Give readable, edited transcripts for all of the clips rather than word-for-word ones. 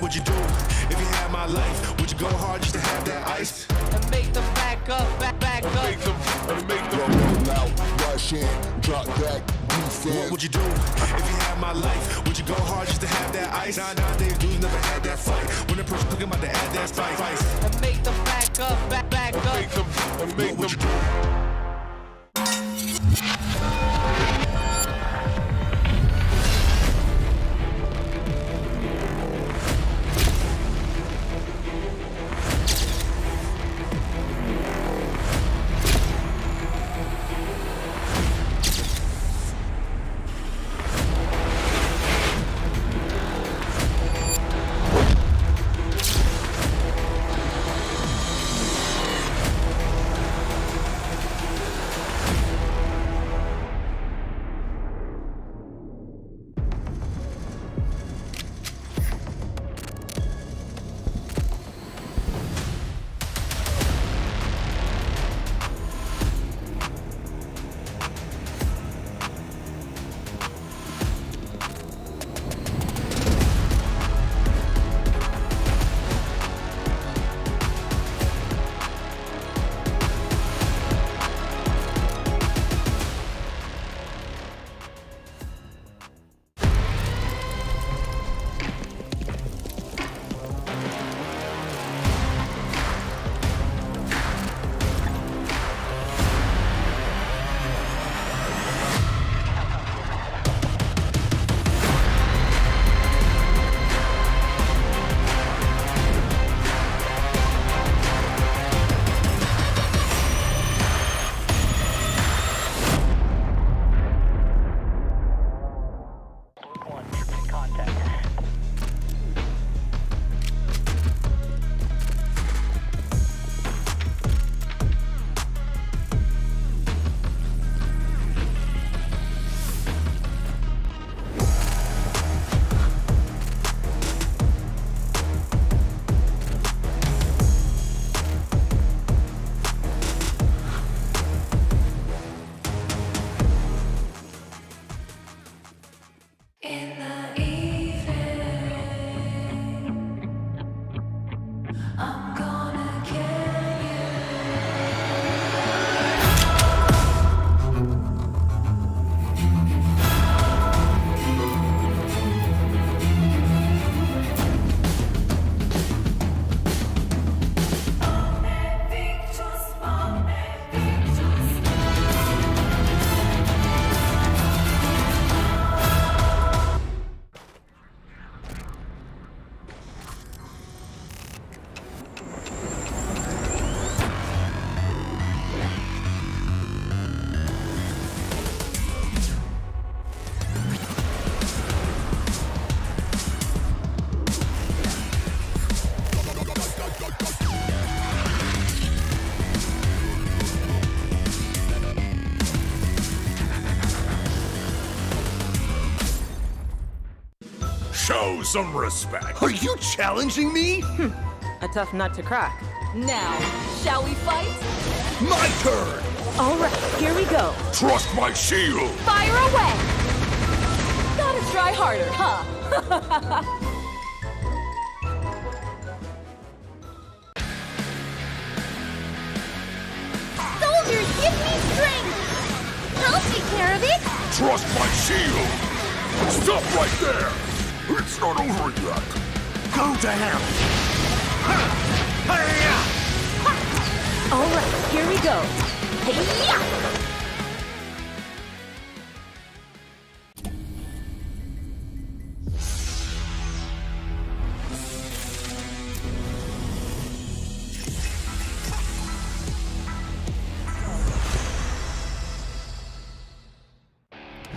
would you do if you had my life? Would you go hard just to have that ice? And make them back up. Make them roll out, rush in, drop back, defense. What would you do if you had my life? Would you go hard just to have that ice? Nowadays dudes never had that fight. When the person talking about to add that spice. And make them back up. What would you do? Show some respect. Are you challenging me? A tough nut to crack. Now, shall we fight? My turn! All right, here we go. Trust my shield! Fire away! Gotta try harder, huh? Soldiers, give me strength! I'll take care of it! Trust my shield! Stop right there! It's not over yet! Go to hell! All right, here we go. Hey-ya!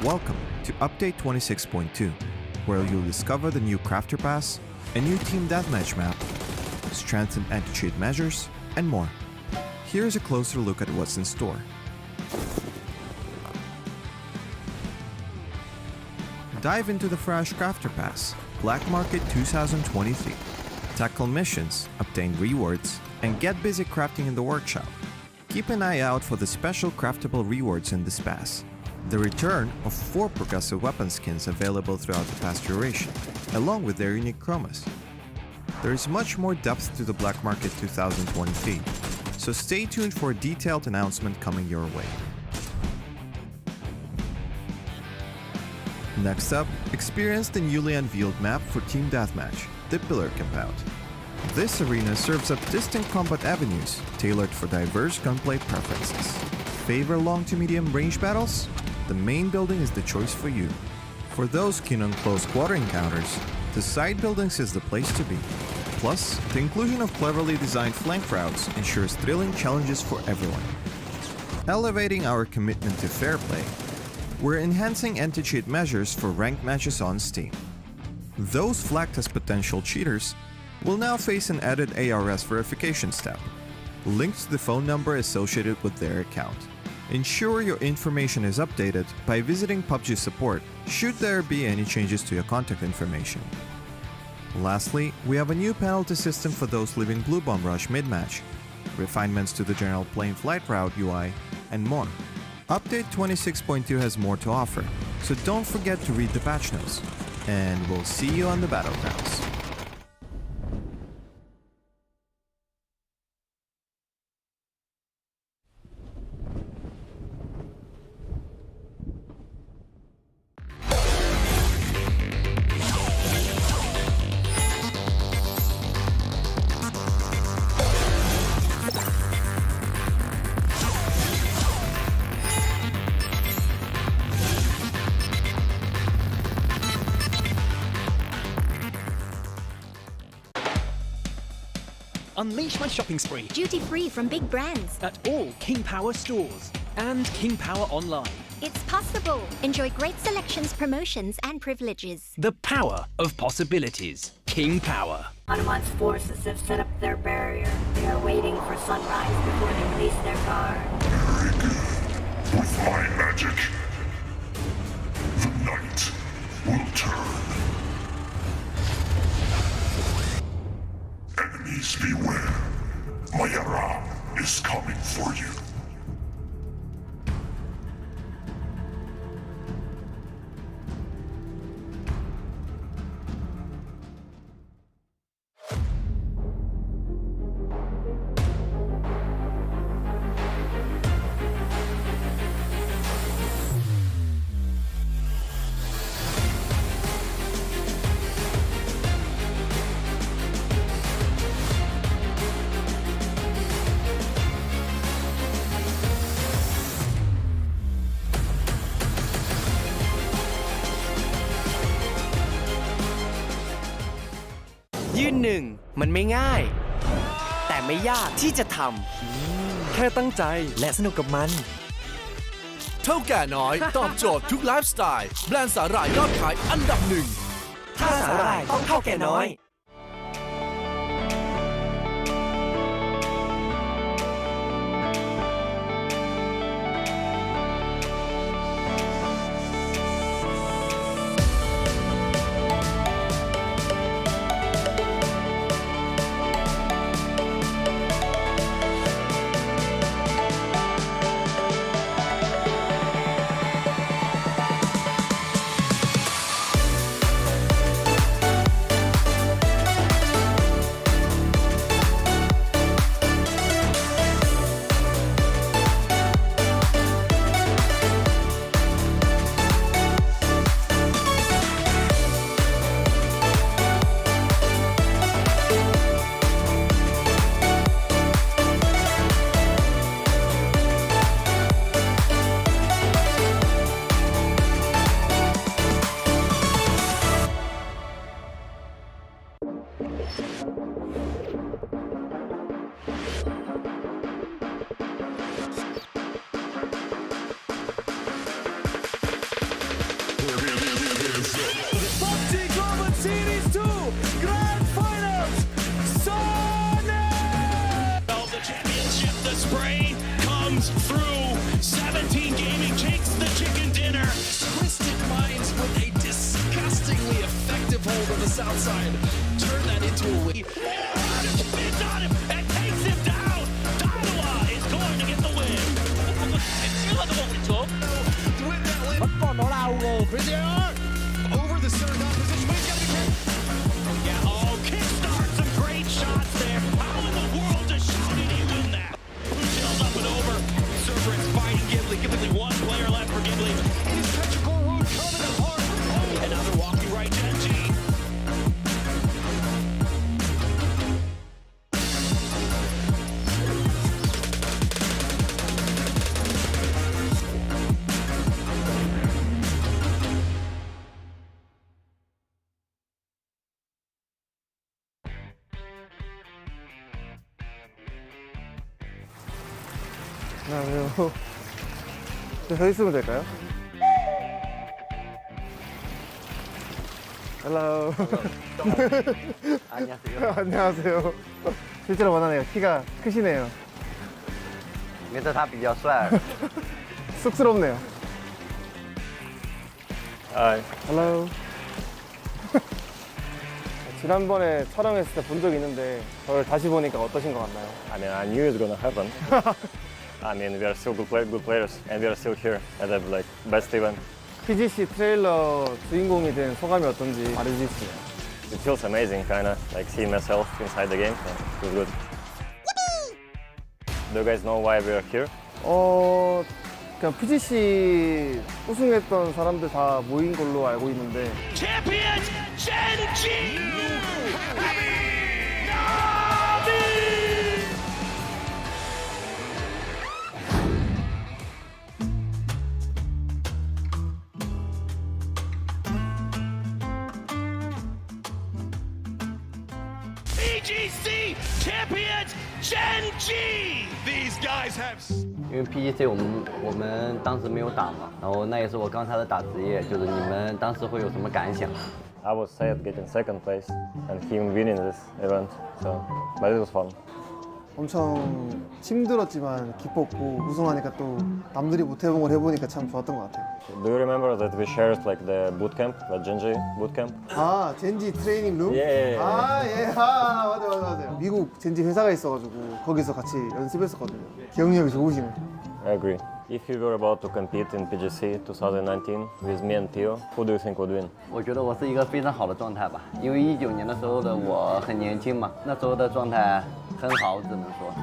Welcome to Update 26.2, where you'll discover the new Crafter Pass, a new Team Deathmatch map, strengthened anti-cheat measures, and more. Here's a closer look at what's in store. Dive into the fresh Crafter Pass, Black Market 2023. Tackle missions, obtain rewards, and get busy crafting in the workshop. Keep an eye out for the special craftable rewards in this pass. The return of 4 progressive weapon skins available throughout the pass duration, along with their unique chromas. There is much more depth to the Black Market 2023, so stay tuned for a detailed announcement coming your way. Next up, experience the newly unveiled map for Team Deathmatch, the Pillar Compound. This arena serves up distinct combat avenues tailored for diverse gunplay preferences. Favor long to medium range battles? The main building is the choice for you. For those keen on close quarter encounters, the side buildings is the place to be. Plus, the inclusion of cleverly designed flank routes ensures thrilling challenges for everyone. Elevating our commitment to fair play, we're enhancing anti-cheat measures for ranked matches on Steam. Those flagged as potential cheaters will now face an added ARS verification step, linked to the phone number associated with their account. Ensure your information is updated by visiting PUBG support should there be any changes to your contact information. Lastly, we have a new penalty system for those leaving Blue Bomb Rush mid-match, refinements to the general plane flight route UI, and more. Update 26.2 has more to offer, so don't forget to read the patch notes, and we'll see you on the battlegrounds. Unleash my shopping spree Duty-free from big brands. at all King Power stores and King Power Online. It's possible. Enjoy great selections, promotions, and privileges. The power of possibilities. King Power. Hanuman's forces have set up their barrier. They are waiting for sunrise before they release their guard. Very good. With my magic, the night will turn. Enemies beware. Mayara is coming for you.ยืนหนึ่งมันไม่ง่าย แต่ไม่ยากที่จะทำแค่ตั้งใจและสนุกกับมัน เท่าแก่น้อย ตอบโจทย์ทุกไลฟ์สไตล์ แบรนด์สาหร่ายยอดขายอันดับหนึ่ง ถ้าสาหร่ายต้องเท่าแก่น้อย Through 17 gaming takes the chicken dinner. Twisted minds with a disgustingly effective hold on the south side. Turn that into a win. Spins on him and takes him down. Daiwa is going to get the win. Over the center position. Yeah, oh, kickstart some unforgivably. His petrichor wound coming apart. Oh, another walking right Genji. 안녕하세요. 서 있으면 될까요? Hello. 안녕하세요. 안녕하세요. 실제로 만나네요. 키가 크시네요. 觉得他比较帅。 쑥스럽네요. Hi. Hello. 지난번에 촬영했을 때 본 적이 있는데 저를 다시 보니까 어떠신 것 같나요? I mean, I knew it was gonna happen. I mean, we are still good players, and we are still here at the like best event. PGC 트레일러 주인공이 된 소감이 어떤지 말해주실 수 있나요? It feels amazing, kinda like seeing myself inside the game. So it was good. Do you guys know why we are here? 그냥 PGC 우승했던 사람들 다 모인 걸로 알고 있는데 Champion Genji! PGC champions Genji! These guys have. 因为 PGC 我们当时没有打嘛，然后那也是我刚才的打职业，就是你们当时会有什么感想？ I was sad getting second place and him winning this event. So, but it was fun. 엄청 힘들었지만 기뻤고 우승하니까 또 남들이 못 해본 걸 해보니까 참 좋았던 것 같아요. Do you remember that we shared like the boot camp, the Genji boot camp? 아 젠지 트레이닝 룸? 예. 맞아요. 미국 젠지 회사가 있어가지고 거기서 같이 연습했었거든요. 기억력이 좋으시네. I agree. If you were about to compete in PGC 2019 with me and Theo, who do you think would win? 我觉得我是一个非常好的状态吧，因为19年的时候的我很年轻嘛，那时候的状态很好，只能说。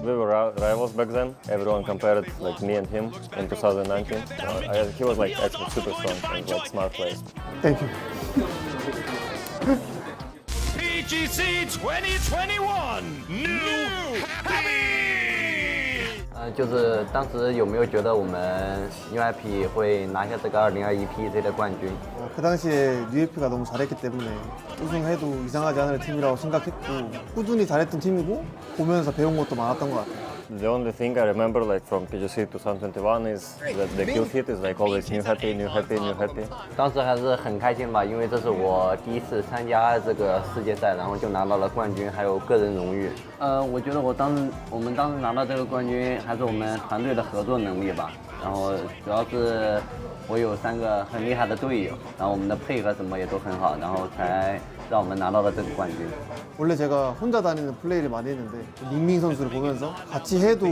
We were rivals back then. Everyone compared like me and him in 2019. So he was like actually super strong and like smart player. Thank you. PGC 2021 New Happy! 就是当时有没有觉得我们 UIP 会拿下这个2021 PGC 的冠军？ 그 당시에 UFP가 너무 잘했기 때문에 우승해도 이상하지 않을 팀이라고 생각했고 꾸준히 잘했던 팀이고 보면서 배운 것도 많았던 것 같아요. The only thing I remember like from PGC 2021 is that the kill feed is like always new happy, new happy, new happy. 当时还是很开心吧，因为这是我第一次参加这个世界赛，然后就拿到了冠军，还有个人荣誉。我觉得我们当时拿到这个冠军，还是我们团队的合作能力吧。然后主要是我有3个很厉害的队友，然后我们的配合什么也都很好，然后才让我们拿到了这个冠军。 원래 제가 혼자 다니는 플레이를 많이 했는데 닝밍 선수를 보면서 같이 해도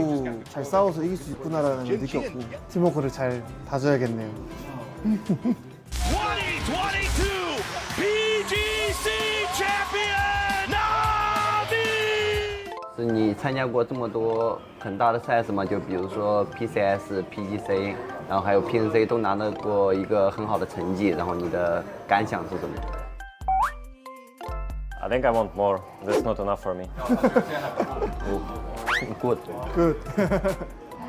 잘 싸워서 이길 수 있구나라는 걸 느꼈고 팀워크를 잘 다져야겠네요. 2022 PGC champion Navi! 是你参加过这么多很大的赛事吗？就比如说 PCS、PGC， 然后还有 PNC 都拿到过一个很好的成绩，然后你的感想是什么？ I think I want more. That's not enough for me. Good. Good.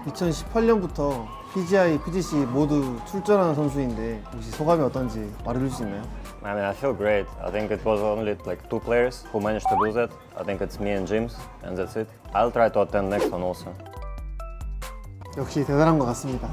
2018년부터 PGI, PGC 모두 출전하는 선수인데 혹시 소감이 어떤지 말해줄 수 있나요? I mean, I feel great. I think it was only like 2 players who managed to do that. I think it's me and James, and that's it. I'll try to attend next one also. 역시 대단한 것 같습니다.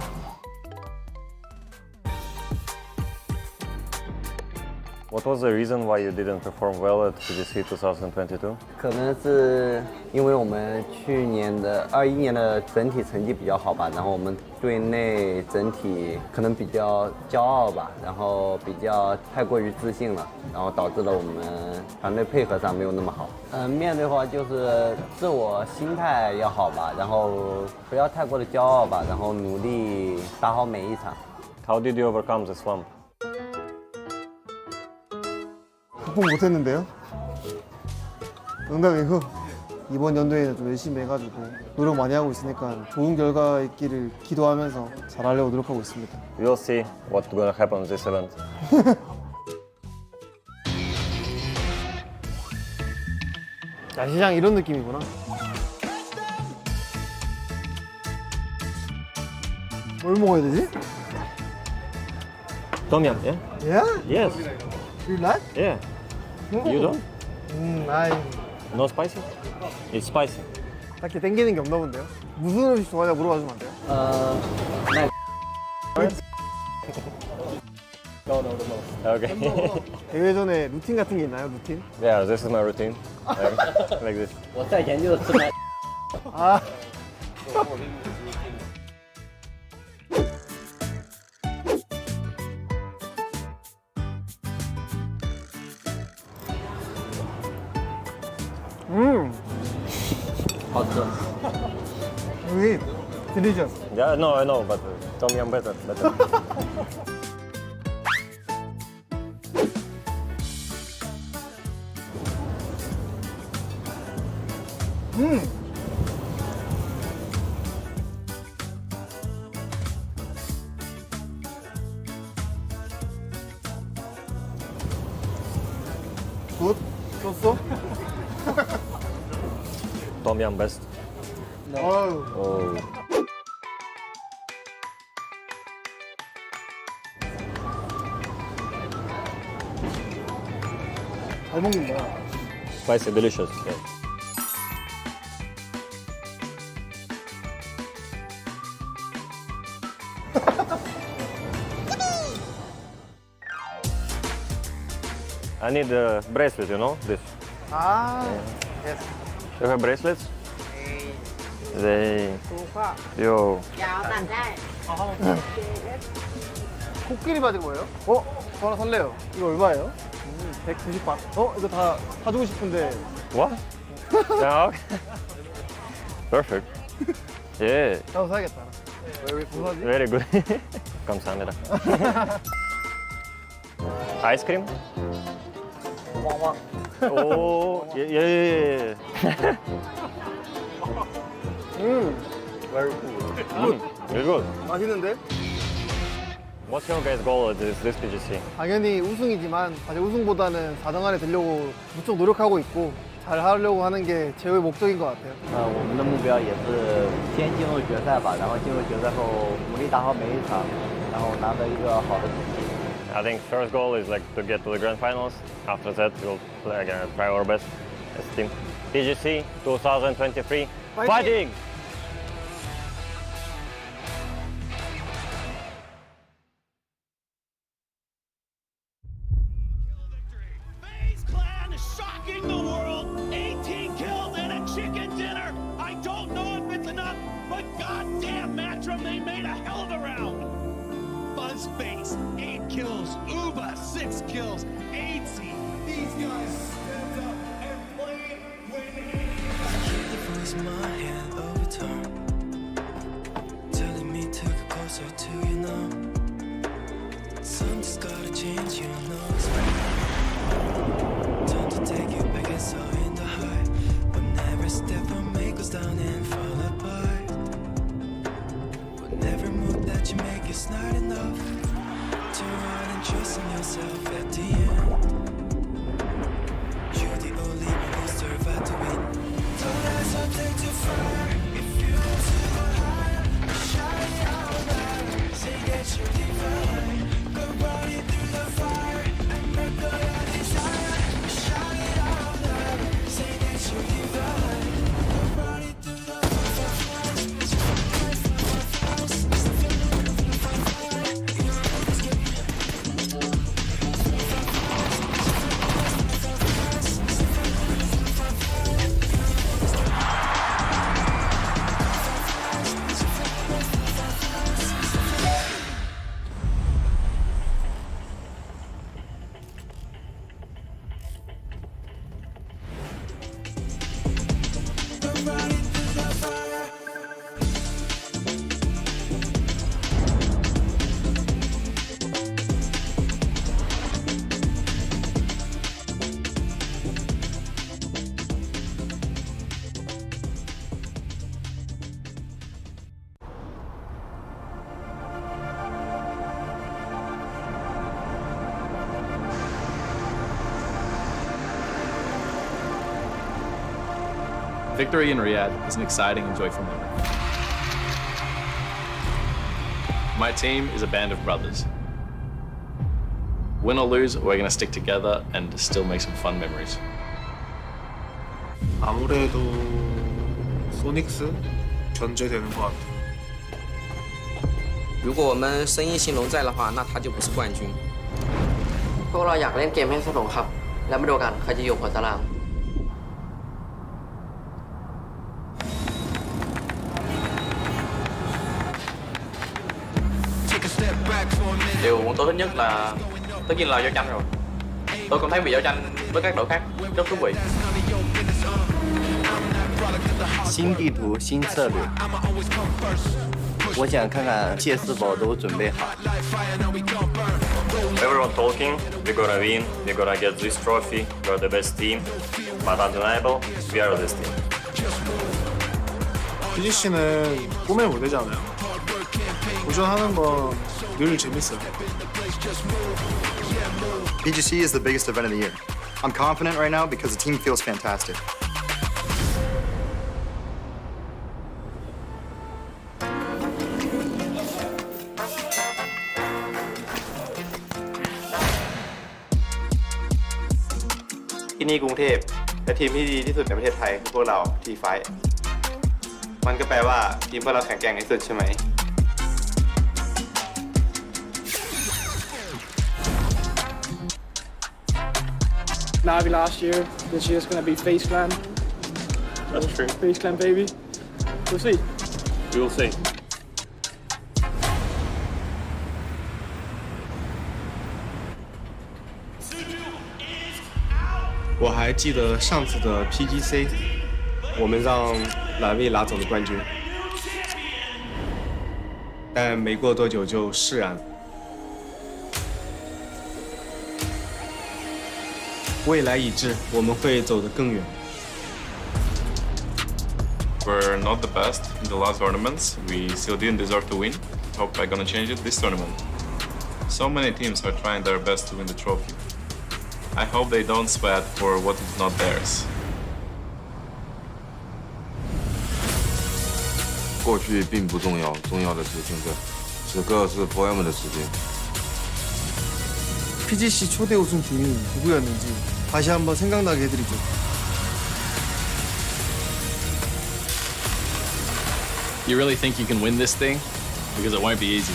What was the reason why you didn't perform well at PGC 2022? 可能是因为我们去年的21年的整体成绩比较好吧，然后我们队内整体可能比较骄傲吧，然后比较太过于自信了，然后导致了我们团队配合上没有那么好。面对的话就是自我心态要好吧，然后不要太过的骄傲吧，然后努力打好每一场。 How did you overcome the slump? 극복 못했는데요? 농담이고 이번 연도에는 좀 열심히 해가지고 노력 많이 하고 있으니까 좋은 결과 있기를 기도하면서 잘하려고 노력하고 있습니다. We'll see what's gonna happen in this event. 야시장 이런 느낌이구나. 뭘 먹어야 되지? Tom yum, yeah? Yeah? Yes. You like? Yeah. You don't? I No spicy? It's spicy. 딱히 땡기는 게 없나 본데요? 무슨 음식 좋아하냐 물어봐주면 안 돼요? Okay. 대회 전에 루틴 같은 게 있나요? 루틴? Yeah, this is my routine. Like this. 我在研究吃奶。 아.好吃。 여기 delicious. Yeah, no, I know, but Tom yum better. 굿? 줬어? Tom yum best. 어우. Oh. 잘 먹는다. Spicy, delicious. Yeah. I need a bracelet, you know, this. 아, yes. You have bracelets? They. Yo. 코끼리 바지 뭐예요? 저 하나 살래요. 이거 얼마예요? 190바. 이거 다 사주고 싶은데. What? Yeah, okay. Perfect. Yeah. 나도 사야겠다. 왜 뭐 사지? Very good. 감사합니다. Ice cream? Oh, yeah. Very cool. Very good. 맛있는데? What's your guys' goal at this PGC? 당연히 우승이지만 사실 우승보다는 4등 안에 들려고 무척 노력하고 있고 잘 하려고 하는 게 제일 목적인 것 같아요. 我们的目标也是先进入决赛吧，然后进入决赛后努力打好每一场，然后拿到一个好的成绩。 I think first goal is like to get to the grand finals. After that, we'll play again, try our best as a team. PGC 2023, fighting! FaZe Clan shocking the world. 18 kills and a chicken dinner. I don't know if it's enough, but goddamn Matrim, they made a hell of a round. Buzzface, 8 kills. Uba, 6 kills. 8 seed. These guys stepped up and played winning. Voice in my head overturned, telling me to get closer to you now. Something's gotta change, you know it's right. Time to take you back, I saw in the high. Whenever step from me goes down and fall apart. Whenever move that you make is not enough. Turn around and trust in yourself at the end. You're the only one who survived to win. Don't hesitate to fire. If you want to go higher, shout it out loud. Say that you're divine. Go running through the fire and break all your desire. Shout it out loud. Say that you're divine. Go running through the fire. Victory in Riyadh is an exciting and joyful memory. My team is a band of brothers. Win or lose, we're going to stick together and still make some fun memories. 아무래도 소닉스 견제되는 것 같아요. 如果我们生意兴隆在的话，那他就不是冠军。พวกเราอยากเล่นเกมให้สนุกครับ แล้วมาดูกันใครจะอยู่หัวตาราง Điều tôi thích nhất là tất nhiên là giao tranh rồi. Tôi cũng thấy bị giao tranh với các đội khác rất thú vị. 新地图、新策略，我想看看谢四宝都准备好。 Everyone talking, we're gonna win, we're gonna get this trophy, we're the best team, but undeniable, we are this team. PGC는 꿈의 무대잖아요. 도전하는 건 늘 재밌어요. PGC is the biggest event of the year. I'm confident right now because the team feels fantastic. Here กรุงเทพและทีมที่ดีที่สุดในประเทศไทยคือพวกเราทีไฟท์มันก็แปลว่าทีมพวกเราแข็งแกร่งที่สุดใช่ไหม Navi last year, this year's going to be Face Clan. That's true. Face Clan, baby. We'll see. We will see. 我还记得上次的 PGC， 我们让蓝 V 拿走了冠军，但没过多久就释然。未来已至，我们会走得更远。 We're not the best in the last tournaments. We still didn't deserve to win. Hope I'm gonna change it this tournament. So many teams are trying their best to win the trophy. I hope they don't sweat for what is not theirs. 过去并不重要，重要的是现在。此刻是 4M 的时间。 PGC 초대 우승팀이 누구였는지 다시 한번 생각나게 해드리죠. You really think you can win this thing? Because it won't be easy.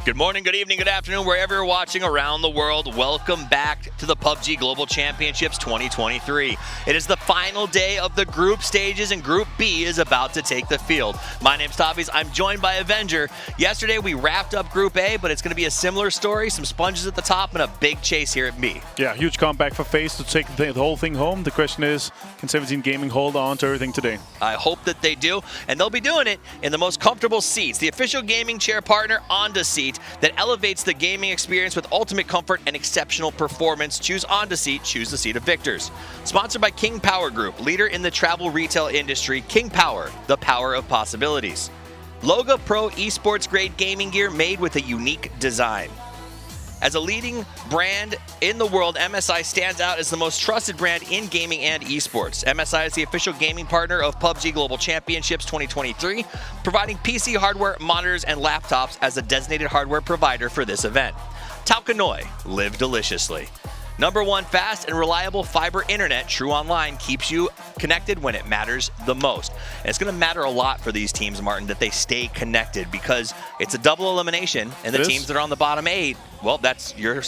Good morning, good evening, good afternoon, wherever you're watching around the world. Welcome back to the PUBG Global Championships 2023. It is the final day of the group stages, and Group B is about to take the field. My name's Tavis. I'm joined by Avenger. Yesterday, we wrapped up Group A, but it's going to be a similar story. Some sponges at the top and a big chase here at B. Yeah, huge comeback for FaZe to take the whole thing home. The question is, can 17 Gaming hold on to everything today? I hope that they do, and they'll be doing it in the most comfortable seats. The official gaming chair partner, Onda Seat, that elevates the gaming experience with ultimate comfort and exceptional performance. Choose Onda Seat, choose the seat of victors. Sponsored by King Power Group, leader in the travel retail industry. King Power, the power of possibilities. Loga Pro Esports grade gaming gear made with a unique design. As a leading brand in the world, MSI stands out as the most trusted brand in gaming and esports. MSI is the official gaming partner of PUBG Global Championships 2023, providing PC hardware, monitors, and laptops as a designated hardware provider for this event. Tao Kanoi, live deliciously. #1 fast and reliable fiber internet, True Online, keeps you connected when it matters the most. And it's going to matter a lot for these teams, Martin, that they stay connected because it's a double elimination, and the teams that are on the bottom 8, well, that's your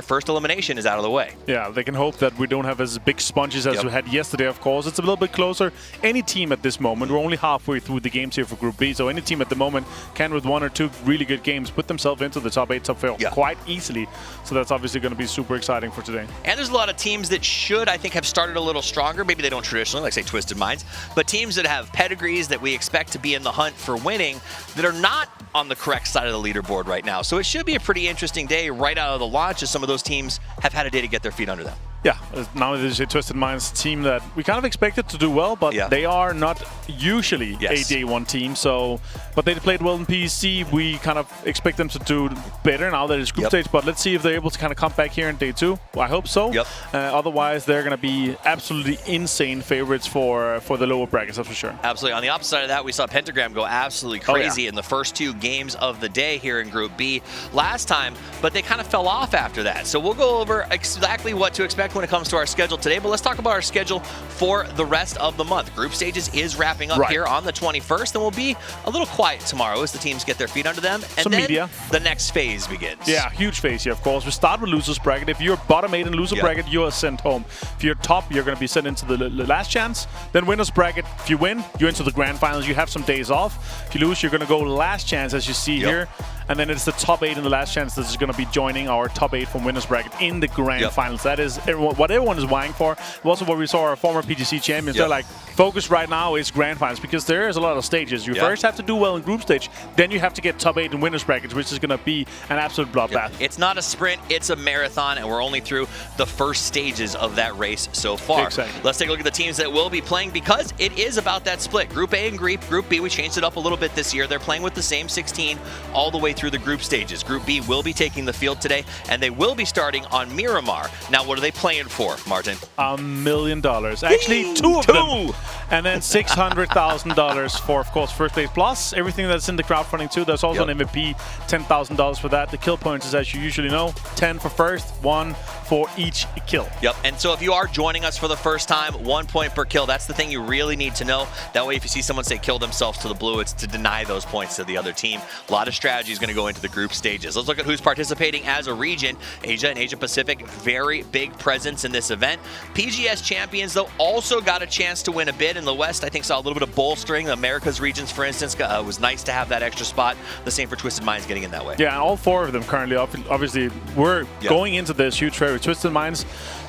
first elimination is out of the way. Yeah, they can hope that we don't have as big sponges as we had yesterday, of course. It's a little bit closer. Any team at this moment, we're only halfway through the games here for Group B, so any team at the moment can, with 1 or 2 really good games, put themselves into the top 8, top 4 quite easily. So that's obviously going to be super exciting for today. And there's a lot of teams that should, I think, have started a little stronger. Maybe they don't traditionally, like say Twisted Minds, but teams that have pedigrees that we expect to be in the hunt for winning that are not on the correct side of the leaderboard right now. So it should be a pretty interesting day right out of the launch as some of those teams have had a day to get their feet under them. Yeah, now there's a Twisted Minds team that we kind of expected to do well, but they are not usually a day 1 team. So, but they played well in PGC. We kind of expect them to do better now that it's group stage. But let's see if they're able to kind of come back here in day 2. Well, I hope so. Otherwise, they're going to be absolutely insane favorites for the lower brackets, that's for sure. Absolutely. On the opposite side of that, we saw Pentagram go absolutely crazy in the first 2 games of the day here in Group B last time, but they kind of fell off after that. So we'll go over exactly what to expect when it comes to our schedule today, but let's talk about our schedule for the rest of the month. Group stages is wrapping up here on the 21st, and we'll be a little quiet tomorrow as the teams get their feet under them, and some then media. The next phase begins. Yeah, huge phase here, of course. We start with losers bracket. If you're bottom 8 in loser bracket, you are sent home. If you're top, you're going to be sent into the last chance. Then winners bracket, if you win, you're into the grand finals. You have some days off. If you lose, you're going to go last chance, as you see here. And then it's the top 8 in the last chance that is going to be joining our top 8 from winners bracket in the grand finals. That is what everyone is vying for. Also what we saw our former PGC champions. They're like, focus right now is grand finals because there is a lot of stages. You first have to do well in group stage, then you have to get top 8 in winners bracket, which is going to be an absolute bloodbath. It's not a sprint, it's a marathon, and we're only through the first stages of that race so far. Exactly. Let's take a look at the teams that will be playing because it is about that split. Group A and Group B, we changed it up a little bit this year. They're playing with the same 16 all the way through the group stages. Group B will be taking the field today, and they will be starting on Miramar. Now, what are they playing for, Martin? $1 million. Actually, 2 of them. And then $600,000 for, of course, first place. Plus, everything that's in the crowdfunding, too. There's also an MVP, $10,000 for that. The kill points is, as you usually know, 10 for first, 1 for each kill. And so if you are joining us for the first time, 1 point per kill. That's the thing you really need to know. That way, if you see someone say kill themselves to the blue, it's to deny those points to the other team. A lot of strategy is going to go into the group stages. Let's look at who's participating as a region. Asia and Asia Pacific, very big presence in this event. PGS champions, though, also got a chance to win a bid in the West. I think saw a little bit of bolstering. The Americas regions, for instance, was nice to have that extra spot. The same for Twisted Minds getting in that way. Yeah, all 4 of them currently, obviously, we're going into this huge favor. Twisted Minds,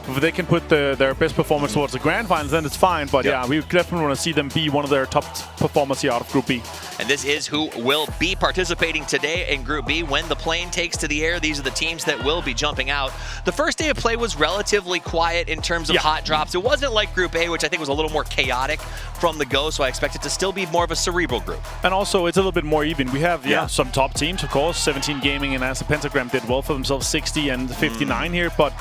if they can put their best performance towards the grand finals, then it's fine. But yeah, we definitely want to see them be one of their top performers here out of Group B. And this is who will be participating today in Group B. When the plane takes to the air, these are the teams that will be jumping out. The first day of play was relatively quiet in terms of hot drops. It wasn't like Group A, which I think was a little more chaotic from the go, so I expect it to still be more of a cerebral group. And also, it's a little bit more even. We have some top teams, of course. 17 Gaming and as the Pentagram did well for themselves, 60 and 59 here, but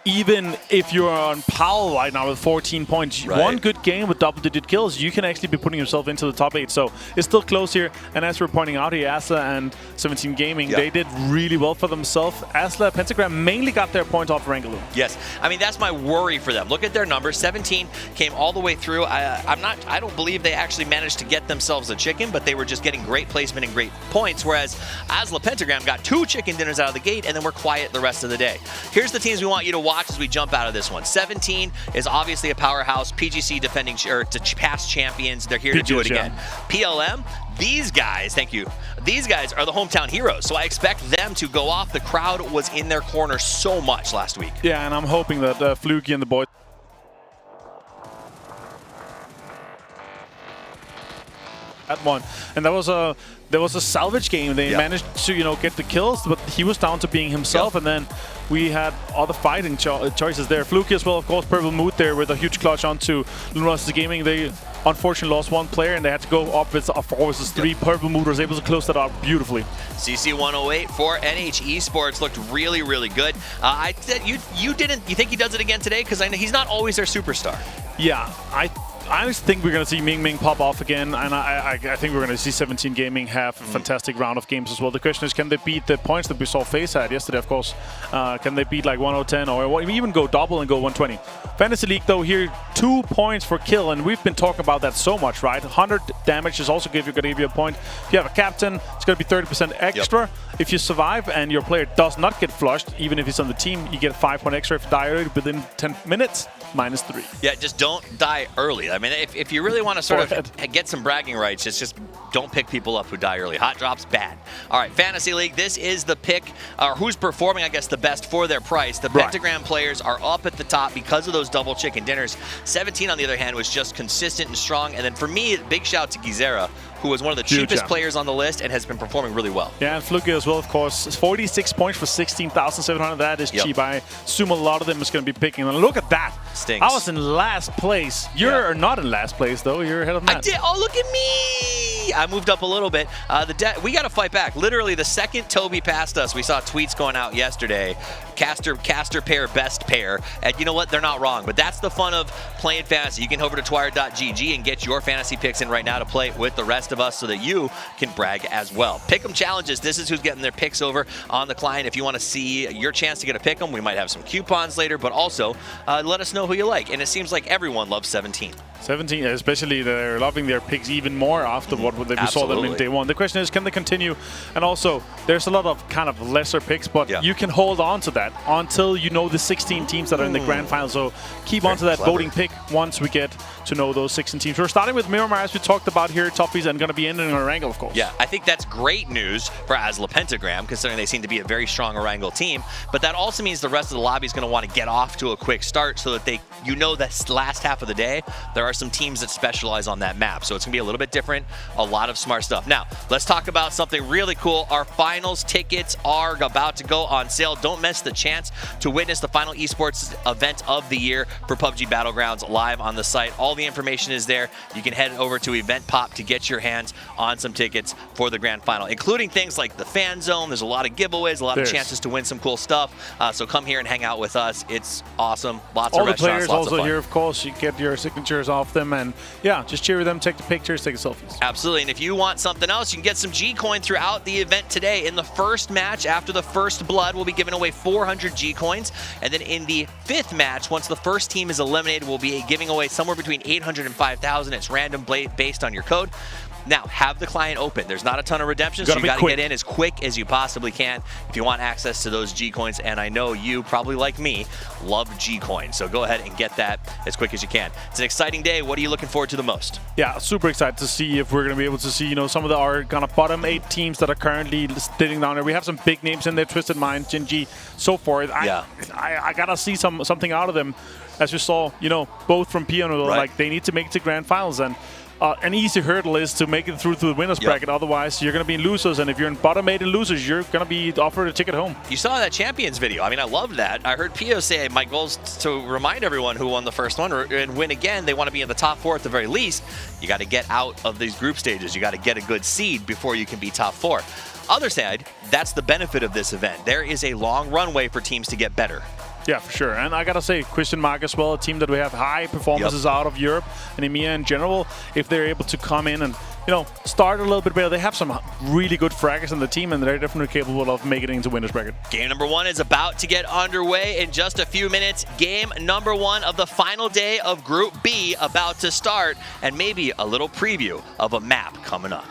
even if you're on Powell right now with 14 points, one good game with double-digit kills, you can actually be putting yourself into the top 8. So it's still close here. And as we're pointing out here, Asla and 17 Gaming, they did really well for themselves. Asla, Pentagram mainly got their points off Rangaloo. Yes, I mean, that's my worry for them. Look at their numbers. 17 came all the way through. I don't believe they actually managed to get themselves a chicken, but they were just getting great placement and great points, whereas Asla Pentagram got 2 chicken dinners out of the gate and then we're quiet the rest of the day. Here's the teams we want you to watch as we jump out of this one. 17 is obviously a powerhouse. PGC defending past champions. They're here to do it again. PLM, these guys, thank you. These guys are the hometown heroes, so I expect them to go off. The crowd was in their corner so much last week. Yeah, and I'm hoping that Fluky and the boys at one. And there was a salvage game. They managed to get the kills, but he was down to being himself, and then we had other fighting choices there. Fluky as well, of course, Purple Mood there with a huge clutch onto Luna's Gaming. They unfortunately lost 1 player and they had to go up with a 4 versus 3. Purple Mood was able to close that out beautifully. CC 108 for NH Esports looked really, really good. I said you think he does it again today? Because I know he's not always their superstar. Yeah, I think we're going to see Ming Ming pop off again, and I think we're going to see 17 Gaming have a fantastic round of games as well. The question is, can they beat the points that we saw FaZe had yesterday, of course? Can they beat like 110 or even go double and go 120? Fantasy League, though, here, 2 points for kill, and we've been talking about that so much, right? 100 damage is also going to give you a point. If you have a captain, it's going to be 30% extra. Yep. If you survive and your player does not get flushed, even if he's on the team, you get 5 point extra. If you die early within 10 minutes, -3. Yeah, just don't die early. I mean, if you really want to sort of get some bragging rights, just don't pick people up who die early. Hot drops, bad. All right, Fantasy League, this is the pick, or who's performing, I guess, the best for their price. The Pentagram players are up at the top because of those double chicken dinners. 17, on the other hand, was just consistent and strong. And then for me, big shout to Gizera, who was one of the cheapest players on the list and has been performing really well. Yeah, and Fluky as well, of course. 46 points for 16,700. That is cheap. I assume a lot of them is going to be picking. And look at that. Stinks. I was in last place. You're not in last place, though. You're ahead of Matt. I did. Oh, look at me. I moved up a little bit. We got to fight back. Literally, the second Toby passed us, we saw tweets going out yesterday. Caster pair, best pair. And you know what? They're not wrong. But that's the fun of playing fantasy. You can head over to twire.gg and get your fantasy picks in right now to play with the rest of us so that you can brag as well. Pick'em challenges. This is who's getting their picks over on the client. If you want to see your chance to get a pick'em, we might have some coupons later, but also let us know who you like. And it seems like everyone loves 17. 17, especially they're loving their picks even more after what we saw them in day one. The question is, can they continue? And also, there's a lot of kind of lesser picks, but you can hold on to that until you know the 16 teams that are in the grand final. So keep on to that voting pick once we get to know those 16 teams. We're starting with Miramar, as we talked about here, Toughies, and going to be ending in Erangel, of course. Yeah, I think that's great news for Asla Pentagram, considering they seem to be a very strong Erangel team. But that also means the rest of the lobby is going to want to get off to a quick start so that that last half of the day, there are some teams that specialize on that map. So it's going to be a little bit different, a lot of smart stuff. Now, let's talk about something really cool. Our finals tickets are about to go on sale. Don't miss the chance to witness the final esports event of the year for PUBG Battlegrounds live on the site. All the information is there. You can head over to Event Pop to get your hands on some tickets for the grand final, including things like the fan zone. There's a lot of giveaways, a lot of chances to win some cool stuff. So come here and hang out with us. It's awesome. Lots of restaurants, all the players lots also of fun. Here, of course. You get your signatures off them, and yeah, just cheer them, take the pictures, take the selfies. Absolutely. And if you want something else, you can get some G-Coin throughout the event today. In the first match, after the first blood, we'll be giving away 400 G-Coins. And then in the fifth match, once the first team is eliminated, we'll be giving away somewhere between 800 and 5,000. It's random based on your code. Now, have the client open. There's not a ton of redemptions, so you got to get in as quick as you possibly can if you want access to those G-Coins. And I know you, probably like me, love G-Coins. So go ahead and get that as quick as you can. It's an exciting day. What are you looking forward to the most? Yeah, super excited to see if we're going to be able to see, some of our kind of bottom 8 teams that are currently sitting down there. We have some big names in there, Twisted Mind, Genji, so forth. I got to see something out of them. As we saw, both from Piano, like they need to make it to grand finals. And an easy hurdle is to make it through to the winners bracket. Otherwise, you're going to be in losers. And if you're in bottom 8 and losers, you're going to be offered a ticket home. You saw that Champions video. I mean, I loved that. I heard Pio say, my goal is to remind everyone who won the first one and win again. They want to be in the top 4 at the very least. You got to get out of these group stages. You got to get a good seed before you can be top 4. Other side, that's the benefit of this event. There is a long runway for teams to get better. Yeah, for sure. And I got to say, Christian Mark as well, a team that we have high performances out of Europe and EMEA in general. If they're able to come in and, start a little bit better, they have some really good fraggers in the team, and they're definitely capable of making it into winners bracket. Game number 1 is about to get underway in just a few minutes. Game number 1 of the final day of Group B about to start, and maybe a little preview of a map coming up.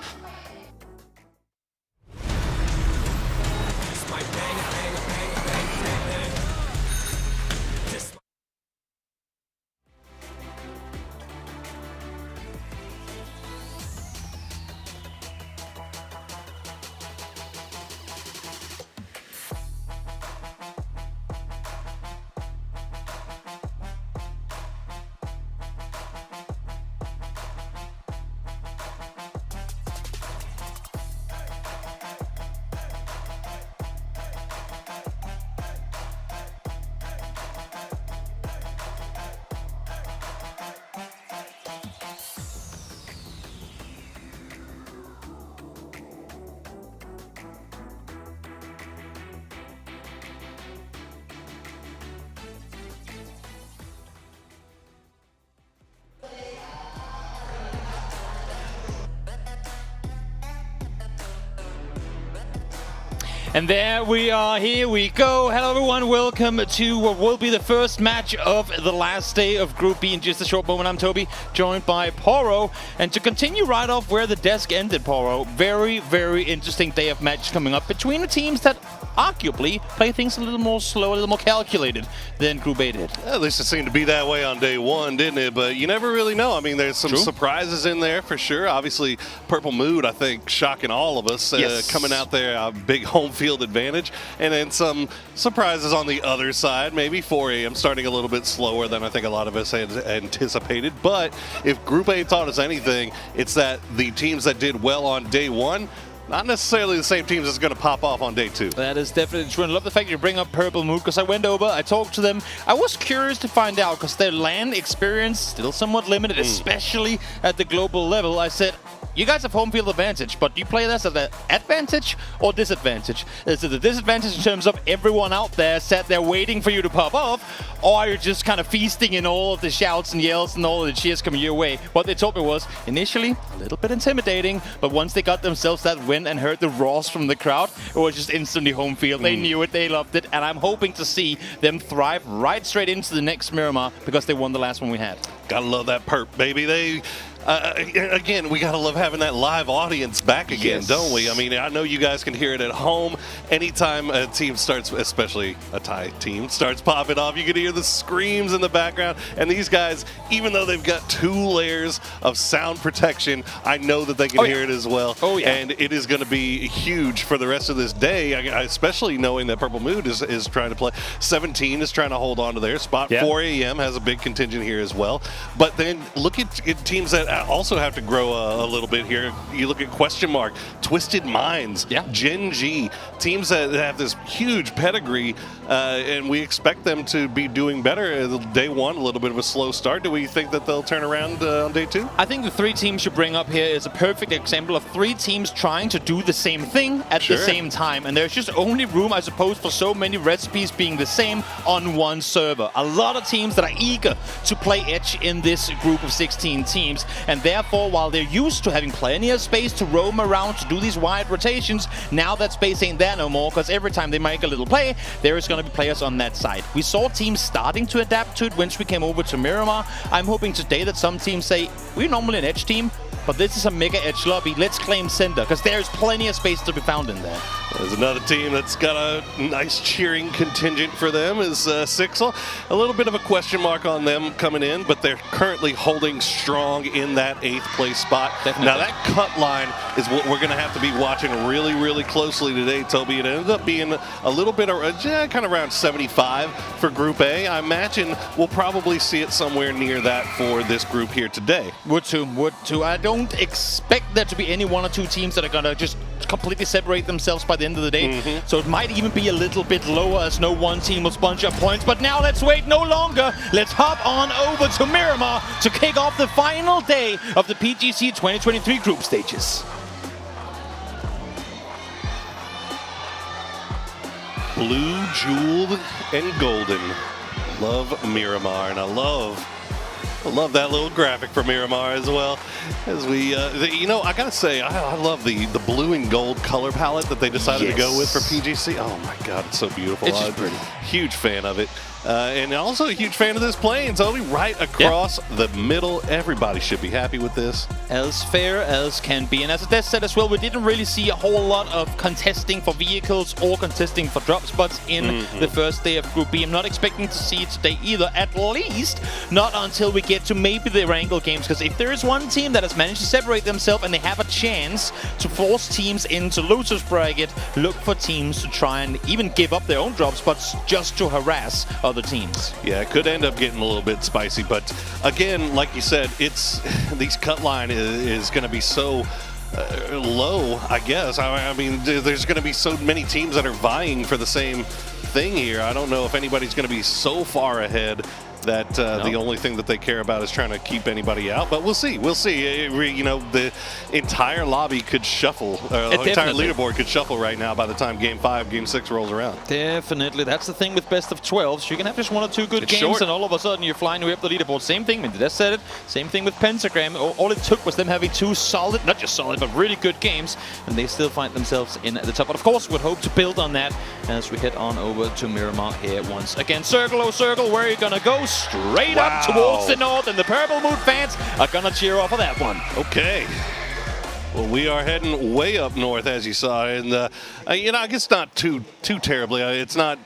And there we are, here we go. Hello everyone, welcome to what will be the first match of the last day of Group B. In just a short moment, I'm Toby, joined by Poro. And to continue right off where the desk ended, Poro, very, very interesting day of match coming up between the teams that arguably play things a little more slow, a little more calculated than Group A did. At least it seemed to be that way on day one, didn't it? But you never really know. I mean, there's some surprises in there for sure. Obviously, Purple Mood, I think, shocking all of us, coming out there, a big home field advantage. And then some surprises on the other side. Maybe 4 a.m. starting a little bit slower than I think a lot of us had anticipated. But if Group A taught us anything, it's that the teams that did well on day one, not necessarily the same teams that's going to pop off on day two. That is definitely true. And I love the fact you bring up Purple Mood, because I went over, I talked to them. I was curious to find out, because their LAN experience still somewhat limited, especially at the global level. I said, you guys have home field advantage, but do you play this as an advantage or disadvantage? Is it a disadvantage in terms of everyone out there sat there waiting for you to pop off, or are you just kind of feasting in all of the shouts and yells and all of the cheers coming your way? What they told me was, initially, a little bit intimidating, but once they got themselves that win and heard the roars from the crowd, it was just instantly home field. They knew it, they loved it, and I'm hoping to see them thrive right straight into the next Miramar, because they won the last one we had. Gotta love that perp, baby. They... again, we gotta love having that live audience back again, don't we? I mean, I know you guys can hear it at home. Anytime a team starts, especially a Thai team, starts popping off, you can hear the screams in the background. And these guys, even though they've got 2 layers of sound protection, I know that they can hear it as well. And it is going to be huge for the rest of this day, especially knowing that Purple Mood is trying to play. 17 is trying to hold on to their spot. 4 a.m. has a big contingent here as well. But then look at teams that also have to grow a little bit here. You look at Question Mark, Twisted Minds, Gen G, teams that have this huge pedigree, and we expect them to be doing better. Day one, a little bit of a slow start. Do we think that they'll turn around on day two? I think the 3 teams you bring up here is a perfect example of 3 teams trying to do the same thing at the same time. And there's just only room, I suppose, for so many recipes being the same on one server. A lot of teams that are eager to play Edge in this group of 16 teams. And therefore, while they're used to having plenty of space to roam around to do these wide rotations, now that space ain't there no more, because every time they make a little play, there is going to be players on that side. We saw teams starting to adapt to it once we came over to Miramar. I'm hoping today that some teams say, we're normally an Edge team, but this is a mega Edge lobby. Let's claim center, because there's plenty of space to be found in there. There's another team that's got a nice cheering contingent for them is Sixel. A little bit of a question mark on them coming in, but they're currently holding strong in that 8th place spot. Definitely. Now that cut line is what we're going to have to be watching really, really closely today, Toby. It ended up being a little bit of kind of around 75 for Group A. I imagine we'll probably see it somewhere near that for this group here today. Would too. I don't expect there to be any 1 or 2 teams that are going to just completely separate themselves by the end of the day. So it might even be a little bit lower, as no one team will sponge up points. But now let's wait no longer. Let's hop on over to Miramar to kick off the final day of the PGC 2023 group stages. Blue, jeweled, and golden. Love Miramar, and I love that little graphic for Miramar as well. As we, you know, I gotta say, I love the blue and gold color palette that they decided to go with for PGC. Oh my God, it's so beautiful. It's just pretty. Huge fan of it. And also a huge fan of this plane. Totally right across the middle. Everybody should be happy with this. As fair as can be. And as Des said as well, we didn't really see a whole lot of contesting for vehicles or contesting for drop spots in the first day of Group B. I'm not expecting to see it today either, at least not until we get to maybe the Wrangle games. Because if there is one team that has managed to separate themselves and they have a chance to force teams into losers bracket, look for teams to try and even give up their own drop spots just to harass other teams. Yeah, it could end up getting a little bit spicy, but again, like you said, it's these cut line is going to be so low, I guess. I mean, there's going to be so many teams that are vying for the same thing here. I don't know if anybody's going to be so far ahead that the only thing that they care about is trying to keep anybody out. But we'll see. We'll see. You know, the entire lobby could shuffle. The entire leaderboard could shuffle right now by the time Game 5, Game 6 rolls around. Definitely. That's the thing with best of 12. So you can have just 1 or 2 good games, short. and all of a sudden you're flying way up the leaderboard. Same thing. Mendes said it. Same thing with Pentagram. All it took was them having 2 solid, not just solid, but really good games, and they still find themselves in the top. But of course, we'd hope to build on that as we head on over to Miramar here once again. Circle, oh circle, where are you gonna go? Straight up towards the north, and the Purple Mood fans are gonna cheer off of that one. Okay. Well, we are heading way up north, as you saw, and you know, I guess not too terribly. It's not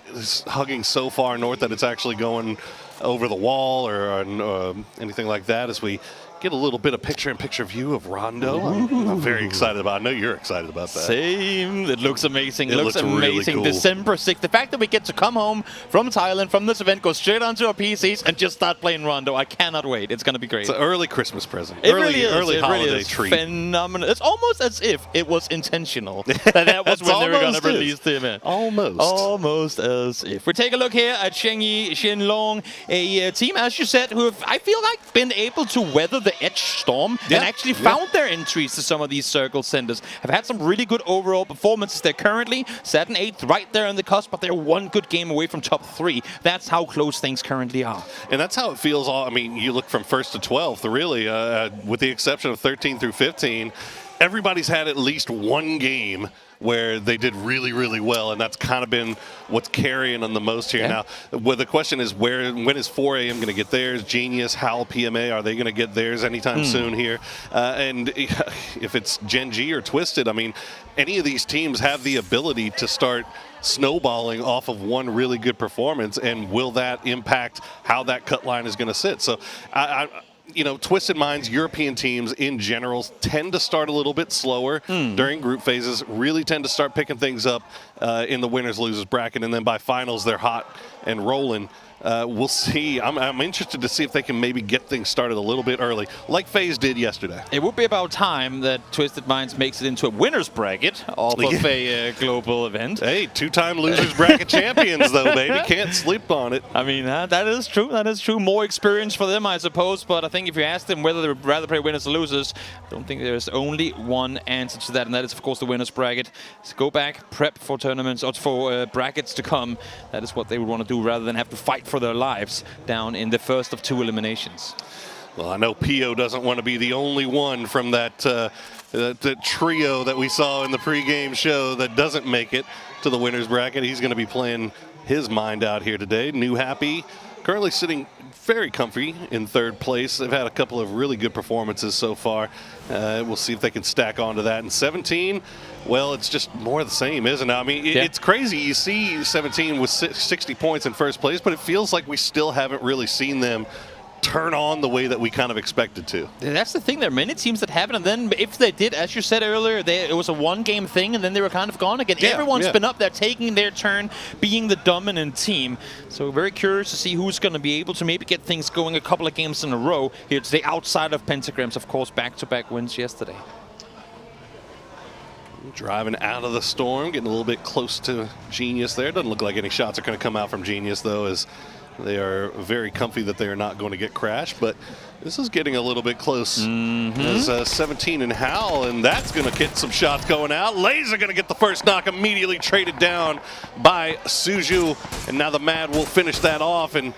hugging so far north that it's actually going over the wall or anything like that. As we get a little bit of picture-in-picture view of Rondo. I'm very excited about it. I know you're excited about that. Same. It looks amazing. It looks amazing. Really cool. December 6th. The fact that we get to come home from Thailand, from this event, go straight onto our PCs and just start playing Rondo. I cannot wait. It's going to be great. It's an early Christmas present. It early, really is. Early it holiday really is treat. Phenomenal. It's almost as if it was intentional. that was when they were going to release the event. Almost as if. We take a look here at Shengyi Shenlong, a team, as you said, who have, I feel like, been able to weather the Edge storm and actually found their entries to some of these circle centers. Have had some really good overall performances. They're currently set in 8th, right there on the cusp, but they're 1 good game away from top 3. That's how close things currently are. And that's how it feels. I mean, you look from 1st to 12th, really, with the exception of 13 through 15, everybody's had at least 1 game where they did really, really well, and that's kind of been what's carrying them the most here. Now, well, the question is, when is 4 a.m. going to get theirs? Genius, Howl, PMA, are they going to get theirs anytime soon here? And if it's Gen G or Twisted, I mean, any of these teams have the ability to start snowballing off of 1 really good performance, and will that impact how that cut line is going to sit? So, you know, Twisted Minds, European teams in general tend to start a little bit slower during group phases, really tend to start picking things up in the winners-losers bracket, and then by finals, they're hot and rolling. We'll see. I'm interested to see if they can maybe get things started a little bit early, like FaZe did yesterday. It would be about time that Twisted Minds makes it into a winner's bracket of a global event. Hey, 2-time losers bracket champions, though, baby. Can't sleep on it. I mean, that is true. That is true. More experience for them, I suppose. But I think if you ask them whether they would rather play winners or losers, I don't think there's only one answer to that, and that is, of course, the winner's bracket. So go back, prep for tournaments or for brackets to come. That is what they would want to do rather than have to fight for their lives down in the first of 2 eliminations. Well, I know Pio doesn't want to be the only one from that trio that we saw in the pregame show that doesn't make it to the winner's bracket. He's going to be playing his mind out here today. New Happy, currently sitting very comfy in 3rd place. They've had a couple of really good performances so far. We'll see if they can stack onto that. And 17, well, it's just more of the same, isn't it? I mean, it's crazy. You see 17 with 60 points in 1st place, but it feels like we still haven't really seen them turn on the way that we kind of expected to. That's the thing. There are many teams that haven't, and then if they did, as you said earlier, it was a 1-game thing, and then they were kind of gone again. Everyone's been up there taking their turn, being the dominant team. So very curious to see who's going to be able to maybe get things going a couple of games in a row here today, outside of Pentagrams, of course, back-to-back wins yesterday. Driving out of the storm, getting a little bit close to Genius there. Doesn't look like any shots are going to come out from Genius, though, as they are very comfy that they are not going to get crashed, but this is getting a little bit close. As 17 and Howl, and that's going to get some shots going out. Laser going to get the first knock, immediately traded down by Suju, and now the Mad will finish that off, and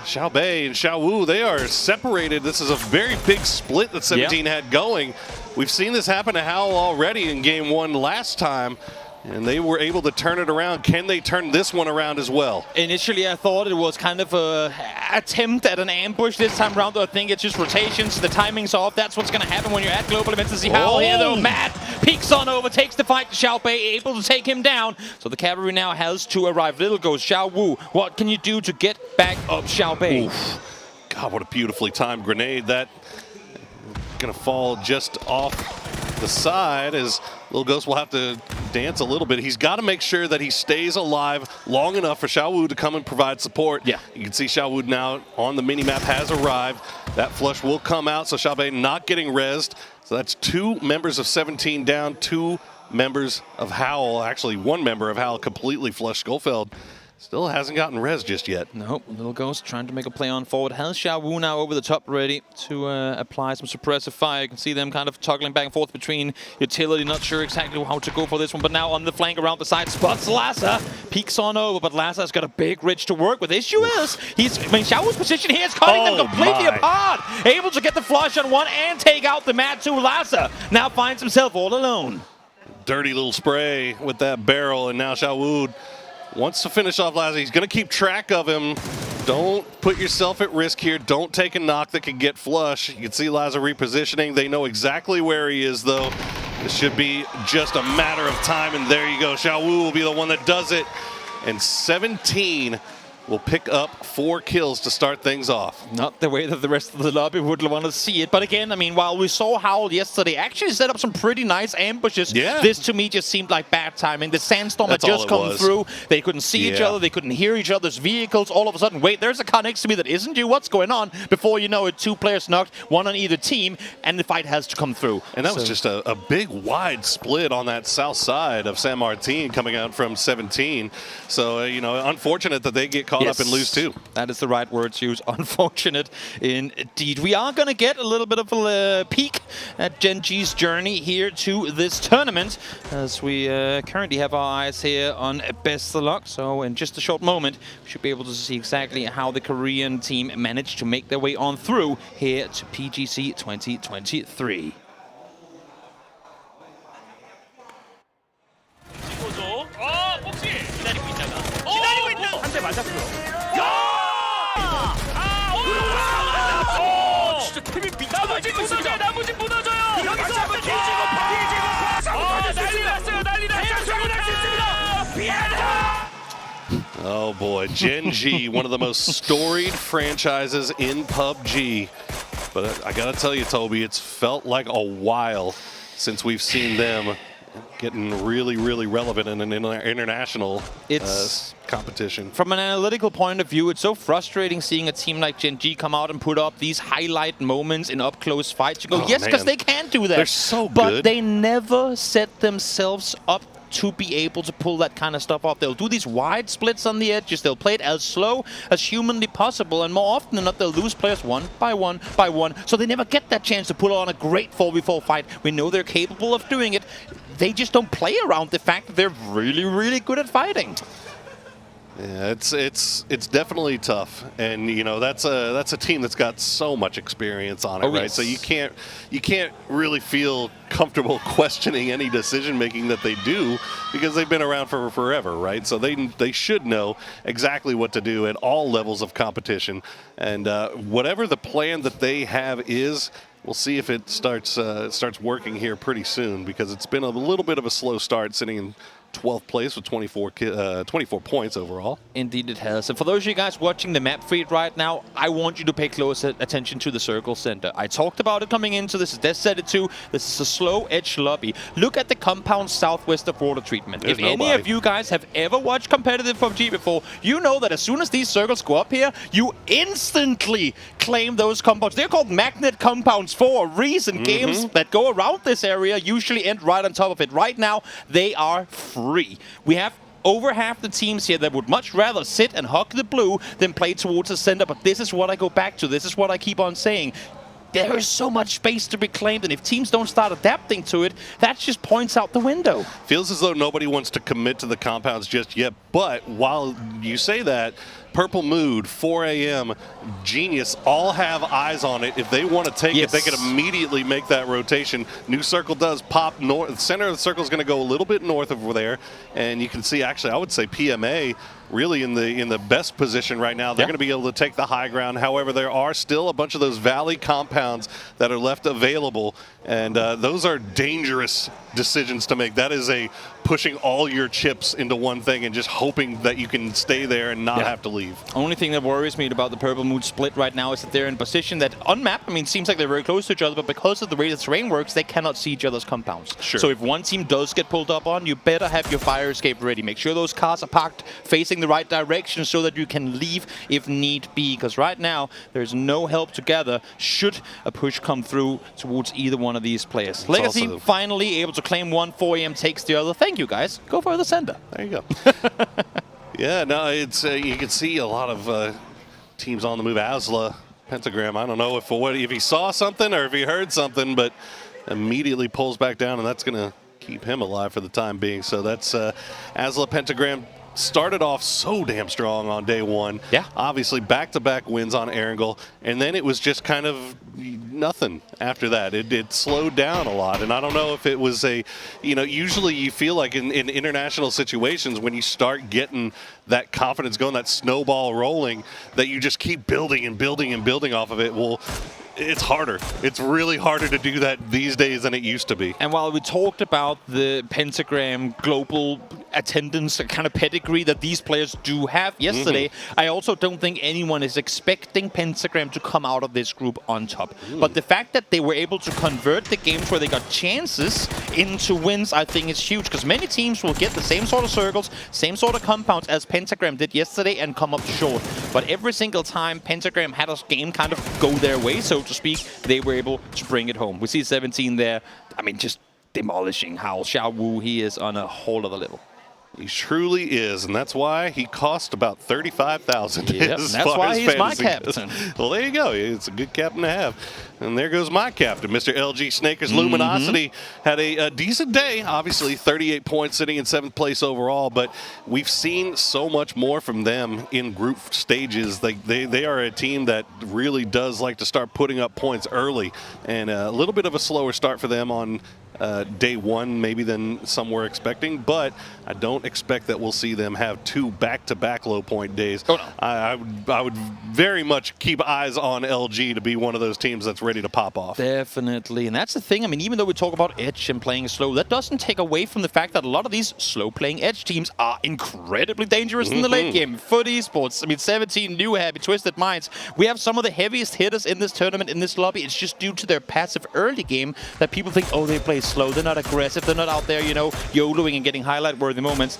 Xiao Bei and Xiao Wu, they are separated. This is a very big split that 17 had going. We've seen this happen to Howl already in game 1 last time, and they were able to turn it around. Can they turn this one around as well? Initially, I thought it was kind of an attempt at an ambush this time around. I think it's just rotations. The timing's off. That's what's going to happen when you're at global events. See Howl here, though. Mad peeks on over, takes the fight to Xiao Bei, able to take him down. So the cavalry now has to arrive. Little goes Xiao Wu. What can you do to get back up Xiao Bei? Oof. God, what a beautifully timed grenade. That going to fall just off the side, as Little Ghost will have to dance a little bit. He's got to make sure that he stays alive long enough for Xiao Wu to come and provide support. You can see Xiao Wu now on the minimap has arrived. That flush will come out, so Xiao Bei not getting rezzed. So that's 2 members of 17 down, 2 members of Howl, actually 1 member of Howl completely flushed. Skullfeld Still hasn't gotten res just yet. Nope, Little Ghost trying to make a play on forward. Has Xiao Wu now over the top ready to apply some suppressive fire. You can see them kind of toggling back and forth between utility. Not sure exactly how to go for this one, but now on the flank around the side, spots Lassa. Peeks on over, but Lassa's got a big ridge to work with. Issue is, Xiao Wu's position here is cutting them completely apart. Able to get the flush on one and take out the Mat 2. Lassa now finds himself all alone. Dirty little spray with that barrel, and now Xiao Wu wants to finish off Lassa. He's going to keep track of him. Don't put yourself at risk here. Don't take a knock that can get flush. You can see Lassa repositioning. They know exactly where he is, though. This should be just a matter of time, and there you go. Xiao Wu will be the one that does it. And 17 will pick up 4 kills to start things off. Not the way that the rest of the lobby would want to see it. But again, I mean, while we saw Howl yesterday actually set up some pretty nice ambushes, this to me just seemed like bad timing. The sandstorm had just come through. They couldn't see each other. They couldn't hear each other's vehicles. All of a sudden, wait, there's a car next to me that isn't you. What's going on? Before you know it, 2 players knocked, 1 on either team, and the fight has to come through. And that was just a big, wide split on that south side of San Martin coming out from 17. So, you know, unfortunate that they get caught up and lose too. That is the right word to use. Unfortunate indeed. We are going to get a little bit of a peek at Gen G's journey here to this tournament, as we currently have our eyes here on Best of Luck. So in just a short moment, we should be able to see exactly how the Korean team managed to make their way on through here to PGC 2023. Oh boy, Gen G, one of the most storied franchises in PUBG. But I gotta tell you, Toby, it's felt like a while since we've seen them getting really, really relevant in an international competition. From an analytical point of view, it's so frustrating seeing a team like Gen G come out and put up these highlight moments in up-close fights. You go, yes, because they can do that. They're so good. But they never set themselves up to be able to pull that kind of stuff off. They'll do these wide splits on the edges. They'll play it as slow as humanly possible, and more often than not, they'll lose players one by one by one. So they never get that chance to put on a great 4v4 fight. We know they're capable of doing it. They just don't play around the fact that they're really, really good at fighting. Yeah, it's definitely tough, and you know that's a team that's got so much experience on it, right? Yes. So you can't really feel comfortable questioning any decision making that they do, because they've been around for forever, right? So they should know exactly what to do at all levels of competition, and whatever the plan that they have is, we'll see if it starts working here pretty soon, because it's been a little bit of a slow start, sitting in 12th place with 24 points overall. Indeed it has. And for those of you guys watching the map feed right now, I want you to pay close attention to the circle center. I talked about it coming into this. Des said it too. This is a slow edge lobby. Look at the compound southwest of water treatment. If any of you guys have ever watched competitive PUBG before, you know that as soon as these circles go up here, you instantly claim those compounds. They're called magnet compounds for a reason. Games that go around this area usually end right on top of it. Right now, they are free. We have over half the teams here that would much rather sit and hug the blue than play towards the center, but this is what I go back to. This is what I keep on saying. There is so much space to be claimed, and if teams don't start adapting to it, that just points out the window. Feels as though nobody wants to commit to the compounds just yet, but while you say that, Purple Mood, 4 a.m., Genius, all have eyes on it. If they want to take it, they can immediately make that rotation. New circle does pop north. The center of the circle is going to go a little bit north over there, and you can see, actually, I would say PMA really in the best position right now. They're going to be able to take the high ground. However, there are still a bunch of those valley compounds that are left available, and those are dangerous decisions to make. That is a pushing all your chips into one thing and just hoping that you can stay there and not have to leave. Only thing that worries me about the Purple Mood split right now is that they're in a position that on map, I mean, seems like they're very close to each other, but because of the way the terrain works, they cannot see each other's compounds. Sure. So if one team does get pulled up on, you better have your fire escape ready. Make sure those cars are parked facing the right direction so that you can leave if need be, because right now there's no help to gather should a push come through towards either one of these players. Legacy finally able to claim one, 4 AM takes the other. Thank you guys. Go for the center. There you go. Yeah, no, it's you can see a lot of teams on the move. Asla, Pentagram, I don't know if he saw something or if he heard something, but immediately pulls back down, and that's going to keep him alive for the time being. So that's Asla, Pentagram. Started off so damn strong on day one. Yeah. Obviously, back-to-back wins on Erangel, and then it was just kind of nothing after that. It slowed down a lot, and I don't know if it was usually you feel like in international situations when you start getting that confidence going, that snowball rolling, that you just keep building and building and building off of it. Well, it's harder. It's really harder to do that these days than it used to be. And while we talked about the Pentagram global attendance kind of pedigree that these players do have yesterday, I also don't think anyone is expecting Pentagram to come out of this group on top. But the fact that they were able to convert the games where they got chances into wins, I think is huge, because many teams will get the same sort of circles, same sort of compounds as Pentagram did yesterday and come up short. But every single time Pentagram had a game kind of go their way, so to speak, they were able to bring it home. We see 17 there. I mean, just demolishing how Xiao Wu, he is on a whole other level. He truly is, and that's why he cost about $35,000. Yep, that's why he's my captain. Well, there you go. It's a good captain to have. And there goes my captain, Mr. LG Snakers. Luminosity had a decent day. Obviously, 38 points, sitting in 7th place overall. But we've seen so much more from them in group stages. They are a team that really does like to start putting up points early. And a little bit of a slower start for them on day one maybe than some were expecting, but I don't expect that we'll see them have 2 back-to-back low-point days. Oh, no. I would very much keep eyes on LG to be one of those teams that's ready to pop off. Definitely, and that's the thing. I mean, even though we talk about Edge and playing slow, that doesn't take away from the fact that a lot of these slow-playing Edge teams are incredibly dangerous in the late game. Foot Esports, I mean, 17 new happy Twisted Minds. We have some of the heaviest hitters in this tournament, in this lobby. It's just due to their passive early game that people think, oh, they play slow, they're not aggressive, they're not out there, YOLOing and getting highlight-worthy moments.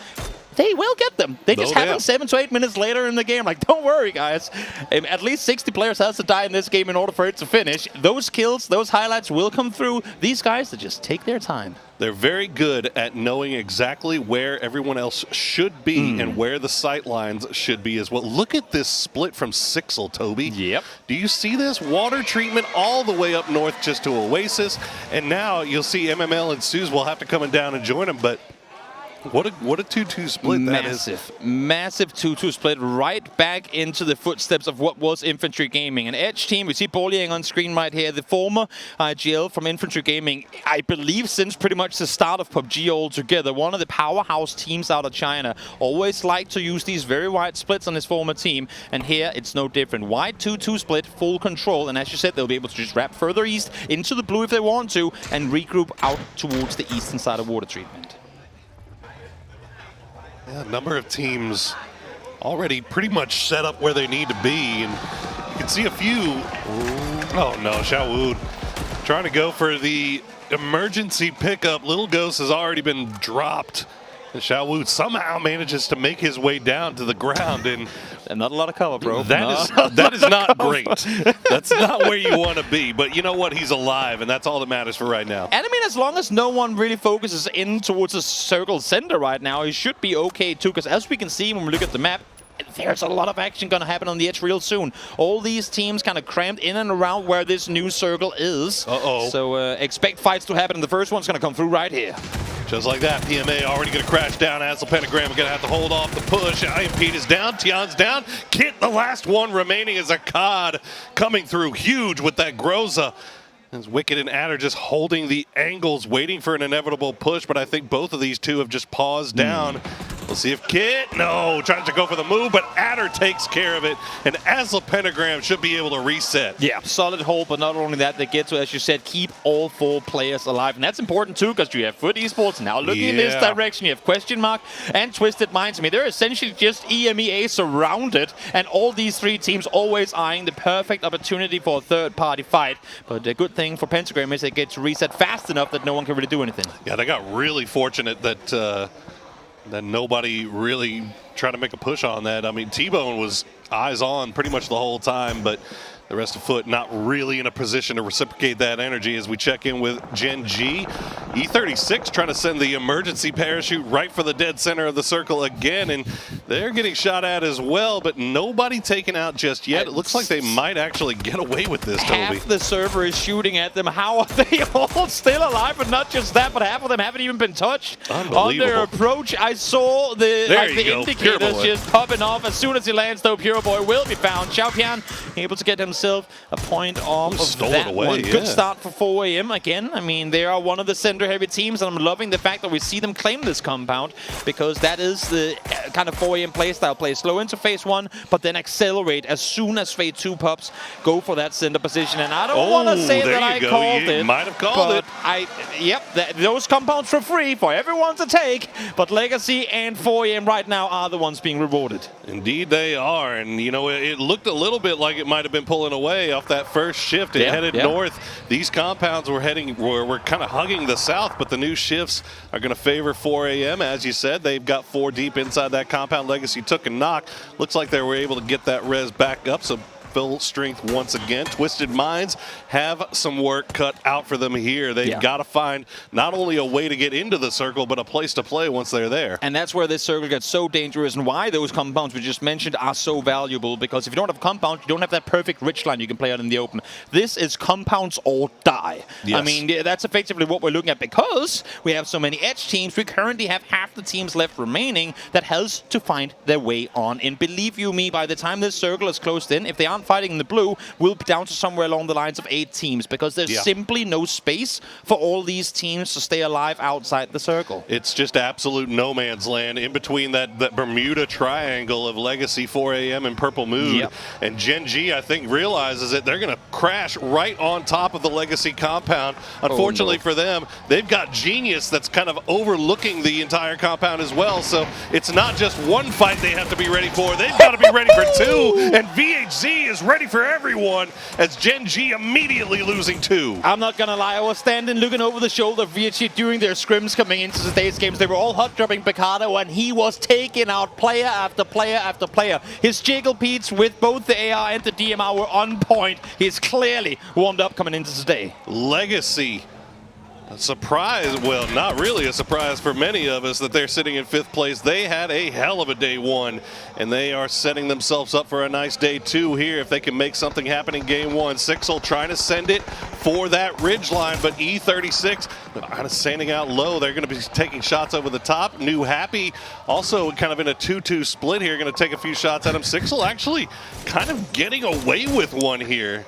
They will get them. They just happen 7 to 8 minutes later in the game. Like, don't worry, guys. At least 60 players has to die in this game in order for it to finish. Those kills, those highlights will come through. These guys, they just take their time. They're very good at knowing exactly where everyone else should be and where the sight lines should be as well. Look at this split from Sixel, Toby. Yep. Do you see this? Water treatment all the way up north just to Oasis. And now you'll see MML and Suze will have to come down and join them, but what a 2-2 split that is. Massive 2-2 split right back into the footsteps of what was Infantry Gaming. An Edge team, we see Boliang on screen right here, the former IGL from Infantry Gaming, I believe since pretty much the start of PUBG altogether, one of the powerhouse teams out of China. Always like to use these very wide splits on his former team, and here it's no different. Wide 2-2 split, full control, and as you said, they'll be able to just wrap further east into the blue if they want to, and regroup out towards the eastern side of water treatment. Yeah, a number of teams already pretty much set up where they need to be, and you can see a few. Oh no, Xiao Wu trying to go for the emergency pickup. Little Ghost has already been dropped. And Xiao Wu somehow manages to make his way down to the ground, and not a lot of cover, bro. That is not great. That's not where you want to be. But you know what? He's alive, and that's all that matters for right now. And I mean, as long as no one really focuses in towards the circle center right now, he should be okay too. Because as we can see when we look at the map, there's a lot of action going to happen on the edge real soon. All these teams kind of crammed in and around where this new circle is. So expect fights to happen, and the first one's going to come through right here. Just like that, PMA already going to crash down. Asla Pentagram going to have to hold off the push. IMP is down. Tian's down. Kit, the last one remaining, is a COD coming through huge with that Groza. As Wicked and Adder just holding the angles, waiting for an inevitable push, but I think both of these two have just paused down. We'll see if Kit, tries to go for the move, but Adder takes care of it, and Asla Pentagram should be able to reset. Yeah, solid hold, but not only that, they get to, as you said, keep all 4 players alive, and that's important too, because you have Foot Esports now looking in this direction, you have Question Mark and Twisted Minds. I mean, they're essentially just EMEA surrounded, and all these 3 teams always eyeing the perfect opportunity for a third-party fight. But the good thing for Pentagram is they get to reset fast enough that no one can really do anything. Yeah, they got really fortunate that that nobody really tried to make a push on that. I mean, T-Bone was eyes on pretty much the whole time, but The rest of Foot not really in a position to reciprocate that energy as we check in with Gen G. E36 trying to send the emergency parachute right for the dead center of the circle again, and they're getting shot at as well, but nobody taken out just yet. It looks like they might actually get away with this, Toby. Half the server is shooting at them. How are they all still alive? And not just that, but half of them haven't even been touched on their approach. I saw the indicators just popping off. As soon as he lands, though, Pure Boy will be found. Xiaopian able to get himself a point off of that one. Good start for 4 AM again. I mean, they are one of the center-heavy teams, and I'm loving the fact that we see them claim this compound, because that is the kind of 4 AM playstyle. Play slow into phase 1, but then accelerate as soon as phase 2 pops. Go for that center position, and I don't want to say that I called it. Might have called it. Those compounds for free for everyone to take, but Legacy and 4 AM right now are the ones being rewarded. Indeed they are, and you know, it looked a little bit like it might have been pulling away off that first shift. It headed north. These compounds were kind of hugging the south, but the new shifts are going to favor 4 AM. As you said, they've got 4 deep inside that compound. Legacy took a knock. Looks like they were able to get that res back up, so full strength once again. Twisted Minds have some work cut out for them here. They've got to find not only a way to get into the circle, but a place to play once they're there. And that's where this circle gets so dangerous, and why those compounds we just mentioned are so valuable, because if you don't have compounds, you don't have that perfect rich line you can play out in the open. This is compounds or die. Yes. I mean, that's effectively what we're looking at, because we have so many edge teams. We currently have half the teams left remaining that has to find their way on. And believe you me, by the time this circle is closed in, if they aren't fighting in the blue, we'll be down to somewhere along the lines of 8 teams, because there's simply no space for all these teams to stay alive outside the circle. It's just absolute no man's land in between that Bermuda triangle of Legacy, 4 AM, and Purple Mood. And Gen G, I think, realizes that they're going to crash right on top of the Legacy compound. Unfortunately for them, they've got Genius that's kind of overlooking the entire compound as well, so it's not just one fight they have to be ready for. They've got to be ready for 2, and VHZ is ready for everyone as Gen G immediately losing 2. I'm not gonna lie, I was standing looking over the shoulder of VHG during their scrims coming into today's games. They were all hot dropping Picardo, and he was taking out player after player after player. His jiggle beats with both the AR and the DMR were on point. He's clearly warmed up coming into today. Legacy. A surprise, well, not really a surprise for many of us that they're sitting in 5th place. They had a hell of a day 1, and they are setting themselves up for a nice day 2 here if they can make something happen in game 1. Sixel trying to send it for that ridge line, but E36 kind of standing out low. They're going to be taking shots over the top. New Happy also kind of in a 2-2 split here, going to take a few shots at him. Sixel actually kind of getting away with one here.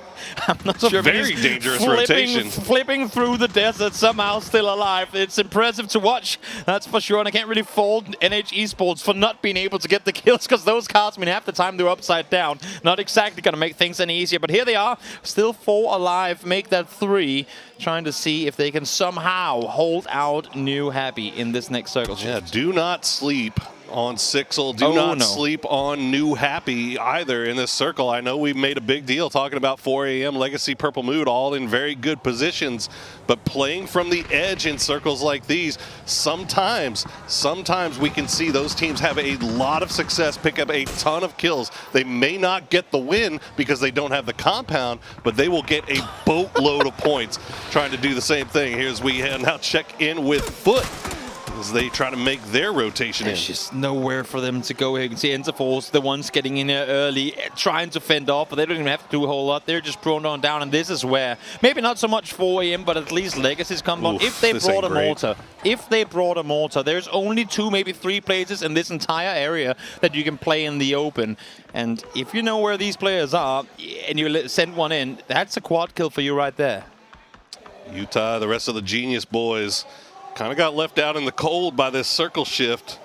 I'm not sure. Very dangerous rotation. Flipping through the desert, somehow still alive. It's impressive to watch, that's for sure. And I can't really fault NH Esports for not being able to get the kills, because those cards, I mean, half the time they're upside down. Not exactly going to make things any easier. But here they are, still 4 alive, make that 3, trying to see if they can somehow hold out New Happy in this next circle shift. Do not sleep on Sixel. Do not sleep on New Happy either in this circle. I know we've made a big deal talking about 4 AM, Legacy, Purple Mood, all in very good positions, but playing from the edge in circles like these, sometimes we can see those teams have a lot of success, pick up a ton of kills. They may not get the win because they don't have the compound, but they will get a boatload of points trying to do the same thing. Here's we now check in with Foot as they try to make their rotation There's just nowhere for them to go here. You can see Interforce, the ones getting in here early, trying to fend off, but they don't even have to do a whole lot. They're just prone on down, and this is where, maybe not so much 4 AM, but at least Legacy's come on. If they brought a mortar, there's only 2, maybe 3 places in this entire area that you can play in the open. And if you know where these players are, and you send one in, that's a quad kill for you right there. Utah, the rest of the Genius boys, kind of got left out in the cold by this circle shift,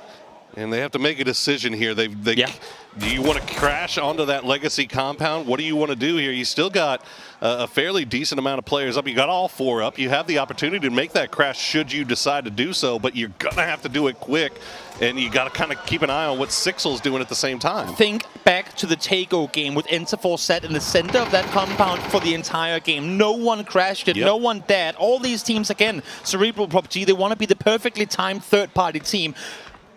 and they have to make a decision here. Do you want to crash onto that Legacy compound? What do you want to do here? You still got a fairly decent amount of players up. You got all 4 up. You have the opportunity to make that crash should you decide to do so, but you're going to have to do it quick, and you got to kind of keep an eye on what Sixel's doing at the same time. Think back to the Takeover game with Interforce set in the center of that compound for the entire game. No one crashed it, no one dared. All these teams, again, Cerebral PUBG, they want to be the perfectly timed third-party team.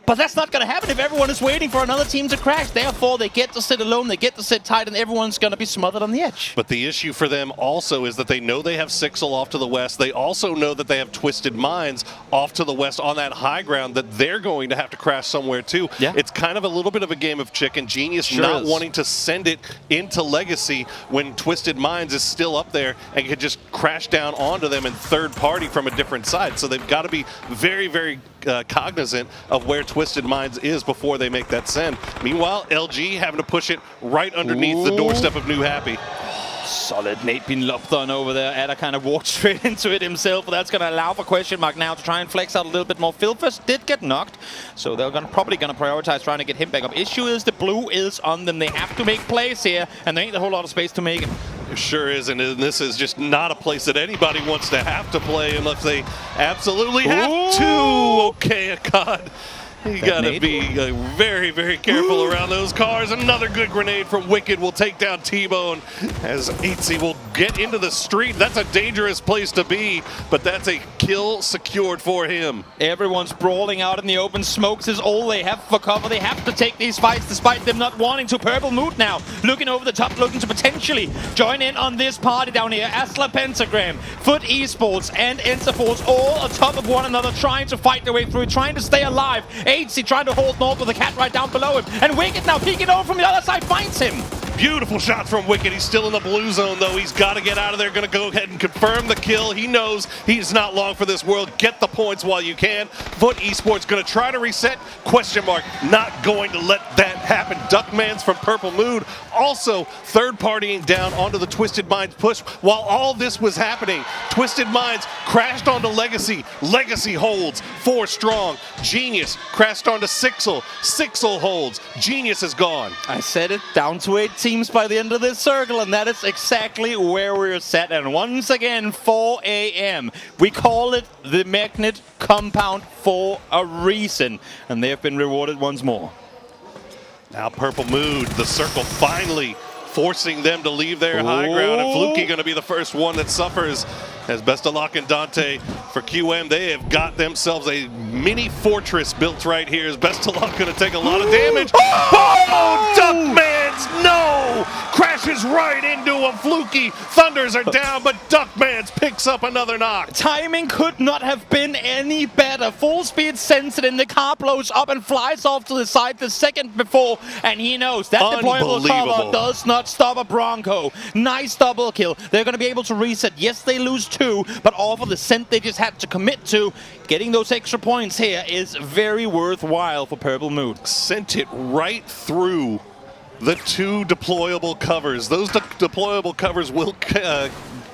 But that's not going to happen if everyone is waiting for another team to crash. Therefore, they get to sit alone, they get to sit tight, and everyone's going to be smothered on the edge. But the issue for them also is that they know they have Sixel off to the west. They also know that they have Twisted Minds off to the west on that high ground that they're going to have to crash somewhere too. Yeah. It's kind of a little bit of a game of chicken. Genius Sure not is. wanting to send it into Legacy when Twisted Minds is still up there and could just crash down onto them in third party from a different side. So they've got to be very, very cognizant of where Twisted Minds is before they make that send. Meanwhile, LG having to push it right underneath the doorstep of New Happy. Solid Nate being lobbed on over there. Ada kind of walked straight into it himself, but that's going to allow for question mark now to try and flex out a little bit more. Philfus did get knocked, so they're probably going to prioritize trying to get him back up. Issue is the blue is on them. They have to make plays here, and there ain't a whole lot of space to make it. It sure is, and this is just not a place that anybody wants to have to play unless they absolutely have to. Okay, God. You gotta be very, very careful around those cars. Another good grenade from Wicked will take down T-Bone as Itzy will get into the street. That's a dangerous place to be, but that's a kill secured for him. Everyone's brawling out in the open. Smokes is all they have for cover. They have to take these fights despite them not wanting to. Purple Mood now looking over the top, looking to potentially join in on this party down here. Asla Pentagram, Foot Esports, and Interforce all on top of one another, trying to fight their way through, trying to stay alive. He trying to hold North with a cat right down below him. And Wicked now peeking over from the other side finds him. Beautiful shots from Wicked. He's still in the blue zone, though. He's got to get out of there. Going to go ahead and confirm the kill. He knows he's not long for this world. Get the points while you can. Foot Esports going to try to reset. Question mark. Not going to let that happen. Duckmans from Purple Mood also third partying down onto the Twisted Minds push. While all this was happening, Twisted Minds crashed onto Legacy. Legacy holds 4 strong. Genius crashed onto Sixel. Sixel holds. Genius is gone. I said it, down to 8 teams by the end of this circle, and that is exactly where we're set. And once again, 4 a.m. We call it the Magnet Compound for a reason, and they have been rewarded once more. Now Purple Mood, the circle finally forcing them to leave their high ground, and Fluky going to be the first one that suffers. As Best of Luck and Dante for QM, they have got themselves a mini fortress built right here. As Best of Luck going to take a lot of damage. Oh, Duckmans, no! Crashes right into him. Fluky, Thunders are down, but Duckmans picks up another knock. Timing could not have been any better. Full speed sends it in, the car blows up and flies off to the side the second before, and he knows that deployable cover does not stop a Bronco. Nice double kill. They're going to be able to reset. Yes, they lose 2, but all for the cent they just had to commit to. Getting those extra points here is very worthwhile for Purple Mood. Sent it right through the 2 deployable covers. Those deployable covers will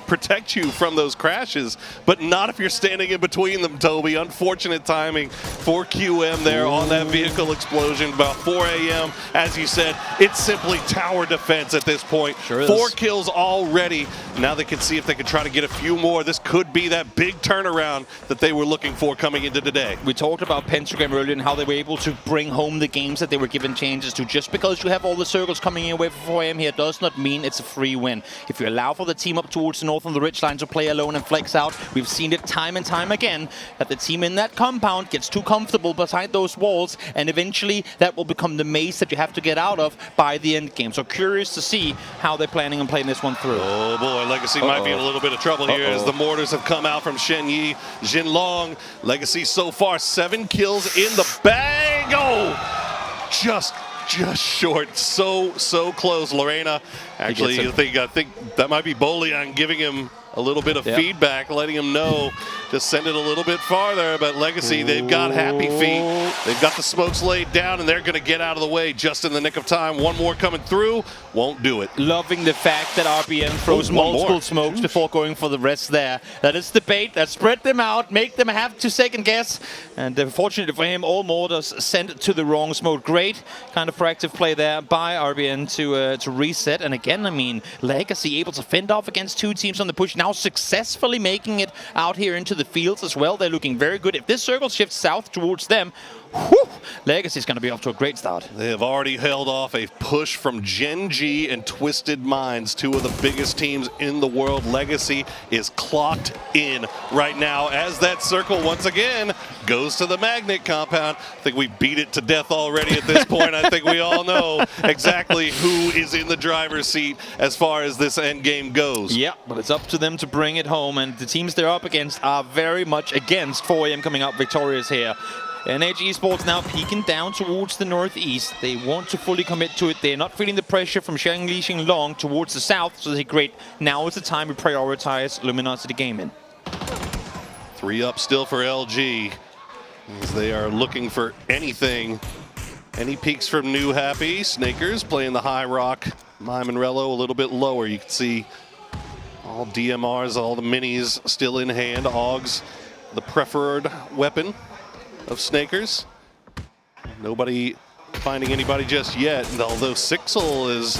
protect you from those crashes, but not if you're standing in between them, Toby. Unfortunate timing for QM there on that vehicle explosion. About 4 a.m., as you said, it's simply tower defense at this point. Sure is. 4 kills already. Now they can see if they can try to get a few more. This could be that big turnaround that they were looking for coming into today. We talked about Pentagram earlier and how they were able to bring home the games that they were given chances to. Just because you have all the circles coming in away from 4 a.m. here does not mean it's a free win. If you allow for the team up towards the north on the ridgeline to play alone and flex out, we've seen it time and time again that the team in that compound gets too comfortable behind those walls, and eventually that will become the maze that you have to get out of by the end game. So curious to see how they're planning on playing this one through. Oh boy, Legacy might be in a little bit of trouble here as the mortars have come out from Shen Yi. Jinlong, Legacy so far 7 kills in the bag. Oh, just short. So close. Lorena, actually, I think that might be Bolian giving him a little bit of feedback, letting him know to send it a little bit farther. But Legacy, they've got happy feet. They've got the smokes laid down, and they're going to get out of the way just in the nick of time. One more coming through. Won't do it. Loving the fact that RBN throws multiple smokes before going for the rest there. That is the bait that spread them out, make them have to second guess. And fortunately for him, all mortars sent to the wrong smoke. Great kind of proactive play there by RBN to reset. And again, I mean, Legacy able to fend off against 2 teams on the push, now successfully making it out here into the fields as well. They're looking very good. If this circle shifts south towards them, Whew. Legacy's going to be off to a great start. They have already held off a push from Gen G and Twisted Minds, two of the biggest teams in the world. Legacy is clocked in right now as that circle once again goes to the magnet compound. I think we beat it to death already at this point. I think we all know exactly who is in the driver's seat as far as this end game goes. Yeah, but it's up to them to bring it home, and the teams they're up against are very much against 4AM coming up victorious here. NH Esports now peeking down towards the northeast. They want to fully commit to it. They're not feeling the pressure from Shangli Xinglong towards the south, so they great. Now is the time we prioritize Luminosity Gaming. 3 up still for LG as they are looking for anything. Any peaks from New Happy. Snakers playing the high rock. Mime and Rello a little bit lower. You can see all DMRs, all the minis still in hand. Augs, the preferred weapon of Snakers. Nobody finding anybody just yet. And although Sixel is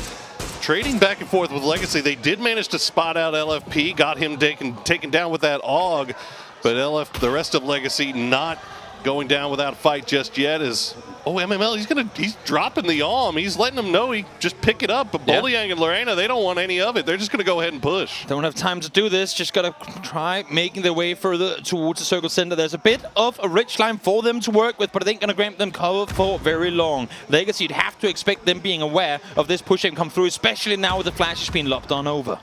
trading back and forth with Legacy, they did manage to spot out LFP, got him taken down with that AUG, but the rest of Legacy not going down without a fight just yet. Is MML, he's dropping the arm. He's letting them know he just pick it up. But Boliang and Lorena, they don't want any of it. They're just going to go ahead and push. Don't have time to do this. Just got to try making their way further towards the circle center. There's a bit of a rich line for them to work with, but I think going to grant them cover for very long. Legacy, you'd have to expect them being aware of this push and come through, especially now with the flashes being lopped on over.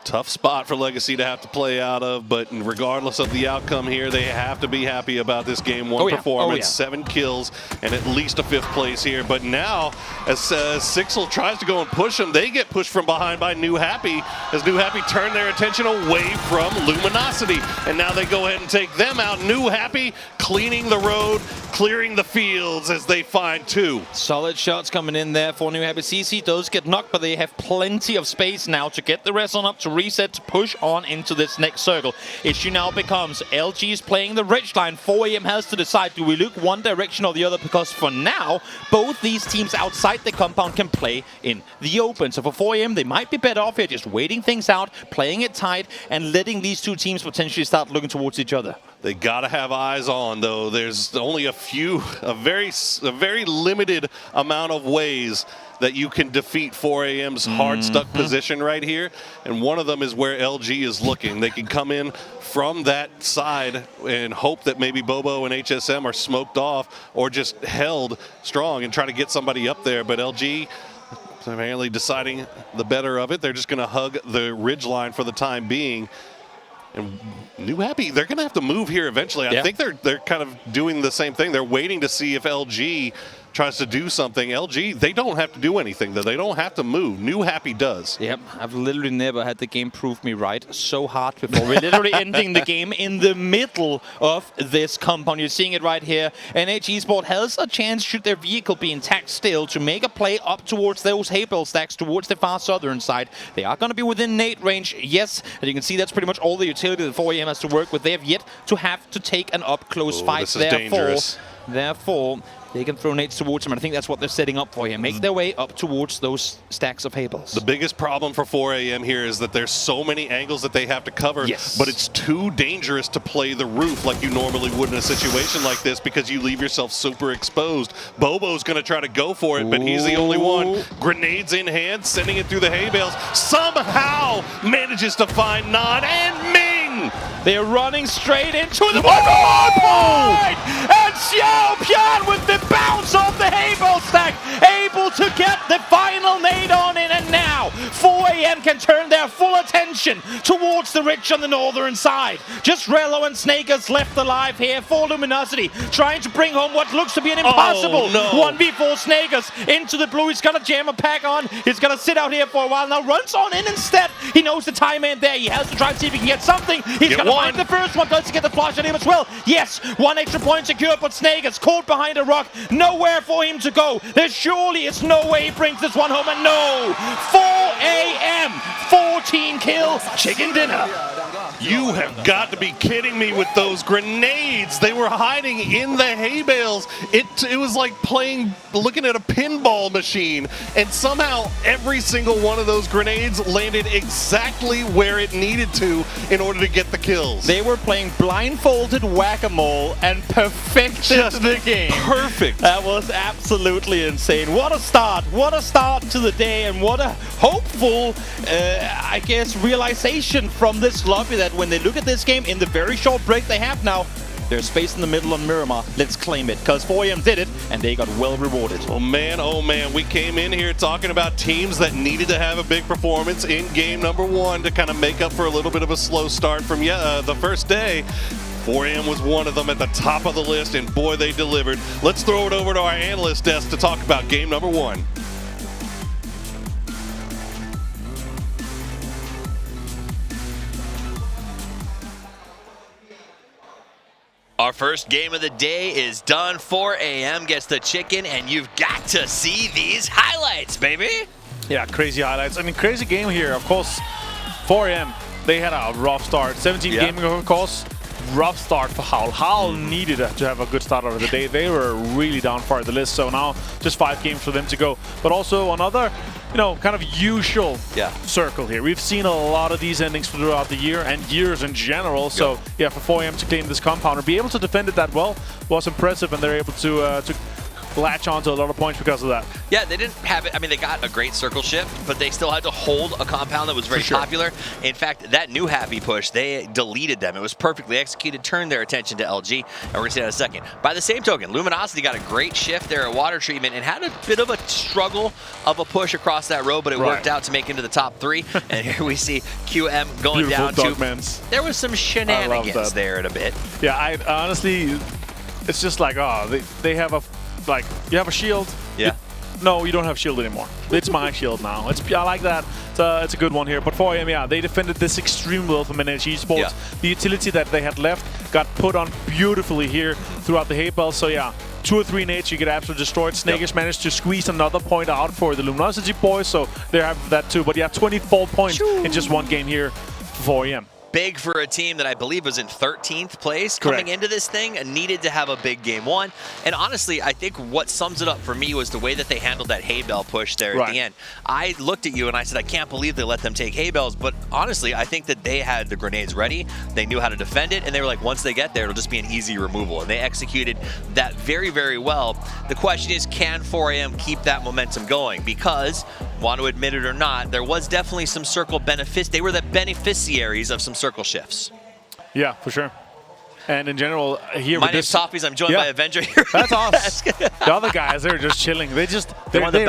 Tough spot for Legacy to have to play out of, but regardless of the outcome here, they have to be happy about this game one performance, 7 kills, and at least a 5th place here. But now, as Sixel tries to go and push them, they get pushed from behind by New Happy, as New Happy turn their attention away from Luminosity. And now they go ahead and take them out. New Happy cleaning the road, clearing the fields as they find 2. Solid shots coming in there for New Happy. CC does get knocked, but they have plenty of space now to get the rest on up, to reset, to push on into this next circle. Issue now becomes LG is playing the rich line. 4AM has to decide, do we look one direction or the other? Because for now, both these teams outside the compound can play in the open. So for 4AM, they might be better off here just waiting things out, playing it tight, and letting these two teams potentially start looking towards each other. They gotta have eyes on, though. There's only a very limited amount of ways that you can defeat 4AM's hard stuck position right here, and one of them is where LG is looking. They can come in from that side and hope that maybe Bobo and HSM are smoked off or just held strong and try to get somebody up there, but LG apparently deciding the better of it. They're just gonna hug the ridge line for the time being. And New Happy, they're going to have to move here eventually. I think they're kind of doing the same thing. They're waiting to see if LG tries to do something. LG, they don't have to do anything, though. They don't have to move. New Happy does. Yep, I've literally never had the game prove me right so hard before. We're literally ending the game in the middle of this compound. You're seeing it right here. NH Esports has a chance, should their vehicle be intact still, to make a play up towards those Haybell stacks, towards the far southern side. They are going to be within nade range, yes. And you can see that's pretty much all the utility that 4AM has to work with. They have yet to have to take an up-close fight. This is dangerous. Therefore, they can throw nades towards him, and I think that's what they're setting up for here. Make their way up towards those stacks of Haybells. The biggest problem for 4AM here is that there's so many angles that they have to cover, but it's too dangerous to play the roof like you normally would in a situation like this because you leave yourself super exposed. Bobo's going to try to go for it, but he's the only one. Grenades in hand, sending it through the Haybells. Somehow manages to find Nod and Ming. They're running straight into the point! And Xiao Pian with the bounce off the Haybell stack, able to get the final nade on in, and now 4AM can turn their full attention towards the ridge on the northern side. Just Rello and Snakers left alive here for Luminosity, trying to bring home what looks to be an impossible 1v4 Snakers into the blue. He's gonna jam a pack on, he's gonna sit out here for a while, now runs on in instead. He knows the time ain't there, he has to try and see if he can get something. He's gonna find the first one, does he get the flash on him as well? Yes, 1 extra point secured, but Snakers caught behind a rock, nowhere for him to go. There surely is no way he brings this one home, and no! 4AM, 14 kill, chicken dinner. You have got to be kidding me with those grenades. They were hiding in the hay bales. It was like looking at a pinball machine, and somehow every single one of those grenades landed exactly where it needed to in order to get the kills. They were playing blindfolded whack-a-mole and perfected the game. Perfect. That was absolutely insane. What a start. What a start to the day, and what a hopeful, I guess, realization from this lobby that when they look at this game in the very short break they have now, there's space in the middle on Miramar. Let's claim it, because 4AM did it, and they got well rewarded. Oh man, we came in here talking about teams that needed to have a big performance in game number 1 to kind of make up for a little bit of a slow start from the first day. 4AM was one of them at the top of the list, and boy, they delivered. Let's throw it over to our analyst desk to talk about game number 1. Our first game of the day is done. 4AM gets the chicken, and you've got to see these highlights, baby. Yeah, crazy highlights. I mean, crazy game here. Of course, 4AM, they had a rough start. 17 gaming, of course. Rough start for Howl. Howl needed to have a good start out of the day. They were really down far the list, so now just 5 games for them to go. But also another, kind of usual circle here. We've seen a lot of these endings throughout the year and years in general. So yeah, for 4AM to claim this compound and be able to defend it that well was impressive, and they're able to latch onto a lot of points because of that. Yeah, they didn't have it. I mean, they got a great circle shift, but they still had to hold a compound that was very popular. In fact, that new happy push, they deleted them. It was perfectly executed, turned their attention to LG, and we're going to see that in a second. By the same token, Luminosity got a great shift there at water treatment and had a bit of a struggle of a push across that road, but it worked out to make into the top 3. And here we see QM going down to... There was some shenanigans there in a bit. Yeah, I honestly, it's just like, they have a... Like, you have a shield. Yeah. No, you don't have shield anymore. It's my shield now. I like that. It's a good one here. But 4AM, yeah, they defended this extremely well from NH Esports. Yeah. The utility that they had left got put on beautifully here throughout the hay bell. So yeah, 2 or 3 nades, you get absolutely destroyed. Snakish managed to squeeze another point out for the Luminosity boys, so they have that too. But yeah, 24 points in just 1 game here for 4AM. Big for a team that I believe was in 13th place coming into this thing and needed to have a big game 1. And honestly, I think what sums it up for me was the way that they handled that hay bell push there at the end. I looked at you and I said, I can't believe they let them take hay bells. But honestly, I think that they had the grenades ready. They knew how to defend it. And they were like, once they get there, it'll just be an easy removal. And they executed that very, very well. The question is, can 4AM keep that momentum going? Because, want to admit it or not, there was definitely some circle benefits. They were the beneficiaries of some circle shifts. Yeah, for sure. And in general, here my name's Toppies. I'm joined by Avenger here. That's us. The other guys, they're just chilling. They're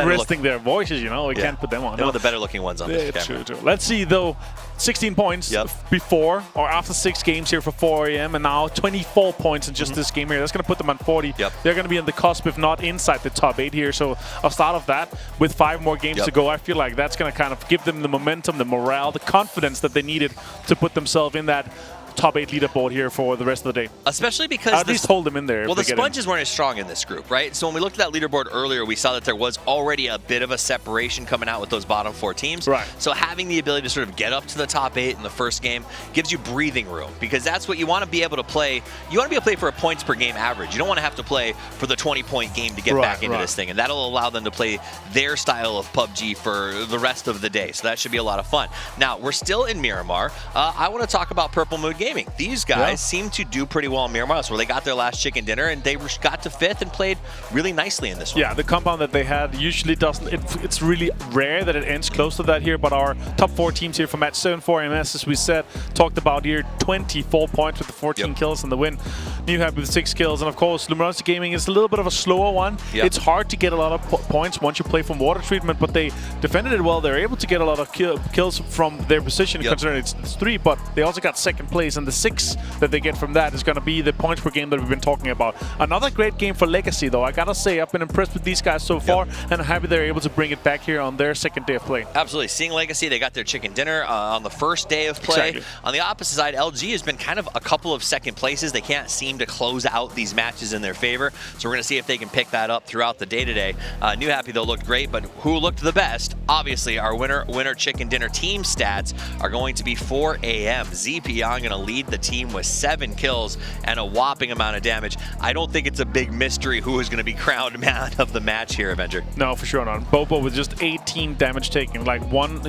resting their voices, We can't put them on. They're one of the better looking ones on this camera. True. Let's see, though. 16 points before or after 6 games here for 4AM, and now 24 points in just this game here. That's going to put them on 40. They're going to be on the cusp, if not inside the top 8 here. So I'll start off that with 5 more games to go. I feel like that's going to kind of give them the momentum, the morale, the confidence that they needed to put themselves in that top 8 leaderboard here for the rest of the day. Especially because at least hold them in there. Well, the sponges weren't as strong in this group, right? So when we looked at that leaderboard earlier, we saw that there was already a bit of a separation coming out with those bottom 4 teams. Right. So having the ability to sort of get up to the top 8 in the first game gives you breathing room, because that's what you want to be able to play. You want to be able to play for a points per game average. You don't want to have to play for the 20-point game to get back into this thing, and that'll allow them to play their style of PUBG for the rest of the day. So that should be a lot of fun. Now, we're still in Miramar. I want to talk about Purple Moon Gaming. These guys seem to do pretty well in Miramar. That's where they got their last chicken dinner, and they got to 5th and played really nicely in this one. Yeah, the compound that they had usually doesn't. It's really rare that it ends close to that here, but our top 4 teams here for match 7 for MS, as we said, talked about here, 24 points with the 14 kills and the win. New Happy with 6 kills, and of course, Luminosity Gaming is a little bit of a slower one. It's hard to get a lot of points once you play from water treatment, but they defended it well. They're able to get a lot of kills from their position, considering it's 3, but they also got 2nd place place, and the 6 that they get from that is going to be the points per game that we've been talking about. Another great game for Legacy, though. I gotta say, I've been impressed with these guys so far, and I'm happy they're able to bring it back here on their second day of play. Absolutely. Seeing Legacy, they got their chicken dinner on the first day of play. Exactly. On the opposite side, LG has been kind of a couple of second places. They can't seem to close out these matches in their favor, so we're going to see if they can pick that up throughout the day today. New Happy, though, looked great, but who looked the best? Obviously, our winner chicken dinner team stats are going to be 4 AM. ZPion going to lead the team with 7 kills and a whopping amount of damage. I don't think it's a big mystery who is going to be crowned man of the match here, Avenger. No, for sure not. Bobo with just 18 damage taken, like one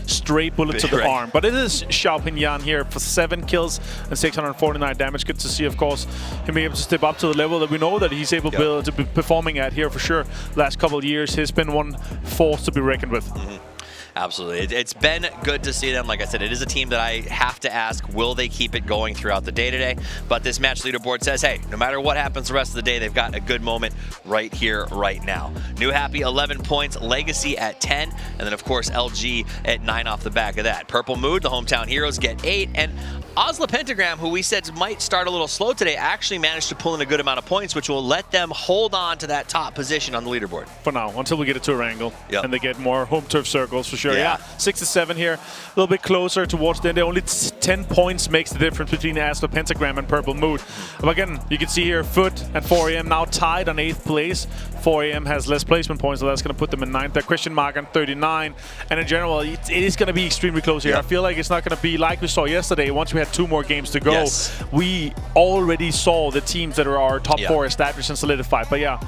straight bullet to the arm. But it is Xiaoping here for 7 kills and 649 damage. Good to see, of course, him being able to step up to the level that we know that he's able to be performing at here for sure. Last couple of years, he's been one force to be reckoned with. Absolutely. It's been good to see them. Like I said, it is a team that I have to ask, will they keep it going throughout the day today? But this match leaderboard says, hey, no matter what happens the rest of the day, they've got a good moment right here, right now. New Happy, 11 points. Legacy at 10. And then, of course, LG at 9 off the back of that. Purple Mood, the hometown heroes, get 8. And Osla Pentagram, who we said might start a little slow today, actually managed to pull in a good amount of points, which will let them hold on to that top position on the leaderboard. For now, until we get a tour angle and they get more home turf circles, for sure. Yeah, 6 to 7 here, a little bit closer towards the end. Only 10 points makes the difference between Asla Pentagram and Purple Mood. But again, you can see here, Foot and 4AM now tied on 8th place. 4AM has less placement points, so that's going to put them in 9th. That question mark on 39. And in general, it is going to be extremely close here. I feel like it's not going to be like we saw yesterday. Once we had 2 more games to go, we already saw the teams that are our top 4 established and solidified. But yeah,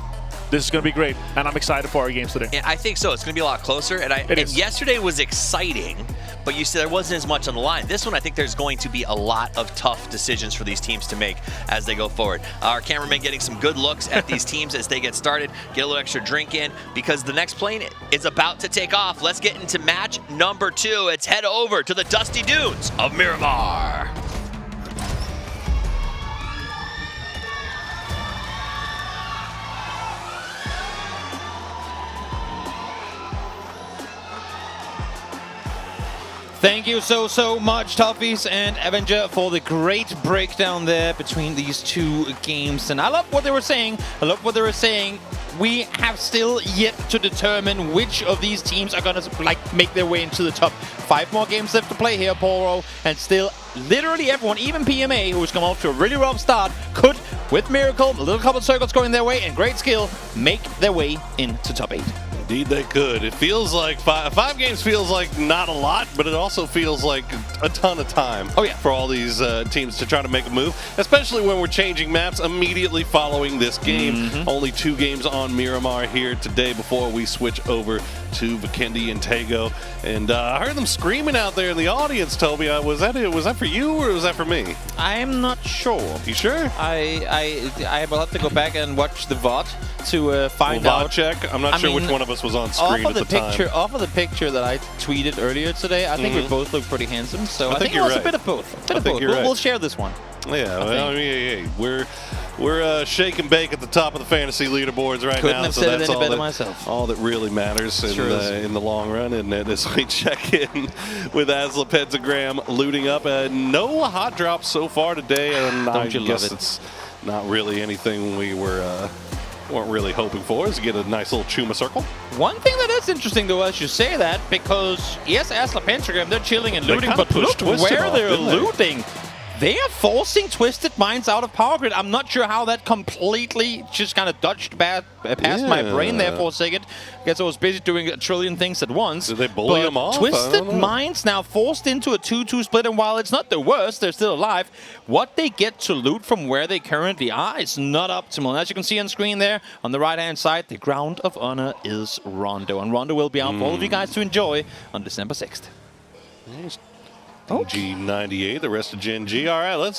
this is going to be great, and I'm excited for our games today. Yeah, I think so. It's going to be a lot closer. And yesterday was exciting, but you said there wasn't as much on the line. This one, I think there's going to be a lot of tough decisions for these teams to make as they go forward. Our cameraman getting some good looks at these teams as they get started. Get a little extra drink in because the next plane is about to take off. Let's get into match number 2. Let's head over to the dusty dunes of Miramar. Thank you so much, Toughies and Avenger, for the great breakdown there between these 2 games. And I love what they were saying. We have still yet to determine which of these teams are going to make their way into the top. 5 more games left to play here, Poro, and still literally everyone, even PMA, who's come off to a really rough start, could, with Miracle, a little couple of circles going their way, and great skill, make their way into top 8. Indeed they could. It feels like 5 games feels like not a lot, but it also feels like a ton of time for all these teams to try to make a move, especially when we're changing maps immediately following this game. Only 2 games on Miramar here today before we switch over to Vikendi and Tego. And I heard them screaming out there in the audience, Toby. Was that for you or was that for me? I'm not sure. You sure? I will have to go back and watch the VOD to find out. Check. I'm not sure which one of us was on screen at the time. Off of the picture that I tweeted earlier today, I think we both look pretty handsome. So I think it was a bit of both. We'll share this one. Yeah, well, we're shake and bake at the top of the fantasy leaderboards right Couldn't now. Have so said that's it any better myself. All that really matters in the long run. And as we check in with Asla Pentagram looting up, no hot drops so far today, and I guess it's not really anything we weren't really hoping for, is to get a nice little Chuma circle. One thing that is interesting, though, as you say that, because yes, Asla Pentagram, they're chilling and looting, but look where they're looting. They are forcing Twisted Minds out of Power Grid. I'm not sure how that completely just kind of dodged past my brain there for a second. I guess I was busy doing a trillion things at once. Did they bully them off? Twisted Minds now forced into a 2-2 split, and while it's not the worst, they're still alive. What they get to loot from where they currently are is not optimal. And as you can see on screen there, on the right-hand side, the ground of honor is Rondo. And Rondo will be out for all of you guys to enjoy on December 6th. G98, the rest of Gen G. All right, let's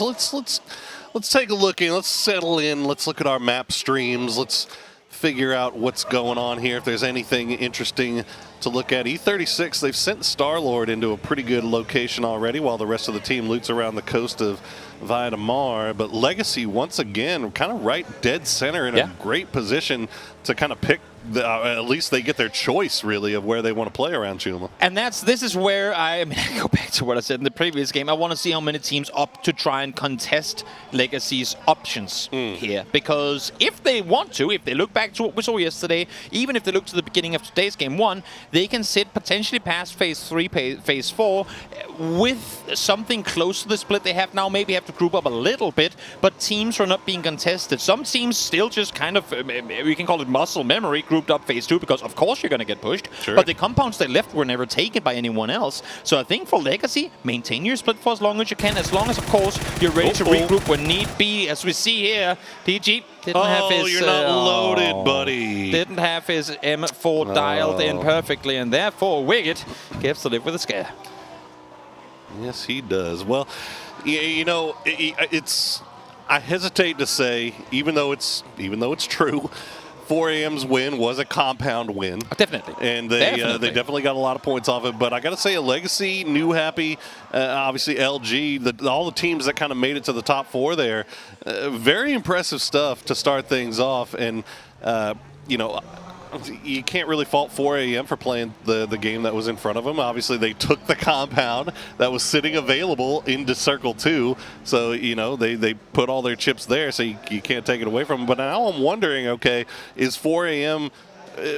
take a look in. Let's settle in. Let's look at our map streams. Let's figure out what's going on here. If there's anything interesting to look at. E36, they've sent Star-Lord into a pretty good location already, while the rest of the team loots around the coast of Via de Mar. But Legacy, once again, kind of right dead center in a great position to kind of pick at least they get their choice, really, of where they want to play around Chuma. And this is where I go back to what I said in the previous game. I want to see how many teams opt to try and contest Legacy's options here. Because if they want to, if they look back to what we saw yesterday, even if they look to the beginning of today's game 1, they can sit potentially past phase 3, phase 4 with something close to the split they have now. Maybe have to group up a little bit, but teams are not being contested. Some teams still just kind of, we can call it muscle memory, grouped up phase 2 because of course you're going to get pushed. Sure. But the compounds they left were never taken by anyone else. So I think for Legacy, maintain your split for as long as you can, as long as of course you're ready to regroup when need be. As we see here, PG didn't have his... you're not loaded, buddy. Didn't have his M4 dialed in perfectly, and therefore Wicked gets to live with a scare. Yes, he does. Well, you know, it's... I hesitate to say, even though it's true, 4AM's win was a compound win. Definitely. And they definitely got a lot of points off it. But I got to say, a Legacy, New Happy, obviously LG, all the teams that kind of made it to the top 4 there, very impressive stuff to start things off. And, you know, you can't really fault 4AM for playing the game that was in front of them. Obviously, they took the compound that was sitting available into Circle 2. So, you know, they put all their chips there, so you can't take it away from them. But now I'm wondering, okay, is 4AM,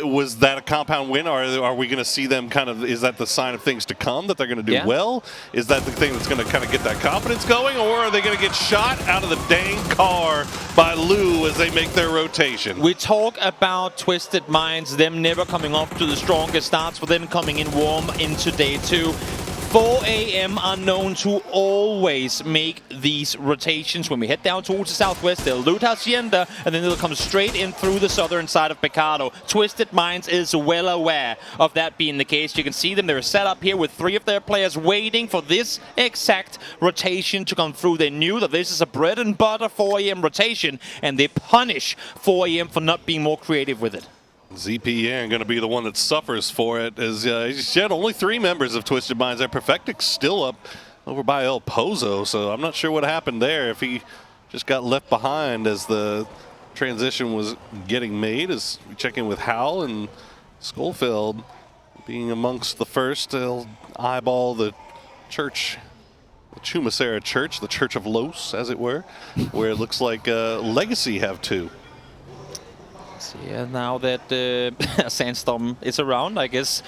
was that a compound win, or are we going to see them kind of, is that the sign of things to come, that they're going to do well? Is that the thing that's going to kind of get that confidence going, or are they going to get shot out of the dang car by Lou as they make their rotation? We talk about Twisted Minds, them never coming off to the strongest starts, for them coming in warm into day 2. 4AM are known to always make these rotations. When we head down towards the southwest, they'll loot Hacienda, and then they'll come straight in through the southern side of Pecado. Twisted Minds is well aware of that being the case. You can see them. They're set up here with 3 of their players waiting for this exact rotation to come through. They knew that this is a bread and butter 4AM rotation, and they punish 4AM for not being more creative with it. ZPN going to be the one that suffers for it. As you said, only 3 members of Twisted Minds. That Perfectic's still up over by El Pozo, so I'm not sure what happened there. If he just got left behind as the transition was getting made. As we check in with Howell and Schofield being amongst the first. They'll eyeball the church, the Chumacera Church, the Church of Los, as it were, where it looks like Legacy have 2. Yeah, now that Sandstorm is around, I guess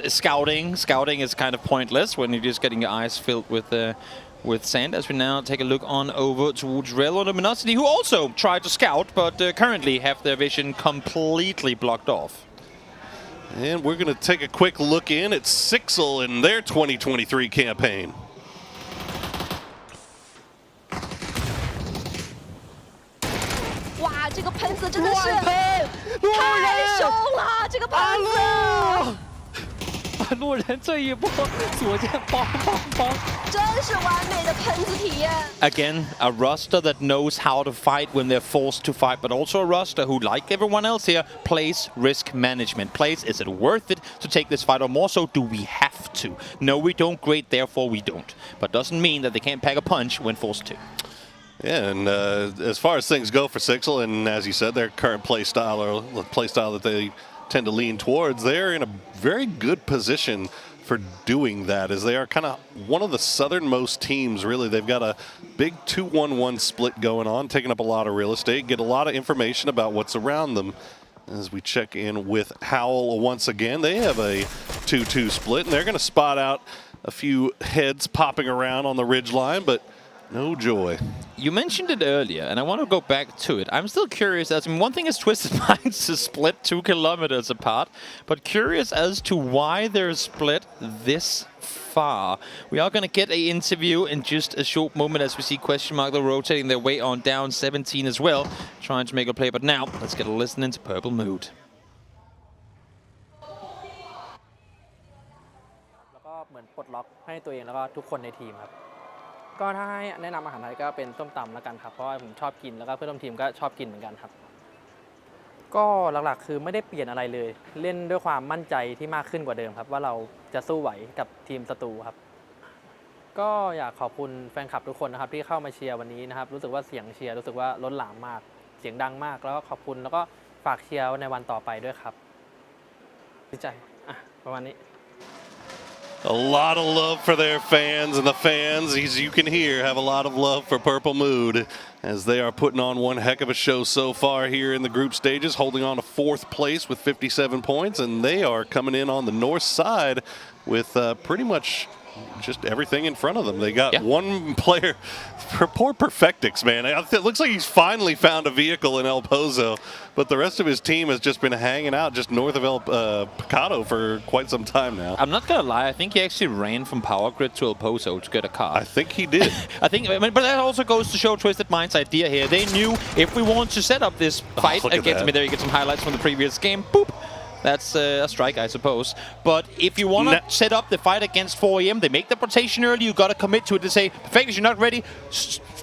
scouting is kind of pointless when you're just getting your eyes filled with sand. As we now take a look on over towards Rel and Luminosity, who also tried to scout, but currently have their vision completely blocked off. And we're going to take a quick look in at Sixel in their 2023 campaign. Wow, 这个喷子真的是太凶了，这个喷子。路人这一波左键梆梆梆，真是完美的喷子体验。 Again, a roster that knows how to fight when they're forced to fight, but also a roster who, like everyone else here, plays risk management. Plays, is it worth it to take this fight, or more so, do we have to? No, we don't, great, therefore we don't. But doesn't mean that they can't pack a punch when forced to. Yeah, and as far as things go for Sixel, and as you said, their current play style, or the play style that they tend to lean towards, they're in a very good position for doing that, as they are kind of one of the southernmost teams, really. They've got a big 2-1-1 split going on, taking up a lot of real estate, get a lot of information about what's around them. As we check in with Howell once again, they have a 2-2 split, and they're going to spot out a few heads popping around on the ridge line, but no joy. You mentioned it earlier, and I want to go back to it. I'm still curious, as one thing is Twisted Minds is split 2 kilometers apart, but curious as to why they're split this far. We are going to get an interview in just a short moment as we see Question Mark, they're rotating their way on down 17 as well, trying to make a play. But now, let's get a listen into Purple Mood. แล้วก็เหมือนปลดล็อกให้ตัวเองแล้วก็ทุกคนในทีมครับ ก็ถ้าให้แนะนำอาหารไทยก็เป็นส้มตำแล้วกันครับเพราะว่าผมชอบกินแล้วก็เพื่อนร่วมทีมก็ชอบกินเหมือนกันครับก็หลักๆคือไม่ได้เปลี่ยนอะไรเลยเล่นด้วยความมั่นใจที่มากขึ้นกว่าเดิมครับว่าเราจะสู้ไหวกับทีมศัตรูครับก็อยากขอบคุณแฟนคลับทุกคนนะครับที่เข้ามาเชียร์วันนี้นะครับรู้สึกว่าเสียงเชียร์รู้สึกว่าล้นหลามมากเสียงดังมากแล้วก็ขอบคุณแล้วก็ฝากเชียร์ในวันต่อไปด้วยครับ ดีใจประมาณนี้ A lot of love for their fans, and the fans, as you can hear, have a lot of love for Purple Mood as they are putting on one heck of a show so far here in the group stages, holding on to 4th place with 57 points, and they are coming in on the north side with pretty much just everything in front of them. They got one player, poor Perfectix, man. It looks like he's finally found a vehicle in El Pozo, but the rest of his team has just been hanging out just north of Pecado for quite some time now. I'm not gonna lie, I think he actually ran from Power Grid to El Pozo to get a car. I think he did. But that also goes to show Twisted Mind's idea here. They knew if we want to set up this fight against me, there you get some highlights from the previous game. Boop. That's a strike, I suppose. But if you want to set up the fight against 4AM, they make the rotation early. You got to commit to it. They say, Perfectix, you're not ready.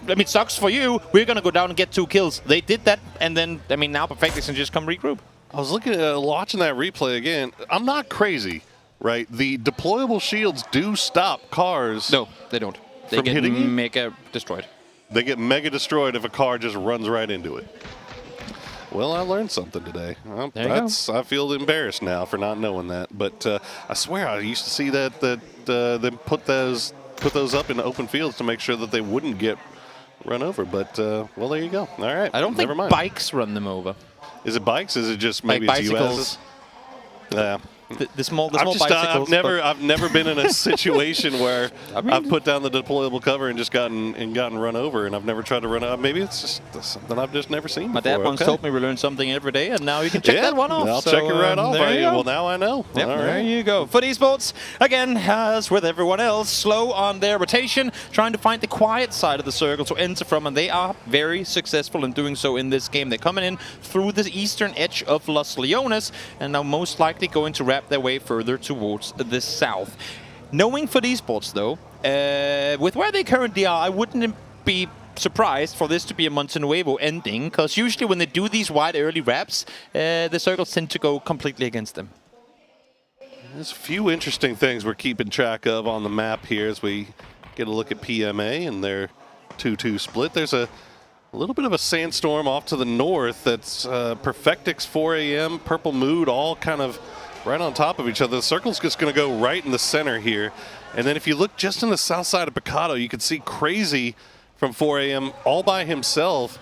I mean, sucks for you. We're going to go down and get 2 kills. They did that, and then, I mean, now Perfectix can just come regroup. I was looking at watching that replay again. I'm not crazy, right? The deployable shields do stop cars. No, they don't. They get mega destroyed. They get mega destroyed if a car just runs right into it. Well, I learned something today. Well, I feel embarrassed now for not knowing that. But I swear I used to see that them put those up in open fields to make sure that they wouldn't get run over. But well, there you go. All right. I don't think bikes run them over. Is it bikes? Is it just maybe like bicycles? It's US? The small bicycles. I've never been in a situation where I've put down the deployable cover and just gotten run over, and I've never tried to run out. Maybe it's just something I've just never seen before. My dad once told me we learn something every day, and now you can check that one off. I'll check it right off. Well, now I know. Yep, there you go. For Esports, again, as with everyone else, slow on their rotation, trying to find the quiet side of the circle to enter from, and they are very successful in doing so in this game. They're coming in through the eastern edge of Los Leones, and now most likely going to wrap their way further towards the south. Knowing for Esports, though, with where they currently are, I wouldn't be surprised for this to be a Montenuevo ending, because usually when they do these wide early wraps, the circles tend to go completely against them. There's a few interesting things we're keeping track of on the map here as we get a look at PMA and their 2-2 split. There's a little bit of a sandstorm off to the north. That's Perfectix, 4AM, Purple Mood, all kind of right on top of each other. The circle's just going to go right in the center here. And then if you look just on the south side of Pecado, you can see Crazy from 4AM all by himself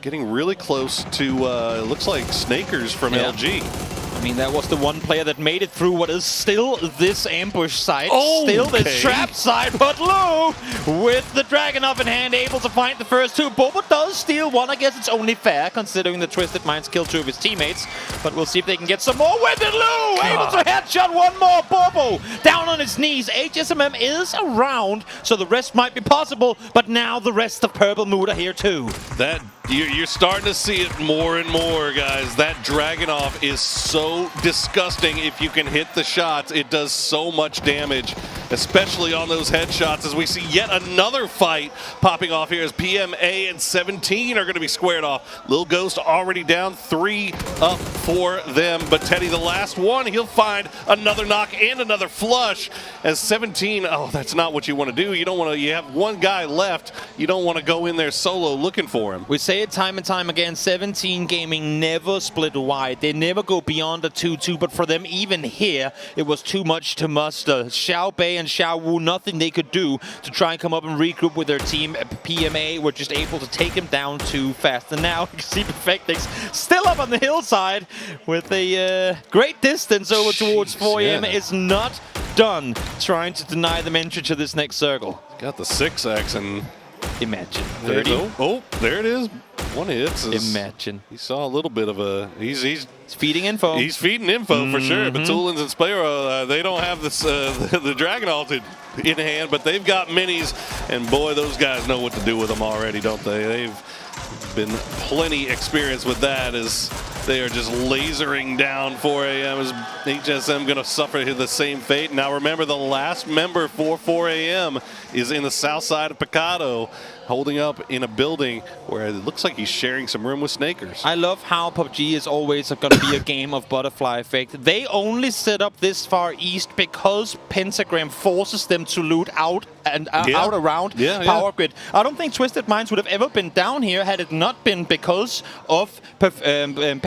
getting really close to, looks like Snakers from LG. I mean, that was the one player that made it through what is still this ambush site, still this trap site, but Lou, with the Dragon up in hand, able to find the first 2. Bobo does steal 1. I guess it's only fair, considering the Twisted Minds killed 2 of his teammates, but we'll see if they can get some more with it. Lou, able to headshot 1 more. Bobo, down on his knees. HSMM is around, so the rest might be possible, but now the rest of Purple Mood are here too. You're starting to see it more and more, guys. That Dragunov is so disgusting. If you can hit the shots, it does so much damage, especially on those headshots, as we see yet another fight popping off here as PMA and 17 are going to be squared off. Lil Ghost already down, 3 up for them, but Teddy, the last one, he'll find another knock and another flush as 17, oh, that's not what you want to do. You don't want to, you have one guy left, you don't want to go in there solo looking for him. We say it time and time again, 17 Gaming never split wide. They never go beyond a 2-2, but for them, even here, it was too much to muster. Xiao Bei and Xiao Wu, nothing they could do to try and come up and regroup with their team. PMA were just able to take him down too fast. And now you see Perfectix still up on the hillside with a great distance over towards 4AM. Is not done trying to deny them entry to this next circle. Got the 6X and imagine 30. Oh, there it is. 1 hit. Imagine. He saw a little bit of a. He's feeding info. He's feeding info for sure. But Tulins and Splayro, they don't have this the Dragunov in hand, but they've got minis, and boy, those guys know what to do with them already, don't they? They've been plenty experienced with that as they are just lasering down 4AM. Is HSM going to suffer the same fate? Now remember, the last member for 4AM is in the south side of Pecado, holding up in a building where it looks like he's sharing some room with Snakers. I love how PUBG is always going to be a game of butterfly effect. They only set up this far east because Pentagram forces them to loot out and out around Power Grid. I don't think Twisted Minds would have ever been down here had it not been because of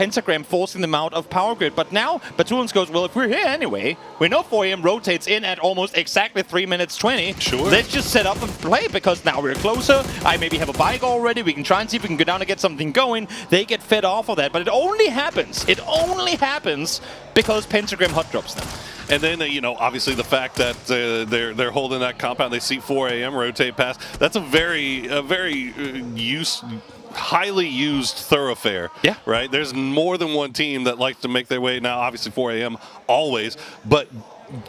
Pentagram forcing them out of power grid. But now Batoons goes, well, if we're here anyway, we know 4am rotates in at almost exactly 3 minutes 20. Sure. Let's just set up and play because now we're closer. I maybe have a bike already. We can try and see if we can go down and get something going. They get fed off of that, but it only happens because Pentagram hot drops them. And then, you know, obviously the fact that they're holding that compound, they see 4am rotate past. That's a very highly used thoroughfare. Yeah. Right? There's more than one team that likes to make their way. Now, obviously 4am always, but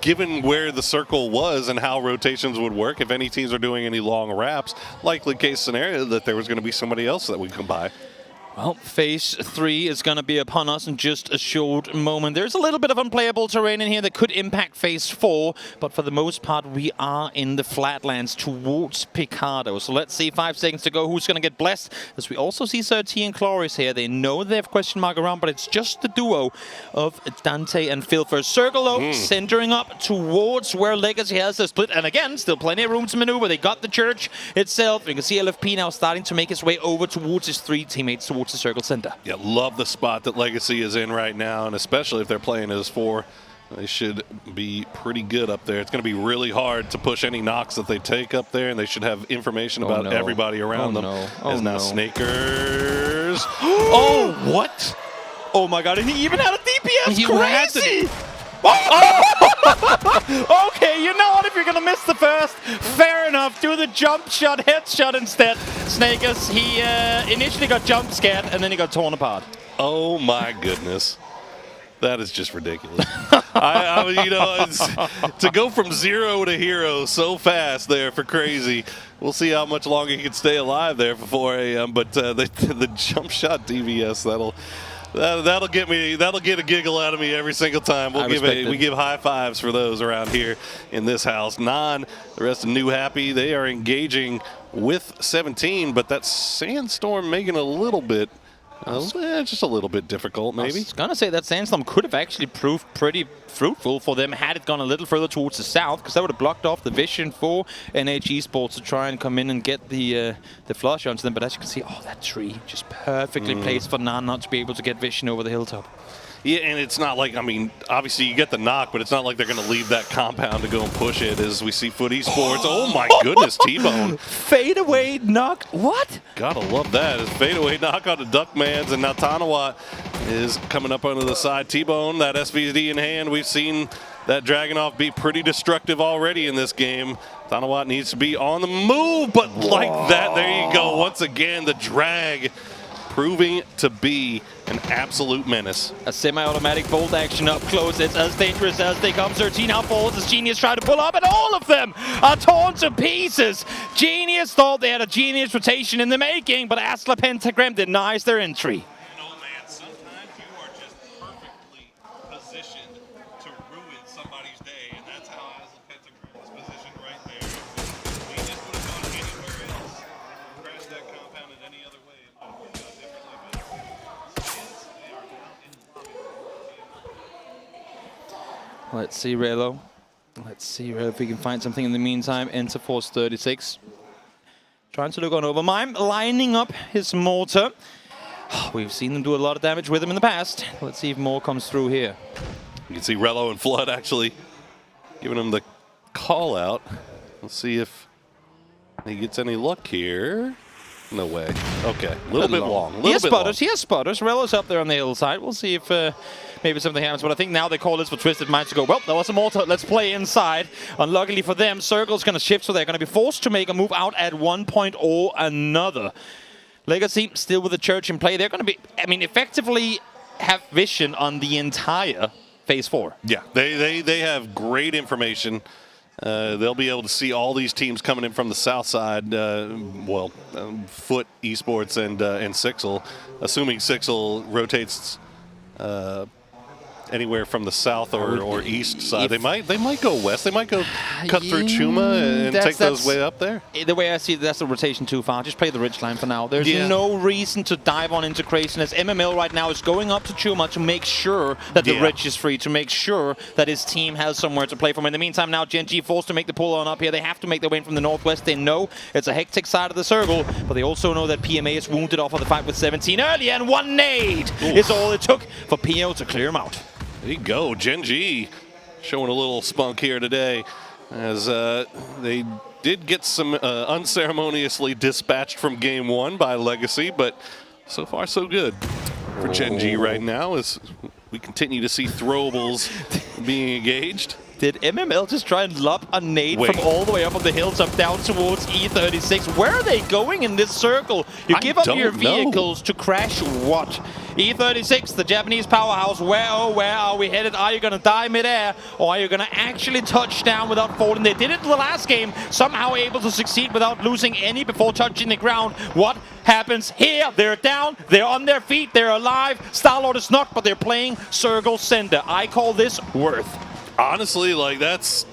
given where the circle was and how rotations would work, if any teams are doing any long wraps, likely case scenario that there was going to be somebody else that we could buy. Well, phase 3 is going to be upon us in just a short moment. There's a little bit of unplayable terrain in here that could impact phase 4, but for the most part, we are in the flatlands towards Picardo. So let's see, 5 seconds to go. Who's going to get blessed? As we also see Serti and Cloris here. They know they have question mark around, but it's just the duo of Dante and Phil. First circle, though, centering up towards where Legacy has the split. And again, still plenty of room to maneuver. They got the church itself. You can see LFP now starting to make his way over towards his 3 teammates towards the circle center. Yeah, love the spot that Legacy is in right now, and especially if they're playing as 4, they should be pretty good up there. It's going to be really hard to push any knocks that they take up there, and they should have information about everybody around them. As now Snakers. Oh, what? Oh my god, and he even had a DPS. Crazy! Okay, you know what? If you're going to miss the first, fair enough. Do the jump shot, headshot instead. Snakers, he initially got jump scared, and then he got torn apart. Oh my goodness. That is just ridiculous. I mean, you know, to go from 0 to hero so fast there for Crazy. We'll see how much longer he can stay alive there for 4am, but the jump shot DVS, that'll get a giggle out of me every single time. We give high fives for those around here in this house. Non, the rest of New Happy, they are engaging with 17, but that Sandstorm making a little bit, just a little bit difficult, maybe. I was going to say that Sandstorm could have actually proved pretty fruitful for them had it gone a little further towards the south, because that would have blocked off the vision for NH Esports to try and come in and get the flush onto them. But as you can see, that tree just perfectly placed for Nan not to be able to get vision over the hilltop. Yeah, and it's not like, I mean, obviously you get the knock, but it's not like they're going to leave that compound to go and push it as we see Foot Esports. Oh my goodness, T-Bone. Fade away knock. What? Gotta love that. It's fade away knock on the Duckmans, and now Tanawat is coming up onto the side. T-Bone, that SVD in hand. We've seen that Dragunov be pretty destructive already in this game. Tanawat needs to be on the move, but like that, there you go. Once again, the drag proving to be an absolute menace. A semi-automatic bolt action up close. It's as dangerous as they come. 13 now falls as Genius try to pull up, and all of them are torn to pieces. Genius thought they had a genius rotation in the making, but Asla Pentagram denies their entry. Let's see Relo. Let's see if we can find something in the meantime. Enter Force 36. Trying to look on over. Mime lining up his mortar. We've seen them do a lot of damage with him in the past. Let's see if more comes through here. You can see Relo and Flood actually giving him the call out. Let's see if he gets any luck here. No way. Okay, a little bit long. He has spotters. Relo's up there on the hillside. We'll see if maybe something happens. But I think now they call this for Twisted Minds to go, well, there was a mortar. Let's play inside. Unluckily for them, Circle's going to shift, so they're going to be forced to make a move out at one point or another. Legacy still with the church in play. They're going to be, I mean, effectively have vision on the entire Phase 4. Yeah, they have great information. They'll be able to see all these teams coming in from the south side. Foot, Esports, and Sixel. Assuming Sixel rotates anywhere from the south or east side. They might go west. They might go cut through Chuma and take those way up there. The way I see it, that's a rotation too far. Just play the ridge line for now. There's no reason to dive on into craziness. MML right now is going up to Chuma to make sure that the ridge is free, to make sure that his team has somewhere to play from. In the meantime, now Gen G forced to make the pull on up here. They have to make their way in from the northwest. They know it's a hectic side of the circle, but they also know that PMA is wounded off of the fight with 17 early, and one nade is all it took for PO to clear him out. There you go. Gen G showing a little spunk here today as they did get some unceremoniously dispatched from game 1 by Legacy, but so far so good for Gen G right now as we continue to see throwables being engaged. Did MML just try and lob a nade from all the way up on the hilltop down towards E36? Where are they going in this circle? You give up your vehicles to crash what? E36, the Japanese powerhouse, where are we headed? Are you going to die midair, or are you going to actually touch down without falling? They did it in the last game, somehow able to succeed without losing any before touching the ground. What happens here? They're down, they're on their feet, they're alive. Starlord is knocked, but they're playing Circle Sender. I call this worth. Honestly, like that's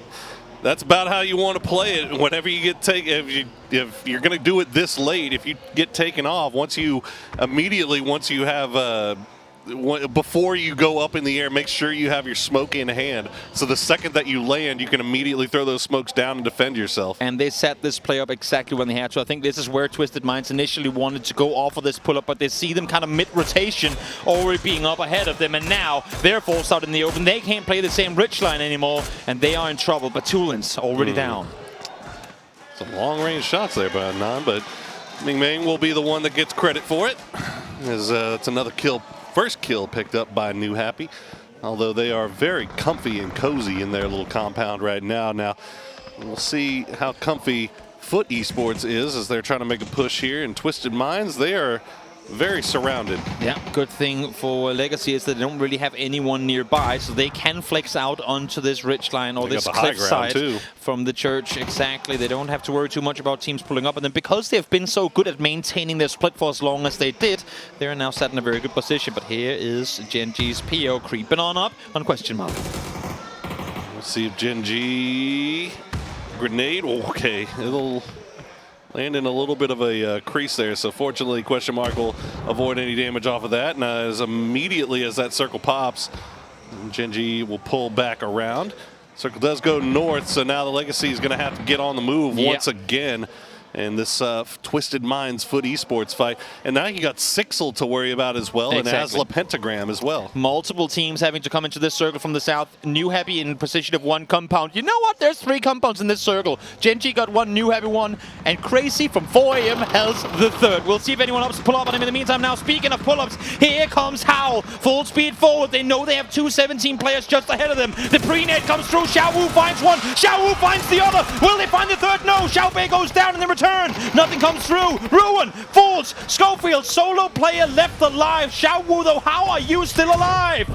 about how you want to play it. Whenever you get taken, if you're going to do it this late, if you get taken off, once you have before you go up in the air, make sure you have your smoke in hand. So the second that you land, you can immediately throw those smokes down and defend yourself. And they set this play up exactly when they had to. I think this is where Twisted Minds initially wanted to go off of this pull-up, but they see them kind of mid-rotation already being up ahead of them, and now they're forced out in the open. They can't play the same rich line anymore, and they are in trouble. But Tulin's already down. Some long-range shots there by Nan, but Ming Meng will be the one that gets credit for it. As it's another kill. First kill picked up by New Happy, although they are very comfy and cozy in their little compound right now. Now, we'll see how comfy Foot Esports is as they're trying to make a push here. And Twisted Minds, they are very surrounded. Yeah, good thing for Legacy is that they don't really have anyone nearby, so they can flex out onto this ridge line or this cliff side from the church. Exactly. They don't have to worry too much about teams pulling up. And then because they've been so good at maintaining their split for as long as they did, they're now set in a very good position. But here is Gen G's PO creeping on up on question mark. We'll see if Gen G grenade. Okay, it'll land in a little bit of a crease there, so fortunately question mark will avoid any damage off of that. And as immediately as that circle pops, Gen G will pull back around. Circle does go north, so now the Legacy is going to have to get on the move once again in this Twisted Minds Foot Esports fight. And now you got Sixel to worry about as well, and Asla Pentagram as well. Multiple teams having to come into this circle from the south. New Happy in position of 1 compound. You know what? There's 3 compounds in this circle. Gen G got 1, New Happy 1, and Crazy from 4 AM has the 3rd. We'll see if anyone else pull up on him in the meantime. Now, speaking of pull-ups, here comes Howl. Full speed forward. They know they have 2 17 players just ahead of them. The pre-net comes through. Xiao Wu finds one. Xiao Wu finds the other. Will they find the 3rd? No. Xiao Bei goes down in the return. Nothing comes through. Ruin, Fools, Schofield, solo player left alive. Xiao Wu, though, how are you still alive?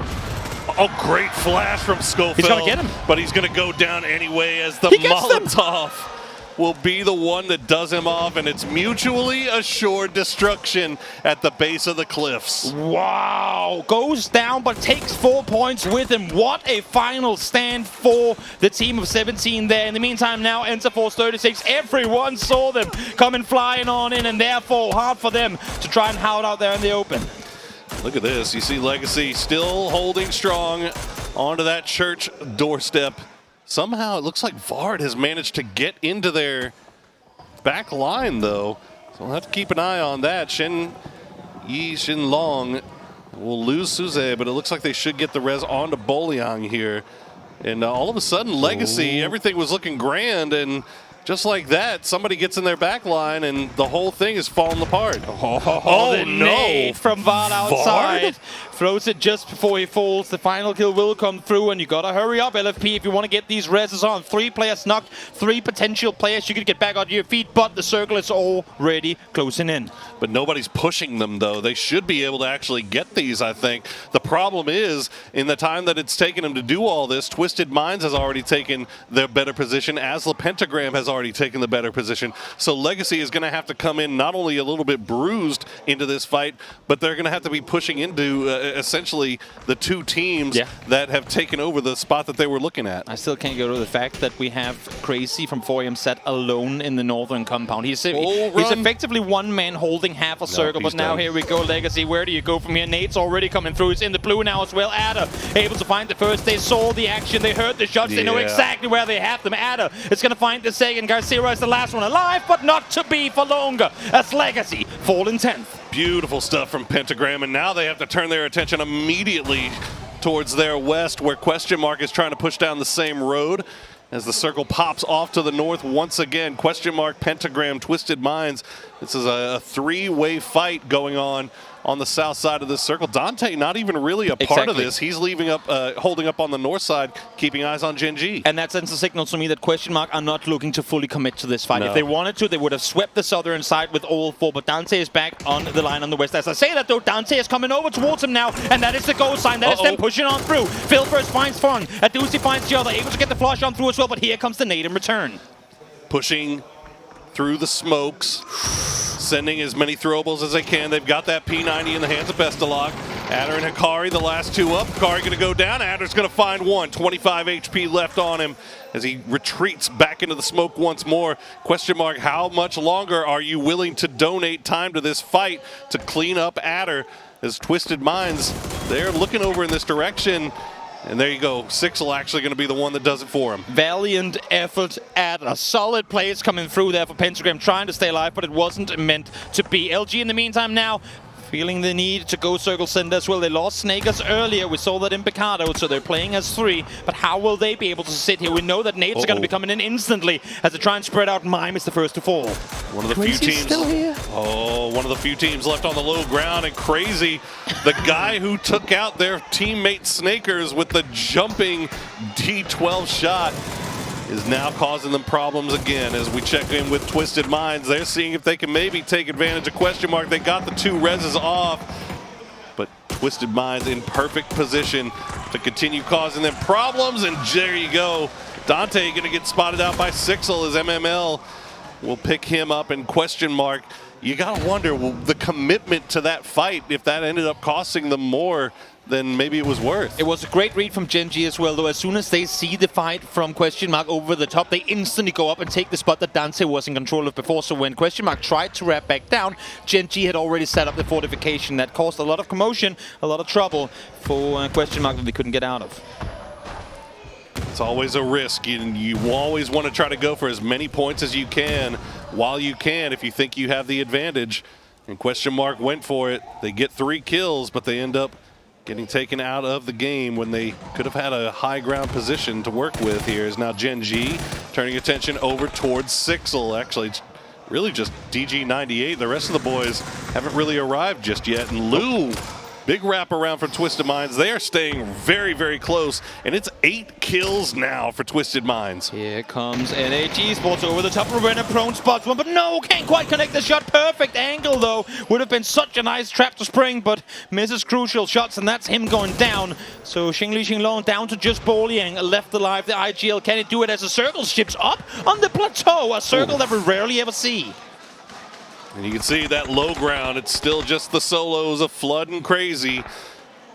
Oh, great flash from Schofield. He's going to get him. But he's going to go down anyway as the Molotov will be the one that does him off, and it's mutually assured destruction at the base of the cliffs. Wow, goes down but takes 4 points with him. What a final stand for the team of 17 there. In the meantime, now Enter Force 36. Everyone saw them coming flying on in, and therefore hard for them to try and howl out there in the open. Look at this. You see Legacy still holding strong onto that church doorstep. Somehow it looks like Vard has managed to get into their back line, though. So we'll have to keep an eye on that. Shen Yi Shin Long will lose Suze, but it looks like they should get the res onto Boliang here. And all of a sudden, Legacy, everything was looking grand, and just like that, somebody gets in their back line, and the whole thing is falling apart. Oh no! From Vard outside. Throws it just before he falls. The final kill will come through, and you gotta hurry up, LFP, if you want to get these reses on. 3 players knocked, 3 potential players. You can get back on your feet, but the circle is already closing in. But nobody's pushing them, though. They should be able to actually get these, I think. The problem is, in the time that it's taken them to do all this, Twisted Minds has already taken their better position. Asla Pentagram has already taken the better position. So Legacy is going to have to come in not only a little bit bruised into this fight, but they're going to have to be pushing into essentially the two teams that have taken over the spot that they were looking at. I still can't get over the fact that we have Crazy from 4AM sat alone in the northern compound. He's effectively one man holding half a circle, but now here we go, Legacy. Where do you go from here? Nate's already coming through. He's in the blue now as well. Adder able to find the first. They saw the action. They heard the shots. They know exactly where they have them. Adder is going to find the second. Garcia is the last one alive, but not to be for longer as Legacy fall in 10th. Beautiful stuff from Pentagram, and now they have to turn their attention immediately towards their west, where Question Mark is trying to push down the same road. As the circle pops off to the north once again, Question Mark, Pentagram, Twisted Minds. This is a three-way fight going on the south side of this circle. Dante not even really a part of this. He's leaving up, holding up on the north side, keeping eyes on Gen G. And that sends a signal to me that Question Mark are not looking to fully commit to this fight. If they wanted to, they would have swept the southern side with all four, but Dante is back on the line on the west. As I say that though, Dante is coming over towards him now, and that is the goal sign. That is them pushing on through. Phil first finds Fun. Adusi finds the other, able to get the flush on through as well, but here comes the nade in return. Pushing through the smokes, sending as many throwables as they can. They've got that P90 in the hands of Bestalog. Adder and Hikari, the last two up. Hikari going to go down. Adder's going to find one. 25 HP left on him as he retreats back into the smoke once more. Question Mark, how much longer are you willing to donate time to this fight to clean up Adder? As Twisted Minds, they're looking over in this direction. And there you go. Sixel actually going to be the one that does it for him. Valiant effort at a solid plays coming through there for Pentagram, trying to stay alive, but it wasn't meant to be. LG in the meantime now feeling the need to go circle send as well. They lost Snakers earlier. We saw that in Picado, so they're playing as three. But how will they be able to sit here? We know that nades are going to be coming in instantly as they try and spread out. Mime is the first to fall. One of the few teams still here. One of the few teams left on the low ground, and Crazy, the guy who took out their teammate Snakers with the jumping D12 shot, is now causing them problems again. As we check in with Twisted Minds, they're seeing if they can maybe take advantage of Question Mark. They got the two reses off, but Twisted Minds in perfect position to continue causing them problems. And there you go. Dante going to get spotted out by Sixel as MML will pick him up. And Question Mark, you got to wonder, well, the commitment to that fight, if that ended up costing them more than maybe it was worth. It was a great read from Gen G as well, though. As soon as they see the fight from Question Mark over the top, they instantly go up and take the spot that Dante was in control of before. So when Question Mark tried to wrap back down, Gen G had already set up the fortification that caused a lot of commotion, a lot of trouble for Question Mark that they couldn't get out of. It's always a risk. You always want to try to go for as many points as you can while you can if you think you have the advantage. And Question Mark went for it. They get 3 kills, but they end up getting taken out of the game when they could have had a high ground position to work with. Here is now Gen G turning attention over towards Sixel. Actually, it's really just DG98. The rest of the boys haven't really arrived just yet. And Lou, big wraparound for Twisted Minds. They are staying very, very close, and it's 8 kills now for Twisted Minds. Here comes NAG Esports over the top. Ravenna prone spots one, but no, can't quite connect the shot. Perfect angle, though. Would have been such a nice trap to spring, but misses crucial shots, and that's him going down. So Xingli Xinglong down to just Boliang, left alive. The IGL, can it do it as a circle ships up on the plateau? A circle that we rarely ever see. And you can see that low ground, it's still just the solos of Flood and Crazy.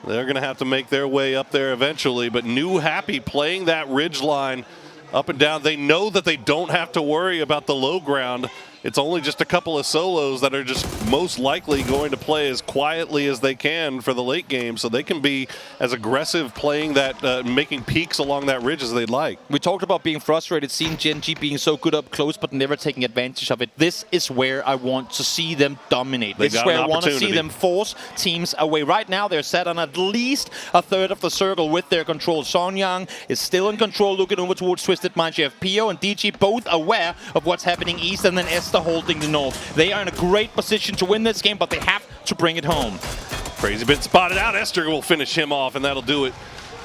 They're going to have to make their way up there eventually, but New Happy playing that ridge line up and down. They know that they don't have to worry about the low ground. It's only just a couple of solos that are just most likely going to play as quietly as they can for the late game, so they can be as aggressive playing that, making peaks along that ridge as they'd like. We talked about being frustrated, seeing Gen G being so good up close, but never taking advantage of it. This is where I want to see them dominate. This is where I want to see them force teams away. Right now, they're set on at least a third of the circle with their control. Song Yang is still in control, looking over towards Twisted Minds. You have PO and DG both aware of what's happening east, and then Esther holding the north. They are in a great position to win this game, but they have to bring it home. Crazy been spotted out. Esther will finish him off, and that'll do it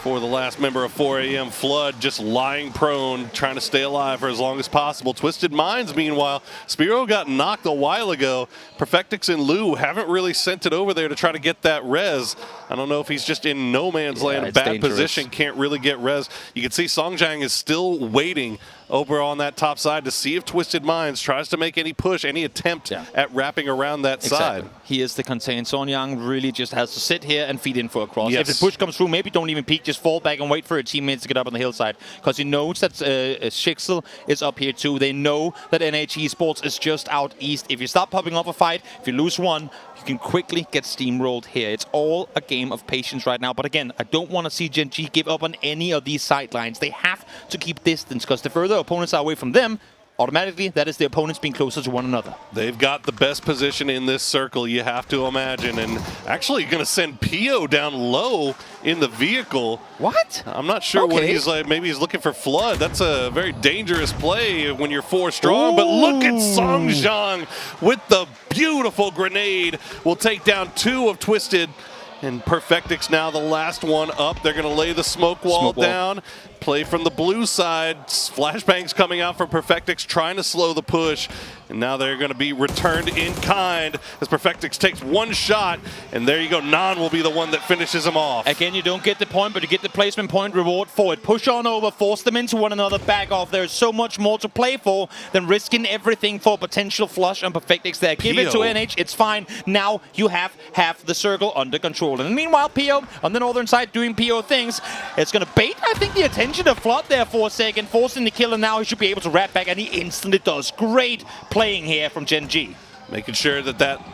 for the last member of 4AM. Flood just lying prone, trying to stay alive for as long as possible. Twisted Minds, meanwhile, Spiro got knocked a while ago. Perfectix and Lou haven't really sent it over there to try to get that res. I don't know if he's just in no man's land, bad position, can't really get res. You can see Songjiang is still waiting over on that top side to see if Twisted Minds tries to make any push, any attempt at wrapping around that side. He is the contain. Son Yang really just has to sit here and feed in for a cross. Yes. If the push comes through, maybe don't even peek, just fall back and wait for your teammates to get up on the hillside. Because he knows that Shixel is up here too. They know that NH Esports is just out east. If you start popping off a fight, if you lose one, you can quickly get steamrolled here. It's all a game of patience right now. But again, I don't want to see Gen G give up on any of these sidelines. They have to keep distance, because the further opponents are away from them, automatically, that is the opponents being closer to one another. They've got the best position in this circle, you have to imagine. And actually going to send Pio down low in the vehicle. What? I'm not sure what he's like. Maybe he's looking for Flood. That's a very dangerous play when you're 4 strong. Ooh. But look at Songjiang with the beautiful grenade. Will take down 2 of Twisted. And Perfectix now the last one up. They're going to lay the smoke wall down. Play from the blue side. Flashbangs coming out from Perfectix, trying to slow the push. And now they're going to be returned in kind as Perfectix takes 1 shot. And there you go. Nan will be the one that finishes him off. Again, you don't get the point, but you get the placement point reward for it. Push on over, force them into one another, back off. There's so much more to play for than risking everything for a potential flush on Perfectix there. Give it to NH. It's fine. Now you have half the circle under control. And meanwhile, Pio on the northern side doing Pio things. It's going to bait, I think, the attention of Flood there for a second, forcing the kill, and now he should be able to wrap back, and he instantly does. Great playing here from Gen G. Making sure that that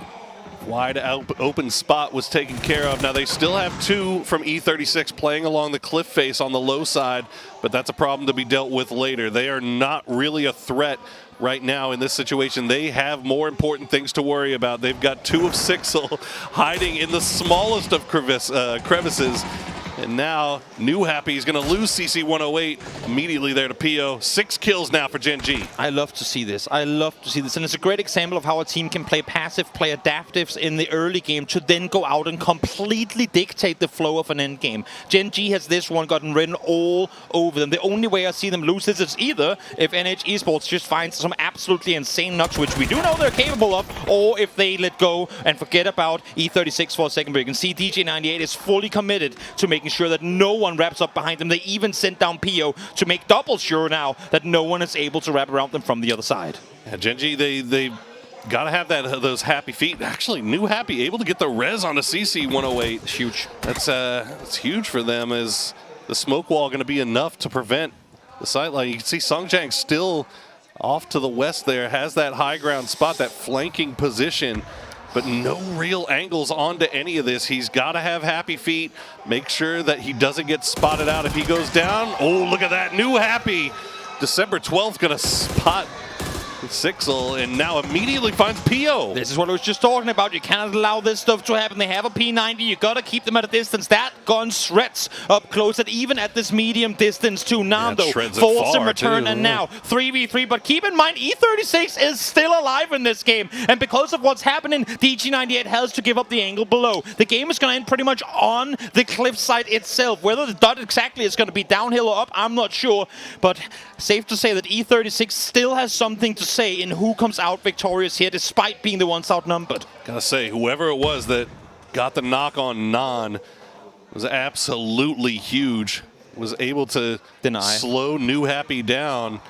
wide open spot was taken care of. Now they still have 2 from E36 playing along the cliff face on the low side, but that's a problem to be dealt with later. They are not really a threat right now in this situation. They have more important things to worry about. They've got 2 of Sixel hiding in the smallest of crevices. And now, New Happy is going to lose CC108 immediately there to Pio. 6 kills now for Gen G. I love to see this. I love to see this. And it's a great example of how a team can play passive, play adaptives in the early game to then go out and completely dictate the flow of an end game. Gen G has this one gotten written all over them. The only way I see them lose this is either if NH Esports just finds some absolutely insane knocks, which we do know they're capable of, or if they let go and forget about E36 for a second. But you can see DJ98 is fully committed to making sure that no one wraps up behind them. They even sent down Pio to make double sure now that no one is able to wrap around them from the other side. Yeah, Gen G, they got to have those happy feet. Actually, New Happy able to get the res on a CC108. It's huge. That's huge for them, as the smoke wall going to be enough to prevent the sightline. You can see Songjiang still off to the west there, has that high ground spot, that flanking position, but no real angles onto any of this. He's got to have happy feet, make sure that he doesn't get spotted out if he goes down. Oh, look at that, New Happy. December 12th going to spot Sixel, and now immediately finds Pio. This is what I was just talking about. You cannot allow this stuff to happen. They have a P90. You got to keep them at a distance. That gun shreds up close, and even at this medium distance too. Nando force him return, and now 3v3. But keep in mind, E36 is still alive in this game, and because of what's happening, DG98 has to give up the angle below. The game is going to end pretty much on the cliffside itself. Whether the dot exactly is going to be downhill or up, I'm not sure, but safe to say that E36 still has something to say in who comes out victorious here, despite being the ones outnumbered. Gotta say, whoever it was that got the knock on Nan was absolutely huge. Was able to slow New Happy down,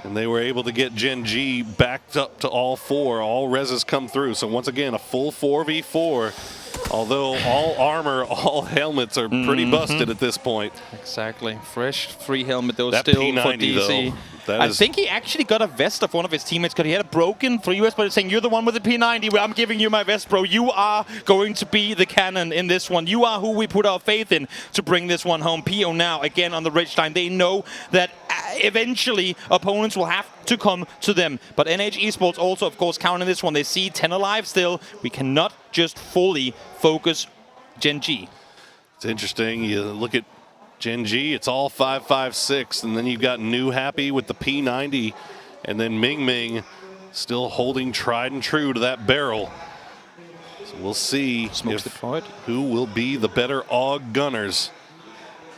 and they were able to get Gen G backed up to all 4. All reses come through. So once again, a full 4v4. Although all armor, all helmets are pretty busted at this point. Exactly. Fresh free helmet though, that still P90, for DC. Though, I think he actually got a vest of one of his teammates because he had a broken 3US, but it's saying, you're the one with the P90, well, I'm giving you my vest, bro. You are going to be the cannon in this one. You are who we put our faith in to bring this one home. Pio now, again, on the ridge line. They know that eventually opponents will have to come to them. But NH Esports also, of course, counting this one. They see 10 alive still. We cannot just fully focus Gen G. It's interesting. You look at Gen G, it's all 5.56, and then you've got New Happy with the P90, and then Ming Ming still holding tried and true to that barrel. So we'll see who will be the better AUG gunners.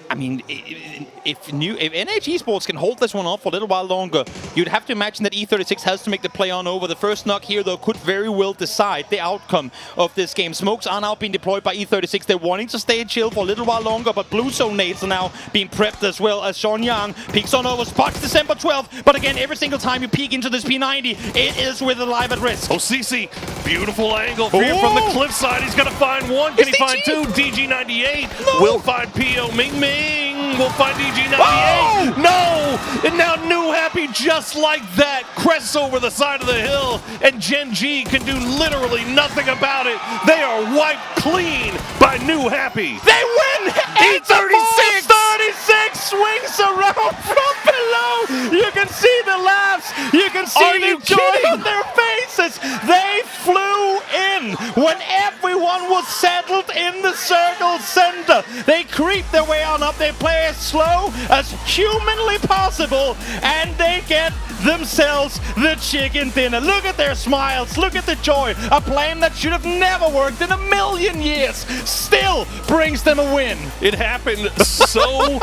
I mean, if NH Esports can hold this one off for a little while longer, you'd have to imagine that E36 has to make the play on over. The first knock here, though, could very well decide the outcome of this game. Smokes are now being deployed by E36. They're wanting to stay chill for a little while longer, but Blue Zone nades are now being prepped as well as Sean Yang peeks on over, spots December 12th. But again, every single time you peek into this P90, it is with a live at risk. Oh, CC, beautiful angle for him from the cliffside. He's going to find one. Can he find two? DG98 will find PO Ming Ming. We'll find DG98. No! And now New Happy, just like that, crests over the side of the hill, and Gen G can do literally nothing about it. They are wiped clean by New Happy. They win! E36! 36 swings around from below. You can see the laughs. You can see the joy on their faces. They flew in when everyone was settled in the circle center. They creep their way on up. They play as slow as humanly possible, and they get themselves the chicken dinner. Look at their smiles. Look at the joy. A plan that should have never worked in a million years still brings them a win. It happened so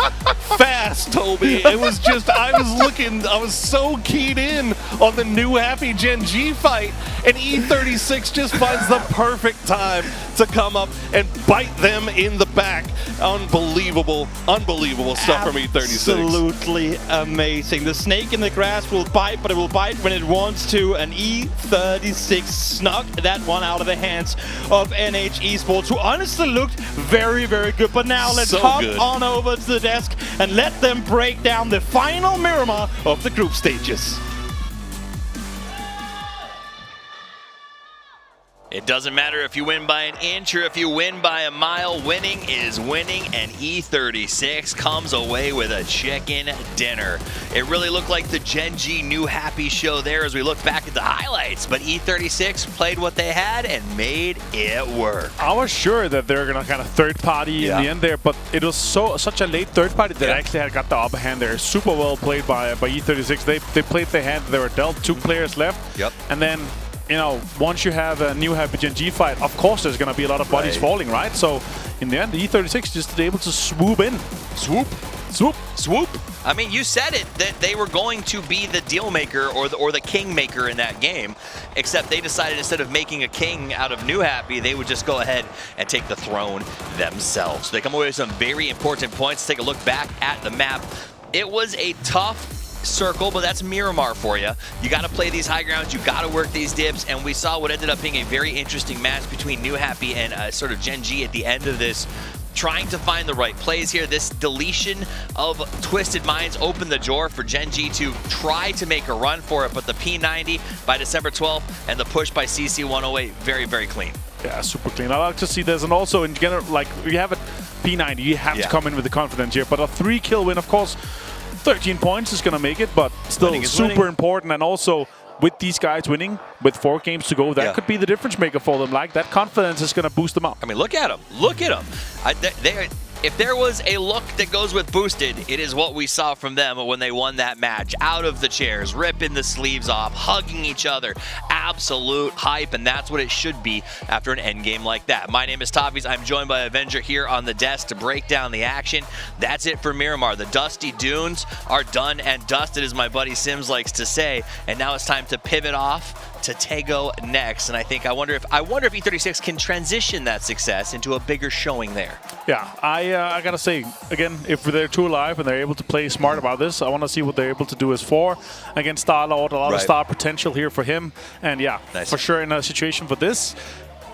fast, Toby. It was just, I was so keyed in on the New Happy Gen G fight, and E36 just finds the perfect time to come up and bite them in the back. Unbelievable stuff from E36. Absolutely amazing. The snake in the grass will bite, but it will bite when it wants to. And E36 snuck that one out of the hands of NH Esports, who honestly looked very, very good. But now let's hop on over to the desk and let them break down the final Miramar of the group stages. It doesn't matter if you win by an inch or if you win by a mile. Winning is winning, and E36 comes away with a chicken dinner. It really looked like the Gen G New Happy show there as we look back at the highlights, but E36 played what they had and made it work. I was sure that they were going to kind of third party in the end there, but it was such a late third party that actually had got the upper hand there. Super well played by E36. They played their hand. They were dealt 2 players left. And then, you know, once you have a New Happy Gen G fight, of course there's going to be a lot of bodies falling, right? So in the end, the E36 just able to swoop in. Swoop. I mean, you said it, that they were going to be the deal maker or the king maker in that game, except they decided instead of making a king out of New Happy, they would just go ahead and take the throne themselves. So they come away with some very important points. Take a look back at the map. It was a tough circle, but that's Miramar for you. You got to play these high grounds, you got to work these dips, and we saw what ended up being a very interesting match between New Happy and sort of Gen G at the end of this, trying to find the right plays here. This deletion of Twisted Minds opened the door for Gen G to try to make a run for it, but the P90 by December 12th and the push by CC108, very, very clean. Yeah, super clean. I like to see this, and also in general, like, you have a P90, you have to come in with the confidence here, but a 3-kill win, of course, 13 points is going to make it, but still super important. And also, with these guys winning with 4 games to go, that could be the difference maker for them. Like, that confidence is going to boost them up. I mean, look at them. Look at them. If there was a look that goes with boosted, it is what we saw from them when they won that match. Out of the chairs, ripping the sleeves off, hugging each other. Absolute hype, and that's what it should be after an end game like that. My name is Toffees. I'm joined by Avenger here on the desk to break down the action. That's it for Miramar. The dusty dunes are done and dusted, as my buddy Sims likes to say. And now it's time to pivot off to Tego next, and I wonder if E36 can transition that success into a bigger showing there. Yeah, I gotta say again, if they're 2 alive and they're able to play smart about this, I want to see what they're able to do as 4 against Starlord. A lot of star potential here for him, and yeah, for sure in a situation for this,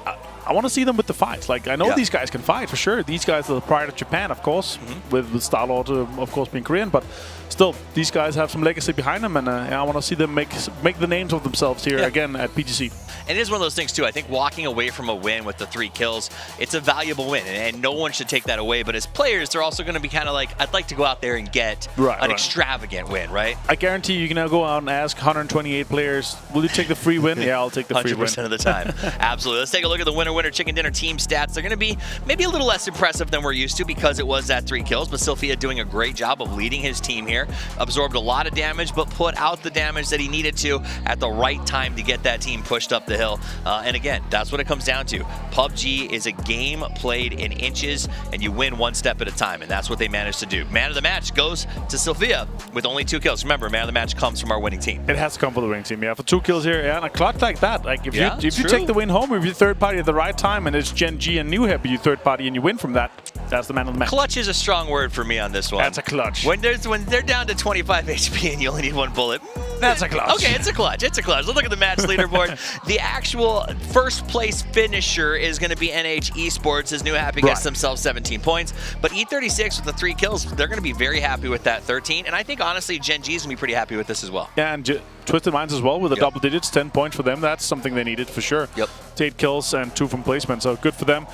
I want to see them with the fights. Like, I know these guys can fight for sure. These guys are the pride of Japan, of course, with Starlord of course being Korean, but still, these guys have some legacy behind them, and I want to see them make the names of themselves here again at PGC. And it is one of those things, too. I think walking away from a win with the 3 kills, it's a valuable win, and no one should take that away. But as players, they're also going to be kind of like, I'd like to go out there and get an extravagant win, right? I guarantee you can now go out and ask 128 players, will you take the free win? Yeah, I'll take the free win. 100% of the time. Absolutely. Let's take a look at the winner chicken dinner team stats. They're going to be maybe a little less impressive than we're used to because it was that 3 kills, but Sophia doing a great job of leading his team here. here. Absorbed a lot of damage, but put out the damage that he needed to at the right time to get that team pushed up the hill. And again, that's what it comes down to. PUBG is a game played in inches, and you win one step at a time, and that's what they managed to do. Man of the match goes to Sophia with only 2 kills. Remember, man of the match comes from our winning team. It has to come for the winning team, yeah. For 2 kills here, yeah, and a clutch like that. Like if Yeah, you take the win home, if you third party at the right time, and it's Gen G and New Hip, you third party and you win from that, that's the man of the match. Clutch is a strong word for me on this one. That's a clutch. When they're down to 25 HP and you only need 1 bullet. That's a clutch. Okay, it's a clutch. It's a clutch. Let's look at the match leaderboard. The actual first place finisher is going to be NH Esports as New Happy gets themselves 17 points. But E36 with the 3 kills, they're going to be very happy with that 13. And I think, honestly, Gen G is going to be pretty happy with this as well. Yeah, and Twisted Minds as well with the double digits, 10 points for them. That's something they needed for sure. Yep. 8 kills and 2 from placement, so good for them.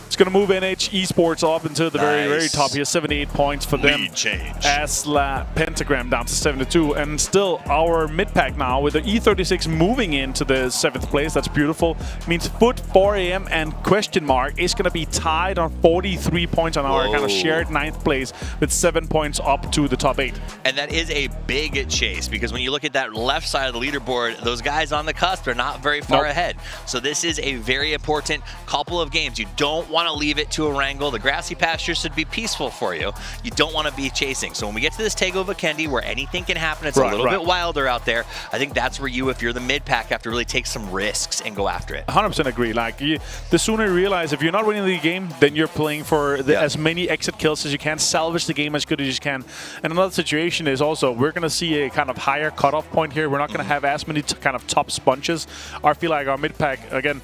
It's going to move NH Esports up into the very, very top here. 78 points for them. Lead change. As La Pentagram down to 72. And still our mid-pack now with the E36 moving into the 7th place. That's beautiful. Means Foot, 4am and Question Mark is going to be tied on 43 points on our kind of shared 9th place with 7 points up to the top 8. And that is a big chase because when you look at that left side of the leaderboard, those guys on the cusp are not very far ahead. So this is a very important couple of games. You don't want to leave it to a wrangle. The grassy pastures should be peaceful for you. You don't want to be chasing. So when we get to this Tego Vikendi where anything can happen, it's a little bit wilder out there. I think that's where you, if you're the mid pack, have to really take some risks and go after it. 100% agree. Like the sooner you realize if you're not winning the game, then you're playing for as many exit kills as you can, salvage the game as good as you can. And another situation is also we're going to see a kind of higher cutoff point here. We're not going to have as many kind of top sponges. I feel like our mid pack again.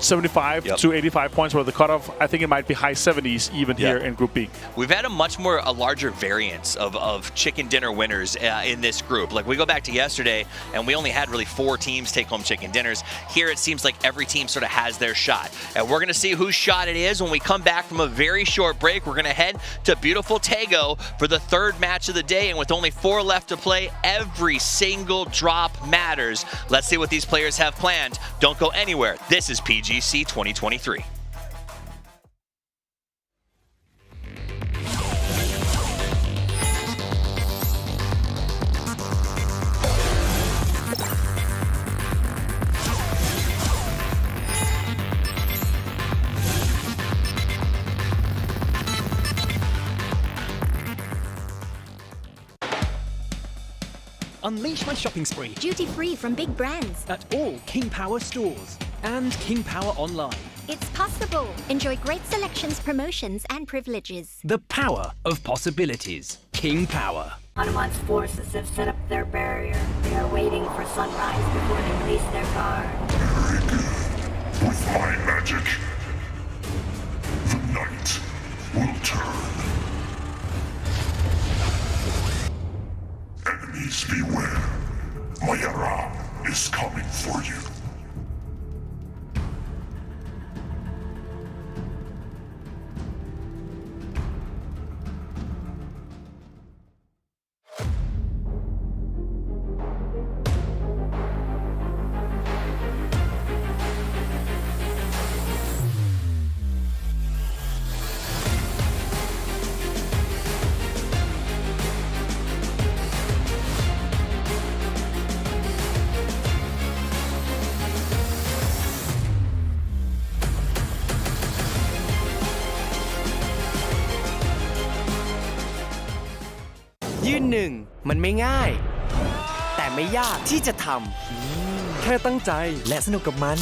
75 to 85 points were the cutoff. I think it might be high 70s even here in Group B. We've had a larger variance of chicken dinner winners in this group. Like we go back to yesterday and we only had really 4 teams take home chicken dinners. Here it seems like every team sort of has their shot. And we're going to see whose shot it is when we come back from a very short break. We're going to head to beautiful Tego for the 3rd match of the day. And with only 4 left to play, every single drop matters. Let's see what these players have planned. Don't go anywhere. This is PGC 2023. Unleash my shopping spree. Duty-free from big brands. At all King Power stores. And King Power online. It's possible. Enjoy great selections, promotions, and privileges. The power of possibilities. King Power. Hanuman's forces have set up their barrier. They are waiting for sunrise before they release their guard. With my magic, the night will turn. Enemies beware. Mayara is coming for you.ยืนหนึ่งมันไม่ง่ายแต่ไม่ยากที่จะทำแค่ตั้งใจและสนุกกับมัน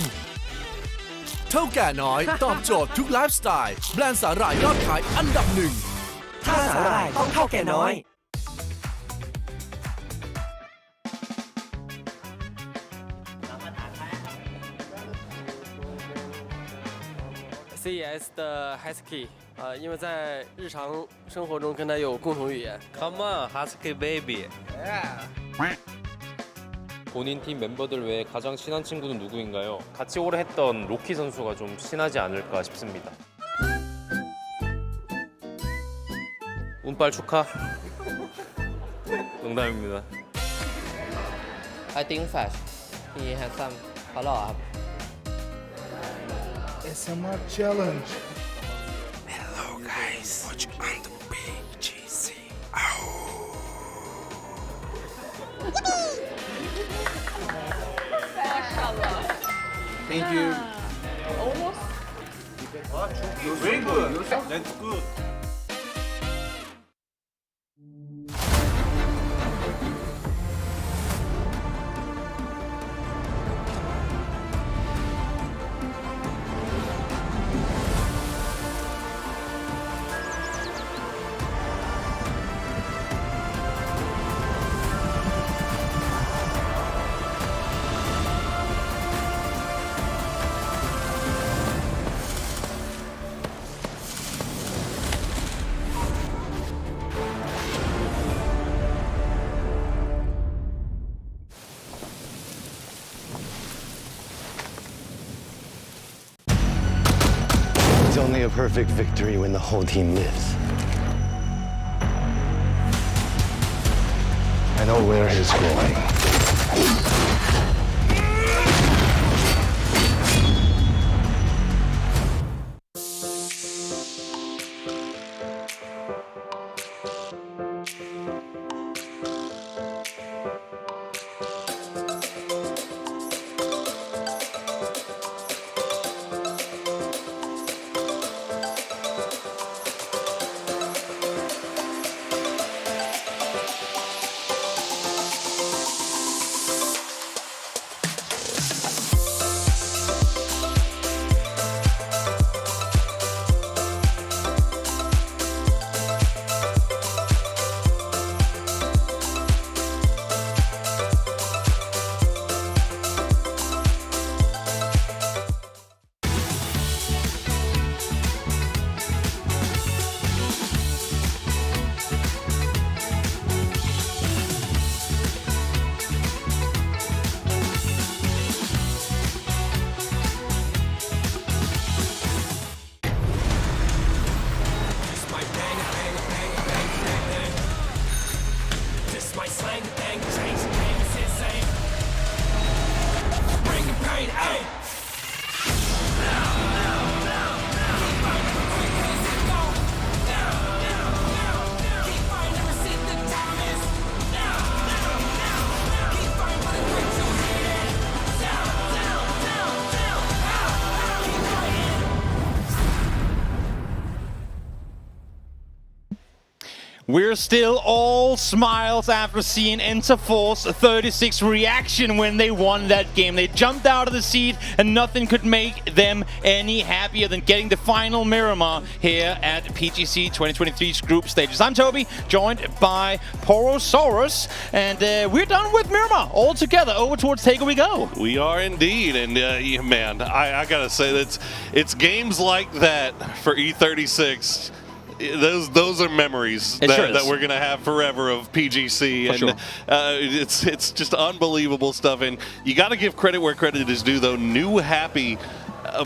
เท่าแก่น้อยตอบโจทย์ทุกไลฟ์สไตล์แบรนด์สาหร่ายยอดขายอันดับ 1ถ้าสาหร่ายต้องเท่าแก่น้อย CES 的 Husky，因为在日常生活中跟他有共同语言。Come on, Husky baby. 본인 팀 멤버들 외에 가장 친한 친구는 누구인가요? 같이 오래 했던 로키 선수가 좀 친하지 않을까 싶습니다. 운빨 축하. 농담입니다. I think Flash. He handsome. เขาหล่อครับ SMR challenge. Hello guys, watch on the PGC. Thank you. Almost. Very good. That's good. It's only a perfect victory when the whole team lives. I know where he's going. We're still all smiles after seeing Interforce 36 reaction when they won that game. They jumped out of the seat and nothing could make them any happier than getting the final Miramar here at PGC 2023's group stages. I'm Toby, joined by Porosaurus, and we're done with Miramar. All together, over towards Taker we go. We are indeed, and yeah, man, I gotta say that it's games like that for E36. Those are memories that we're gonna have forever of PGC, and it's just unbelievable stuff. And you got to give credit where credit is due, though. New Happy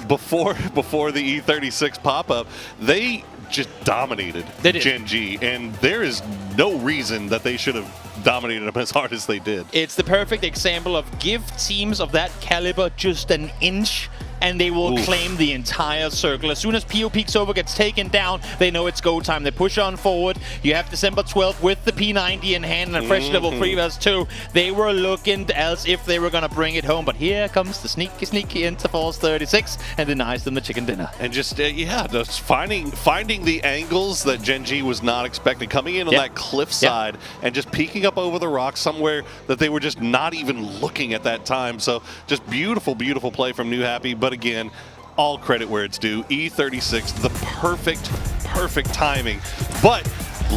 before the E36 pop-up, they just dominated Gen G, and there is no reason that they should have dominated them as hard as they did. It's the perfect example of give teams of that caliber just an inch and they will claim the entire circle. As soon as PO Peaks Over gets taken down, they know it's go time. They push on forward. You have December 12th with the P90 in hand and a fresh level 3 vs 2. They were looking as if they were going to bring it home, but here comes the sneaky Interforce 36 and denies them the chicken dinner. And just, yeah, just finding the angles that Gen G was not expecting, coming in on that cliffside and just peeking up over the rock somewhere that they were just not even looking at that time. So just beautiful, beautiful play from New Happy. But again, all credit where it's due. E36, the perfect timing. But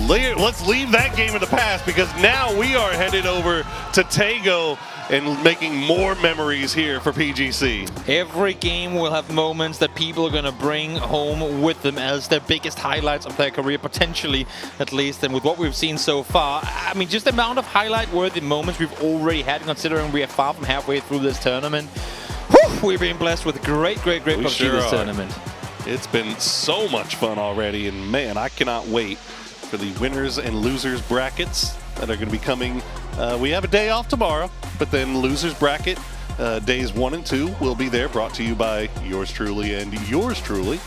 let's leave that game in the past, because now we are headed over to Tago and making more memories here for PGC. Every game will have moments that people are going to bring home with them as their biggest highlights of their career, potentially, at least. And with what we've seen so far, I mean, just the amount of highlight-worthy moments we've already had, considering we are far from halfway through this tournament. Whew, we're being blessed with great PUBG this tournament. It's been so much fun already, and man, I cannot wait for the winners and losers brackets that are going to be coming. We have a day off tomorrow, but then losers bracket days 1 and 2 will be there, brought to you by yours truly and yours truly,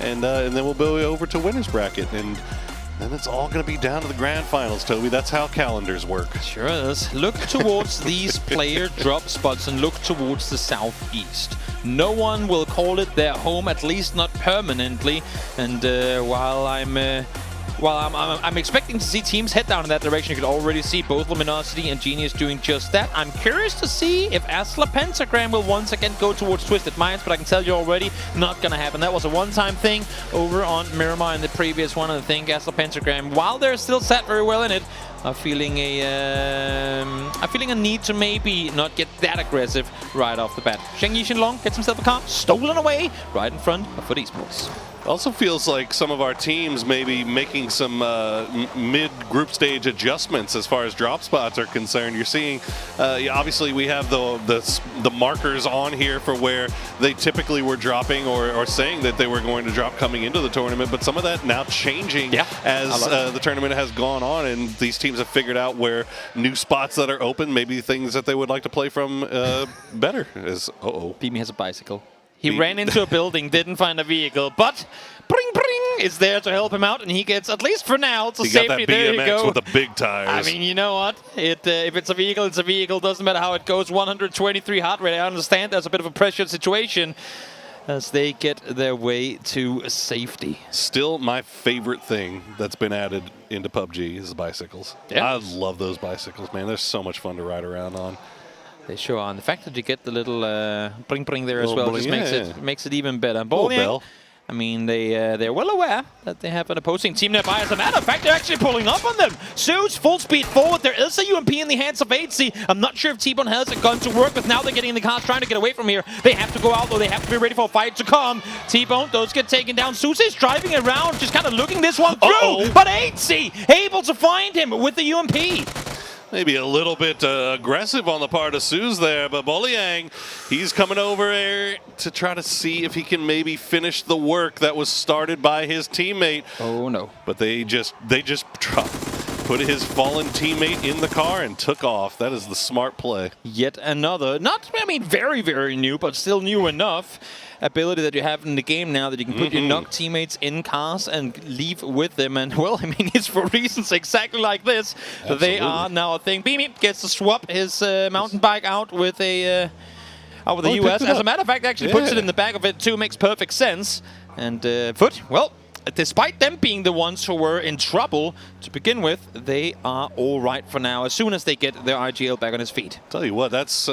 and then we'll go over to winners bracket. And then it's all going to be down to the grand finals, Toby. That's how calendars work. Sure is. Look towards these player drop spots and look towards the southeast. No one will call it their home, at least not permanently. And while I'm expecting to see teams head down in that direction, you can already see both Luminosity and Genius doing just that. I'm curious to see if Asla Pentagram will once again go towards Twisted Minds, but I can tell you already, not gonna happen. That was a one-time thing over on Miramar in the previous one, and I think Asla Pentagram, while they're still sat very well in it, are feeling a need to maybe not get that aggressive right off the bat. Sheng Yi Shenlong gets himself a car, stolen away right in front of Foot Esports. Also feels like some of our teams may be making some mid-group stage adjustments as far as drop spots are concerned. You're seeing, obviously we have the markers on here for where they typically were dropping or saying that they were going to drop coming into the tournament, but some of that now changing as the tournament has gone on, and these teams have figured out where new spots that are open, maybe things that they would like to play from better. Beamy has a bicycle. He ran into a building, didn't find a vehicle, but Bring Bring is there to help him out, and he gets, at least for now, to safety. There you go. With the big tires. I mean, you know what? If it's a vehicle, it's a vehicle. Doesn't matter how it goes. 123 heart rate. I understand there's a bit of a pressured situation as they get their way to safety. Still my favorite thing that's been added into PUBG is bicycles. Yeah. I love those bicycles, man. They're so much fun to ride around on. They sure are. And the fact that you get the little Bring Bring there as well just makes it even better. Bowling, I mean, they're well aware that they have an opposing team nearby. As a matter of fact, they're actually pulling up on them. Zeus, full speed forward. There is a UMP in the hands of 8C. I'm not sure if T-Bone has a gun to work with. Now they're getting in the cars, trying to get away from here. They have to go out, though. They have to be ready for a fight to come. T-Bone, those get taken down. Zeus is driving around, just kind of looking this one through. But 8C able to find him with the UMP. Maybe a little bit aggressive on the part of Suze there, but Boliang, he's coming over here to try to see if he can maybe finish the work that was started by his teammate. Oh no. But they just put his fallen teammate in the car and took off. That is the smart play. Yet another, very, very new, but still new enough ability that you have in the game now, that you can put your knocked teammates in cars and leave with them. And, well, I mean, it's for reasons exactly like this. Absolutely. They are now a thing. Beamy gets to swap his mountain bike out with a US. As a matter of fact, actually puts it in the back of it too. Makes perfect sense. And Foot, well, despite them being the ones who were in trouble to begin with, they are all right for now, as soon as they get their IGL back on his feet. Tell you what, that's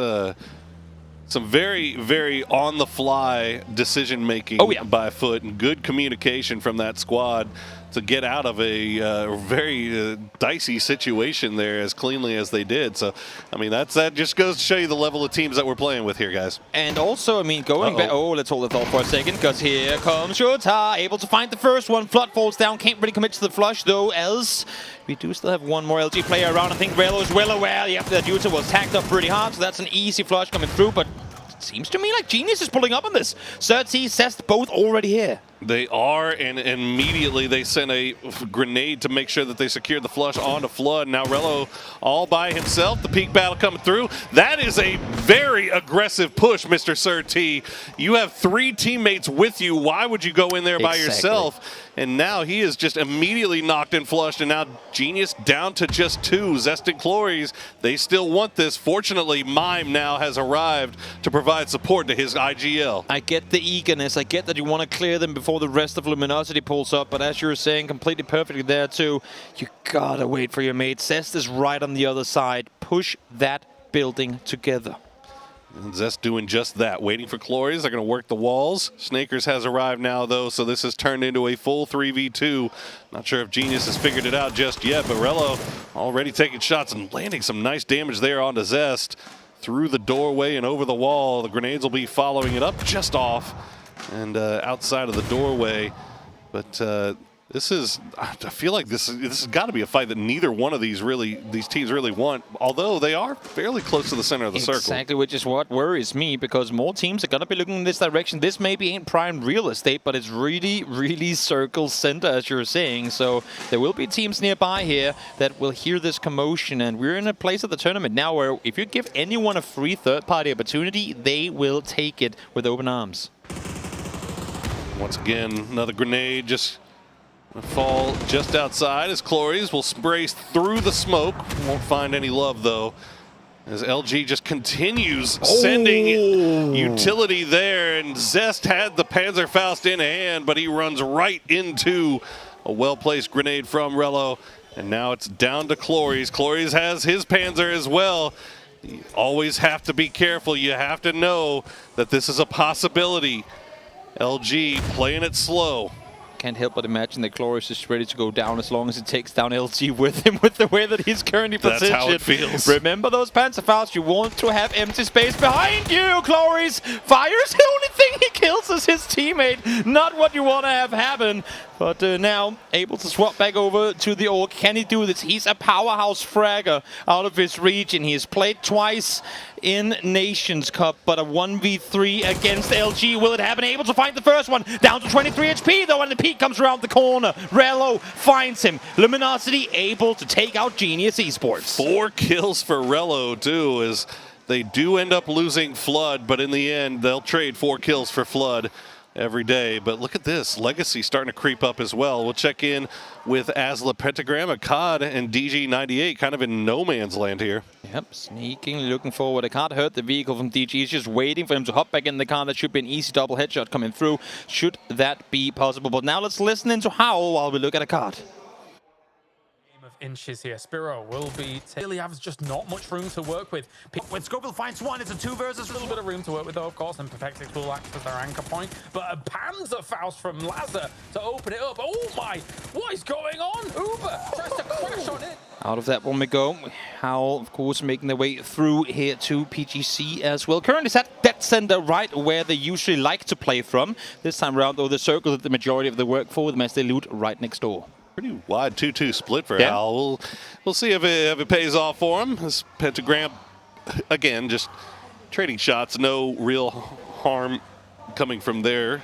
some very, very on-the-fly decision-making by Foot, and good communication from that squad to get out of a very dicey situation there as cleanly as they did. So, I mean, that just goes to show you the level of teams that we're playing with here, guys. And also, I mean, going back... Oh, let's hold the thought for a second, because here comes Shota, able to find the first one. Flood falls down, can't really commit to the flush, though, else we do still have one more LG player around. I think Relo is well aware. Yeah, that Yuta was tacked up pretty hard, so that's an easy flush coming through, but seems to me like Genius is pulling up on this. Certi, Cest, both already here. They are, and immediately they sent a grenade to make sure that they secured the flush onto Flood. Now Relo all by himself, the peak battle coming through. That is a very aggressive push, Mr. Sir T. You have 3 teammates with you. Why would you go in there by yourself? And now he is just immediately knocked and flushed, and now Genius down to just 2. Zest and Clories, they still want this. Fortunately, Mime now has arrived to provide support to his IGL. I get the eagerness. I get that you want to clear them before the rest of Luminosity pulls up, but as you were saying, completely perfectly there too. You gotta wait for your mate. Zest is right on the other side. Push that building together. And Zest doing just that, waiting for Clories. They're going to work the walls. Snakers has arrived now, though, so this has turned into a full 3v2. Not sure if Genius has figured it out just yet, but Relo already taking shots and landing some nice damage there onto Zest. Through the doorway and over the wall. The grenades will be following it up just off and outside of the doorway. But this is, I feel like this has got to be a fight that neither one of these teams really want, although they are fairly close to the center of the circle. Exactly, which is what worries me, because more teams are going to be looking in this direction. This maybe ain't prime real estate, but it's really, really circle center, as you're saying. So there will be teams nearby here that will hear this commotion, and we're in a place of the tournament now where if you give anyone a free third-party opportunity, they will take it with open arms. Once again, another grenade just Fall just outside as Clories will spray through the smoke. Won't find any love though, as LG just continues sending utility there, and Zest had the Panzerfaust in hand, but he runs right into a well-placed grenade from Rello, and now it's down to Clories. Clories has his Panzer as well. You always have to be careful. You have to know that this is a possibility. LG playing it slow. Can't help but imagine that Cloris is ready to go down as long as it takes down LG with him with the way that he's currently positioned. That's how it feels. Remember those Panzerfaust, you want to have empty space behind you. Cloris fires, the only thing he kills is his teammate. Not what you want to have happen. But now able to swap back over to the Orc. Can he do this? He's a powerhouse fragger out of his region. He has played twice in Nations Cup, but a 1v3 against LG. Will it happen? Able to find the first one. Down to 23 HP though, and the peak comes around the corner. Rello finds him. Luminosity able to take out Genius Esports. 4 kills for Rello too, as they do end up losing Flood, but in the end they'll trade 4 kills for Flood every day. But look at this, Legacy starting to creep up as well. We'll check in with Asla Pentagram, Akkad, and DG98 kind of in no man's land here. Yep, sneaking, looking forward. Akkad heard the vehicle from DG. He's just waiting for him to hop back in the car. That should be an easy double headshot coming through, should that be possible. But now let's listen into Howl while we look at Akkad. Inches here. Spiro will be really has just not much room to work with. When Scoville finds one, it's a 2 versus a little bit of room to work with though, of course, and Perfectix will act as their anchor point. But a Panzerfaust from Lazar to open it up. Oh my, what is going on? Uber tries to crash on it. Out of that one we go. Howl, of course, making their way through here to PGC as well. Currently set dead center right where they usually like to play from. This time around, though, the circle that the majority of the work for them as they loot right next door. Pretty wide 2-2 split for Howl. We'll see if it pays off for him. This Pentagram, again, just trading shots. No real harm coming from their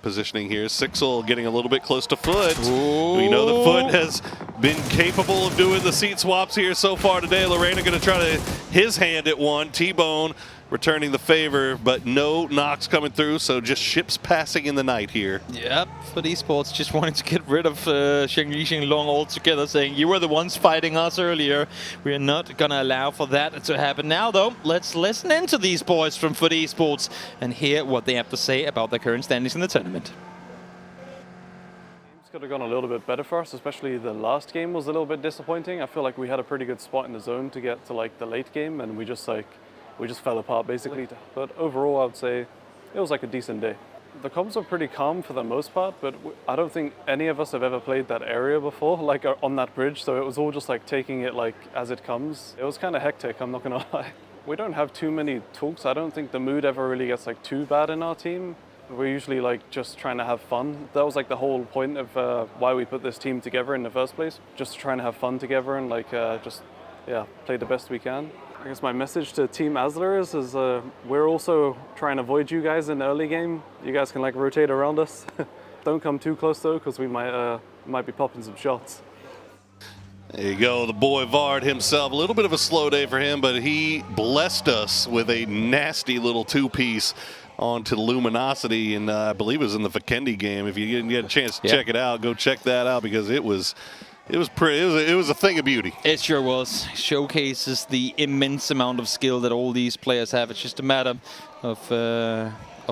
positioning here. Sixel getting a little bit close to Foot. Ooh. We know the Foot has been capable of doing the seat swaps here so far today. Lorena going to try to his hand at one. T-Bone returning the favor, but no knocks coming through, so just ships passing in the night here. Yep, for Esports just wanting to get rid of Sheng Long altogether, saying you were the ones fighting us earlier. We are not going to allow for that to happen now, though. Let's listen into these boys from Foot Esports and hear what they have to say about their current standings in the tournament. Could have gone a little bit better for us, especially the last game was a little bit disappointing. I feel like we had a pretty good spot in the zone to get to like the late game, and we just fell apart basically. But overall, I would say it was like a decent day. The comms were pretty calm for the most part, but I don't think any of us have ever played that area before, like on that bridge. So it was all just like taking it like as it comes. It was kind of hectic, I'm not gonna lie. We don't have too many talks. I don't think the mood ever really gets like too bad in our team. We're usually like just trying to have fun. That was like the whole point of why we put this team together in the first place. Just trying to have fun together and like play the best we can. I guess my message to Team Asler is we're also trying to avoid you guys in the early game. You guys can like rotate around us. Don't come too close though, because we might be popping some shots. There you go, the boy Vard himself. A little bit of a slow day for him, but he blessed us with a nasty little 2-piece onto Luminosity, and I believe it was in the Vikendi game. If you didn't get a chance to check it out, go check that out, because it was a thing of beauty. It sure was. Showcases the immense amount of skill that all these players have. It's just a matter of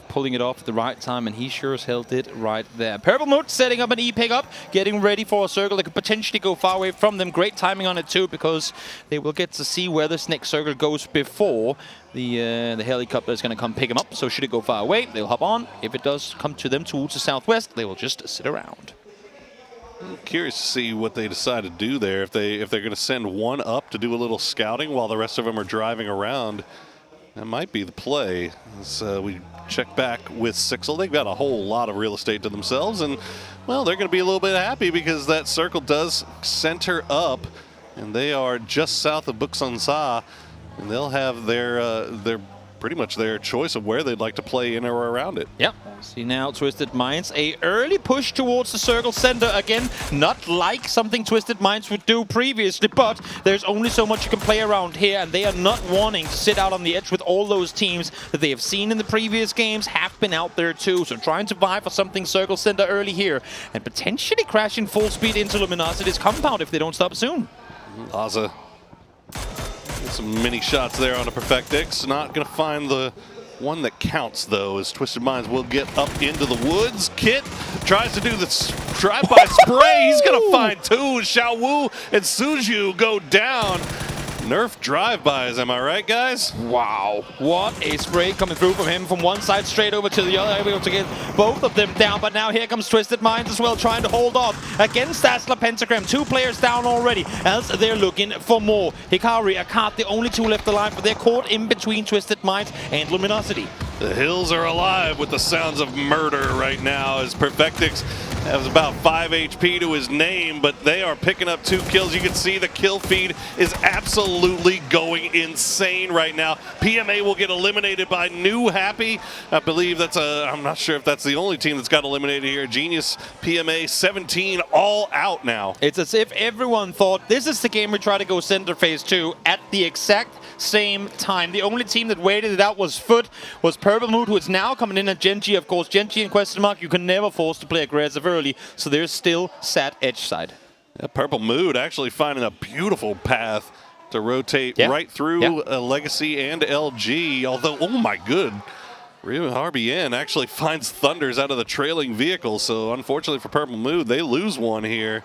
pulling it off at the right time, and he sure as hell did right there. Purple Mood setting up an E pickup, getting ready for a circle that could potentially go far away from them. Great timing on it too, because they will get to see where this next circle goes before the helicopter is going to come pick them up. So should it go far away, they'll hop on. If it does come to them towards the southwest, they will just sit around. I'm curious to see what they decide to do there. If they're going to send one up to do a little scouting while the rest of them are driving around, that might be the play. As we check back with Sixel, they've got a whole lot of real estate to themselves, and well, they're going to be a little bit happy because that circle does center up, and they are just south of Buksansa, and they'll have their pretty much their choice of where they'd like to play in or around it. Yep. See now, Twisted Minds, a early push towards the circle center. Again, not like something Twisted Minds would do previously, but there's only so much you can play around here, and they are not wanting to sit out on the edge with all those teams that they have seen in the previous games have been out there too. So trying to vie for something circle center early here, and potentially crashing full speed into Luminosity's compound if they don't stop soon. Laza, some mini shots there on a Perfectix. Not going to find the one that counts, though, as Twisted Minds will get up into the woods. Kit tries to do the drive-by spray. He's going to find two. Xiao Wu and Suju go down. Nerf drive-bys, am I right, guys? Wow, what a spray coming through from him from one side straight over to the other, able to get both of them down. But now here comes Twisted Minds as well, trying to hold off against Dazzler Pentagram. 2 players down already, as they're looking for more. Hikari, Akad, the only 2 left alive, but they're caught in between Twisted Minds and Luminosity. The hills are alive with the sounds of murder right now, as Perfectix has about 5 HP to his name, but they are picking up 2 kills. You can see the kill feed is absolutely going insane right now. PMA will get eliminated by New Happy. I believe that's I'm not sure if that's the only team that's got eliminated here. Genius, PMA, 17 all out now. It's as if everyone thought this is the game we try to go center phase 2 at the exact same time. The only team that waited it out was Foot, was Purple Mood, who is now coming in at Genji. Of course, Genji and Question Mark, you can never force to play aggressive early, so they're still sat edge side. Yeah, Purple Mood actually finding a beautiful path to rotate right through Legacy and LG, although, oh my good, RBN actually finds Thunders out of the trailing vehicle, so unfortunately for Purple Mood, they lose one here.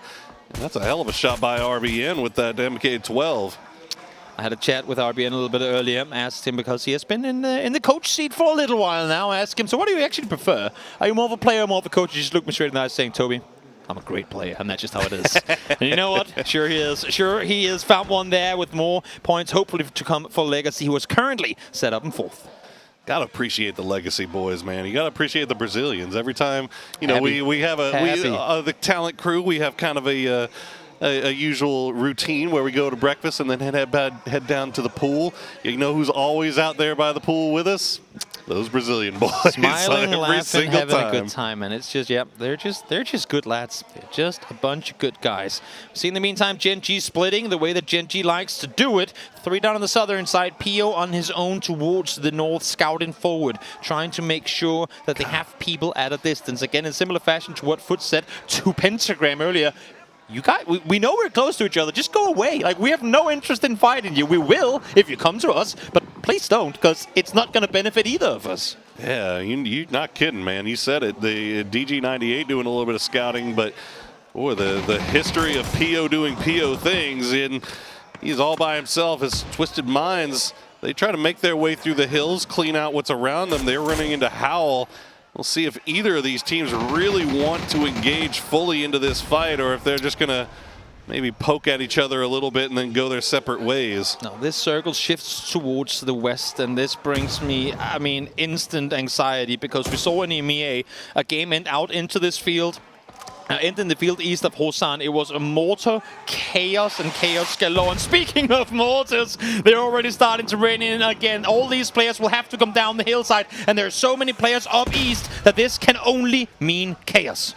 And that's a hell of a shot by RBN with that MK12. I had a chat with RBN a little bit earlier, asked him because he has been in the coach seat for a little while now. I asked him, so what do you actually prefer? Are you more of a player or more of a coach? He just looked me straight in the eyes saying, Toby, I'm a great player, and that's just how it is. And you know what? Sure he is. Sure he is. Found one there with more points, hopefully to come for Legacy, who is currently set up in 4th. Gotta appreciate the Legacy boys, man. You gotta appreciate the Brazilians. Every time, you know, we have the talent crew, we have kind of a usual routine where we go to breakfast and then head down to the pool. You know who's always out there by the pool with us? Those Brazilian boys. Smiling, laughing, having a good time, and it's just, they're just good lads. They're just a bunch of good guys. See, in the meantime, Genji splitting the way that Genji likes to do it. 3 down on the southern side. Pio on his own towards the north, scouting forward, trying to make sure that they have people at a distance. Again, in similar fashion to what Foot said to Pentagram earlier. You guys, we know we're close to each other. Just go away. Like, we have no interest in fighting you. We will if you come to us, but please don't, because it's not going to benefit either of us. Yeah, you're not kidding, man. You said it. The DG98 doing a little bit of scouting, but boy, the history of PO doing PO things, and he's all by himself. His Twisted Minds, they try to make their way through the hills, clean out what's around them. They're running into Howl. We'll see if either of these teams really want to engage fully into this fight, or if they're just going to maybe poke at each other a little bit and then go their separate ways. Now, this circle shifts towards the west, and this brings me, I mean, instant anxiety, because we saw in EMEA a game end out into this field. End in the field east of Hosan. It was a mortar, chaos, and chaos galore. And speaking of mortars, they're already starting to rain in again. All these players will have to come down the hillside, and there are so many players up east that this can only mean chaos.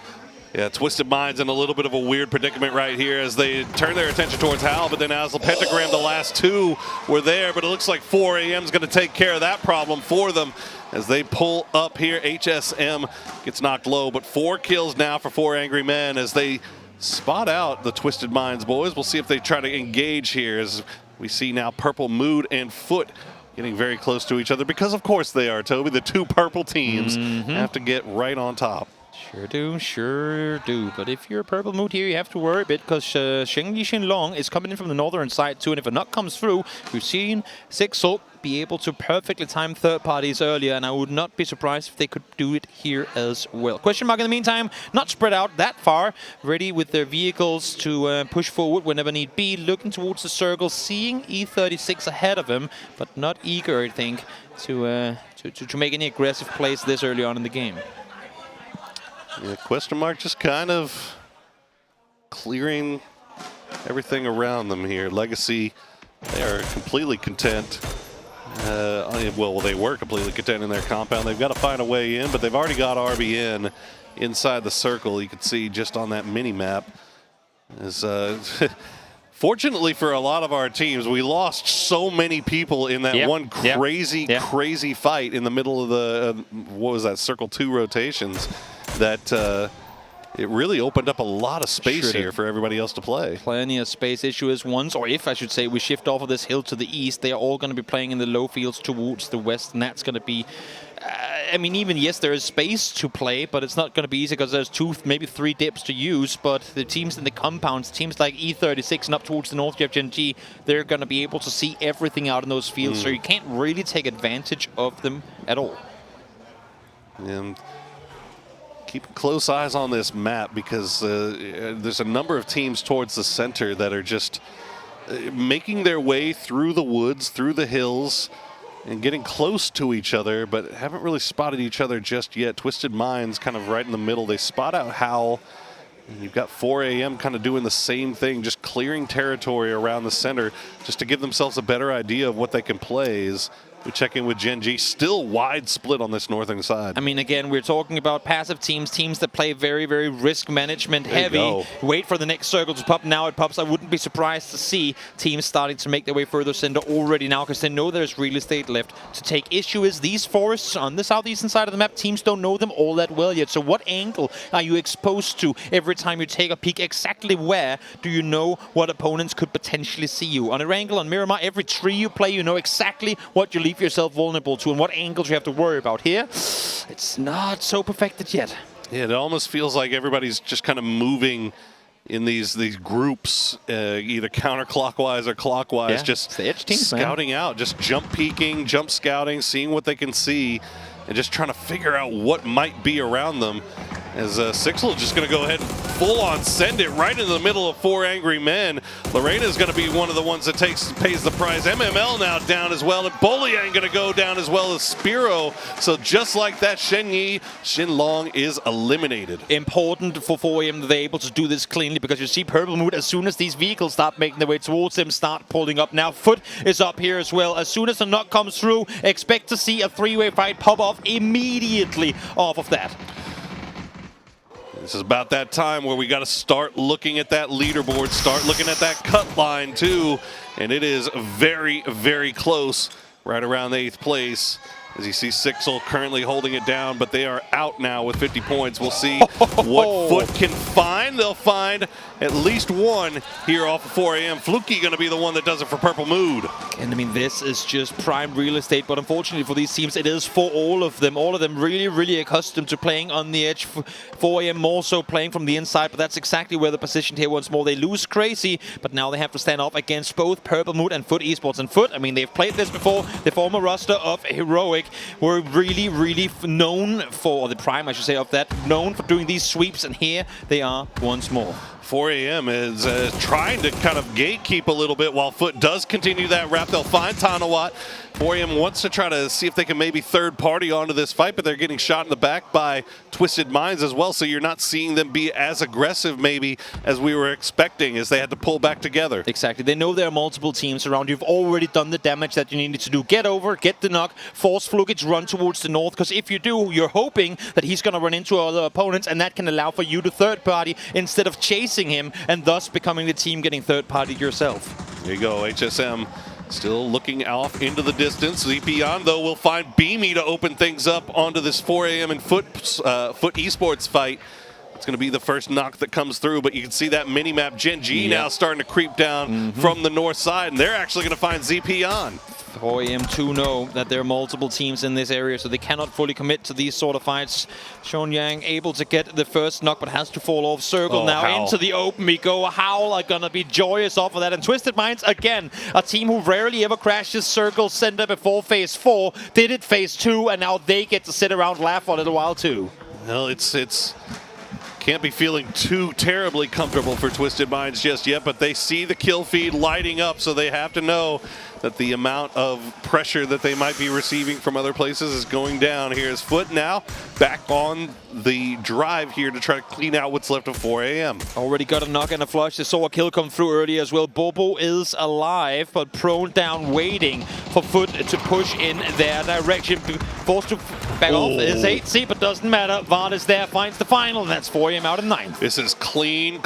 Yeah, Twisted Minds in a little bit of a weird predicament right here as they turn their attention towards Hal, but then as the Pentagram, the last 2 were there, but it looks like 4 AM is going to take care of that problem for them as they pull up here. HSM gets knocked low, but 4 kills now for 4 Angry Men as they spot out the Twisted Minds boys. We'll see if they try to engage here as we see now Purple Mood and Foot getting very close to each other, because of course they are, Toby. The 2 purple teams have to get right on top. Sure do. But if you're a Purple Mood here, you have to worry a bit, because Shengyi Shinlong is coming in from the northern side too, and if a knock comes through, we've seen Sixel be able to perfectly time third parties earlier, and I would not be surprised if they could do it here as well. Question Mark in the meantime, not spread out that far, ready with their vehicles to push forward whenever need be, looking towards the circle, seeing E36 ahead of him, but not eager, I think, to make any aggressive plays this early on in the game. Yeah, Question Mark just kind of clearing everything around them here. Legacy, they are completely content. Well, they were completely contained in their compound. They've got to find a way in, but they've already got RBN inside the circle. You can see just on that mini map. Fortunately for a lot of our teams, we lost so many people in that one crazy fight in the middle of the, what was that, Circle 2 rotations, that it really opened up a lot of space here for everybody else to play. Plenty of space. Issue is once, or if I should say, we shift off of this hill to the east, they are all going to be playing in the low fields towards the west, and that's going to be... I mean, even, yes, there is space to play, but it's not going to be easy because there's 2, maybe 3 dips to use. But the teams in the compounds, teams like E36 and up towards the north, you have Gen G, they're going to be able to see everything out in those fields, so you can't really take advantage of them at all. And keep close eyes on this map because there's a number of teams towards the center that are just making their way through the woods, through the hills, and getting close to each other, but haven't really spotted each other just yet. Twisted Minds kind of right in the middle. They spot out Howl. And you've got 4 AM kind of doing the same thing, just clearing territory around the center just to give themselves a better idea of what they can play. As we check in with Gen G, still wide split on this northern side. I mean, again, we're talking about passive teams, teams that play very, very risk management heavy. Wait for the next circle to pop. Now it pops. I wouldn't be surprised to see teams starting to make their way further center already now because they know there's real estate left to take. Issue is these forests on the southeastern side of the map, teams don't know them all that well yet. So what angle are you exposed to every time you take a peek? Exactly where do you know what opponents could potentially see you? On Erangel, on Miramar, every tree you play, you know exactly what you leave yourself vulnerable to and what angles you have to worry about. Here, it's not so perfected yet. Yeah, it almost feels like everybody's just kind of moving in these groups, either counterclockwise or clockwise, just the edge teams, scouting out, just jump peeking, jump scouting, seeing what they can see, and just trying to figure out what might be around them. As Sixel just going to go ahead and full-on send it right into the middle of 4 angry men. Lorena is going to be one of the ones that pays the prize. MML now down as well, and Boliang going to go down as well as Spiro. So just like that, Shenlong is eliminated. Important for 4AM that they're able to do this cleanly because you see Purple Mood, as soon as these vehicles start making their way towards him, start pulling up. Now Foot is up here as well. As soon as the knock comes through, expect to see a 3-way fight pop off immediately off of that. This is about that time where we got to start looking at that leaderboard, start looking at that cut line too. And it is very, very close, right around 8th place. As you see Sixel currently holding it down, but they are out now with 50 points. We'll see what Foot can find. They'll find at least one here off of 4 AM. Fluky going to be the one that does it for Purple Mood. And I mean, this is just prime real estate, but unfortunately for these teams, it is for all of them. All of them really, really accustomed to playing on the edge. 4 AM more so playing from the inside, but that's exactly where they're positioned here once more. They lose Crazy, but now they have to stand off against both Purple Mood and Foot Esports. And Foot, I mean, they've played this before. The former roster of Heroic were really, really known for, or the prime, I should say, of that, known for doing these sweeps, and here they are once more. 4 AM is trying to kind of gatekeep a little bit while Foot does continue that wrap. They'll find Tanawat. 4 AM wants to try to see if they can maybe third party onto this fight, but they're getting shot in the back by Twisted Minds as well, so you're not seeing them be as aggressive maybe as we were expecting as they had to pull back together. Exactly. They know there are multiple teams around. You've already done the damage that you needed to do. Get over, get the knock, force Flukic run towards the north, because if you do, you're hoping that he's going to run into other opponents, and that can allow for you to third party instead of chasing him and thus becoming the team getting third party yourself. There you go, HSM. Still looking off into the distance. Zepion, though, will find Beamy to open things up onto this 4 AM and Foot Esports fight. It's going to be the first knock that comes through, but you can see that mini-map. Gen G now starting to creep down from the north side, and they're actually going to find Zepion. 4 AM 2 know that there are multiple teams in this area, so they cannot fully commit to these sort of fights. Sean Yang able to get the first knock, but has to fall off circle now. Into the open we go. Howl are going to be joyous off of that. And Twisted Minds, again, a team who rarely ever crashes circle center before phase 4, did it phase 2, and now they get to sit around and laugh for a little while too. Well, it's can't be feeling too terribly comfortable for Twisted Minds just yet, but they see the kill feed lighting up, so they have to know that the amount of pressure that they might be receiving from other places is going down. Here's Foot now back on the drive here to try to clean out what's left of 4 a.m. Already got a knock and a flush. They saw a kill come through earlier as well. Bobo is alive, but prone down, waiting for Foot to push in their direction. Forced to back off is 8C, but doesn't matter. Vard is there, finds the final, and that's 4 a.m. out of 9. This is clean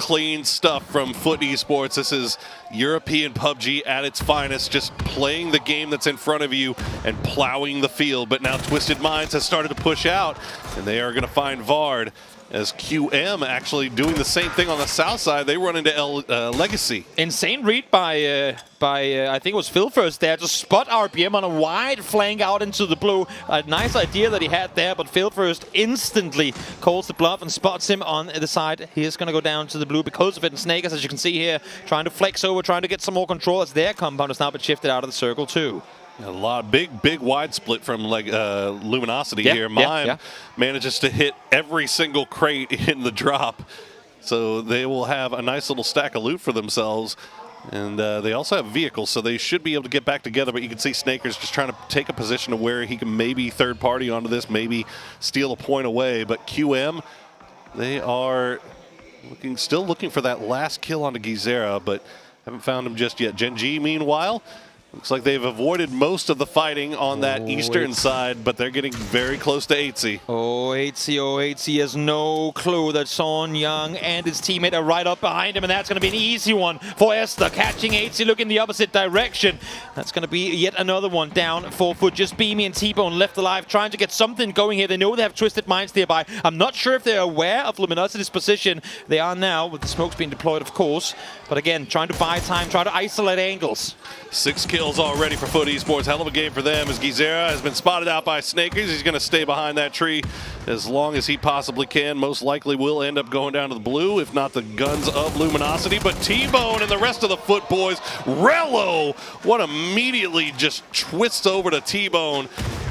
stuff from Foot Esports. This is European PUBG at its finest, just playing the game that's in front of you and plowing the field. But now Twisted Minds has started to push out, and they are going to find Vard as QM actually doing the same thing on the south side. They run into Legacy. Insane read by I think it was Phil first there to spot RBM on a wide flank out into the blue. A nice idea that he had there, but Phil first instantly calls the bluff and spots him on the side. He is going to go down to the blue because of it. And Snakers, as you can see here, trying to flex over, trying to get some more control as their compound has now been shifted out of the circle too. A lot, big wide split from Luminosity here. Mime manages to hit every single crate in the drop. So they will have a nice little stack of loot for themselves. And they also have vehicles, so they should be able to get back together. But you can see Snakers just trying to take a position to where he can maybe third party onto this, maybe steal a point away. But QM, they are still looking for that last kill onto Gizera, but haven't found him just yet. Gen G, meanwhile, looks like they've avoided most of the fighting on that eastern side, but they're getting very close to 8C. 8C has no clue that Son Young and his teammate are right up behind him, and that's going to be an easy one for Esther. Catching 8C, look in the opposite direction. That's going to be yet another one down for Foot. Just Beamy and T-Bone left alive, trying to get something going here. They know they have Twisted Minds nearby. I'm not sure if they're aware of Luminosity's position. They are now, with the smokes being deployed, of course. But again, trying to buy time, trying to isolate angles. 6 kills already for Foot Esports. Hell of a game for them as Gizera has been spotted out by Snakers. He's going to stay behind that tree as long as he possibly can. Most likely will end up going down to the blue, if not the guns of Luminosity. But T-Bone and the rest of the Foot boys, Rello, what immediately just twists over to T-Bone,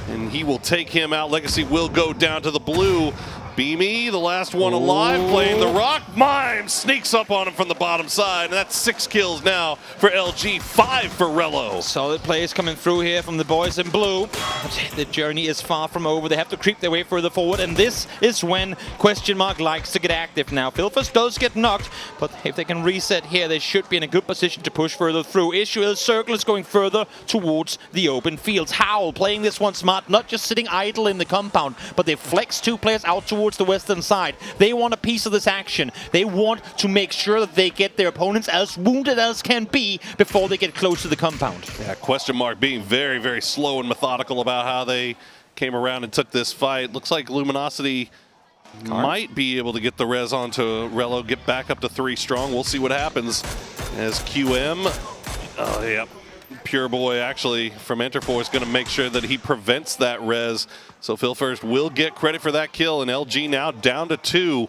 and he will take him out. Legacy will go down to the blue. Beamy, the last one alive, playing the rock. Mime sneaks up on him from the bottom side, and that's 6 kills now for LG, 5 for Rello. Solid plays coming through here from the boys in blue. But the journey is far from over. They have to creep their way further forward, and this is when Question Mark likes to get active now. Philfus does get knocked, but if they can reset here, they should be in a good position to push further through. Issue is Circle is going further towards the open fields. Howl playing this one smart, not just sitting idle in the compound, but they flex 2 players out towards the western side. They want a piece of this action. They want to make sure that they get their opponents as wounded as can be before they get close to the compound. Yeah, Question Mark being very, very slow and methodical about how they came around and took this fight. Looks like Luminosity might be able to get the res onto Rello, get back up to 3 strong. We'll see what happens as QM. Oh, yeah. Pure Boy actually from Enterforce going to make sure that he prevents that res. So Phil First will get credit for that kill, and LG now down to 2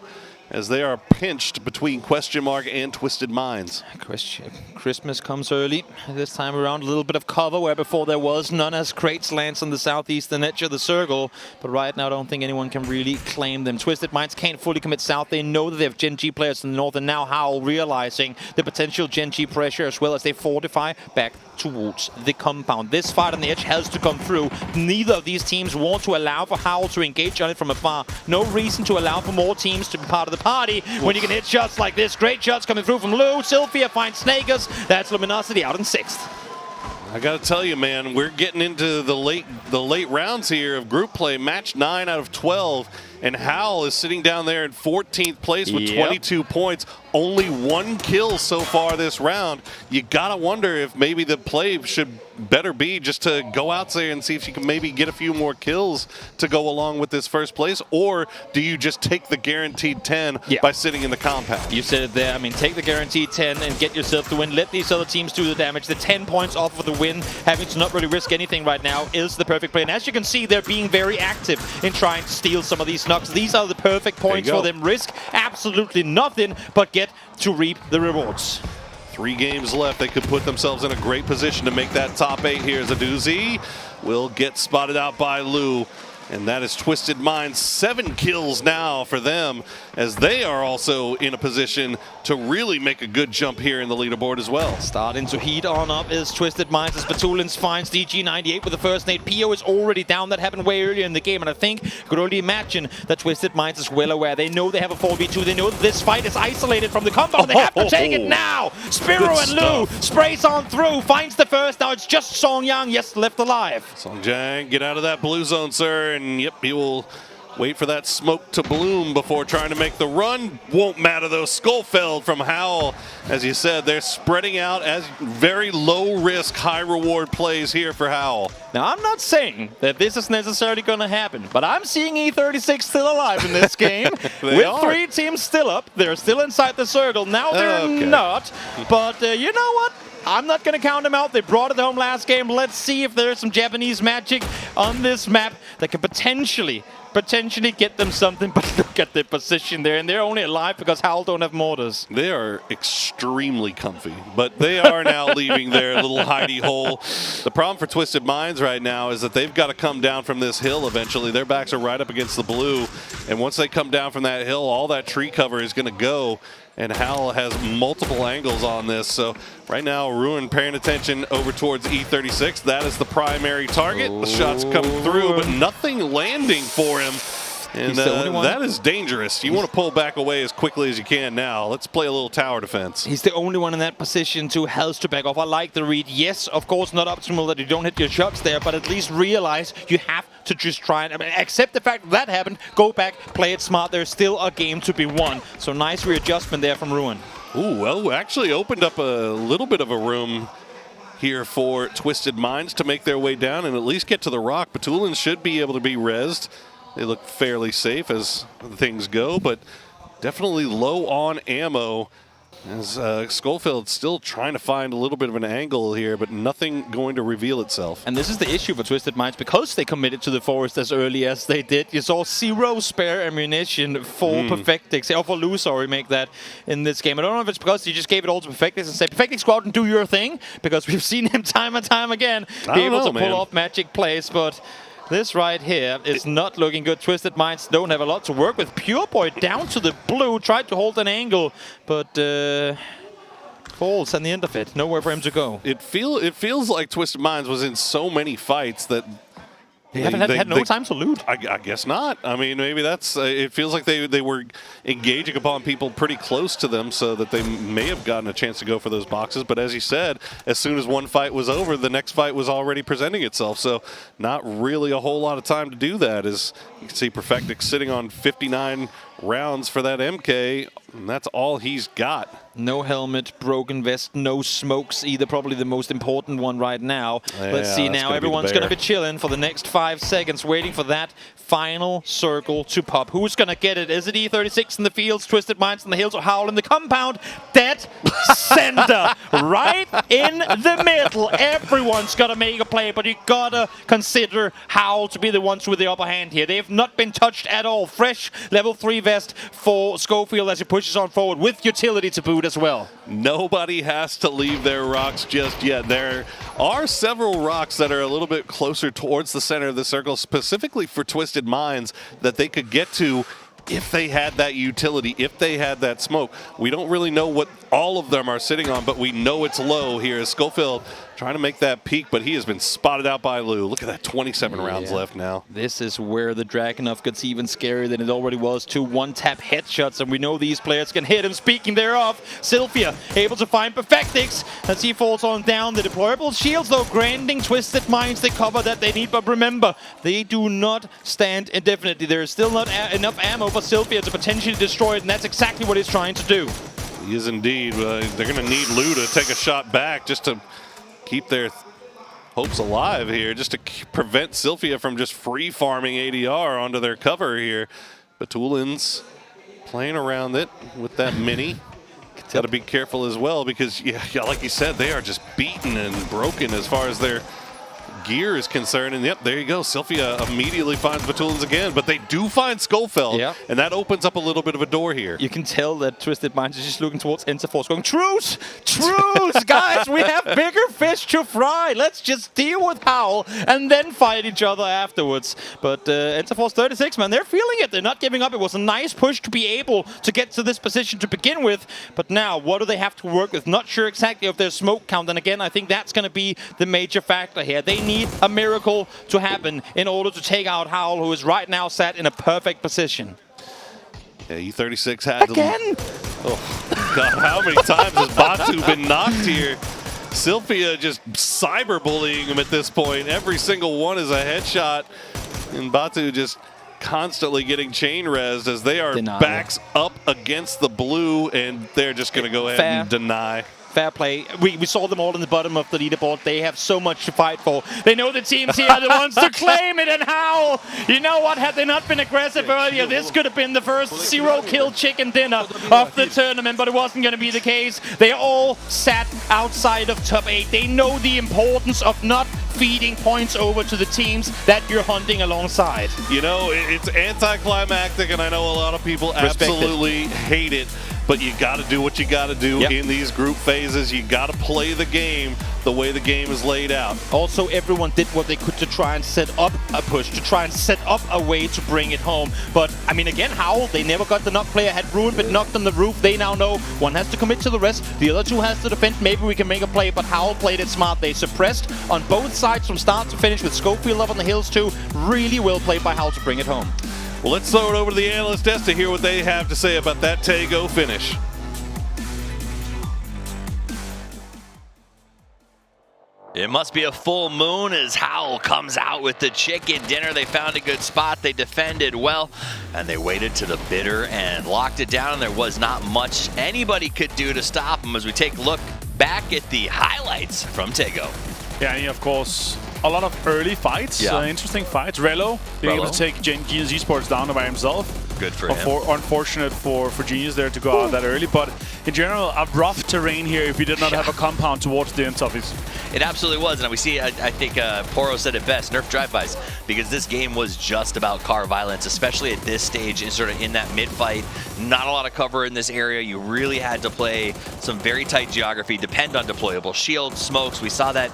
as they are pinched between Question Mark and Twisted Minds. Christmas comes early this time around. A little bit of cover where before there was none as Crates lands on the southeastern edge of the circle. But right now I don't think anyone can really claim them. Twisted Minds can't fully commit south. They know that they have Gen G players in the north, and now Howl realizing the potential Gen G pressure as well as they fortify back towards the compound. This fight on the edge has to come through. Neither of these teams want to allow for Howl to engage on it from afar. No reason to allow for more teams to be part of the party when you can hit shots like this. Great shots coming through from Lou. Sylphia finds Snakers. That's Luminosity out in 6th. I gotta tell you, man, we're getting into the late rounds here of group play. Match 9 out of 12, and Howl is sitting down there in 14th place with 22 points. Only 1 kill so far this round. You gotta wonder if maybe the play should better be just to go out there and see if you can maybe get a few more kills to go along with this first place, or do you just take the guaranteed 10 by sitting in the compound? You said it there. I mean, take the guaranteed 10 and get yourself the win. Let these other teams do the damage. The 10 points off of the win, having to not really risk anything right now, is the perfect play. And as you can see, they're being very active in trying to steal some of these knocks. These are the perfect points for them. Risk absolutely nothing, but get to reap the rewards. 3 games left. They could put themselves in a great position to make that top 8 here. As a doozy will get spotted out by Lou. And that is Twisted Minds. 7 kills now for them, as they are also in a position to really make a good jump here in the leaderboard as well. Starting to heat on up is Twisted Minds as Batulins finds DG98 with the first nade. PO is already down. That happened way earlier in the game, and I think I could only imagine that Twisted Minds is well aware. They know they have a 4v2. They know that this fight is isolated from the compound. They have to take it now. Spiro and Lu sprays on through, finds the first. Now it's just Song Yang, yes, left alive. Song Yang, get out of that blue zone, sir. And yep, he will wait for that smoke to bloom before trying to make the run. Won't matter though. Skullfeld from Howl. As you said, they're spreading out as very low risk, high reward plays here for Howl. Now, I'm not saying that this is necessarily going to happen, but I'm seeing E36 still alive in this game. With 3 teams still up. They're still inside the circle. Now they're not. But you know what? I'm not going to count them out. They brought it home last game. Let's see if there's some Japanese magic on this map that can potentially get them something. But look at their position there, and they're only alive because Howl don't have mortars. They are extremely comfy, but they are now leaving their little hidey hole. The problem for Twisted Minds right now is that they've got to come down from this hill eventually. Their backs are right up against the blue, and once they come down from that hill, all that tree cover is going to go. And Howl has multiple angles on this. So right now, Ruin paying attention over towards E36. That is the primary target. The shots come through, but nothing landing for him. And that is dangerous. You want to pull back away as quickly as you can now. Let's play a little tower defense. He's the only one in that position to has to back off. I like the read. Yes, of course, not optimal that you don't hit your shots there, but at least realize you have to just try and accept the fact that happened. Go back, play it smart. There's still a game to be won. So nice readjustment there from Ruin. Ooh, well, actually opened up a little bit of a room here for Twisted Minds to make their way down and at least get to the rock. Batulins should be able to be rezzed. They look fairly safe as things go, but definitely low on ammo as Schofield still trying to find a little bit of an angle here, but nothing going to reveal itself. And this is the issue for Twisted Minds because they committed to the forest as early as they did. You saw 0 spare ammunition for Perfectix, or for Lu, sorry, make that in this game. I don't know if it's because you just gave it all to Perfectix and said, Perfectix, go out and do your thing, because we've seen him time and time again be able to pull off magic plays, but this right here is not looking good. Twisted Minds don't have a lot to work with. Pure Boy down to the blue, tried to hold an angle, but falls at the end of it. Nowhere for him to go. It feels like Twisted Minds was in so many fights that they haven't had no time to loot. I guess not. I mean, maybe that's... it feels like they were engaging upon people pretty close to them so that they may have gotten a chance to go for those boxes. But as you said, as soon as one fight was over, the next fight was already presenting itself. So not really a whole lot of time to do that. As you can see, Perfectix sitting on 59 rounds for that MK, and that's all he's got. No helmet, broken vest, no smokes either. Probably the most important one right now. Yeah, let's see now. Everyone's going to be chilling for the next 5 seconds, waiting for that final circle to pop. Who's going to get it? Is it E36 in the fields, Twisted Minds in the hills, or Howl in the compound? Dead center, right in the middle. Everyone's got to make a play, but you got to consider Howl to be the ones with the upper hand here. They have not been touched at all. Fresh level 3 vest for Schofield as he pushes on forward with utility to boot as well. Nobody has to leave their rocks just yet. There are several rocks that are a little bit closer towards the center of the circle, specifically for Twisted Minds, that they could get to if they had that utility, if they had that smoke. We don't really know what all of them are sitting on, but we know it's low here. As Schofield trying to make that peak, but he has been spotted out by Lu. Look at that, 27 rounds left now. This is where the Dragunov gets even scarier than it already was. 2 one-tap headshots, and we know these players can hit him. Speaking thereof, Sylphia able to find Perfectix as he falls on down. The deployable shields, though, granting Twisted Minds the cover that they need, but remember, they do not stand indefinitely. There is still not enough ammo for Sylphia to potentially destroy it, and that's exactly what he's trying to do. He is indeed. They're going to need Lu to take a shot back just to keep their hopes alive here, just to prevent Sylphia from just free farming ADR onto their cover here. Batulins playing around it with that mini. Got to be careful as well because, yeah, like you said, they are just beaten and broken as far as their gear is concerned. And yep, there you go. Sylphia immediately finds Batoons again, but they do find Schofield, and that opens up a little bit of a door here. You can tell that Twisted Minds is just looking towards Interforce, going, Truce! Truce! Guys, we have bigger fish to fry. Let's just deal with Howl and then fight each other afterwards. But Interforce 36, man, they're feeling it. They're not giving up. It was a nice push to be able to get to this position to begin with. But now, what do they have to work with? Not sure exactly of their smoke count. And again, I think that's going to be the major factor here. They need a miracle to happen in order to take out Howl, who is right now sat in a perfect position. Yeah, E36 had again. Oh God, how many times has Batu been knocked here? Sylphia just cyberbullying him at this point. Every single one is a headshot, and Batu just constantly getting chain rezzed as they are backs up against the blue, and they're just going to go ahead and deny. Fair play. We saw them all in the bottom of the leaderboard. They have so much to fight for. They know the teams here are the ones to claim it, and how? You know what? Had they not been aggressive earlier, this could have been the first 0-kill chicken dinner of the tournament, but it wasn't going to be the case. They all sat outside of top 8. They know the importance of not feeding points over to the teams that you're hunting alongside. You know, it's anticlimactic, and I know a lot of people absolutely hate it. But you got to do what you got to do in these group phases. You got to play the game the way the game is laid out. Also, everyone did what they could to try and set up a push, to try and set up a way to bring it home. But, I mean, again, Howl, they never got the knock player, had ruined, but knocked on the roof. They now know one has to commit to the rest, the other two has to defend. Maybe we can make a play, but Howl played it smart. They suppressed on both sides from start to finish with Schofield up on the hills too. Really well played by Howl to bring it home. Well, let's throw it over to the analyst desk to hear what they have to say about that Taego finish. It must be a full moon as Howl comes out with the chicken dinner. They found a good spot, they defended well, and they waited to the bitter and locked it down. There was not much anybody could do to stop them as we take a look back at the highlights from Taego. Yeah, and of course, a lot of early fights, interesting fights. Relo being able to take Genius Esports down by himself. Good for him. Unfortunate for Genius there to go out that early, but in general, a rough terrain here if you did not have a compound towards the end toughies. It absolutely was, and we see, I think Poro said it best, nerf drive-bys, because this game was just about car violence, especially at this stage, is sort of in that mid-fight. Not a lot of cover in this area. You really had to play some very tight geography, depend on deployable shields, smokes. We saw that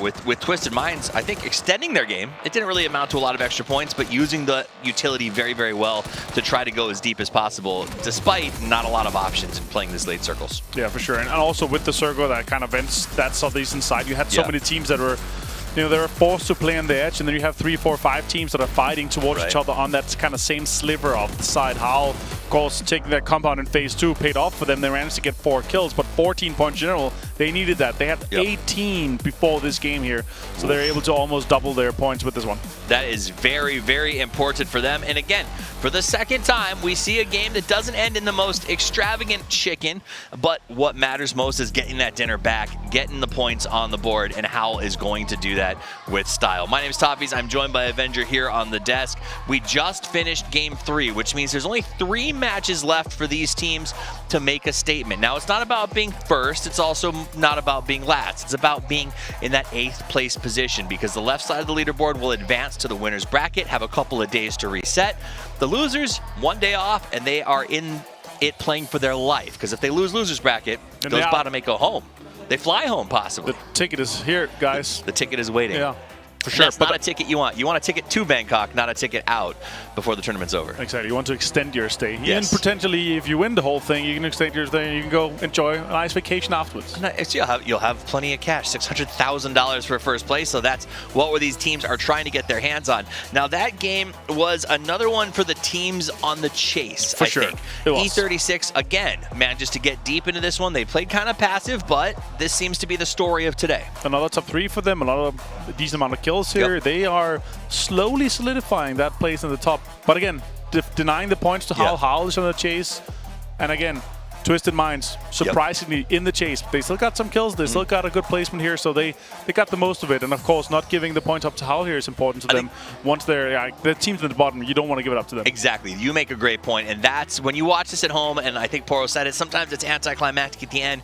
with Twisted Minds, I think, extending their game. It didn't really amount to a lot of extra points, but using the utility very, very well to try to go as deep as possible, despite not a lot of options in playing these late circles. Yeah, for sure. And also with the circle that kind of ends that southeast inside, you had so many teams that were, you know, they were forced to play on the edge, and then you have 3, 4, 5 teams that are fighting towards each other on that kind of same sliver of the side. Howl, of course, taking that compound in phase 2 paid off for them. They managed to get 4 kills, but 14 points in general, they needed that. They had 18 before this game here, so they're able to almost double their points with this one. That is very, very important for them. And again, for the second time, we see a game that doesn't end in the most extravagant chicken, but what matters most is getting that dinner back, getting the points on the board, and Howl is going to do that with style. My name is Toffees. I'm joined by Avenger here on the desk. We just finished Game 3, which means there's only 3 matches left for these teams to make a statement. Now, it's not about being first. It's also not about being last. It's about being in that 8th place position, because the left side of the leaderboard will advance to the winner's bracket, have a couple of days to reset. The losers, 1 day off, and they are in it playing for their life, because if they lose loser's bracket, those bottom 8 go home. They fly home, possibly. The ticket is here, guys. The ticket is waiting. Yeah, for and sure. That's not a ticket you want. You want a ticket to Bangkok, not a ticket out before the tournament's over. Exactly. You want to extend your stay. Yes. Even potentially, if you win the whole thing, you can extend your stay. You can go enjoy a nice vacation afterwards. You'll have plenty of cash, $600,000 for first place. So that's what these teams are trying to get their hands on. Now, that game was another one for the teams on the chase, For sure. think. It was. E36, again, manages to get deep into this one. They played kind of passive, but this seems to be the story of today. Another top 3 for them, a decent amount of kills here. They are slowly solidifying that place in the top. But again, denying the points to Howl. Howl is on the chase. And again, Twisted Minds, surprisingly, in the chase. They still got some kills. They still got a good placement here, so they got the most of it. And of course, not giving the points up to Howl here is important to them. Once they're the teams at the bottom, you don't want to give it up to them. Exactly. You make a great point, and that's when you watch this at home, and I think Poro said it, sometimes it's anticlimactic at the end,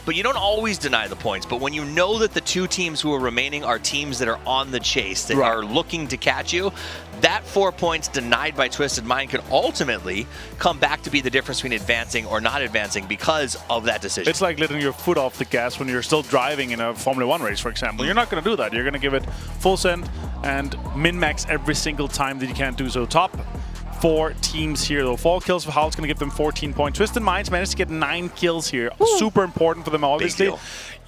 but you don't always deny the points. But when you know that the two teams who are remaining are teams that are on the chase, that are looking to catch you, that 4 points denied by Twisted Mind could ultimately come back to be the difference between advancing or not advancing because of that decision. It's like letting your foot off the gas when you're still driving in a Formula 1 race, for example. You're not going to do that. You're going to give it full send and min-max every single time that you can't do so. Top 4 teams here, though. 4 kills for Howl's going to give them 14 points. Twisted Minds managed to get 9 kills here. Super important for them, obviously.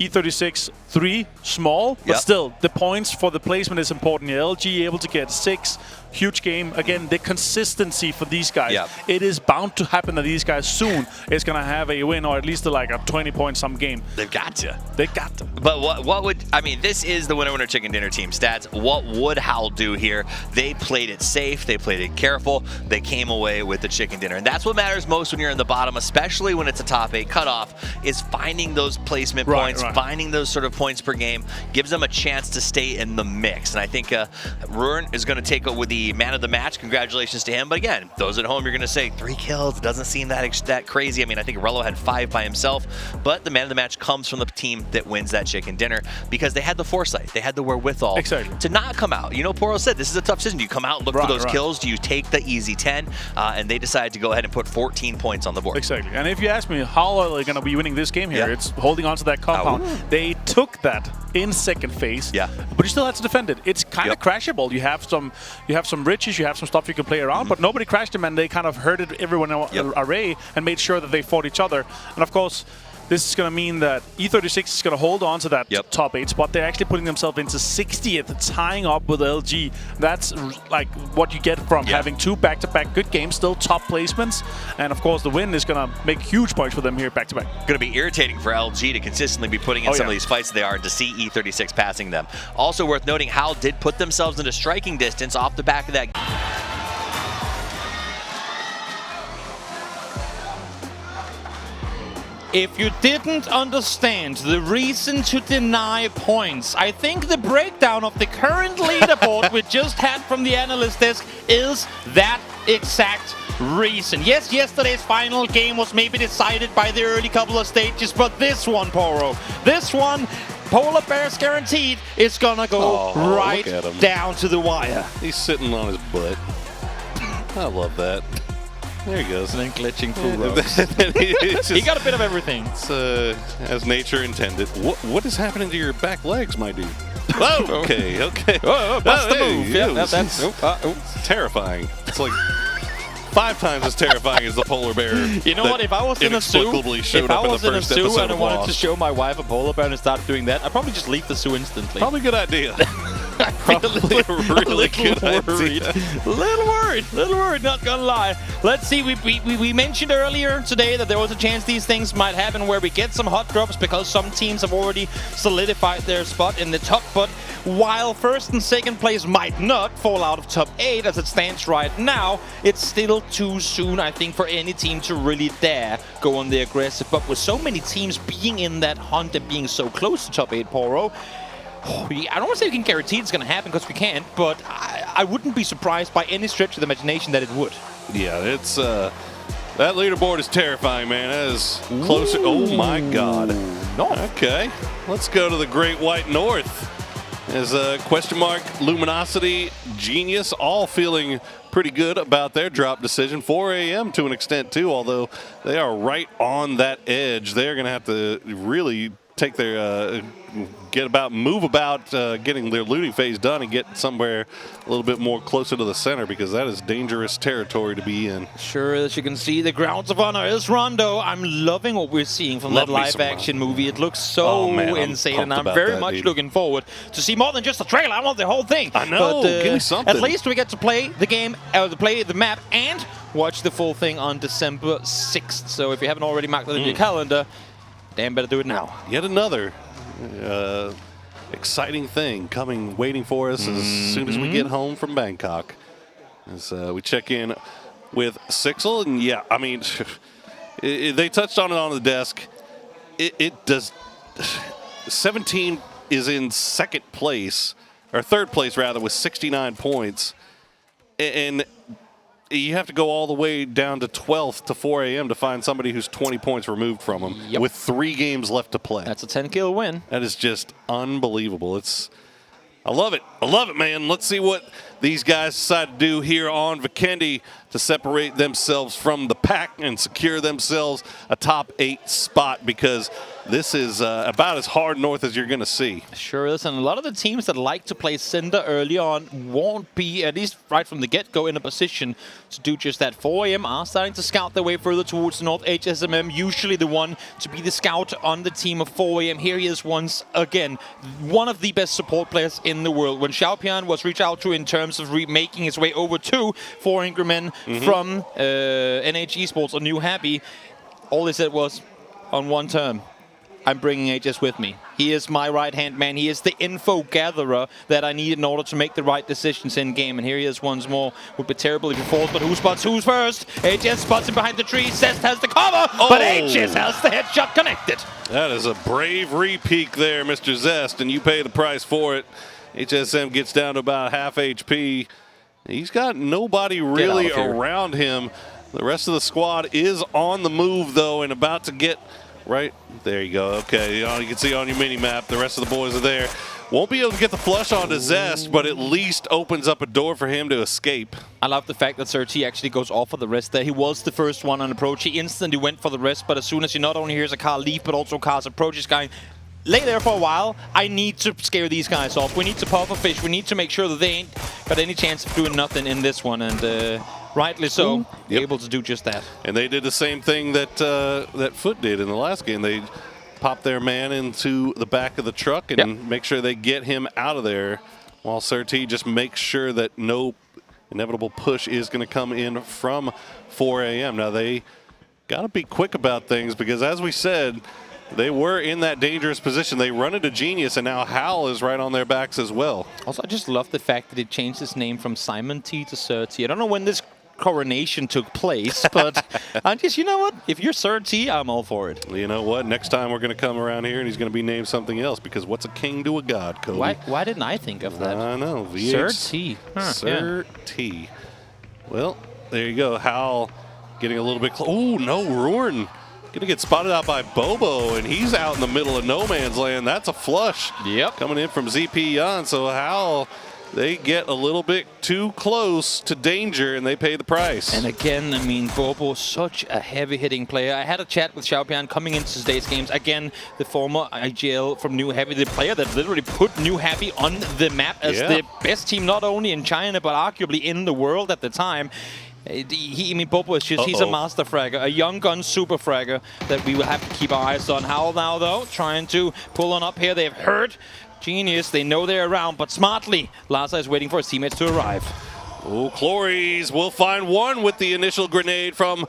E36, 3, small, but still, the points for the placement is important. LG able to get 6. Huge game. Again, the consistency for these guys. It is bound to happen that these guys soon is going to have a win or at least like a 20-point-some game. They've got to. They got to. But what would, I mean, this is the winner chicken dinner team stats. What would Howl do here? They played it safe. They played it careful. They came away with the chicken dinner. And that's what matters most when you're in the bottom, especially when it's a top 8 cutoff, is finding those placement points, finding those sort of points per game, gives them a chance to stay in the mix. And I think Ruin is going to take it with the man of the match. Congratulations to him. But again, those at home, you're going to say 3 kills. Doesn't seem that crazy. I mean, I think Rello had 5 by himself, but the man of the match comes from the team that wins that chicken dinner because they had the foresight. They had the wherewithal to not come out. You know, Poro said this is a tough decision. Do you come out and look for those kills? Do you take the easy 10? And they decided to go ahead and put 14 points on the board. Exactly. And if you ask me, how are they going to be winning this game here? It's holding on to that compound. They took that in second phase, but you still have to defend it. It's kind of crashable. You have some riches, you have some stuff you can play around, but nobody crashed them, and they kind of herded everyone array and made sure that they fought each other. And of course, this is going to mean that E36 is going to hold on to that top 8 spot. They're actually putting themselves into 60th, tying up with LG. That's like what you get from having 2 back-to-back good games, still top placements. And of course, the win is going to make huge points for them here back-to-back. Going to be irritating for LG to consistently be putting in some of these fights they are and to see E36 passing them. Also worth noting, Howl did put themselves into striking distance off the back of that. If you didn't understand the reason to deny points, I think the breakdown of the current leaderboard we just had from the analyst desk is that exact reason. Yes, yesterday's final game was maybe decided by the early couple of stages, but this one, Poro, this one, Polar Bears guaranteed, is gonna go right down to the wire. He's sitting on his butt. I love that. There he goes. And then glitching through he got a bit of everything. It's as nature intended. What is happening to your back legs, my dude? Whoa! Okay. Whoa, that's the move. Yeah, that's terrifying. It's like 5 times as terrifying as the polar bear. You know what? If I was in a zoo, and I wanted to show my wife a polar bear and started doing that, I'd probably just leave the zoo instantly. Probably a good idea. Probably a really good idea. Little worried, not gonna lie. Let's see, we mentioned earlier today that there was a chance these things might happen where we get some hot drops because some teams have already solidified their spot in the top, but while first and second place might not fall out of top 8 as it stands right now, it's still too soon, I think, for any team to really dare go on the aggressive. But with so many teams being in that hunt and being so close to top 8, Poro, I don't want to say we can guarantee it's going to happen because we can't, but I wouldn't be surprised by any stretch of the imagination that it would. Yeah, it's that leaderboard is terrifying, man. That is closer. Oh my God. No. Okay, let's go to the Great White North. As question mark, Luminosity, Genius, all feeling pretty good about their drop decision. 4 a.m. to an extent too, although they are right on that edge. They're going to have to really take their move about getting their looting phase done and get somewhere a little bit more closer to the center, because that is dangerous territory to be in. Sure, as you can see, the grounds of honor is Rondo. I'm loving what we're seeing from that live action movie. It looks so insane, and I'm very much looking forward to see more than just a trailer. I want the whole thing. I know, but, give me something. At least we get to play the game, play the map, and watch the full thing on December 6th. So if you haven't already marked that in your calendar, damn better do it now. Yet another exciting thing waiting for us as soon as we get home from Bangkok. As we check in with Sixel, and yeah, I mean, they touched on it on the desk. It does. 17 is in second place, or third place rather, with 69 points, and you have to go all the way down to 12th to 4 a.m. to find somebody who's 20 points removed from him with 3 games left to play. That's a 10-kill win. That is just unbelievable. I love it. I love it, man. Let's see what these guys decide to do here on Vikendi to separate themselves from the pack and secure themselves a top 8 spot, because this is about as hard north as you're going to see. Sure is, and a lot of the teams that like to play Cinder early on won't be, at least right from the get-go, in a position to do just that. 4 a.m. are starting to scout their way further towards the north. HSMM, usually the one to be the scout on the team of 4 a.m. Here he is once again, one of the best support players in the world. When Xiaopian was reached out to in terms of making his way over to 4 Angry Men from NH Esports or New Happy, all they said was, on one term, I'm bringing HS with me. He is my right-hand man. He is the info gatherer that I need in order to make the right decisions in game. And here he is once more. Would be terrible if he falls, but who spots who's first? HS spots him behind the tree. Zest has the cover, but HS has the headshot connected. That is a brave re-peek there, Mr. Zest, and you pay the price for it. HSM gets down to about half HP. He's got nobody really around him. The rest of the squad is on the move, though, and about to get right there. You go. Okay, you can see on your mini map the rest of the boys are there. Won't be able to get the flush onto Zest, but at least opens up a door for him to escape. I love the fact that Sir T actually goes off for the rest there. He was the first one on approach. He instantly went for the rest, but as soon as he not only hears a car leave, but also cars approach, he's going, lay there for a while. I need to scare these guys off. We need to puff a fish. We need to make sure that they ain't got any chance of doing nothing in this one. And rightly so, able to do just that. And they did the same thing that that Foot did in the last game. They pop their man into the back of the truck and make sure they get him out of there, while Sir T just makes sure that no inevitable push is going to come in from 4 a.m. Now they got to be quick about things, because as we said, they were in that dangerous position. They run into Genius, and now Hal is right on their backs as well. Also, I just love the fact that he changed his name from Simon T to Sir T. I don't know when this coronation took place, but I just, you know what? If you're Sir T, I'm all for it. You know what? Next time we're going to come around here, and he's going to be named something else, because what's a king to a god, Cody? Why didn't I think of that? I know. Sir T. Huh, Sir T. Well, there you go. Hal getting a little bit close. Oh, no, Ruin. Gonna get spotted out by Bobo, and he's out in the middle of no man's land. That's a flush. Coming in from ZP Yan. So Hal, they get a little bit too close to danger, and they pay the price. And again, I mean, Bobo, such a heavy-hitting player. I had a chat with Xiaopian coming into today's games. Again, the former IGL from New Happy, the player that literally put New Happy on the map as the best team, not only in China, but arguably in the world at the time. I mean, Bobo is just, he's a master fragger, a young gun super fragger that we will have to keep our eyes on. Howl now, though, trying to pull on up here. They've heard Genius. They know they're around, but smartly, Laza is waiting for his teammates to arrive. Oh, Clories will find one with the initial grenade from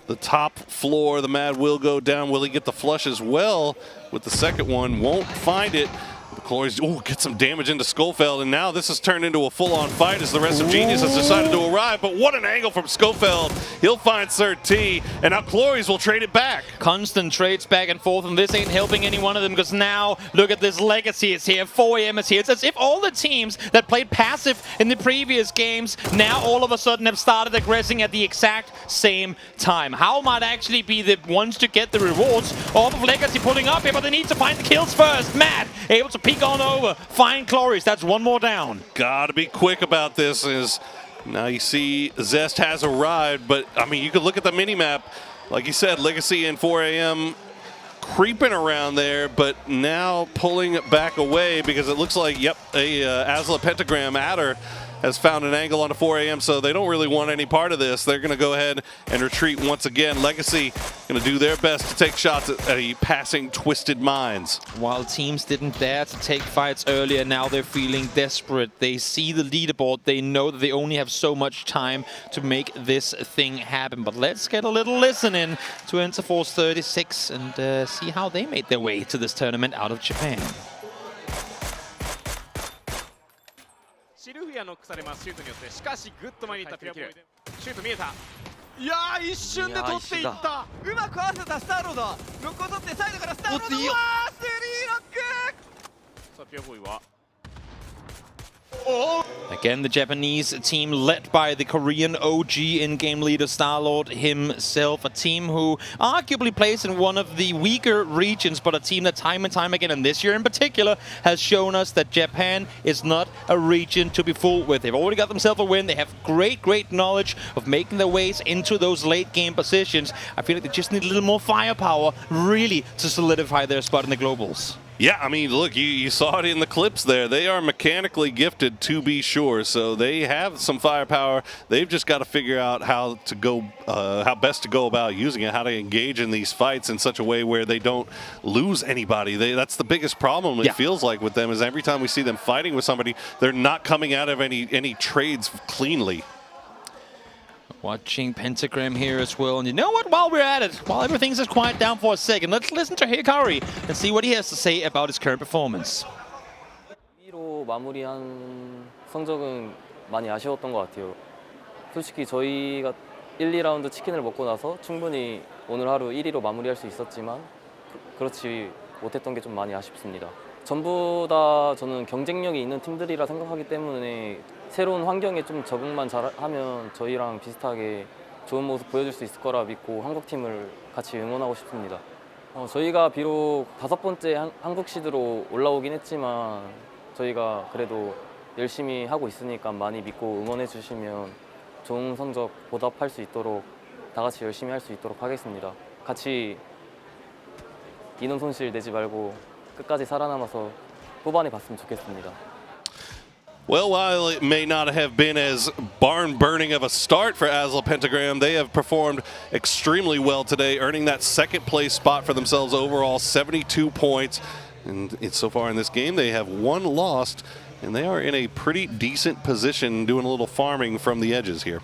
the top floor. The Mad will go down. Will he get the flush as well with the second one? Won't find it. Clories, get some damage into Schofield, and now this has turned into a full-on fight as the rest of Genius has decided to arrive. But what an angle from Schofield. He'll find Sir T, and now Clories will trade it back. Constant trades back and forth, and this ain't helping any one of them, because now, look at this, Legacy is here, 4 AM is here. It's as if all the teams that played passive in the previous games now all of a sudden have started aggressing at the exact same time. How might actually be the ones to get the rewards off of Legacy pulling up here, but they need to find the kills first. Matt, able to peek on over, find Clories. That's one more down. Gotta be quick about this. Is now you see Zest has arrived, but I mean, you could look at the mini-map. Like you said, Legacy and 4 AM creeping around there, but now pulling back away because it looks like, a Azla Pentagram Adder has found an angle onto 4 AM, so they don't really want any part of this. They're going to go ahead and retreat once again. Legacy going to do their best to take shots at a passing Twisted Minds. While teams didn't dare to take fights earlier, now they're feeling desperate. They see the leaderboard. They know that they only have so much time to make this thing happen. But let's get a little listen in to Interforce 36 and see how they made their way to this tournament out of Japan. シルフィアノックされますシュートによってしかしグッと前に行ったピラボーイでシュート見えたいやー一瞬で取っていったうまく合わせたスターロードロックを取ってサイドからスターロードうわースリーロックさあピラボーイは Again, the Japanese team led by the Korean OG in-game leader Starlord himself. A team who arguably plays in one of the weaker regions, but a team that time and time again, and this year in particular, has shown us that Japan is not a region to be fooled with. They've already got themselves a win. They have great knowledge of making their ways into those late-game positions. I feel like they just need a little more firepower, really, to solidify their spot in the globals. Yeah, I mean, look, you saw it in the clips there. They are mechanically gifted, to be sure, so they have some firepower. They've just got to figure out how best to go about using it, how to engage in these fights in such a way where they don't lose anybody. That's the biggest problem, it feels like, with them, is every time we see them fighting with somebody, they're not coming out of any trades cleanly. Watching Pentagram here as well. And you know what? While we're at it, while everything's just quiet down for a second, let's listen to Hikari and see what he has to say about his current performance. 2위로 마무리한 성적은 많이 아쉬웠던 것 같아요. 솔직히 저희가 1, 2라운드 치킨을 먹고 나서 충분히 오늘 하루 1위로 마무리할 수 있었지만 그렇지 못했던 게 좀 많이 아쉽습니다. 전부 다 저는 경쟁력이 있는 팀들이라 생각하기 때문에 새로운 환경에 좀 적응만 잘하면 저희랑 비슷하게 좋은 모습 보여줄 수 있을 거라 믿고 한국팀을 같이 응원하고 싶습니다. 저희가 비록 5번째 한국 시드로 올라오긴 했지만 저희가 그래도 열심히 하고 있으니까 많이 믿고 응원해 주시면 좋은 성적 보답할 수 있도록 다 같이 열심히 할 수 있도록 하겠습니다. 같이 인원 손실 내지 말고 끝까지 살아남아서 후반에 봤으면 좋겠습니다. Well, while it may not have been as barn-burning of a start for Asla Pentagram, they have performed extremely well today, earning that second-place spot for themselves overall, 72 points. And so far in this game, they have 1 loss, and they are in a pretty decent position doing a little farming from the edges here.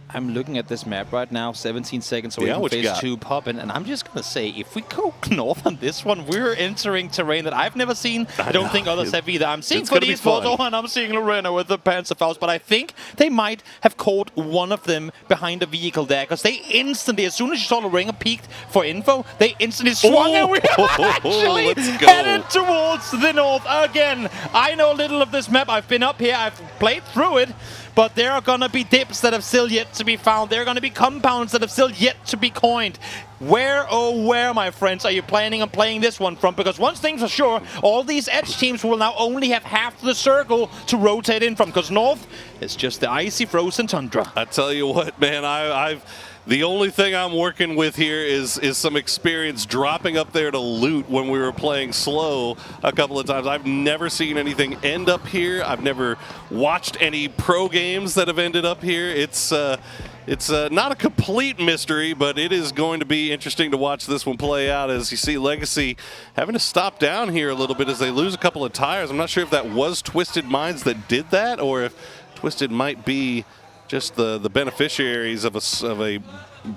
I'm looking at this map right now, 17 seconds away from phase 2 popping, and I'm just going to say, if we go north on this one, we're entering terrain that I've never seen. I don't think others have either. I'm seeing for these Esports, and I'm seeing Lorena with the Panzerfaust, but I think they might have caught one of them behind the vehicle there, because they instantly, as soon as you saw Lorena peeked for info, they instantly swung, and we are actually headed towards the north again. I know a little of this map. I've been up here. I've played through it. But there are going to be dips that have still yet to be found. There are going to be compounds that have still yet to be coined. Where, oh where, my friends, are you planning on playing this one from? Because one thing's for sure, all these edge teams will now only have half the circle to rotate in from. Because north is just the icy frozen tundra. I tell you what, man, the only thing I'm working with here is some experience dropping up there to loot when we were playing slow a couple of times. I've never seen anything end up here. I've never watched any pro games that have ended up here. It's not a complete mystery, but it is going to be interesting to watch this one play out as you see Legacy having to stop down here a little bit as they lose a couple of tires. I'm not sure if that was Twisted Minds that did that or if Twisted might be just the beneficiaries of a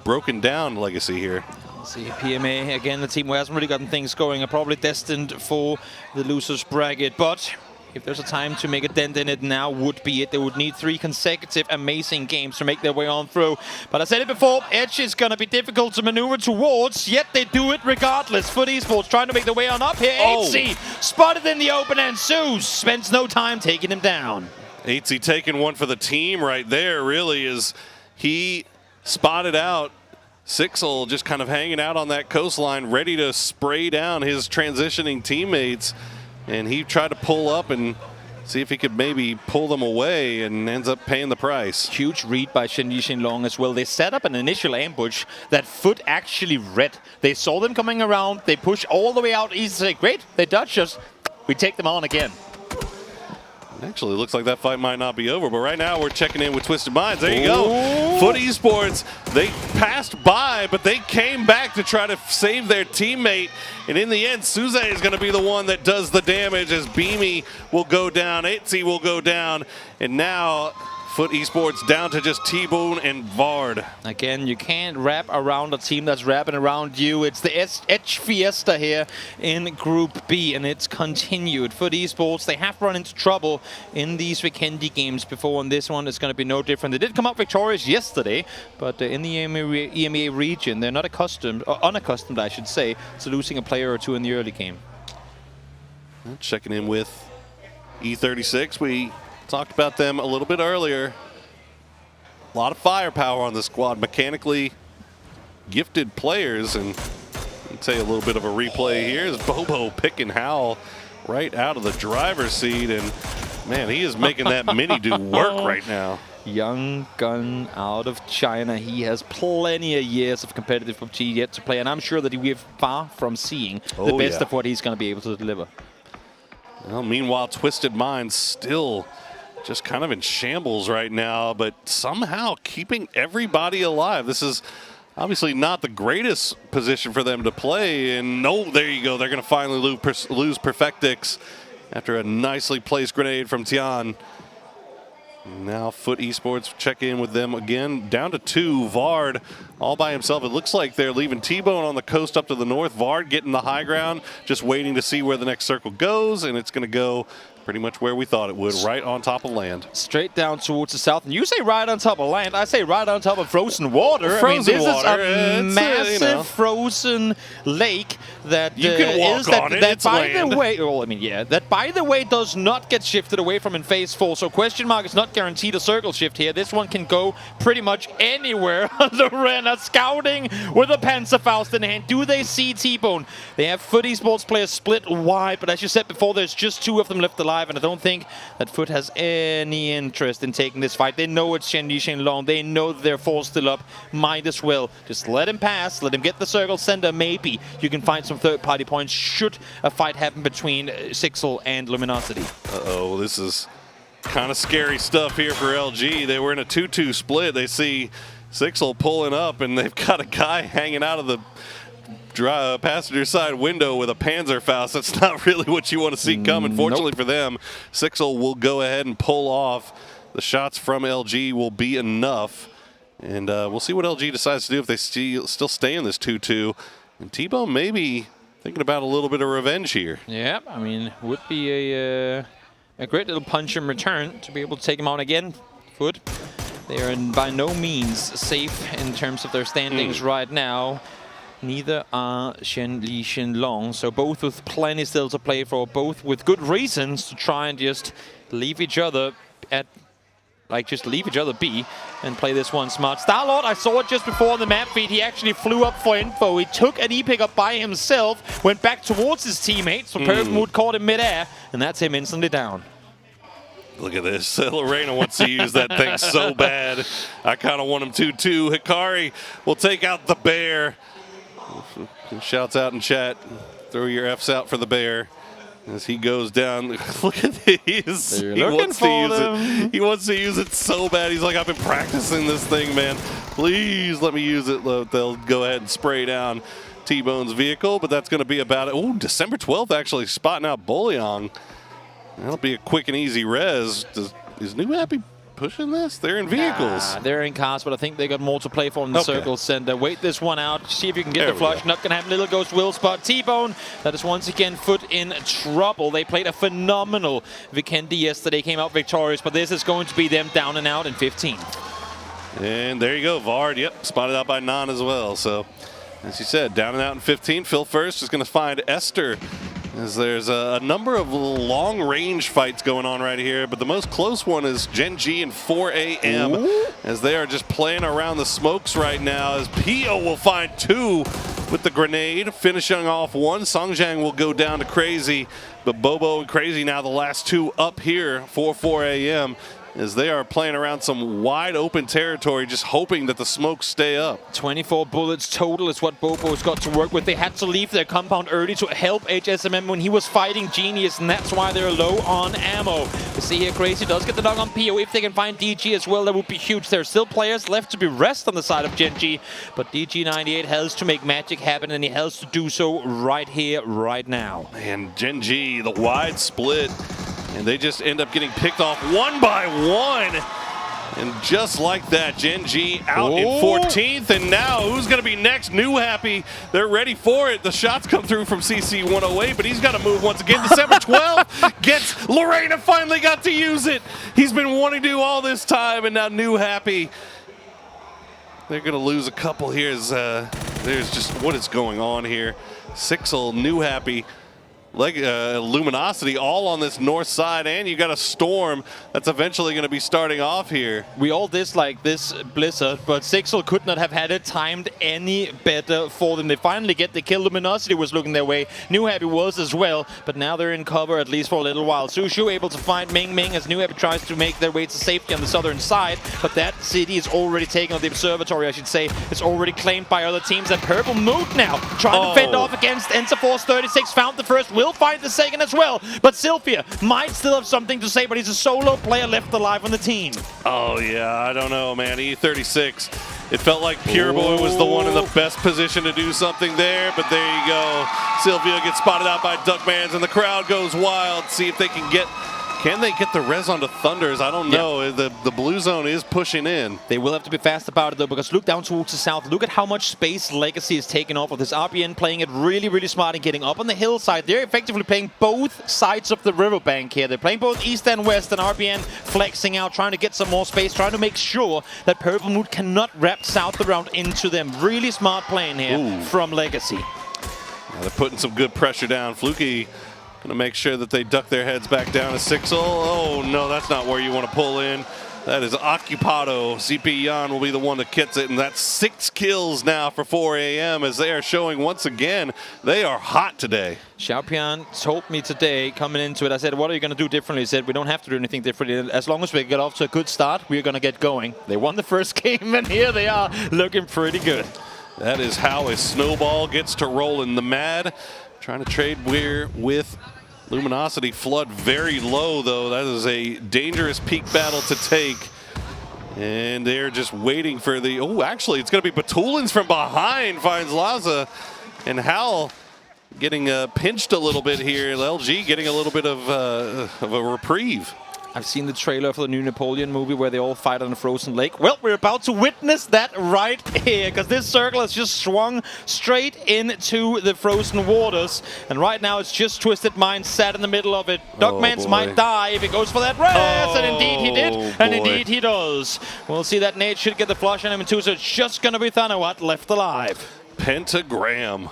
broken down Legacy here. See, PMA, again, the team who hasn't really gotten things going are probably destined for the losers bracket. But if there's a time to make a dent in it, now would be it. They would need 3 consecutive amazing games to make their way on through. But I said it before, Edge is going to be difficult to maneuver towards, yet they do it regardless. Foot Esports trying to make their way on up here. 8C spotted in the open, and Zeus spends no time taking him down. 8C taking one for the team right there, really, is he spotted out Sixel just kind of hanging out on that coastline, ready to spray down his transitioning teammates. And he tried to pull up and see if he could maybe pull them away and ends up paying the price. Huge read by Shenyi Shenlong as well. They set up an initial ambush that Foot actually read. They saw them coming around. They push all the way out easy. Say, great, they dodged us. We take them on again. Actually, looks like that fight might not be over, but right now we're checking in with Twisted Minds. There you go. Foot Esports, they passed by, but they came back to try to save their teammate. And in the end, Suze is going to be the one that does the damage as Beamy will go down, Itzy will go down, and now Foot Esports down to just T-Boone and Vard. Again, you can't wrap around a team that's wrapping around you. It's the Edge Fiesta here in Group B, and it's continued. Foot Esports, they have run into trouble in these Vikendi games before, and this one is going to be no different. They did come out victorious yesterday, but in the EMEA region, they're not accustomed, or unaccustomed, I should say, to losing a player or two in the early game. Checking in with E36, we talked about them a little bit earlier. A lot of firepower on the squad, mechanically gifted players, and I'll tell you a little bit of a replay here is Bobo picking Howell right out of the driver's seat, and man, he is making that mini do work right now. Young gun out of China. He has plenty of years of competitive PUBG yet to play, and I'm sure that we're far from seeing the best of what he's going to be able to deliver. Well, meanwhile, Twisted Minds still just kind of in shambles right now, but somehow keeping everybody alive. This is obviously not the greatest position for them to play, and no, there you go. They're going to finally lose Perfectix after a nicely placed grenade from Tian. Now Foot Esports check in with them again. Down to 2. Vard all by himself. It looks like they're leaving T-Bone on the coast up to the north. Vard getting the high ground, just waiting to see where the next circle goes, and it's going to go pretty much where we thought it would, right on top of land. Straight down towards the south. And you say right on top of land. I say right on top of frozen water. Frozen this water. is a massive frozen lake that you can walk on it. It's by land. the way, well, I mean, yeah, that by the way does not get shifted away from in phase 4. So question mark is not guaranteed a circle shift here. This one can go pretty much anywhere. The Renner scouting with a Panzerfaust in hand. Do they see T-Bone? They have Foot Esports players split wide, but as you said before, there's just 2 of them left alive. And I don't think that Foot has any interest in taking this fight. They know it's Shen Li Shenlong. They know that their force still up. Might as well just let him pass, let him get the circle center. Maybe you can find some third-party points should a fight happen between Sixel and Luminosity. Uh-oh, this is kind of scary stuff here for LG. They were in a 2-2 split. They see Sixel pulling up, and they've got a guy hanging out of the passenger side window with a Panzerfaust. That's not really what you want to see coming. Fortunately for them, Sixel will go ahead and pull off. The shots from LG will be enough. And we'll see what LG decides to do if they still stay in this 2-2. And T-Bone maybe thinking about a little bit of revenge here. Yeah, I mean, would be a great little punch in return to be able to take him out again. Foot, they are by no means safe in terms of their standings right now. Neither are Shen Li Shenlong, so both with plenty still to play for, both with good reasons to try and just leave each other at, just leave each other be and play this one smart. Starlord, I saw it just before on the map feed. He actually flew up for info. He took an E-pick up by himself, went back towards his teammates, so Purple Mood caught him midair, and that's him instantly down. Look at this. Lorena wants to use that thing so bad. I kind of want him to. Hikari will take out the bear. Shouts out in chat, throw your Fs out for the bear as he goes down. Look at this. He wants to use it. He wants to use it so bad. He's like, I've been practicing this thing, man. Please let me use it. They'll go ahead and spray down T-Bone's vehicle, but that's going to be about it. Oh, December 12th actually spotting out Boleong. That'll be a quick and easy res. Is New Happy pushing this? They're in vehicles. They're in cars, but I think they got more to play for in the circle center. Wait this one out. See if you can get the flush. Not going to happen. Little Ghost will spot T-Bone. That is once again Foot in trouble. They played a phenomenal Vikendi yesterday. Came out victorious, but this is going to be them down and out in 15. And there you go. Vard, yep, spotted out by Nan as well. So, as you said, down and out in 15. Phil First is going to find Esther, as there's a number of long-range fights going on right here, but the most close one is Gen G and 4 AM, as they are just playing around the smokes right now, as Pio will find 2 with the grenade, finishing off 1. Songjiang will go down to Crazy, but Bobo and Crazy now the last 2 up here for 4 AM, as they are playing around some wide open territory, just hoping that the smokes stay up. 24 bullets total is what Bobo's got to work with. They had to leave their compound early to help HSMM when he was fighting Genius, and that's why they're low on ammo. You see here, Crazy does get the knock on PO. If they can find DG as well, that would be huge. There are still players left to be rest on the side of Gen G, but DG98 has to make magic happen, and he has to do so right here, right now. And Gen G, the wide split, and they just end up getting picked off 1 by 1. And just like that, Gen G out in 14th. And now who's going to be next? New Happy. They're ready for it. The shots come through from CC 108, but he's got to move once again. December 12th gets Lorena, finally got to use it. He's been wanting to do all this time, and now New Happy. They're going to lose a couple here. There's just what is going on here. Sixel, New Happy. Luminosity all on this north side, and you got a Storm that's eventually going to be starting off here. We all dislike this Blizzard, but Sixel could not have had it timed any better for them. They finally get the kill. Luminosity was looking their way. New Happy was as well, but now they're in cover at least for a little while. Sushu able to find Ming Ming as New Happy tries to make their way to safety on the southern side, but that city is already taken, or the observatory I should say, is already claimed by other teams. And Purple Mood now trying to fend off against Enter Force 36, found the first, will find the second as well, but Sylphia might still have something to say, but he's a solo player left alive on the team. Oh yeah, I don't know, man. E36, it felt like Pure Boy was the one in the best position to do something there, but there you go. Sylphia gets spotted out by Duckmans, and the crowd goes wild. See if they can get the res onto Thunders? I don't know. Yeah. The blue zone is pushing in. They will have to be fast about it though, because look down towards the south. Look at how much space Legacy is taking off of this. RBN playing it really, really smart and getting up on the hillside. They're effectively playing both sides of the riverbank here. They're playing both east and west, and RBN flexing out, trying to get some more space, trying to make sure that Purple Mood cannot wrap south around into them. Really smart playing here from Legacy. Yeah, they're putting some good pressure down. Fluky gonna make sure that they duck their heads back down to Sixel. Oh no, that's not where you want to pull in. That is Occupado. CP Yan will be the one that gets it, and that's 6 kills now for 4 AM as they are showing once again they are hot today. Xiaopian told me today coming into it, I said, what are you going to do differently? He said, we don't have to do anything differently. As long as we get off to a good start, we're going to get going. They won the first game, and here they are looking pretty good. That is how a snowball gets to rolling. The Mad trying to trade Weir with Luminosity. Flood very low, though. That is a dangerous peak battle to take. And they're just waiting for the... Oh, actually, it's going to be Batulins from behind finds Laza. And Hal getting pinched a little bit here. LG getting a little bit of a reprieve. I've seen the trailer for the new Napoleon movie where they all fight on a frozen lake. Well, we're about to witness that right here, because this circle has just swung straight into the frozen waters. And right now it's just Twisted Mind sat in the middle of it. Dogmans might die if he goes for that res, and indeed he did, and indeed he does. We'll see that Nate should get the flush on him too, so it's just going to be Thanawat left alive. Pentagram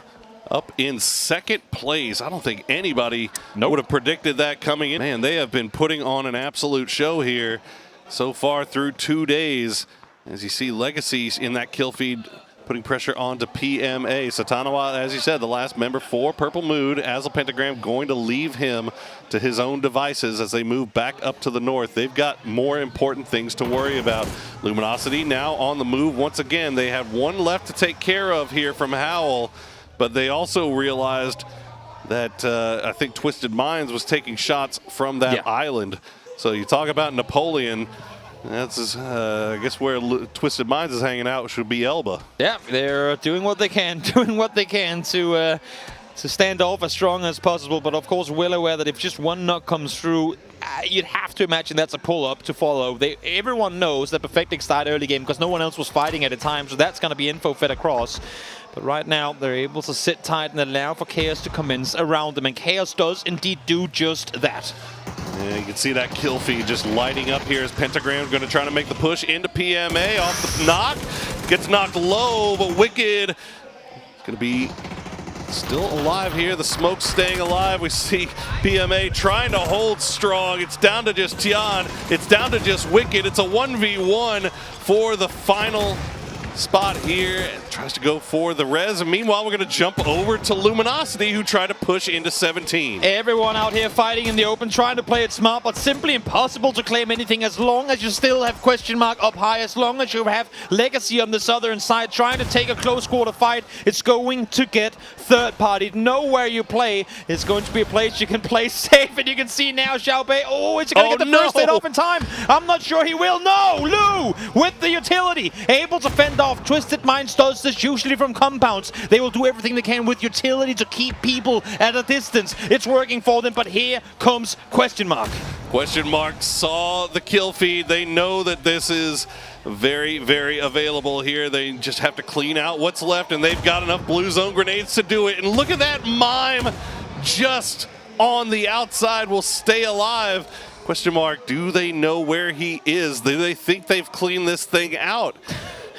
up in second place. I don't think anybody would have predicted that coming in. Man, they have been putting on an absolute show here so far through 2 days. As you see, Legacy in that kill feed putting pressure onto PMA. Satanawa, as you said, the last member for Purple Mood. Azel Pentagram going to leave him to his own devices as they move back up to the north. They've got more important things to worry about. Luminosity now on the move once again. They have one left to take care of here from Howl. But they also realized that I think Twisted Minds was taking shots from that island. So you talk about Napoleon. That's I guess where Twisted Minds is hanging out should be Elba. Yeah, they're doing what they can, to stand off as strong as possible. But of course, well aware that if just one knock comes through, you'd have to imagine that's a pull-up to follow. Everyone knows that Perfecting started early game because no one else was fighting at the time, so that's going to be info fed across. But right now, they're able to sit tight and allow for Chaos to commence around them, and Chaos does indeed do just that. Yeah, you can see that kill feed just lighting up here as Pentagram going to try to make the push into PMA off the knock. Gets knocked low, but Wicked is going to be still alive here. The smoke's staying alive. We see PMA trying to hold strong. It's down to just Tian. It's down to just Wicked. It's a 1v1 for the final spot here. Tries to go for the res. And meanwhile, we're going to jump over to Luminosity, who try to push into 17. Everyone out here fighting in the open, trying to play it smart, but simply impossible to claim anything as long as you still have question mark up high, as long as you have Legacy on the southern side trying to take a close quarter fight. It's going to get third party. Know where you play. It's going to be a place you can play safe, and you can see now Xiaobei. Oh, is he going to get the first hit off in time? I'm not sure he will. No! Lu with the utility, able to fend off. Twisted Minds does this usually from compounds. They will do everything they can with utility to keep people at a distance. It's working for them, but here comes Question Mark. Question Mark saw the kill feed. They know that this is very, very available here. They just have to clean out what's left, and they've got enough blue zone grenades to do it. And look at that mime just on the outside will stay alive. Question Mark, do they know where he is? Do they think they've cleaned this thing out?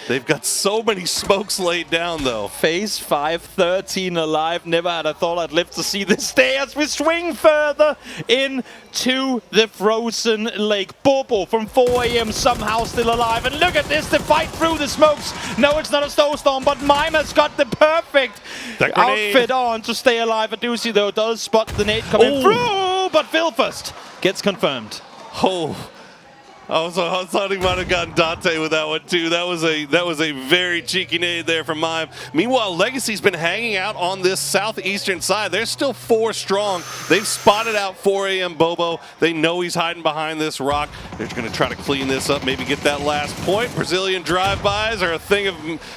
They've got so many smokes laid down, though. Phase 5, 13 alive. Never had I thought I'd live to see this day as we swing further into the frozen lake. Bobo from 4 AM somehow still alive. And look at this, the fight through the smokes. No, it's not a snowstorm, but Mime has got the perfect outfit on to stay alive. Aduzi, though, does spot the nade coming through, but Vilfast gets confirmed. Oh. I thought he might have gotten Dante with that one too. That was a very cheeky nade there from Mime. Meanwhile, Legacy's been hanging out on this southeastern side. They're still 4 strong. They've spotted out 4 AM Bobo. They know he's hiding behind this rock. They're going to try to clean this up, maybe get that last point. Brazilian drive-bys are a thing of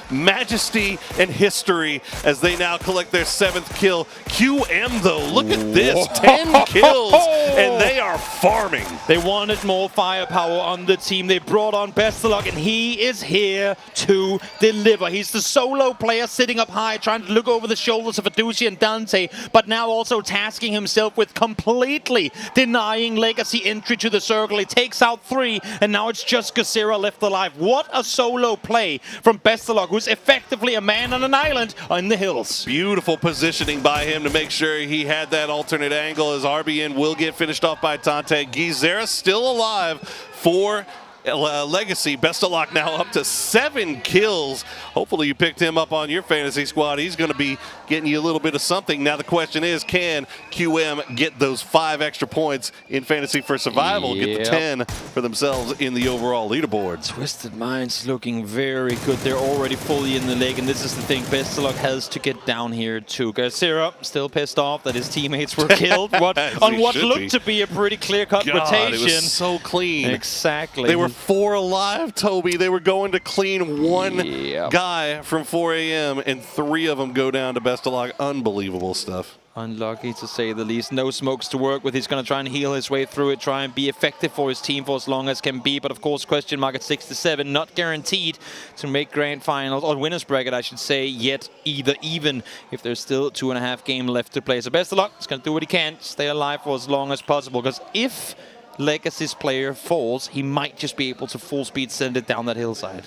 majesty and history as they now collect their 7th kill. QM though, look at this, 10 kills, and they are farming. They wanted more firepower on the team. They brought on Bestelog, and he is here to deliver. He's the solo player sitting up high, trying to look over the shoulders of Aduzi and Dante, but now also tasking himself with completely denying Legacy entry to the circle. He takes out 3, and now it's just Gazera left alive. What a solo play from Bestelog, who's effectively a man on an island in the hills. Beautiful positioning by him to make sure he had that alternate angle as RBN will get finished off by Dante. Gizera still alive for Legacy. Bestelog now up to 7 kills. Hopefully you picked him up on your fantasy squad. He's going to be getting you a little bit of something. Now the question is, can QM get those 5 extra points in fantasy for survival? Get the 10 for themselves in the overall leaderboard. Twisted Minds looking very good. They're already fully in the lake, and this is the thing. Bestelog has to get down here too. Gazera still pissed off that his teammates were killed on what looked to be a pretty clear-cut rotation. It was so clean. Exactly. They were 4 alive, Toby. They were going to clean 1 guy from 4 AM, and 3 of them go down to Bestelog. Unbelievable stuff. Unlucky to say the least. No smokes to work with. He's going to try and heal his way through it, try and be effective for his team for as long as can be. But of course, question mark at 6-7, not guaranteed to make grand finals, or winners bracket, I should say, yet either, even if there's still 2.5 games left to play. So Bestelog is going to do what he can, stay alive for as long as possible, because if Legacy's player falls, he might just be able to full speed send it down that hillside.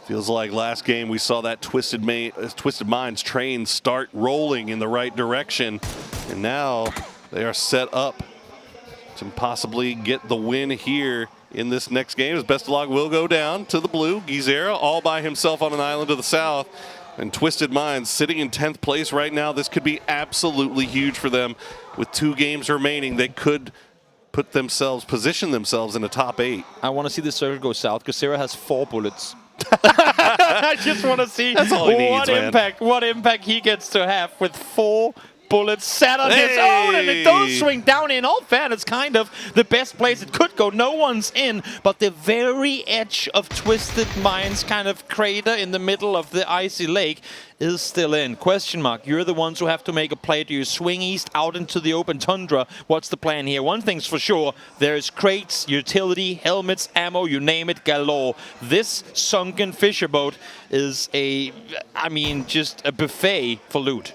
Feels like last game we saw that Twisted Minds train start rolling in the right direction, and now they are set up to possibly get the win here in this next game, as Bestelog will go down to the blue. Gizera all by himself on an island to the south, and Twisted Minds sitting in 10th place right now. This could be absolutely huge for them. With 2 games remaining, they could position themselves in the top 8. I want to see the circle go south. Gazera has 4 bullets. I just want to see what impact he gets to have with 4 bullets sat on his own, and it does swing down. In all fairness, kind of the best place it could go. No one's in, but the very edge of Twisted Minds kind of crater in the middle of the icy lake is still in. Question mark, you're the ones who have to make a play. Do you swing east out into the open tundra? What's the plan here? One thing's for sure, there's crates, utility, helmets, ammo, you name it, galore. This sunken fisher boat is just a buffet for loot.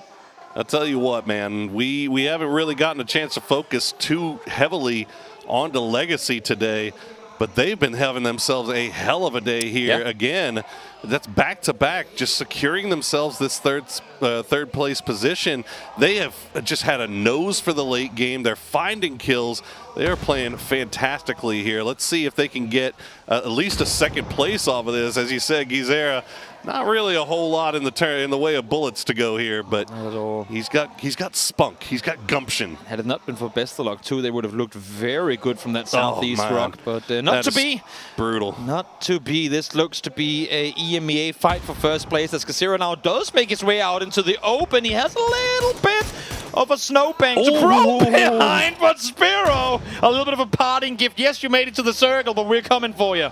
I'll tell you what, man, we haven't really gotten a chance to focus too heavily onto Legacy today, but they've been having themselves a hell of a day here again. That's back-to-back, just securing themselves this third place position. They have just had a nose for the late game. They're finding kills. They are playing fantastically here. Let's see if they can get at least a 2nd place off of this. As you said, Gizera, not really a whole lot in the way of bullets to go here, but he's got spunk. He's got gumption. Had it not been for Bestelog too, they would have looked very good from that southeast rock, but not to be. Brutal. Not to be. This looks to be a EMEA fight for first place, as Gazera now does make his way out into the open. He has a little bit of a snowbank to throw behind, but Spiro, a little bit of a parting gift. Yes, you made it to the circle, but we're coming for you.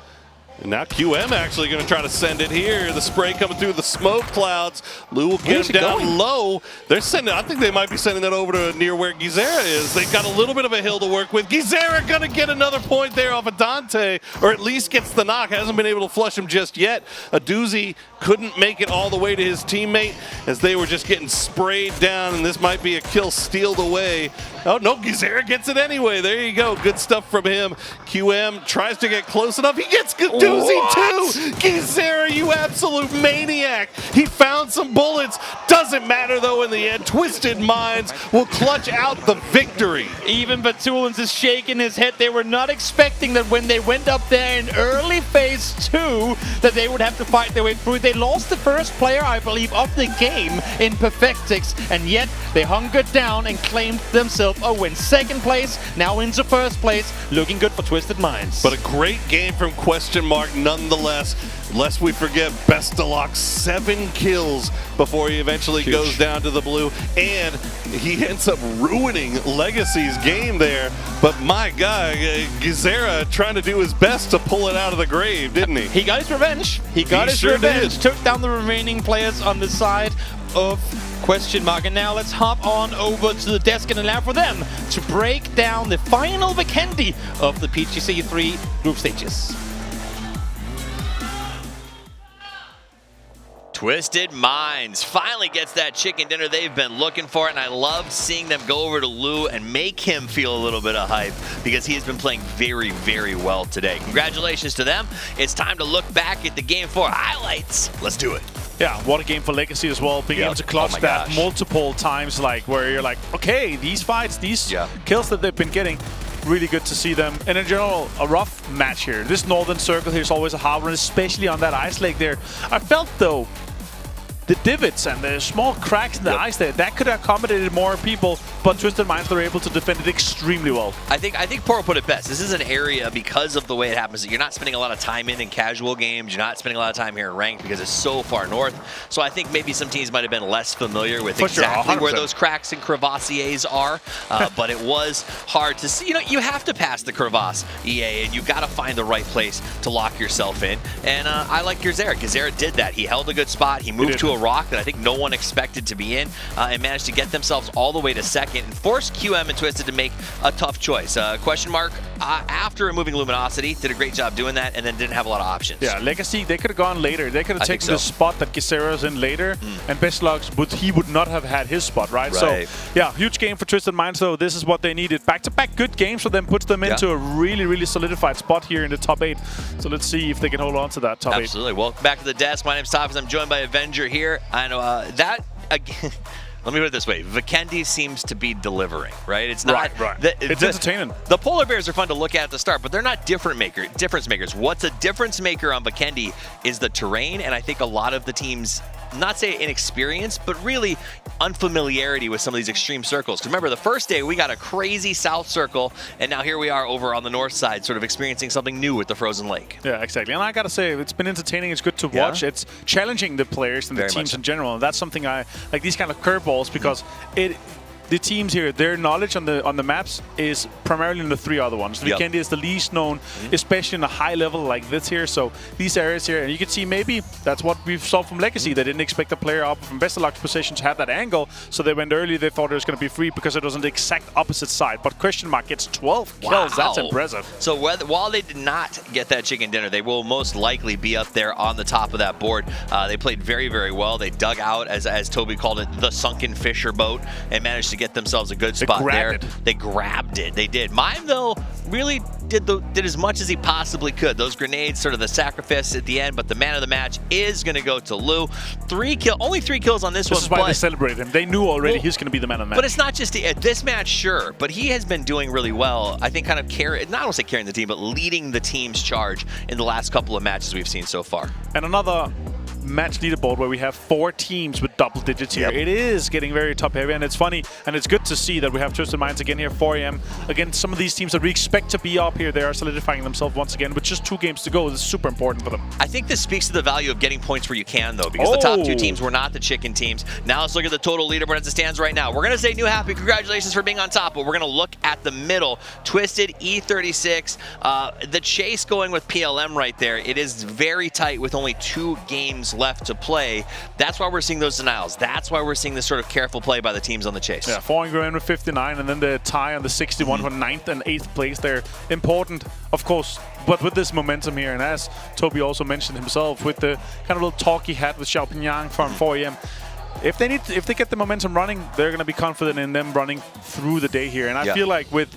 And now QM actually going to try to send it here. The spray coming through the smoke clouds. Lou will get him down low. They're sending, I think they might be sending that over to near where Gizera is. They've got a little bit of a hill to work with. Gizera going to get another point there off of Dante, or at least gets the knock. Hasn't been able to flush him just yet. Aduzi couldn't make it all the way to his teammate as they were just getting sprayed down, and this might be a kill stealed away. Oh, no, Gizera gets it anyway. There you go. Good stuff from him. QM tries to get close enough. He gets Aduzi too. Gizera, you absolute absolute maniac. He found some bullets. Doesn't matter though in the end. Twisted Minds will clutch out the victory. Even Batulins is shaking his head. They were not expecting that when they went up there in early phase 2 that they would have to fight their way through. They lost the first player, I believe, of the game in Perfectix, and yet they hungered down and claimed themselves a win. Second place, now into first place. Looking good for Twisted Minds. But a great game from Question Mark nonetheless. Lest we forget, Best of Luck 7 kills before he eventually goes down to the blue, and he ends up ruining Legacy's game there. But my God, Gizera trying to do his best to pull it out of the grave, didn't he? He got his revenge. He got his revenge. Took down the remaining players on the side of Question Mark. And now let's hop on over to the desk and allow for them to break down the final Vikendi of the PGC 3 group stages. Twisted Minds finally gets that chicken dinner they've been looking for, and I love seeing them go over to Lou and make him feel a little bit of hype because he has been playing very, very well today. Congratulations to them. It's time to look back at the Game 4 highlights. Let's do it. Yeah, what a game for Legacy as well. Being able to clutch that multiple times, like where you're like, okay, these fights, these kills that they've been getting, really good to see them. And in general, a rough match here. This northern circle here is always a hard one, especially on that ice lake there. I felt, though, the divots and the small cracks in the ice there, that could have accommodated more people, but Twisted Minds were able to defend it extremely well. I think Poro put it best. This is an area, because of the way it happens, that you're not spending a lot of time in casual games. You're not spending a lot of time here in ranked because it's so far north. So I think maybe some teams might have been less familiar with exactly where those cracks and crevassiers are. But it was hard to see. You know, you have to pass the crevasse, EA, and you got to find the right place to lock yourself in. And I like Gizera. Gizera did that. He held a good spot. He moved to a rock that I think no one expected to be in, and managed to get themselves all the way to second and forced QM and Twisted to make a tough choice. Question Mark, after removing Luminosity, did a great job doing that, and then didn't have a lot of options. Yeah, Legacy, they could have gone later. They could have taken the spot that Gizera's in later, and Best Luck, he would not have had his spot, right? So, yeah, huge game for Twisted Minds, though. This is what they needed. Back-to-back good games for them, puts them into a really, really solidified spot here in the top 8. So let's see if they can hold on to that top 8. Absolutely. Welcome back to the desk. My name's Thomas. I'm joined by Avenger here. I know that again. Let me put it this way. Vikendi seems to be delivering, right? It's not it's entertaining. The polar bears are fun to look at the start, but they're not difference makers. What's a difference maker on Vikendi is the terrain, and I think a lot of the teams, not say inexperience, but really unfamiliarity with some of these extreme circles. Because remember, the first day we got a crazy south circle, and now here we are over on the north side, sort of experiencing something new with the frozen lake. Yeah, exactly. And I gotta say, it's been entertaining. It's good to watch. It's challenging the players and the teams in general. And that's something I like, these kind of curveballs, because the teams here, their knowledge on the maps is primarily in the 3 other ones. Vikendi is the least known, especially in a high level like this here. So these areas here, and you can see maybe that's what we saw from Legacy. They didn't expect a player up from Best of Luck's position to have that angle, so they went early. They thought it was going to be free because it was on the exact opposite side. But Question Mark gets 12 kills. That's impressive. So while they did not get that chicken dinner, they will most likely be up there on the top of that board. They played very, very well. They dug out, as Toby called it, the sunken fisher boat, and managed to get themselves a good spot there. They grabbed it. They did. Mime, though, really did as much as he possibly could. Those grenades, sort of the sacrifice at the end, but the man of the match is going to go to Lou. Only 3 kills on this one. This is why they celebrated him. They knew already he's going to be the man of the match. But it's not just this match, sure, but he has been doing really well. I think kind of not I don't say carrying the team, but leading the team's charge in the last couple of matches we've seen so far. And another match leaderboard where we have 4 teams with double digits here. It is getting very top heavy, and it's funny, and it's good to see that we have Twisted Minds again here, 4 AM. Again, some of these teams that we expect to be up here, they are solidifying themselves once again with just 2 games to go. This is super important for them. I think this speaks to the value of getting points where you can, though, because the top 2 teams were not the chicken teams. Now let's look at the total leaderboard as it stands right now. We're going to say new happy congratulations for being on top, but we're going to look at the middle. Twisted, E36, the chase going with PLM right there. It is very tight with only 2 games left to play. That's why we're seeing those denials. That's why we're seeing this sort of careful play by the teams on the chase. Yeah, falling in with 59, and then the tie on the 61 for 9th and 8th place there. Important, of course, but with this momentum here, and as Toby also mentioned himself, with the kind of little talk he had with Xiaopingyang from 4 AM, if they get the momentum running, they're going to be confident in them running through the day here. And I feel like with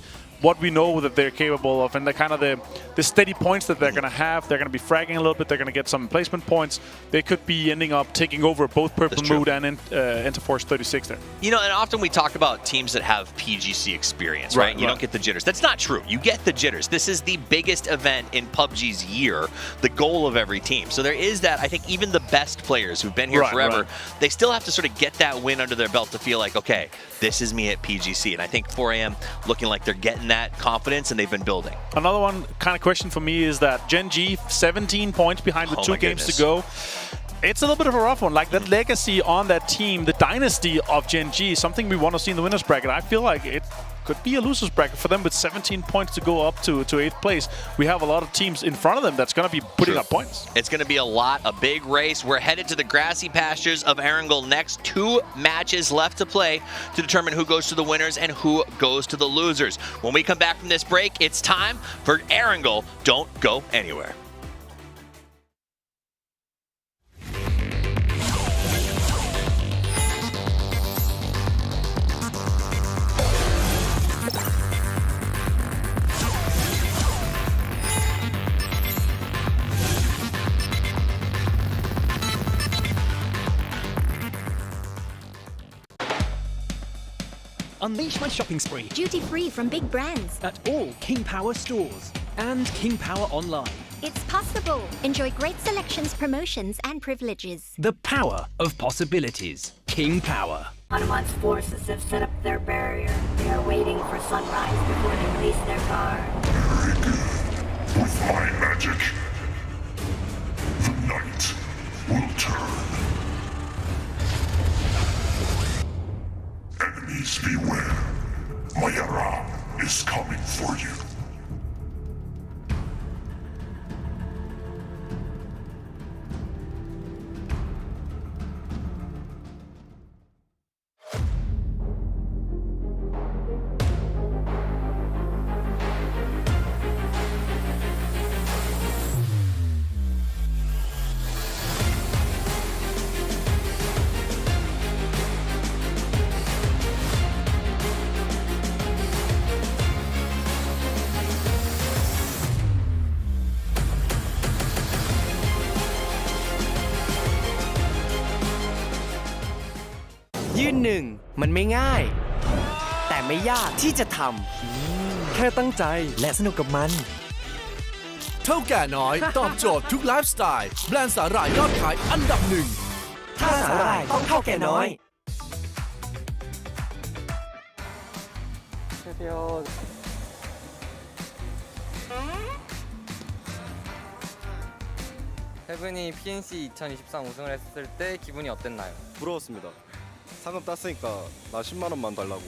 what we know that they're capable of, and the kind of the steady points that they're going to have. They're going to be fragging a little bit. They're going to get some placement points. They could be ending up taking over both Purple Mood and Interforce 36 there. You know, and often we talk about teams that have PGC experience, right? You don't get the jitters. That's not true. You get the jitters. This is the biggest event in PUBG's year, the goal of every team. So there is that. I think even the best players who've been here forever, they still have to sort of get that win under their belt to feel like, okay, this is me at PGC. And I think 4AM looking like they're getting that confidence, and they've been building. Another one kind of question for me is that Gen G, 17 points behind with 2 games to go. It's a little bit of a rough one. Like, that legacy on that team, the dynasty of Gen G, is something we want to see in the winners bracket. I feel like it could be a losers bracket for them with 17 points to go up to 8th place. We have a lot of teams in front of them that's going to be putting up points. It's going to be a big race. We're headed to the grassy pastures of Erangel next. 2 matches left to play to determine who goes to the winners and who goes to the losers. When we come back from this break, it's time for Erangel. Don't go anywhere. Unleash my shopping spree. Duty-free from big brands. At all King Power stores and King Power online. It's possible. Enjoy great selections, promotions, and privileges. The power of possibilities. King Power. Hanuman's forces have set up their barrier. They are waiting for sunrise before they release their guard. With my magic, the night will turn. Enemies beware. Mayara is coming for you.ยืนหนึ่งมันไม่ง่ายแต่ไม่ยากที่จะทำแค่ตั้งใจและสนุกกับมัน เท่าแก่น้อยตอบโจทย์ทุกไลฟ์สไตล์แบรนด์สาหร่ายยอดขายอันดับ 1ถ้าสาหร่ายต้องเท่าแก่น้อย 세븐이 PNC 2023 우승을 했을 때 기분이 어땠나요? 부러웠습니다. 상금 땄으니까 나 10만 원만 달라고.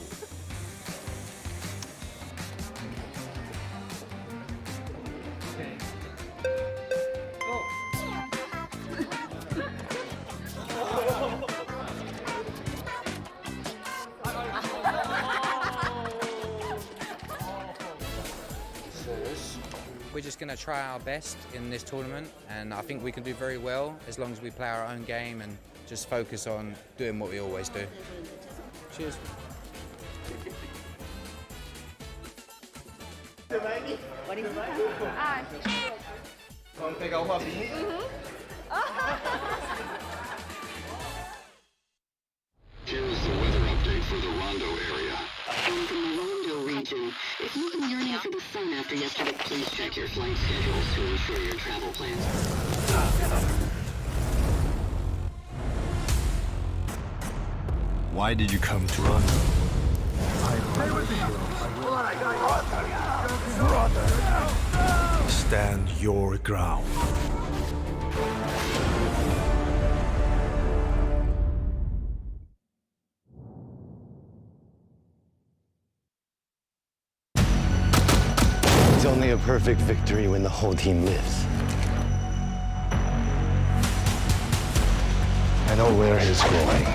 We're just going to try our best in this tournament, and I think we can do very well as long as we play our own game and just focus on doing what we always do. Cheers. Here's the weather update for the Rondo area. And from the Rondo region, if you've been yearning for the sun after yesterday, please check your flight schedules to ensure your travel plans. Why did you come to Rondo? Stand your ground. It's only a perfect victory when the whole team lives. I know where he's going.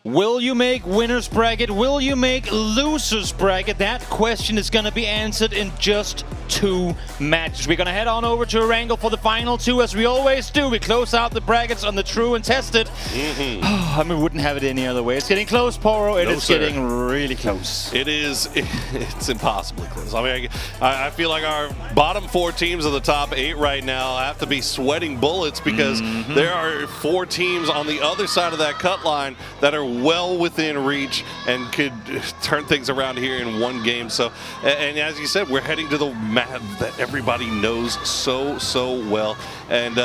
Will you make winner's bracket? Will you make loser's bracket? That question is going to be answered in just 2 matches. We're going to head on over to Erangel for the final 2, as we always do. We close out the brackets on the true and tested. I mean, we wouldn't have it any other way. It's getting close, Poro. It is getting really close. It is. It's impossibly close. I mean, I feel like our bottom 4 teams of the top 8 right now have to be sweating bullets because there are 4 teams on the other side of that cut line that are well within reach and could turn things around here in 1 game. So, and as you said, we're heading to the map that everybody knows so well. And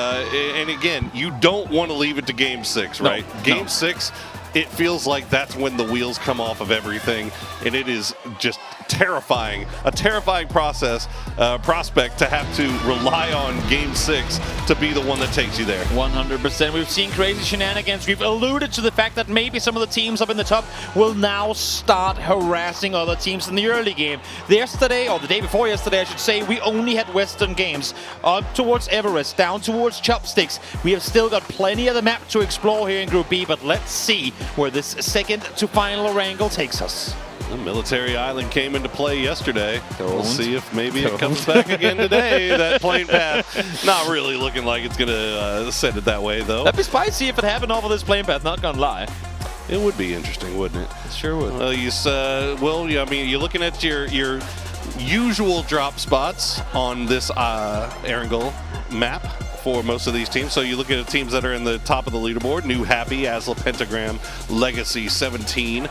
again, you don't want to leave it to Game 6, right? No, Game 6, it feels like that's when the wheels come off of everything, and it is just terrifying, a terrifying prospect to have to rely on Game 6 to be the one that takes you there. 100%. We've seen crazy shenanigans. We've alluded to the fact that maybe some of the teams up in the top will now start harassing other teams in the early game. Yesterday, or the day before yesterday, I should say, we only had Western games up towards Everest, down towards Chopsticks. We have still got plenty of the map to explore here in Group B, but let's see where this second to final Erangel takes us. The Military Island came into play yesterday. We'll see if maybe it comes back again today. That plane path, not really looking like it's going to send it that way, though. That'd be spicy if it happened off of this plane path, not gonna lie. It would be interesting, wouldn't it? It sure would. Well, I mean, you're looking at your usual drop spots on this Erangel map for most of these teams. So you look at the teams that are in the top of the leaderboard: New Happy, Asla, Pentagram, Legacy, 17.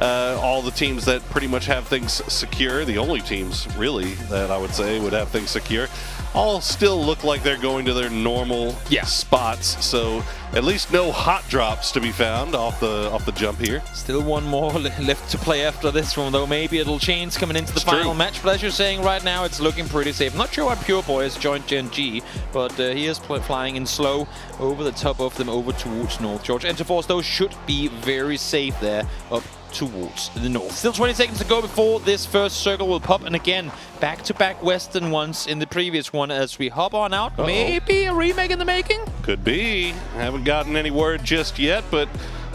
All the teams that pretty much have things secure, the only teams really that I would say would have things secure, all still look like they're going to their normal spots. So at least no hot drops to be found off the jump here. Still 1 more left to play after this one, though. Maybe it'll change coming into the final match. But as you're saying right now, it's looking pretty safe. I'm not sure why Pure Boy has joined Gen G, but he is flying in slow over the top of them over towards North George. Enterforce, though, should be very safe there up towards the north. Still 20 seconds to go before this first circle will pop, and again, back-to-back Western ones in the previous one as we hop on out. Maybe a remake in the making? Could be. Haven't gotten any word just yet, but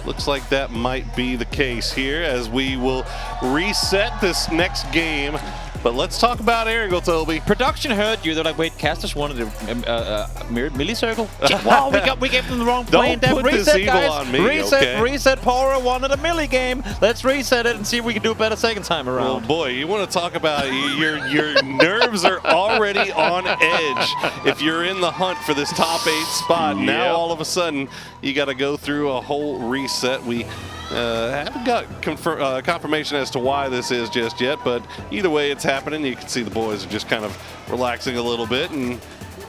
looks like that might be the case here as we will reset this next game. But let's talk about Erangel, Toby. Production heard you. They're like, wait, Casters wanted a mirrored milli circle? Wow, we gave them the wrong plane. Don't put reset, this evil guys. on me, Reset. Pora wanted a milli game. Let's reset it and see if we can do it better second time around. Well, boy, you want to talk about your nerves are already on edge if you're in the hunt for this top 8 spot. Now all of a sudden you got to go through a whole reset. We haven't got confirmation as to why this is just yet, but either way it's happening. You can see the boys are just kind of relaxing a little bit and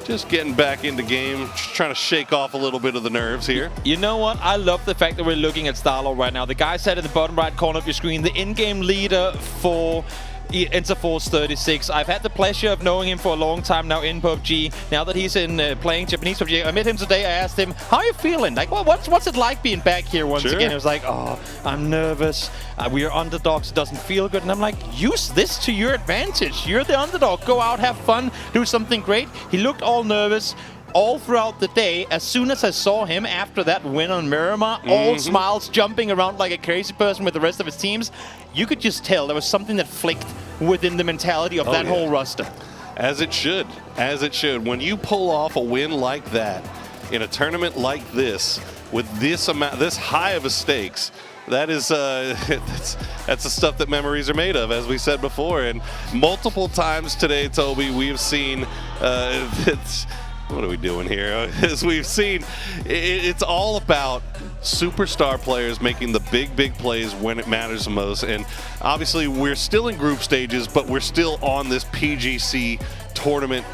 just getting back into game, just trying to shake off a little bit of the nerves here. You know what? I love the fact that we're looking at Starlord right now. The guy said in the bottom right corner of your screen, the in-game leader for Interforce 36. I've had the pleasure of knowing him for a long time now in PUBG. Now that he's in playing Japanese PUBG, I met him today. I asked him, how are you feeling? Like, what's it like being back here once again? He was like, oh, I'm nervous. We are underdogs. It doesn't feel good. And I'm like, use this to your advantage. You're the underdog. Go out, have fun, do something great. He looked all nervous all throughout the day. As soon as I saw him after that win on Miramar, all smiles, jumping around like a crazy person with the rest of his teams, you could just tell there was something that flicked within the mentality of that whole roster. As it should. As it should. When you pull off a win like that in a tournament like this, with this amount, this high of a stakes, that is that's the stuff that memories are made of, as we said before. And multiple times today, Toby, we have seen what are we doing here? As we've seen, it's all about superstar players making the big plays when it matters the most. And obviously, we're still in group stages, but we're still on this PGC tournament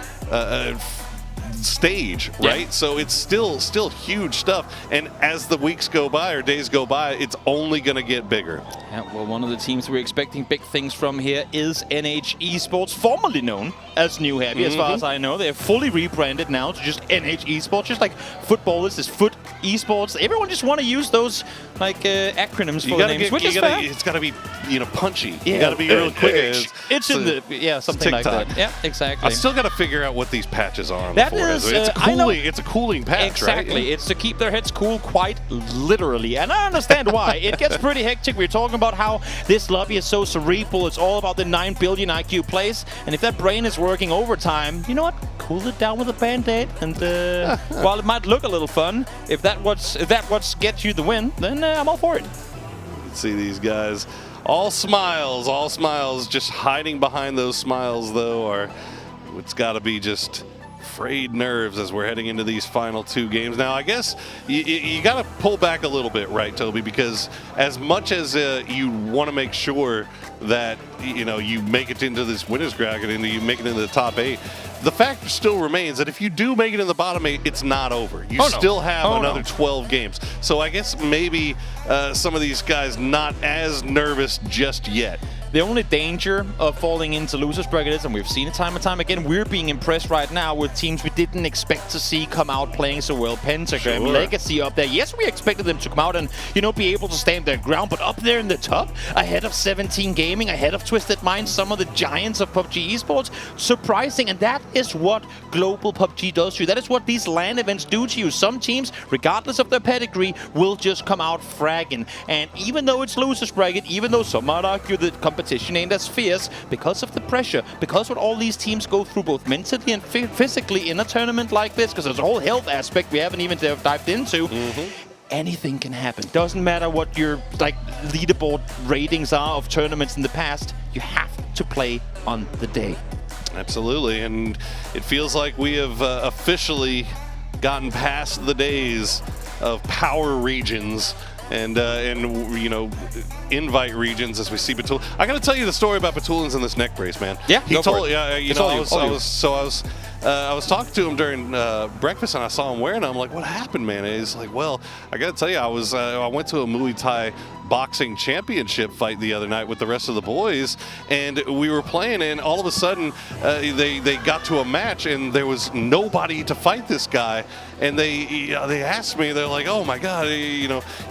stage, right? So it's still huge stuff. And as the weeks go by or days go by, it's only going to get bigger. Yeah, well, one of the teams we're expecting big things from here is NH Esports, formerly known as New Happy, as far as I know. They're fully rebranded now to just NH Esports, just like football is Foot Esports. Everyone just want to use those acronyms for the names, which is fair. It's got to be, punchy. Yeah. You got to be really quick. It's in the something like that. Yeah, exactly. I still got to figure out what these patches are on that the forehead. It's a cooling patch, exactly. right? It's to keep their heads cool, quite literally, and I understand why. It gets pretty hectic. We're talking about how this lobby is so cerebral. It's all about the 9 billion IQ plays, and if that brain is working overtime, you know what? Cool it down with a band-aid, and while it might look a little fun, if that what gets you the win, then I'm all for it. See these guys, all smiles, just hiding behind those smiles, though, or it's got to be just frayed nerves as we're heading into these final 2 games. Now, I guess you got to pull back a little bit, right, Toby? Because as much as you want to make sure that you make it into this winners bracket and you make it into the top 8, the fact still remains that if you do make it in the bottom 8, it's not over. You still have another 12 games. So I guess maybe some of these guys not as nervous just yet. The only danger of falling into losers bracket is, and we've seen it time and time again, we're being impressed right now with teams we didn't expect to see come out playing so well. Pentagram, Legacy up there. Yes, we expected them to come out and, be able to stand their ground, but up there in the top, ahead of 17 Gaming, ahead of Twisted Minds, some of the giants of PUBG Esports, surprising, and that is what global PUBG does to you. That is what these LAN events do to you. Some teams, regardless of their pedigree, will just come out fragging, and even though it's losers bracket, even though some might argue that competition ain't as fierce, because of the pressure, because what all these teams go through both mentally and physically in a tournament like this, because there's a whole health aspect we haven't even dived into. Anything can happen. Doesn't matter what your leaderboard ratings are of tournaments in the past, you have to play on the day. Absolutely, and it feels like we have officially gotten past the days of power regions and invite regions as we see Batul. I got to tell you the story about Batulins in this neck brace, man. Yeah, he told. Yeah, I was talking to him during breakfast, and I saw him wearing it. I'm like, what happened, man? And he's like, well, I got to tell you, I went to a Muay Thai boxing championship fight the other night with the rest of the boys, and we were playing, and all of a sudden they got to a match, and there was nobody to fight this guy, and they asked me, they're like, oh my god,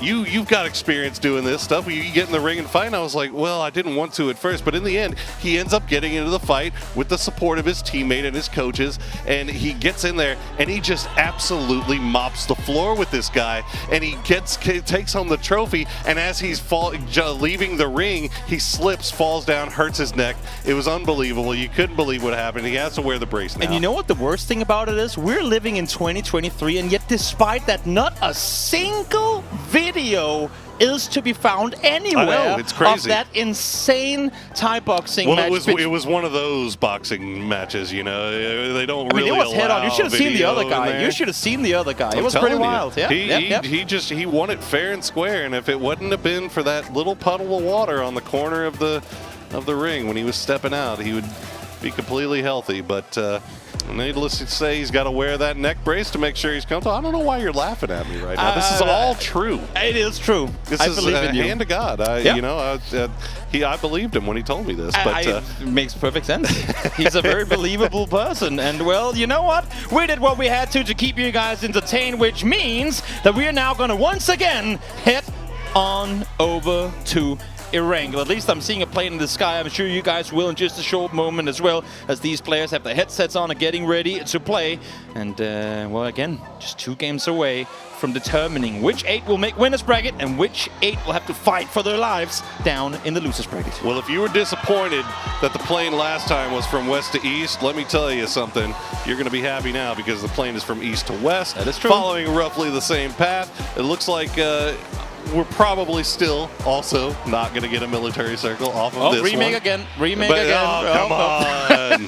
you've got experience doing this stuff, you get in the ring and fight. And I was like, well, I didn't want to at first, but in the end he ends up getting into the fight with the support of his teammate and his coaches, and he gets in there and he just absolutely mops the floor with this guy, and he takes home the trophy, and as he's leaving the ring, he slips, falls down, hurts his neck. It was unbelievable. You couldn't believe what happened. He has to wear the brace now. And you know what the worst thing about it is? We're living in 2023, and yet despite that, not a single video is to be found anywhere. I know, it's crazy. Of that insane Thai boxing match. It was one of those boxing matches, They don't really it was head on. You should have seen the other guy. there. You should have seen the other guy. It was pretty wild. Yeah. He won it fair and square, and if it wouldn't have been for that little puddle of water on the corner of the ring when he was stepping out, he would be completely healthy. But needless to say, he's got to wear that neck brace to make sure he's comfortable. I don't know why you're laughing at me right now. This is all true. It is true. This is believe in you. Hand to God. I believed him when he told me this. But it makes perfect sense. He's a very believable person. And, well, you know what? We did what we had to keep you guys entertained, which means that we are now going to once again head on over to Erangel. At least I'm seeing a plane in the sky. I'm sure you guys will in just a short moment as well, as these players have their headsets on and getting ready to play. And, well, again, just 2 games away from determining which 8 will make winners bracket and which 8 will have to fight for their lives down in the losers bracket. Well, if you were disappointed that the plane last time was from west to east, let me tell you something. You're going to be happy now because the plane is from east to west. That is true. Following roughly the same path. It looks like we're probably still also not going to get a military circle off of this remake one. again. Come on.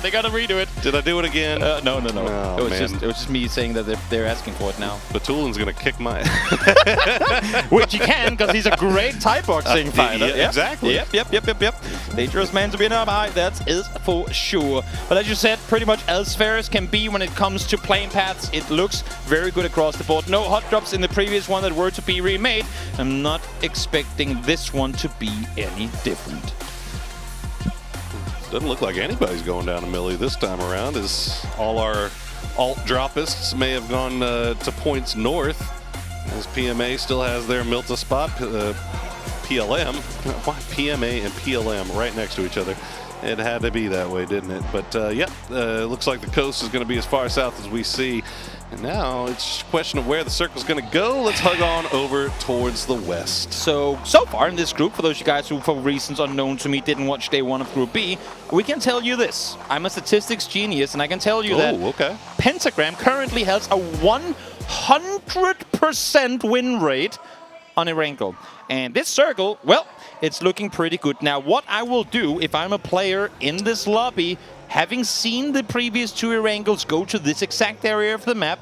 They got to redo it. Did I do it again? No. Oh, it was just me saying that they're asking for it now. Batulin's going to kick my Which he can, because he's a great Thai boxing fighter. Yeah, exactly. Yep. Dangerous man to be in our eye, that is for sure. But as you said, pretty much as fair as can be when it comes to playing paths. It looks very good across the board. No hot drops in the previous one that were to be remade. I'm not expecting this one to be any different. Doesn't look like anybody's going down a milli this time around, as all our alt droppists may have gone to points north. As PMA still has their Milta spot. PLM. Why PMA and PLM right next to each other? It had to be that way, didn't it? But looks like the coast is going to be as far south as we see. And now it's just a question of where the circle's going to go. Let's hug on over towards the west. So far in this group, for those of you guys who, for reasons unknown to me, didn't watch day one of Group B, we can tell you this. I'm a statistics genius, and I can tell you that Pentagram currently has a 100% win rate on Erangel. And this circle, well, it's looking pretty good. Now, what I will do if I'm a player in this lobby, having seen the previous two Erangels go to this exact area of the map,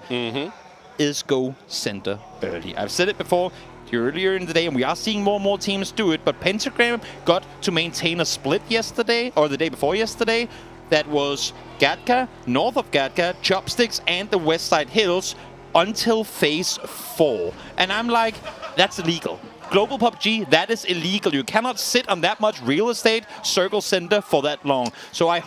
is go center early. I've said it before earlier in the day, and we are seeing more and more teams do it, but Pentagram got to maintain a split yesterday, or the day before yesterday, that was Gatka, north of Gatka, Chopsticks, and the West Side Hills until phase 4. And I'm like, that's illegal. Global PUBG, that is illegal. You cannot sit on that much real estate, circle center, for that long. So I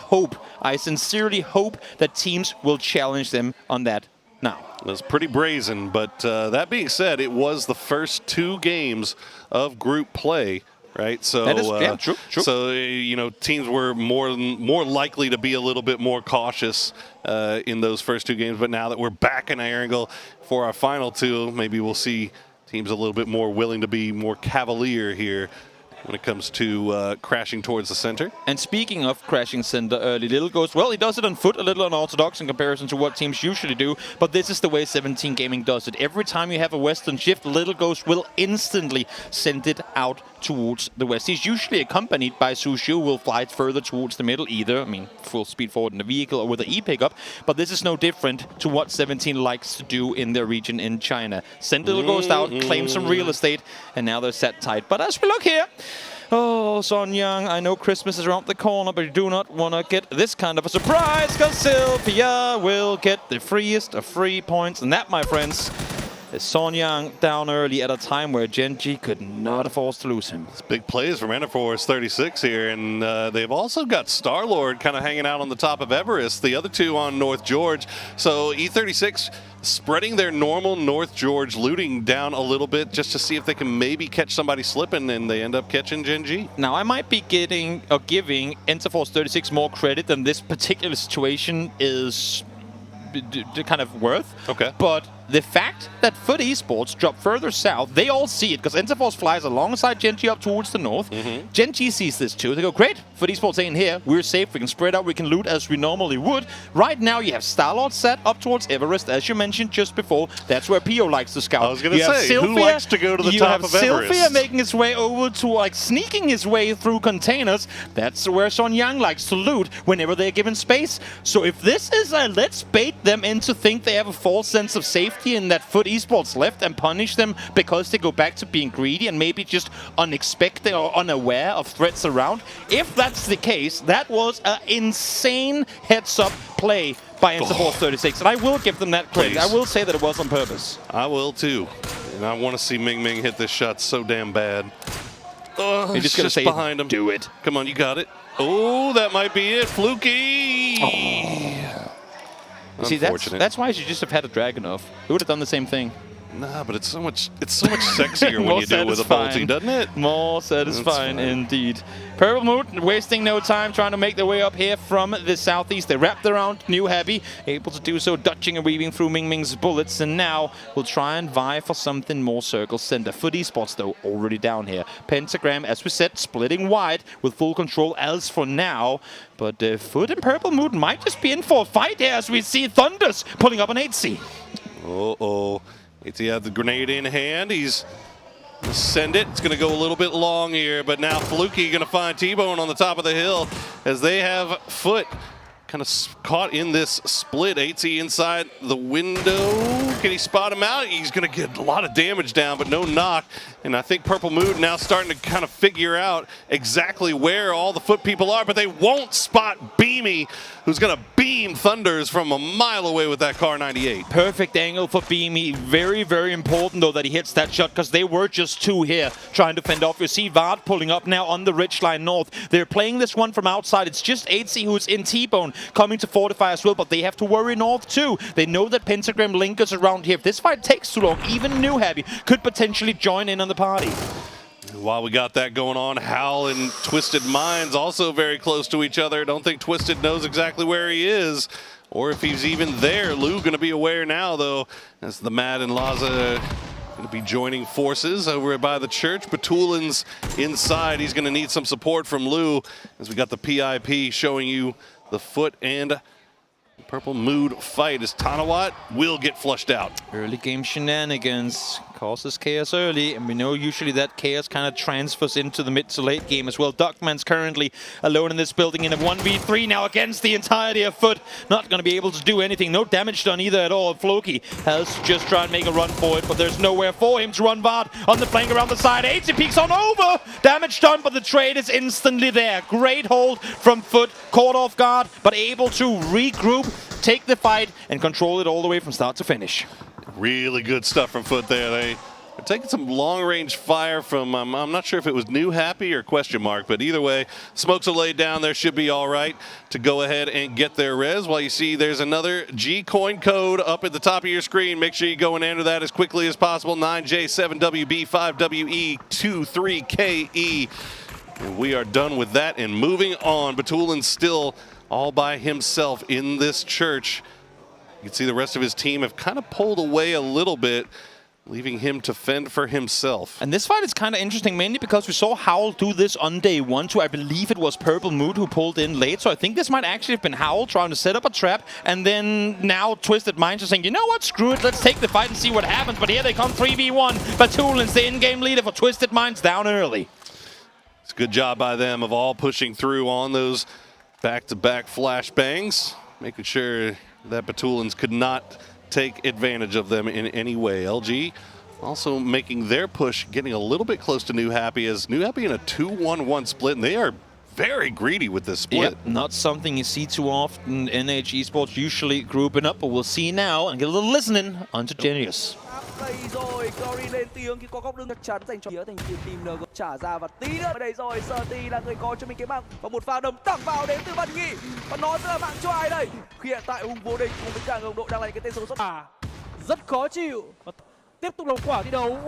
sincerely hope that teams will challenge them on that now. That's pretty brazen, but that being said, it was the first 2 games of group play, right? So, that is, true. So teams were more likely to be a little bit more cautious in those first 2 games. But now that we're back in Erangel for our final 2, maybe we'll see teams a little bit more willing to be more cavalier here when it comes to crashing towards the center. And speaking of crashing center early, Little Ghost, well, he does it on foot, a little unorthodox in comparison to what teams usually do, but this is the way 17 Gaming does it. Every time you have a western shift, Little Ghost will instantly send it out towards the west. He's usually accompanied by Sushi, who will fly further towards the middle, either, full speed forward in the vehicle or with an E-pickup, but this is no different to what 17 likes to do in their region in China. Send Little Ghost out, claim some real estate, and now they're set tight. But as we look here, oh, Son Young, I know Christmas is around the corner, but you do not want to get this kind of a surprise, because Sylvia will get the freest of 3 points, and that, my friends, is Son Young down early at a time where Genji could not afford to lose him. It's big plays from Enterforce 36 here, and they've also got Star-Lord kind of hanging out on the top of Everest, the other 2 on North George. So E36 spreading their normal North George looting down a little bit just to see if they can maybe catch somebody slipping, and they end up catching Genji. Now, I might be giving Enterforce 36 more credit than this particular situation is kind of worth. Okay. But the fact that Foot Esports drop further south, they all see it, because Enterforce flies alongside Genji up towards the north. Genji sees this too. They go, great, Foot Esports ain't here. We're safe. We can spread out. We can loot as we normally would. Right now, you have Star-Lord set up towards Everest, as you mentioned just before. That's where Pio likes to scout. I was going to say, who likes to go to the top of Everest? You have Sylvia making his way over to, sneaking his way through containers. That's where Son Young likes to loot whenever they're given space. So if this is a let's bait them into think they have a false sense of safety and that Foot Esports left and punish them because they go back to being greedy and maybe just unexpected or unaware of threats around. If that's the case, that was an insane heads-up play by Enterforce 36, and I will give them that credit. I will say that it was on purpose. I will too, and I want to see Ming Ming hit this shot so damn bad. Oh, You're just going to say behind him. Do it. Come on, you got it. Oh, that might be it. Fluky. See, that's why you should just have had a Dragunov. Who would have done the same thing? Nah, but it's so much sexier when you do it with a bolting, doesn't it? More satisfying indeed. Purple Moon wasting no time trying to make their way up here from the southeast. They wrapped around New Heavy, able to do so, dodging and weaving through Ming Ming's bullets, and now will try and vie for something more circle center. Foot Esports, though, already down here. Pentagram, as we said, splitting wide with full control as for now. But Foot and Purple Moon might just be in for a fight here as we see Thunders pulling up an 8C. Uh-oh. He has the grenade in hand. He's going to send it. It's going to go a little bit long here, but now Fluky going to find T-Bone on the top of the hill as they have Foot kind of caught in this split. 8C inside the window. Can he spot him out? He's going to get a lot of damage down, but no knock. And I think Purple Moon now starting to kind of figure out exactly where all the Foot people are, but they won't spot Beamy, who's going to beam Thunders from a mile away with that Car 98. Perfect angle for Beamy. Very, very important, though, that he hits that shot, because they were just 2 here trying to fend off. You see Vard pulling up now on the ridgeline north. They're playing this one from outside. It's just 8C who's in T-Bone. coming to fortify as well, but they have to worry Nov too. They know that Pentagram lingers around here. If this fight takes too long, even New Happy could potentially join in on the party. While we got that going on, Hal and Twisted Minds also very close to each other. Don't think Twisted knows exactly where he is or if he's even there. Lou going to be aware now, though, as the Mad and Laza going to be joining forces over by the church. Batulin's inside. He's going to need some support from Lou as we got the PIP showing you the foot and purple mood fight as Tanawat will get flushed out. Early game shenanigans causes chaos early, and we know usually that chaos kind of transfers into the mid to late game as well. Duckman's currently alone in this building in a 1v3 now against the entirety of Foot. Not going to be able to do anything. No damage done either at all. Floki has to just try and make a run for it, but there's nowhere for him to run. Vard on the flank around the side. 80 peeks on over. Damage done, but the trade is instantly there. Great hold from Foot. Caught off guard, but able to regroup, take the fight, and control it all the way from start to finish. Really good stuff from Foot there. They are taking some long-range fire from, I'm not sure if it was New Happy or question mark, but either way, smokes are laid down. There should be all right to go ahead and get their res. While you see there's another G-Coin code up at the top of your screen. Make sure you go and enter that as quickly as possible. 9J7WB5WE23KE. And we are done with that and moving on. Batulin still all by himself in this church. You can see the rest of his team have kind of pulled away a little bit, leaving him to fend for himself. And this fight is kind of interesting, mainly because we saw Howl do this on day one to, I believe it was Purple Mood who pulled in late. So I think this might actually have been Howl trying to set up a trap, and then now Twisted Minds are saying, you know what, screw it, let's take the fight and see what happens. But here they come, 3v1. Batulin's the in-game leader for Twisted Minds, down early. It's a good job by them of all pushing through on those back-to-back flashbangs, making sure that Batulins could not take advantage of them in any way. LG also making their push, getting a little bit close to New Happy, as New Happy in a 2-1-1 split, and they are very greedy with this split. Yep, not something you see too often. NH Esports usually grouping up, but we'll see now and get a little listening onto Genius. Đây rồi, Glory lên tiếng khi có góc đứng chắc chắn dành cho phía thành viên team NG trả ra, và tí nữa đây rồi, Serty là người có cho mình cái mạng và một pha đấm thẳng vào đến từ Văn Nghị, và nó sẽ là mạng cho ai đây? Hiện tại Hùng vô địch cùng với cả đồng đội đang là cái tên số rất khó chịu. Tiếp tục lòng quả thi đấu.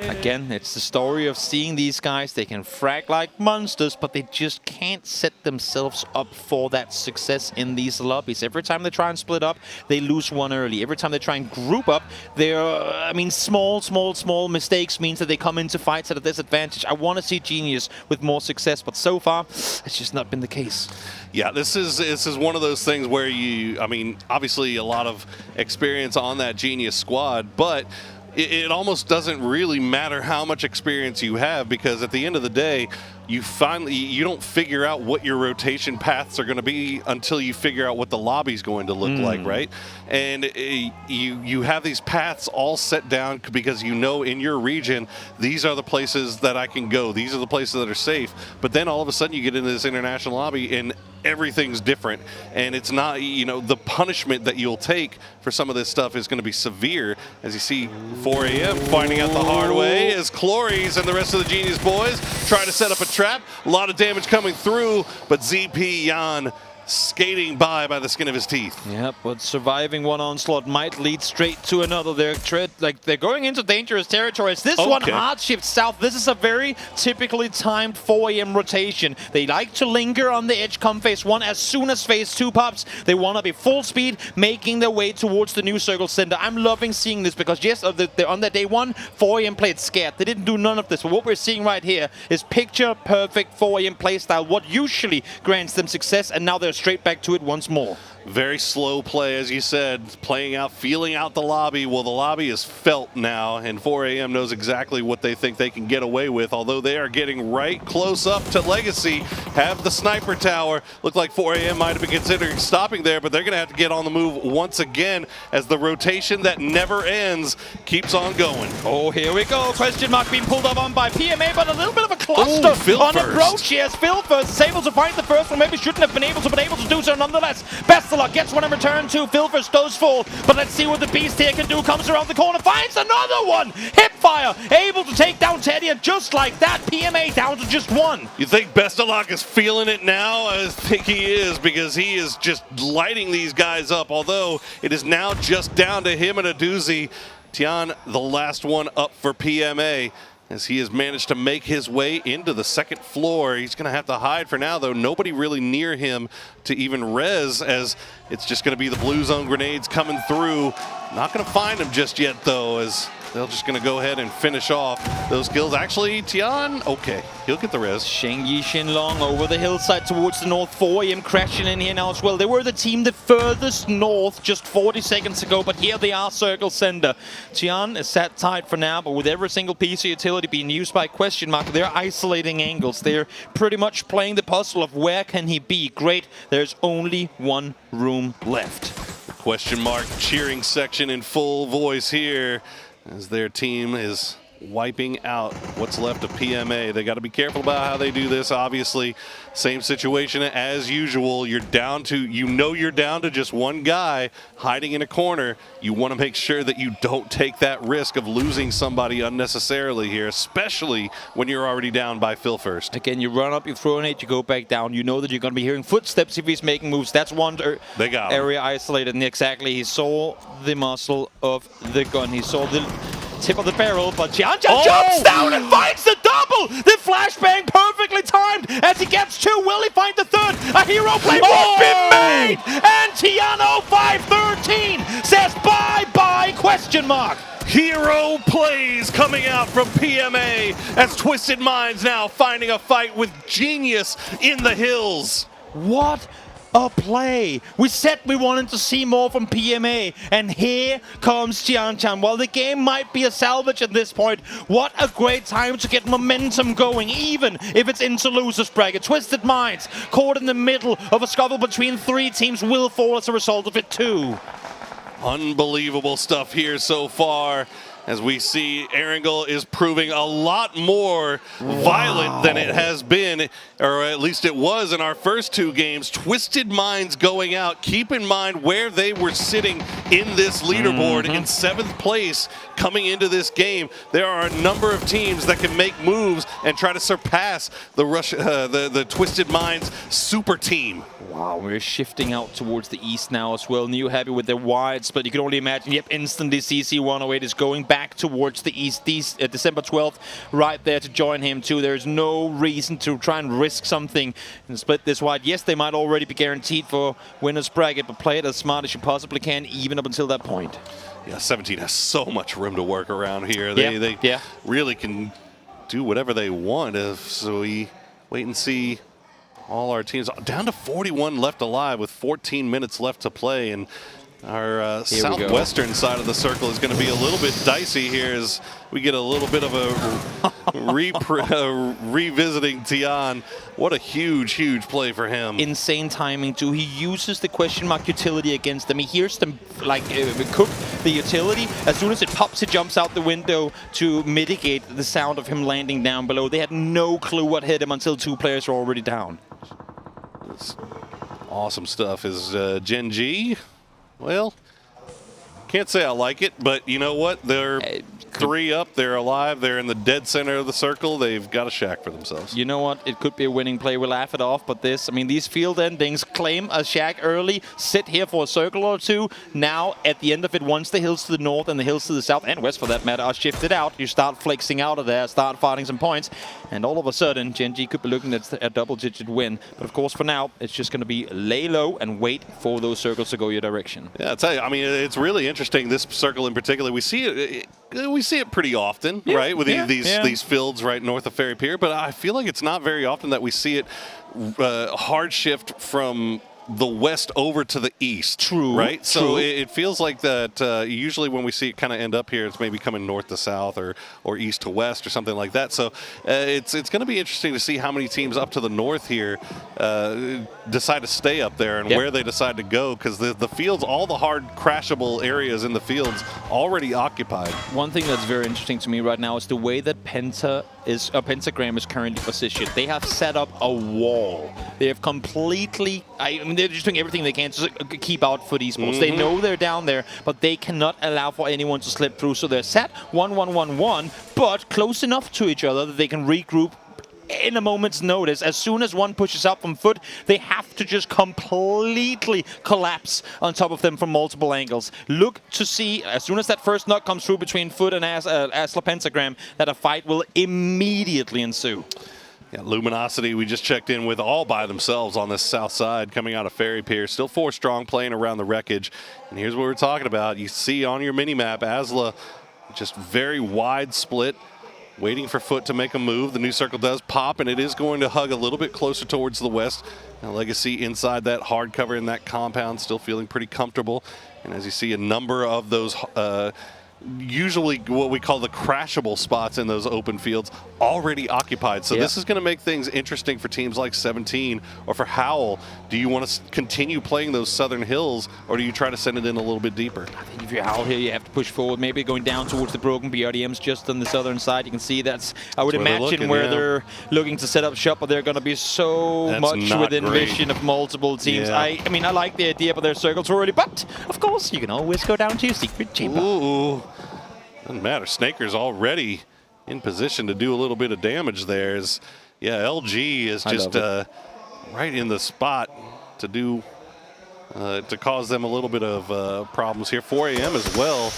Again, it's the story of seeing these guys. They can frag like monsters, but they just can't set themselves up for that success in these lobbies. Every time they try and split up, they lose one early. Every time they try and group up, they're, small mistakes means that they come into fights at a disadvantage. I want to see Genius with more success, but so far, it's just not been the case. Yeah, this is one of those things where obviously a lot of experience on that Genius squad, but it almost doesn't really matter how much experience you have, because at the end of the day, you don't figure out what your rotation paths are going to be until you figure out what the lobby's going to look like, right? And you have these paths all set down because you know in your region, these are the places that I can go. These are the places that are safe. But then all of a sudden you get into this international lobby and everything's different. And it's not, the punishment that you'll take for some of this stuff is going to be severe. As you see 4 AM finding out the hard way as Clories and the rest of the Genius boys try to set up a trap. A lot of damage coming through, but ZP Jan skating by the skin of his teeth. Yep, but surviving one onslaught might lead straight to another. They're going into dangerous territories. This one hard shifts south. This is a very typically timed 4 AM rotation. They like to linger on the edge come phase 1. As soon as phase 2 pops, they want to be full speed, making their way towards the new circle center. I'm loving seeing this because yes, on that day 1, 4 AM played scared. They didn't do none of this. But what we're seeing right here is picture perfect 4 AM playstyle, what usually grants them success, and now they're straight back to it once more. Very slow play, as you said, playing out, feeling out the lobby. Well, the lobby is felt now, and 4 AM knows exactly what they think they can get away with, although they are getting right close up to Legacy, have the sniper tower. Looked like 4 AM might have been considering stopping there, but they're going to have to get on the move once again as the rotation that never ends keeps on going. Oh, here we go. Question mark being pulled up on by PMA, but a little bit of a cluster on approach. Yes, Phil first is able to find the first one. Maybe shouldn't have been able to, but able to do so nonetheless. Best Luck gets one in return too. Filfers does fall, but let's see what the Beast here can do. Comes around the corner, finds another one. Hipfire able to take down Teddy, and just like that, PMA down to just one. You think Best of Luck is feeling it now? I think he is, because he is just lighting these guys up, although it is now just down to him and a doozy. Tian, the last one up for PMA, as he has managed to make his way into the second floor. He's going to have to hide for now, though. Nobody really near him to even res, as it's just going to be the blue zone grenades coming through. Not going to find him just yet, though, as they're just going to go ahead and finish off those kills. Actually, Tian, okay, he'll get the res. Shengyi Shinlong over the hillside towards the north. 4am crashing in here now as well. They were the team the furthest north just 40 seconds ago, but here they are, circle sender. Tian is sat tight for now, but with every single piece of utility being used by Question Mark, they're isolating angles. They're pretty much playing the puzzle of where can he be. Great, there's only one room left. Question Mark cheering section in full voice here, as their team is wiping out what's left of PMA. They got to be careful about how they do this. Obviously, same situation as usual. You're down to, you're down to just one guy hiding in a corner. You want to make sure that you don't take that risk of losing somebody unnecessarily here, especially when you're already down by Phil first. Again, you run up, you throw an 8, you go back down. You know that you're going to be hearing footsteps if he's making moves. That's one they got area isolated. And exactly, he saw the muzzle of the gun. He saw the tip of the barrel, but Jian jumps down and finds the double! The flashbang perfectly timed as he gets 2. Will he find the third? A hero play won't be made! And Tiano 513 says bye-bye, question mark. Hero plays coming out from PMA as Twisted Minds now finding a fight with Genius in the hills. What a play! We said we wanted to see more from PMA, and here comes Jianchan. While the game might be a salvage at this point, what a great time to get momentum going, even if it's into losers bracket. Twisted Minds, caught in the middle of a scuffle between 3 teams, will fall as a result of it too. Unbelievable stuff here so far, as we see Erangel is proving a lot more violent than it has been, or at least it was in our first 2 games. Twisted Minds going out. Keep in mind where they were sitting in this leaderboard in 7th place coming into this game. There are a number of teams that can make moves and try to surpass the the Twisted Minds super team. Wow, we're shifting out towards the east now as well. New happy with their wide split. You can only imagine, yep, instantly CC108 is going back towards the east. December 12th, right there to join him too. There's no reason to try and risk something and split this wide. Yes, they might already be guaranteed for winners bracket, but play it as smart as you possibly can, even up until that point. Yeah, 17 has so much room to work around here. They really can do whatever they want. So we wait and see. All our teams down to 41 left alive with 14 minutes left to play, and our southwestern side of the circle is going to be a little bit dicey here as we get a little bit of a revisiting Tian. What a huge, huge play for him. Insane timing too. He uses the question mark utility against them. He hears them like cook the utility. As soon as it pops, it jumps out the window to mitigate the sound of him landing down below. They had no clue what hit him until 2 players were already down. Awesome stuff. Is Gen G? Well, can't say I like it, but you know what? They're 3 up, they're alive, they're in the dead center of the circle. They've got a shack for themselves. You know what? It could be a winning play. We'll laugh it off, but this, I mean, these field endings, claim a shack early, sit here for a circle or 2. Now, at the end of it, once the hills to the north and the hills to the south, and west for that matter, are shifted out, you start flexing out of there, start finding some points, and all of a sudden, Gen G could be looking at a double-digit win. But of course, for now, it's just going to be lay low and wait for those circles to go your direction. Yeah, I'll tell you, I mean, it's really interesting, this circle in particular. We see it pretty often, right, with these fields right north of Ferry Pier, but I feel like it's not very often that we see it hard shift from the west over to the east. True. Right? So it feels like that usually when we see it kind of end up here, it's maybe coming north to south or east to west or something like that. So it's going to be interesting to see how many teams up to the north here decide to stay up there and where they decide to go, because the fields, all the hard crashable areas in the fields already occupied. One thing that's very interesting to me right now is the way that Penta Pentagram is currently positioned. They have set up a wall. They have completely, I mean, they're just doing everything they can to keep out for Esports. They know they're down there, but they cannot allow for anyone to slip through. So they're set 1-1-1-1, but close enough to each other that they can regroup in a moment's notice. As soon as one pushes up from Foot, they have to just completely collapse on top of them from multiple angles. Look to see, as soon as that first knock comes through between Foot and Asla Pentagram, that a fight will immediately ensue. Yeah, Luminosity, we just checked in with all by themselves on this south side coming out of Ferry Pier. Still 4 strong playing around the wreckage. And here's what we're talking about. You see on your mini-map, Asla just very wide split, waiting for Foot to make a move. The new circle does pop, and it is going to hug a little bit closer towards the west. Now, Legacy inside that hard cover in that compound, still feeling pretty comfortable. And as you see, a number of those usually what we call the crashable spots in those open fields already occupied. So this is going to make things interesting for teams like 17 or for Howl. Do you want to continue playing those southern hills, or do you try to send it in a little bit deeper? I think if you're Howl here, you have to push forward, maybe going down towards the broken BRDMs just on the southern side. You can see that's, I would imagine, where they're looking to set up shop, but they're going to be so much within vision of multiple teams. I mean, I like the idea, but their circles already, but of course, you can always go down to your secret chamber. Ooh. Doesn't matter. Snaker's already in position to do a little bit of damage there. LG is just right in the spot to do to cause them a little bit of problems here. 4 a.m. as well.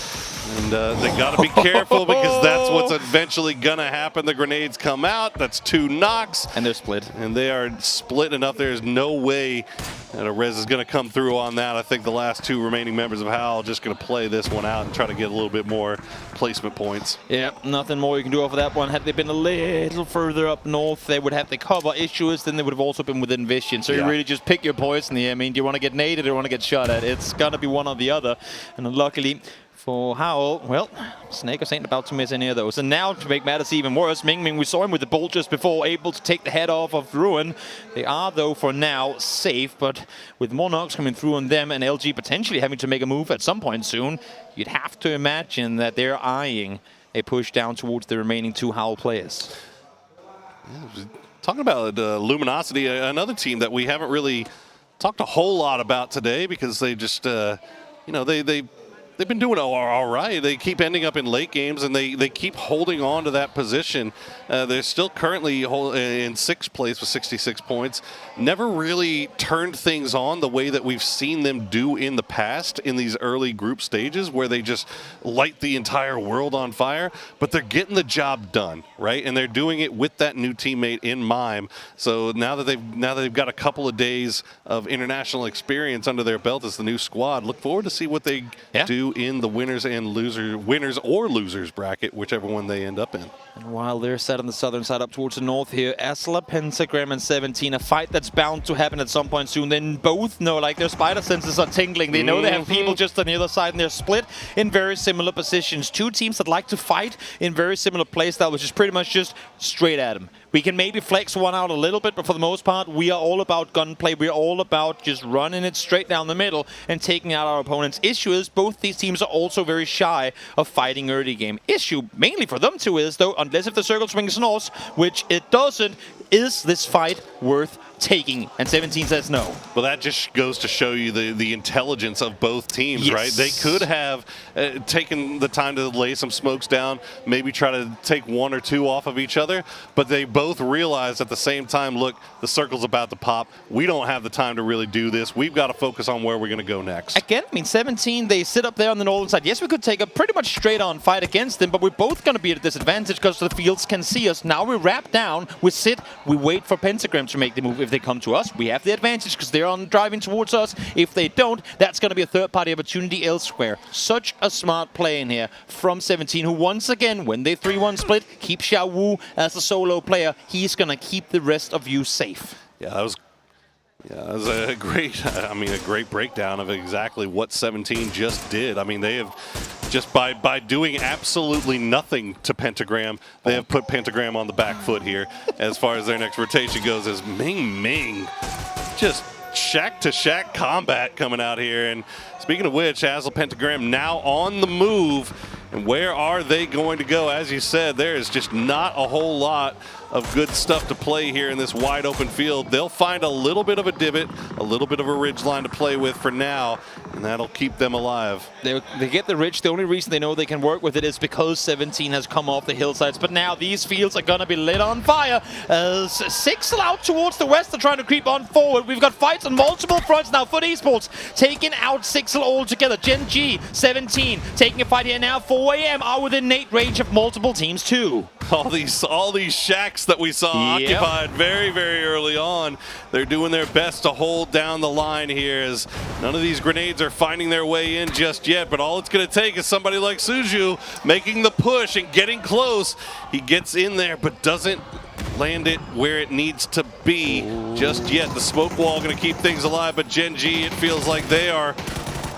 And they got to be careful because that's what's eventually going to happen. The grenades come out. That's 2 knocks. And they're split. And they are split enough. There's no way that a res is going to come through on that. I think the last 2 remaining members of Howl are just going to play this one out and try to get a little bit more placement points. Yeah, nothing more you can do off of that one. Had they been a little further up north, they would have the cover issues. Then they would have also been within vision. So you really just pick your poison here. I mean, do you want to get naded or want to get shot at? It's going to be one or the other. And luckily for Howl, well, Snakers ain't about to miss any of those. And now, to make matters even worse, Ming, we saw him with the bolt just before, able to take the head off of Ruin. They are, though, for now, safe, but with more knocks coming through on them and LG potentially having to make a move at some point soon, you'd have to imagine that they're eyeing a push down towards the remaining 2 Howl players. Yeah, talking about Luminosity, another team that we haven't really talked a whole lot about today because they just, you know, they've been doing all right. They keep ending up in late games, and they keep holding on to that position. They're still currently in 6th place with 66 points. Never really turned things on the way that we've seen them do in the past in these early group stages where they just light the entire world on fire. But they're getting the job done, right? And they're doing it with that new teammate in Mime. So now that they've got a couple of days of international experience under their belt as the new squad, look forward to see what they do in the winners or losers bracket, whichever one they end up in. And while they're set on the southern side up towards the north here, Asla, Pentagram, and 17, a fight that's bound to happen at some point soon. Then both know, like, their spider senses are tingling. They know they have people just on the other side, and they're split in very similar positions. 2 teams that like to fight in very similar playstyle, which is pretty much just straight at them. We can maybe flex one out a little bit, but for the most part, we are all about gunplay. We're all about just running it straight down the middle and taking out our opponents. Issue is both these teams are also very shy of fighting early game. Issue mainly for them 2 is, though, unless if the circle swings north, which it doesn't, is this fight worth taking? And 17 says no. Well, that just goes to show you the intelligence of both teams, right? They could have taken the time to lay some smokes down, maybe try to take 1 or 2 off of each other, but they both realized at the same time, look, the circle's about to pop. We don't have the time to really do this. We've got to focus on where we're going to go next. Again, I mean, 17, they sit up there on the northern side. Yes, we could take a pretty much straight-on fight against them, but we're both going to be at a disadvantage because the fields can see us. Now we wrap down, we sit, we wait for Pentagram to make the move. If they come to us, we have the advantage because they're on driving towards us. If they don't, that's going to be a third-party opportunity elsewhere. Such a smart play in here from 17, who once again, when they 3-1 split, keep Xiao Wu as a solo player. He's going to keep the rest of you safe. Yeah, that was a great breakdown of exactly what 17 just did. I mean, they have just by doing absolutely nothing to Pentagram, they have put Pentagram on the back foot here as far as their next rotation goes, as Ming just shack-to-shack combat coming out here. And speaking of which, Asla Pentagram now on the move. And where are they going to go? As you said, there is just not a whole lot of good stuff to play here in this wide open field. They'll find a little bit of a divot, a little bit of a ridge line to play with for now, and that'll keep them alive. They get the ridge. The only reason they know they can work with it is because 17 has come off the hillsides. But now these fields are going to be lit on fire. Sixel out towards the west. They're trying to creep on forward. We've got fights on multiple fronts now for Esports. Taking out Sixel altogether. Gen G, 17, taking a fight here now. 4 AM are within nade range of multiple teams too. All these shacks that we saw occupied very, very early on. They're doing their best to hold down the line here, as none of these grenades are finding their way in just yet. But all it's going to take is somebody like Suju making the push and getting close. He gets in there but doesn't land it where it needs to be just yet. The smoke wall going to keep things alive, but Gen G, it feels like they are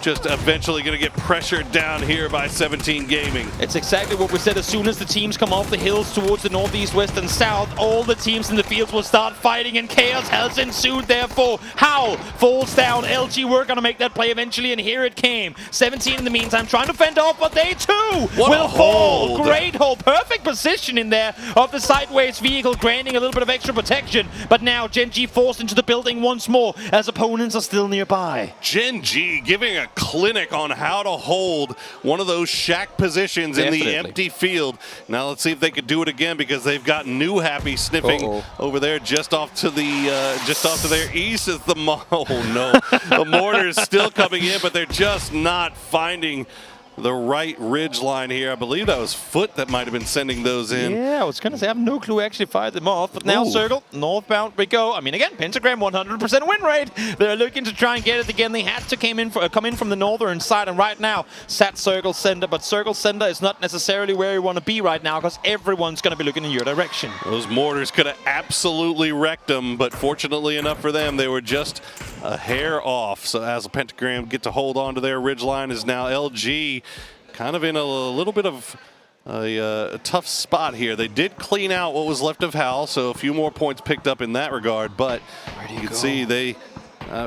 just eventually going to get pressured down here by 17 Gaming. It's exactly what we said. As soon as the teams come off the hills towards the northeast, west, and south, all the teams in the fields will start fighting, and chaos has ensued. Therefore, How falls down. LG were going to make that play eventually, and here it came. 17 in the meantime trying to fend off, but they too will fall. Great hold. Perfect position in there of the sideways vehicle, granting a little bit of extra protection. But now Gen G forced into the building once more as opponents are still nearby. Gen G giving a clinic on how to hold one of those shack positions in the empty field. Now let's see if they could do it again, because they've got New Happy sniffing over there just off to their east. Is the the mortar's still coming in, but they're just not finding the right ridge line here. I believe that was Foot that might have been sending those in. Yeah, I was going to say, I have no clue actually fired them off, but now Circle, northbound we go. I mean, again, Pentagram, 100% win rate. They're looking to try and get it again. They had to come in from the northern side, and right now, Sat Circle Center, but Circle Center is not necessarily where you want to be right now, because everyone's going to be looking in your direction. Those mortars could have absolutely wrecked them, but fortunately enough for them, they were just a hair off. So as a Pentagram get to hold on to their ridge line, is now LG kind of in a little bit of a tough spot here. They did clean out what was left of Hal, so a few more points picked up in that regard, but you can see they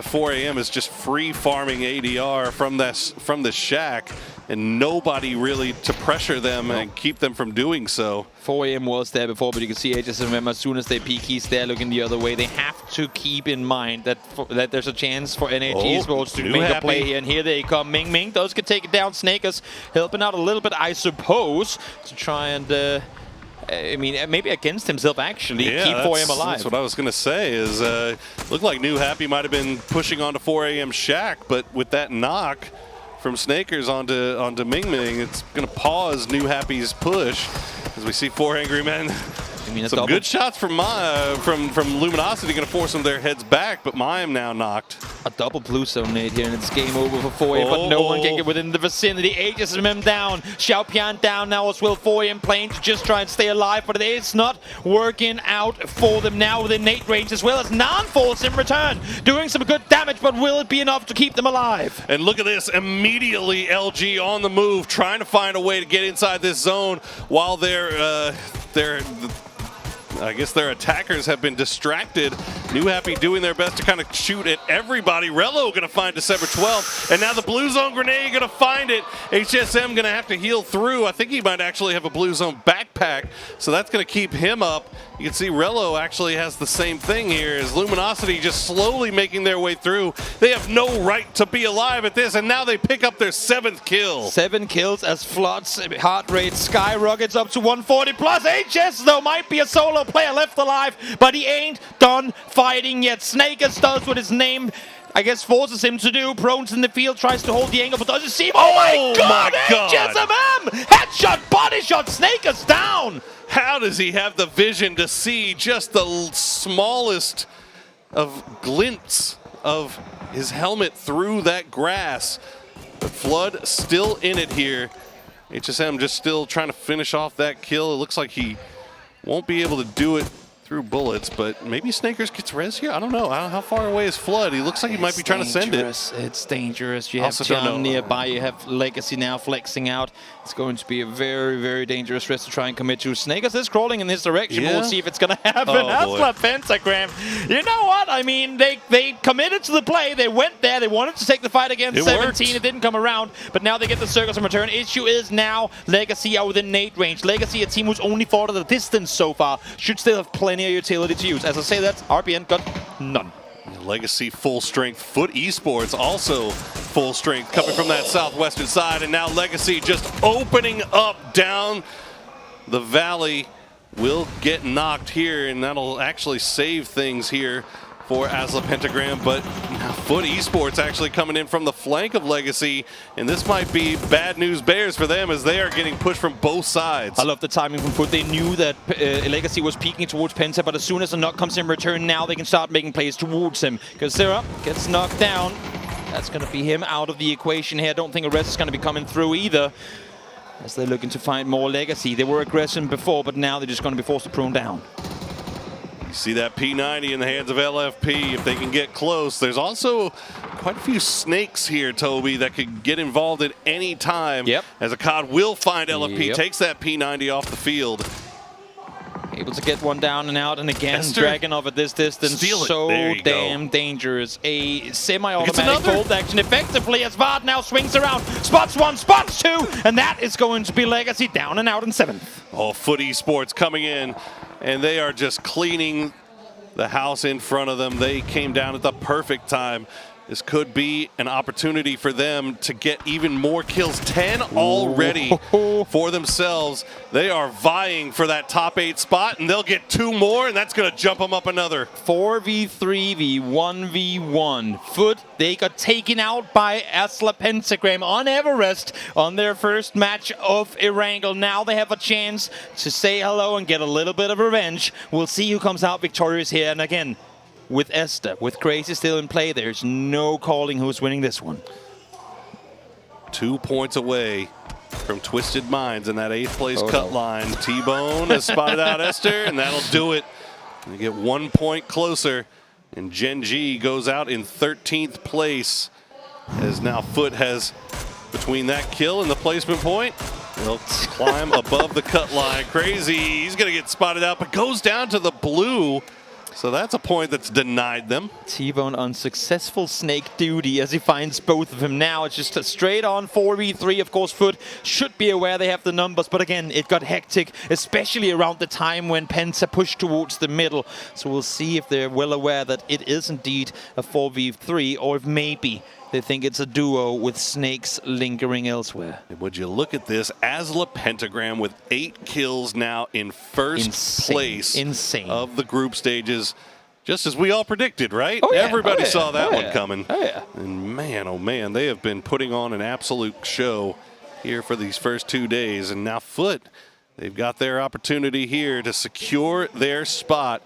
4 AM is just free farming ADR from this shack, and nobody really to pressure them and keep them from doing so. 4 AM was there before, but you can see HSMM, as soon as they peek, he's there looking the other way. They have to keep in mind that there's a chance for NAG Esports to make a play here, and here they come. Ming Ming, those could take it down. Snakers helping out a little bit, I suppose, to try and I mean, maybe against himself, actually, keep 4 AM alive. That's what I was going to say, is looked like New Happy might have been pushing onto 4 AM Shack, but with that knock from Snakers onto Ming Ming, it's going to pause New Happy's push, as we see 4 Angry Men. I mean, some good shots from Luminosity, going to force them their heads back, but Mayim now knocked. A double blue zone nade here, and it's game over for 4 AM, but no one can get within the vicinity. HSMM down, Xiaopian down now as well. 4 AM playing to just try and stay alive, but it's not working out for them now within nade range, as well as Nanforce in return, doing some good damage, but will it be enough to keep them alive? And look at this, immediately LG on the move, trying to find a way to get inside this zone while I guess their attackers have been distracted. New Happy doing their best to kind of shoot at everybody. Rello going to find December 12th, and now the Blue Zone grenade going to find it. HSM going to have to heal through. I think he might actually have a Blue Zone backpack, so that's going to keep him up. You can see Rello actually has the same thing here, as Luminosity just slowly making their way through. They have no right to be alive at this, and now they pick up their 7th kill. 7 kills as Flood's heart rate skyrockets up to 140 plus. HS, though, might be a solo player left alive, but he ain't done fighting yet. Snakers does what his name, I guess, forces him to do. Prones in the field, tries to hold the angle, but doesn't see him. Oh my God! HSMM! Headshot, body shot, Snakers down! How does he have the vision to see just the smallest of glints of his helmet through that grass? But Flood still in it here. HSM just still trying to finish off that kill. It looks like he won't be able to do it through bullets, but maybe Snakers gets res here. I don't know. How far away is Flood? He looks like he might be trying to send it. It's dangerous. You have Also don't John know. nearby. You have Legacy now flexing out. It's going to be a very, very dangerous risk to try and commit to. Snakers is crawling in this direction. Yeah. We'll see if it's going to happen. Oh, That's boy. what Pentagram. You know what? I mean, they committed to the play. They went there. They wanted to take the fight against It 17. worked. It didn't come around, but now they get the circles in return. Issue is now Legacy are within nade range. Legacy, a team who's only fought at a distance so far, should still have plenty of utility to use. As I say that, RPN got none. Legacy full strength. Foot Esports also full strength coming from that southwestern side. And now Legacy just opening up down the valley. Will get knocked here, and that'll actually save things here for Asla Pentagram. But now Foot Esports actually coming in from the flank of Legacy, and this might be bad news bears for them as they are getting pushed from both sides. I love the timing from Foot. They knew that Legacy was peeking towards Penta, but as soon as the knock comes in return, now they can start making plays towards him. Because Zera gets knocked down. That's going to be him out of the equation here. I don't think a rest is going to be coming through either, as they're looking to find more Legacy. They were aggressive before, but now they're just going to be forced to prune down. See that P90 in the hands of LFP if they can get close. There's also quite a few snakes here, Toby, that could get involved at any time. Yep. As a COD will find LFP, Yep. takes that P90 off the field. Able to get one down and out, and again, Esther. Dragon off at this distance. Steal it. So There you damn dangerous. A semi-automatic another. fold action effectively as Vard now swings around. Spots one, spots two, and that is going to be Legacy down and out in 7th. Oh, Foot Esports coming in, and they are just cleaning the house in front of them. They came down at the perfect time. This could be an opportunity for them to get even more kills. 10 already for themselves. They are vying for that top 8 spot, and they'll get 2 more, and that's going to jump them up another. 4v3 v1v1. Foot, they got taken out by Asla Pentagram on Everest on their first match of Erangel. Now they have a chance to say hello and get a little bit of revenge. We'll see who comes out victorious here. And again, with Esther, with Crazy still in play, there's no calling who's winning this one. 2 points away from Twisted Minds in that 8th place cut line. T-Bone has spotted out Esther, and that'll do it. They get 1 point closer, and Gen G goes out in 13th place, as now Foot has, between that kill and the placement point, they'll climb above the cut line. Crazy, he's going to get spotted out, but goes down to the blue. So that's a point that's denied them. T-Bone on successful snake duty as he finds both of them now. It's just a straight on 4v3. Of course, Foot should be aware they have the numbers, but again, it got hectic, especially around the time when Penta pushed towards the middle. So we'll see if they're well aware that it is indeed a 4v3, or if maybe they think it's a duo with snakes lingering elsewhere. And would you look at this? Asla Pentagram with 8 kills now in first place of the group stages. Just as we all predicted, right? Oh, yeah. Everybody Oh, yeah. saw that Oh, one yeah. coming. Oh, yeah. And man, oh man, they have been putting on an absolute show here for these first 2 days. And now Foot, they've got their opportunity here to secure their spot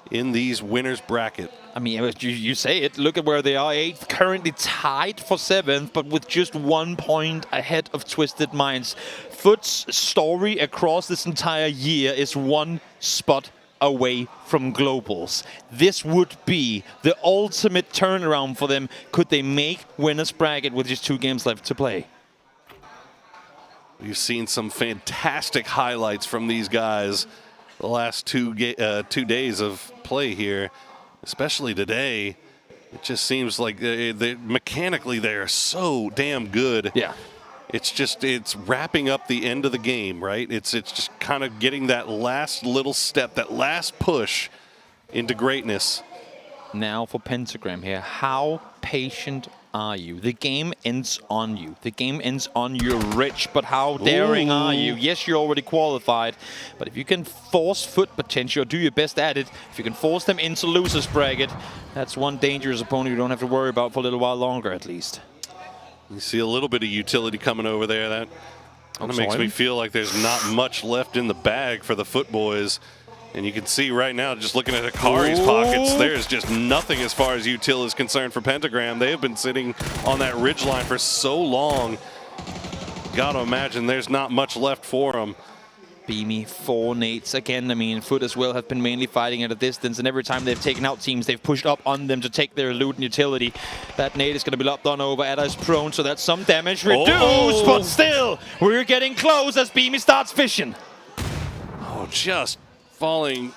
in these winners bracket. I mean, you say it. Look at where they are. 8th, currently tied for 7th, but with just 1 point ahead of Twisted Minds. Foot's story across this entire year is 1 spot away from globals. This would be the ultimate turnaround for them. Could they make winners bracket with just 2 games left to play? We've seen some fantastic highlights from these guys the last 2 days of play here, especially today. It just seems like mechanically they are so damn good. Yeah. It's wrapping up the end of the game, right? It's just kind of getting that last little step, that last push into greatness. Now for Pentagram here. How patient are you? The game ends on you. The game ends on your rich, but how daring are you? Yes, you're already qualified, but if you can force Foot potential, or do your best at it, if you can force them into losers bracket, that's one dangerous opponent you don't have to worry about for a little while longer at least. You see a little bit of utility coming over there. That kind of makes me feel like there's not much left in the bag for the Foot boys. And you can see right now, just looking at Akari's pockets, there's just nothing as far as util is concerned for Pentagram. They have been sitting on that ridgeline for so long. Got to imagine there's not much left for them. Beamy, 4 nades again. I mean, Foot as well have been mainly fighting at a distance, and every time they've taken out teams, they've pushed up on them to take their loot and utility. That nade is going to be lopped on over. Ada is prone, so that's some damage reduced, but still, we're getting close as Beamy starts fishing. Oh, just falling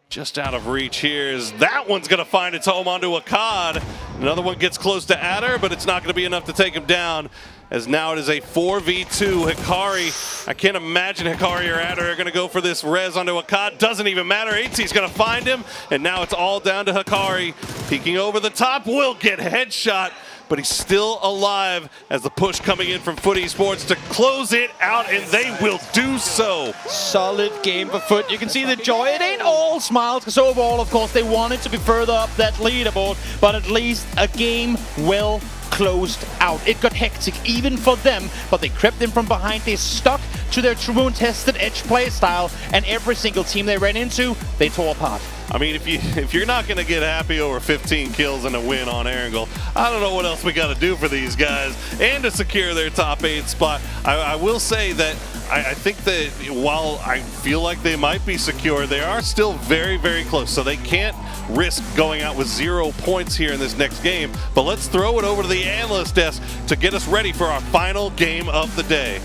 just out of reach here. Is that one's going to find its home onto a COD. Another one gets close to Adder, but it's not going to be enough to take him down, as now it is a 4v2. Hikari, I can't imagine Hikari or Adder are going to go for this res onto a COD. Doesn't even matter. HC's going to find him, and now it's all down to Hikari. Peeking over the top, will get headshot, but he's still alive as the push coming in from Foot Esports to close it out, and they will do so. Solid game for Foot. You can see the joy. It ain't all smiles, because overall, of course, they wanted to be further up that leaderboard, but at least a game well closed out. It got hectic even for them, but they crept in from behind. They stuck to their true tested edge play style, and every single team they ran into, they tore apart. I mean, if you're not going to get happy over 15 kills and a win on Erangel, I don't know what else we got to do for these guys and to secure their top 8 spot. I will say that I think that while I feel like they might be secure, they are still very, very close. So they can't risk going out with 0 points here in this next game. But let's throw it over to the analyst desk to get us ready for our final game of the day.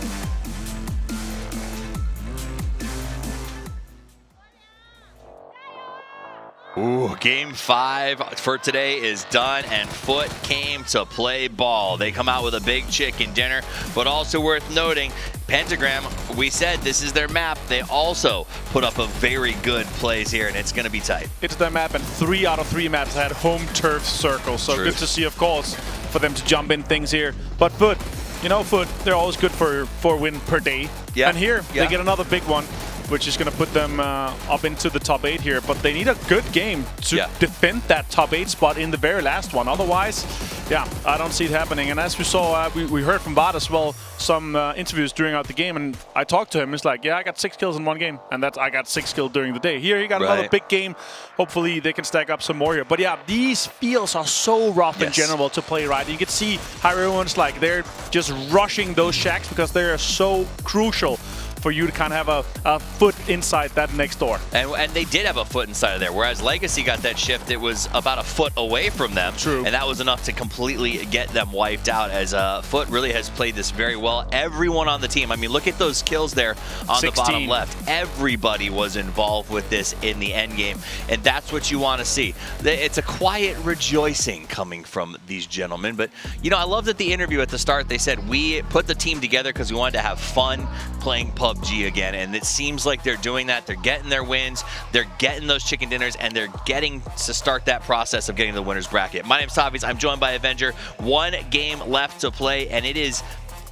Ooh, game 5 for today is done, and Foot came to play ball. They come out with a big chicken dinner, but also worth noting, Pentagram, we said this is their map. They also put up a very good plays here, and it's going to be tight. It's their map, and 3 out of 3 maps had home turf circles, so good to see, of course, for them to jump in things here. But Foot, you know, Foot, they're always good for a win per day. Yeah. And here, they get another big one, which is going to put them up into the top 8 here. But they need a good game to defend that top 8 spot in the very last one. Otherwise, yeah, I don't see it happening. And as we saw, we heard from Bart as well, some interviews during the game, and I talked to him. It's like, yeah, I got 6 kills in one game, and I got 6 kills during the day. Here, he got another big game. Hopefully, they can stack up some more here. But yeah, these fields are so rough in general to play right. You can see how everyone's like, they're just rushing those shacks because they are so crucial for you to kind of have a foot inside that next door. And they did have a foot inside of there, whereas Legacy got that shift, it was about a foot away from them. True. And that was enough to completely get them wiped out, as Foot really has played this very well. Everyone on the team, I mean, look at those kills there on 16. The bottom left. Everybody was involved with this in the end game, and that's what you want to see. It's a quiet rejoicing coming from these gentlemen. But, you know, I love that the interview at the start, they said, we put the team together because we wanted to have fun playing PUBG again, and it seems like they're doing that. They're getting their wins, they're getting those chicken dinners, and they're getting to start that process of getting the winner's bracket. My name's Tavis. I'm joined by Avenger. 1 game left to play, and it is,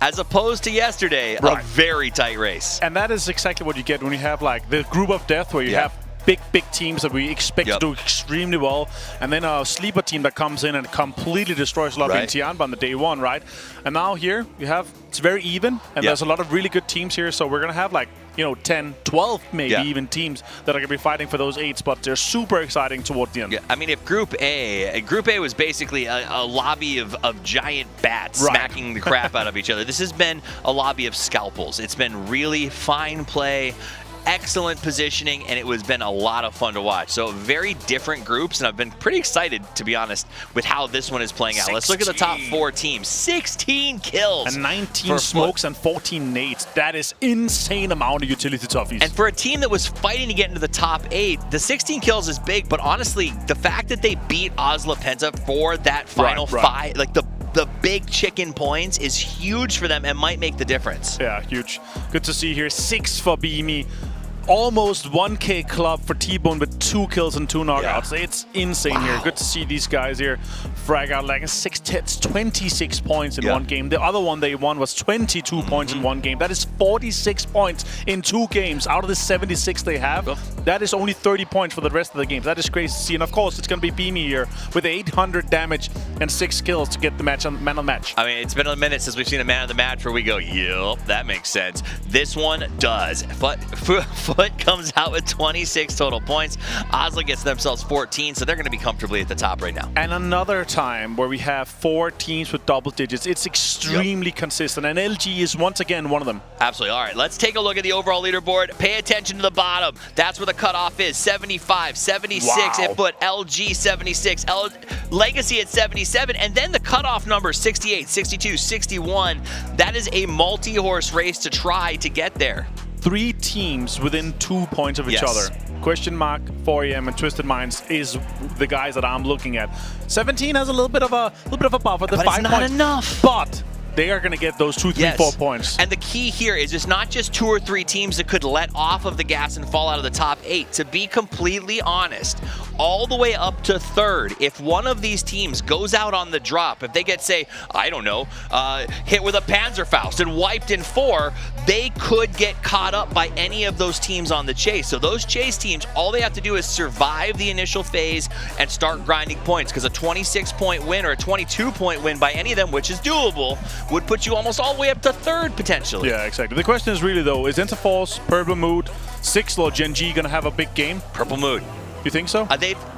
as opposed to yesterday, a very tight race. And that is exactly what you get when you have like the group of death, where you have big teams that we expect to do extremely well, and then a sleeper team that comes in and completely destroys Lobby and Tianba on the day 1, right? And now here you have, it's very even, and there's a lot of really good teams here, so we're gonna have like, you know, 10, 12 maybe even teams that are gonna be fighting for those 8 spots. They're super exciting toward the end. I mean, if Group A was basically a lobby of giant bats smacking the crap out of each other. This has been a lobby of scalpels. It's been really fine play, excellent positioning, and it has been a lot of fun to watch. So very different groups, and I've been pretty excited, to be honest, with how this one is playing out. Let's look at the top 4 teams. 16 kills. And 19 smokes and 14 nades. That is insane amount of utility toughies. And for a team that was fighting to get into the top 8, the 16 kills is big, but honestly, the fact that they beat Oslo Penta for that final 5, like the big chicken points, is huge for them and might make the difference. Yeah, huge. Good to see here. 6 for Beamy. Almost 1K club for T-Bone with 2 kills and 2 knockouts. It's insane here. Good to see these guys here frag out like 6 hits, 26 points in one game. The other one they won was 22 points in one game. That is 46 points in 2 games out of the 76 they have. That is only 30 points for the rest of the games. That is crazy to see. And of course, it's going to be Beamy here with 800 damage and 6 kills to get the man of the match. I mean, it's been a minute since we've seen a man of the match where we go, yup, that makes sense. This one does. Foot Put comes out with 26 total points. Oslo gets themselves 14, so they're going to be comfortably at the top right now. And another time where we have 4 teams with double digits. It's extremely consistent, and LG is once again one of them. Absolutely. All right, let's take a look at the overall leaderboard. Pay attention to the bottom. That's where the cutoff is. 75, 76. Wow. It put LG 76, Legacy at 77, and then the cutoff number 68, 62, 61. That is a multi-horse race to try to get there. 3 teams within 2 points of each other. Question Mark, 4AM, and Twisted Minds is the guys that I'm looking at. 17 has a little bit of a buffer. The but 5 it's not points, enough. But they are going to get those 2, 3, 4 points. And the key here is it's not just 2 or 3 teams that could let off of the gas and fall out of the top 8. To be completely honest, all the way up to 3rd, if one of these teams goes out on the drop, if they get, say, I don't know, hit with a Panzerfaust and wiped in 4, they could get caught up by any of those teams on the chase. So those chase teams, all they have to do is survive the initial phase and start grinding points, because a 26-point win or a 22-point win by any of them, which is doable, would put you almost all the way up to 3rd potentially. Yeah, exactly. The question is really, though, is Interforce, Purple Mood, Sixth or Gen G going to have a big game? Purple Mood. You think so?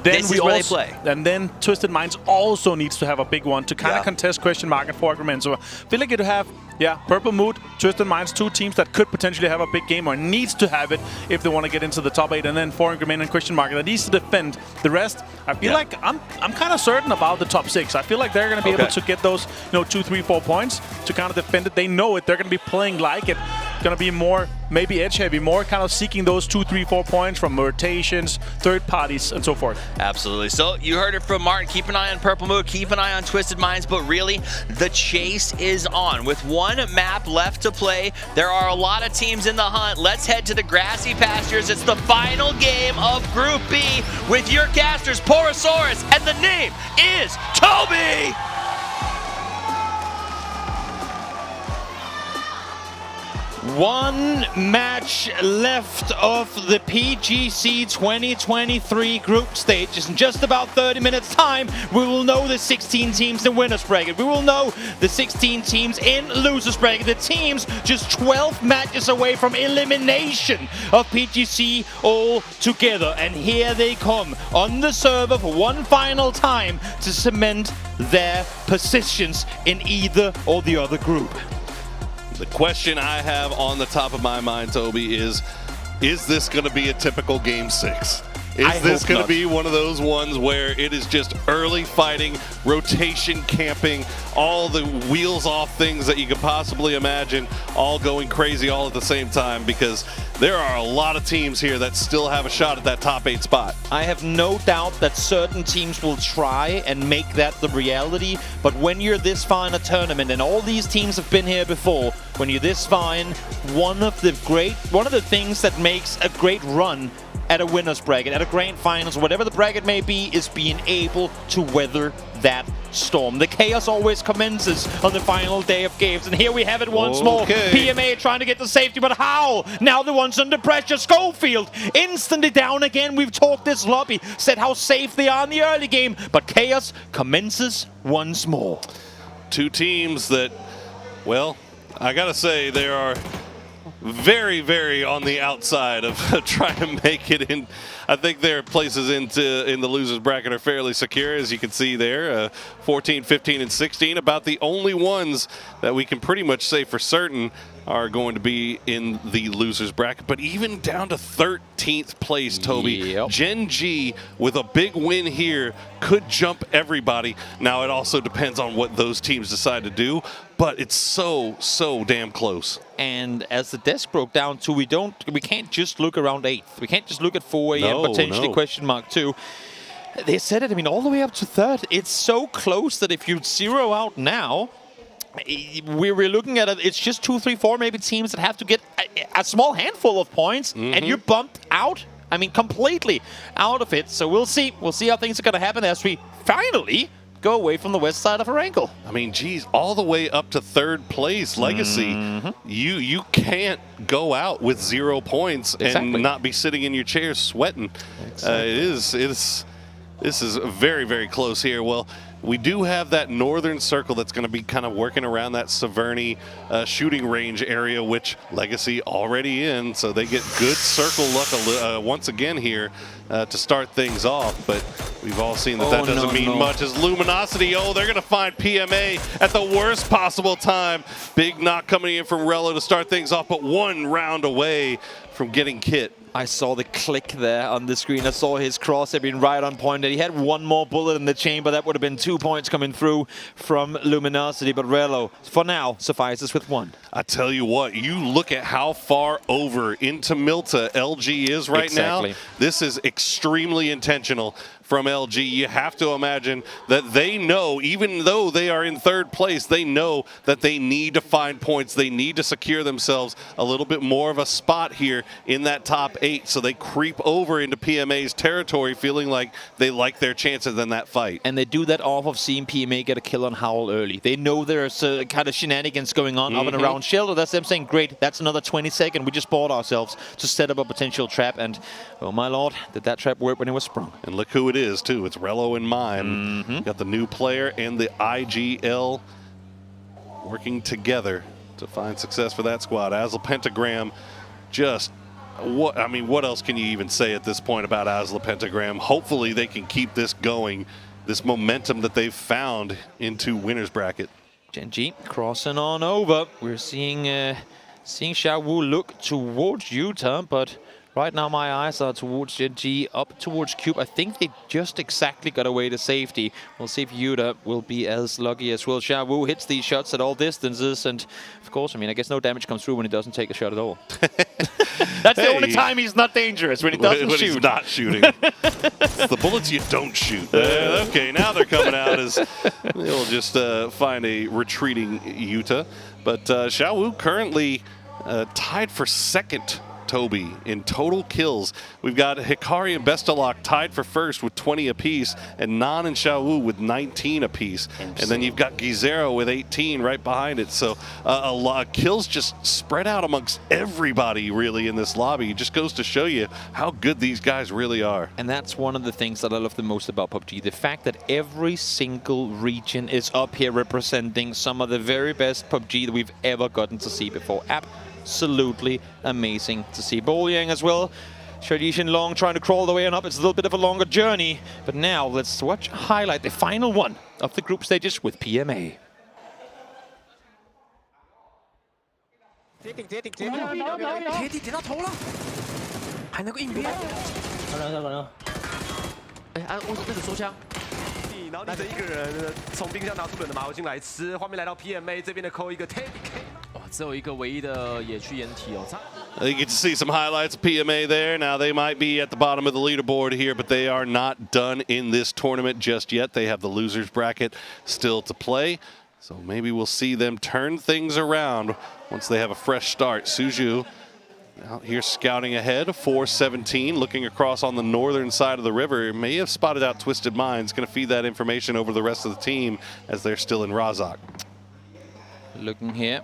This is where they play. And then Twisted Minds also needs to have a big one to kind of contest Question Mark and Forgrimen. So I feel like you have, Purple Mood, Twisted Minds, 2 teams that could potentially have a big game or needs to have it if they want to get into the top 8. And then Forgrimen and Question Mark that needs to defend the rest. I feel like I'm kind of certain about the top 6. I feel like they're going to be able to get those 2, 3, 4 points to kind of defend it. They know it. They're going to be playing like it. Going to be more maybe edge heavy, more kind of seeking those 2, 3, 4 points from rotations, third parties, and so forth. Absolutely. So you heard it from Martin. Keep an eye on Purple Mood, keep an eye on Twisted Minds, but really the chase is on. With 1 map left to play, there are a lot of teams in the hunt. Let's head to the grassy pastures. It's the final game of Group B with your casters, Porosaurus, and the name is Toby! One match left of the PGC 2023 group stage. In just about 30 minutes time, we will know the 16 teams in winners bracket. We will know the 16 teams in losers bracket. The teams just 12 matches away from elimination of PGC all together. And here they come on the server for one final time to cement their positions in either or the other group. The question I have on the top of my mind, Toby, is this going to be a typical Game 6? Is this going to be one of those ones where it is just early fighting, rotation camping, all the wheels off things that you could possibly imagine, all going crazy all at the same time? Because there are a lot of teams here that still have a shot at that top 8 spot. I have no doubt that certain teams will try and make that the reality, but when you're this far in a tournament, and all these teams have been here before, when you're this far in, one of the things that makes a great run at a winner's bracket, at a grand finals, whatever the bracket may be, is being able to weather that storm. The chaos always commences on the final day of games, and here we have it once more. PMA trying to get the safety, but how? Now the one's under pressure. Schofield instantly down again. We've talked this lobby, said how safe they are in the early game, but chaos commences once more. 2 teams that, well, I gotta say, they are very, very on the outside of trying to make it in. I think their places in the losers bracket are fairly secure, as you can see there. 14, 15, and 16, about the only ones that we can pretty much say for certain are going to be in the losers bracket. But even down to 13th place, Toby, Gen G with a big win here could jump everybody. Now it also depends on what those teams decide to do, but it's so damn close. And as the desk broke down too, we can't just look around 8th. We can't just look at 4AM, potentially question mark 2. They said it, I mean, all the way up to 3rd. It's so close that if you zero out now, we're looking at it, it's just 2, 3, 4 maybe teams that have to get a small handful of points, and you're bumped out, I mean, completely out of it. So we'll see how things are going to happen as we finally go away from the west side of Oracle. I mean, geez, all the way up to 3rd place, Legacy. You can't go out with 0 points and not be sitting in your chair sweating. It is This is very, very close here. Well, we do have that northern circle that's going to be kind of working around that Severny shooting range area, which Legacy already in, so they get good circle luck once again here to start things off. But we've all seen that that doesn't mean much as Luminosity, they're going to find PMA at the worst possible time. Big knock coming in from Rello to start things off, but one round away from getting Kit. I saw the click there on the screen. I saw his cross had been right on point. He had one more bullet in the chamber. That would have been 2 points coming through from Luminosity. But Rello, for now, suffices with one. I tell you what, you look at how far over into Milta LG is right now. This is extremely intentional from LG. You have to imagine that they know, even though they are in third place, they know that they need to find points. They need to secure themselves a little bit more of a spot here in that top 8. So they creep over into PMA's territory, feeling like they like their chances in that fight. And they do that off of seeing PMA get a kill on Howl early. They know there's kind of shenanigans going on up and around Shelter. That's them saying, great, that's another 20 seconds. We just bought ourselves to set up a potential trap. And, oh my lord, did that trap work when it was sprung. And look who it is, too. It's Rello and Mime. Got the new player and the IGL working together to find success for that squad. Azle Pentagram, just what else can you even say at this point about Azle Pentagram? Hopefully they can keep this going, this momentum that they've found into winner's bracket. Genji crossing on over. We're seeing Xiao Wu look towards Utah, but right now my eyes are towards Genji, up towards Cube. I think they just exactly got away to safety. We'll see if Yuta will be as lucky as well. Xiao Wu hits these shots at all distances, and of course, I guess no damage comes through when he doesn't take a shot at all. That's the only time he's not dangerous, when he doesn't shoot. When he's not shooting. It's the bullets you don't shoot. Okay, now they're coming out as they'll just find a retreating Yuta. But Xiao Wu currently tied for second, Toby, in total kills. We've got Hikari and Bestalok tied for first with 20 apiece, and Nan and Xiao Wu with 19 apiece. And then you've got Gizero with 18 right behind it. So a lot of kills just spread out amongst everybody really in this lobby. It just goes to show you how good these guys really are. And that's one of the things that I love the most about PUBG. The fact that every single region is up here representing some of the very best PUBG that we've ever gotten to see before. Absolutely amazing to see. Bolyang as well. Tradition Long trying to crawl the way on up. It's a little bit of a longer journey. But now let's highlight the final one of the group stages with PMA. You get to see some highlights of PMA there. Now they might be at the bottom of the leaderboard here, but they are not done in this tournament just yet. They have the losers bracket still to play. So maybe we'll see them turn things around once they have a fresh start. Suju out here scouting ahead, 4-17, looking across on the northern side of the river. May have spotted out Twisted Minds. Going to feed that information over the rest of the team as they're still in Razak. Looking here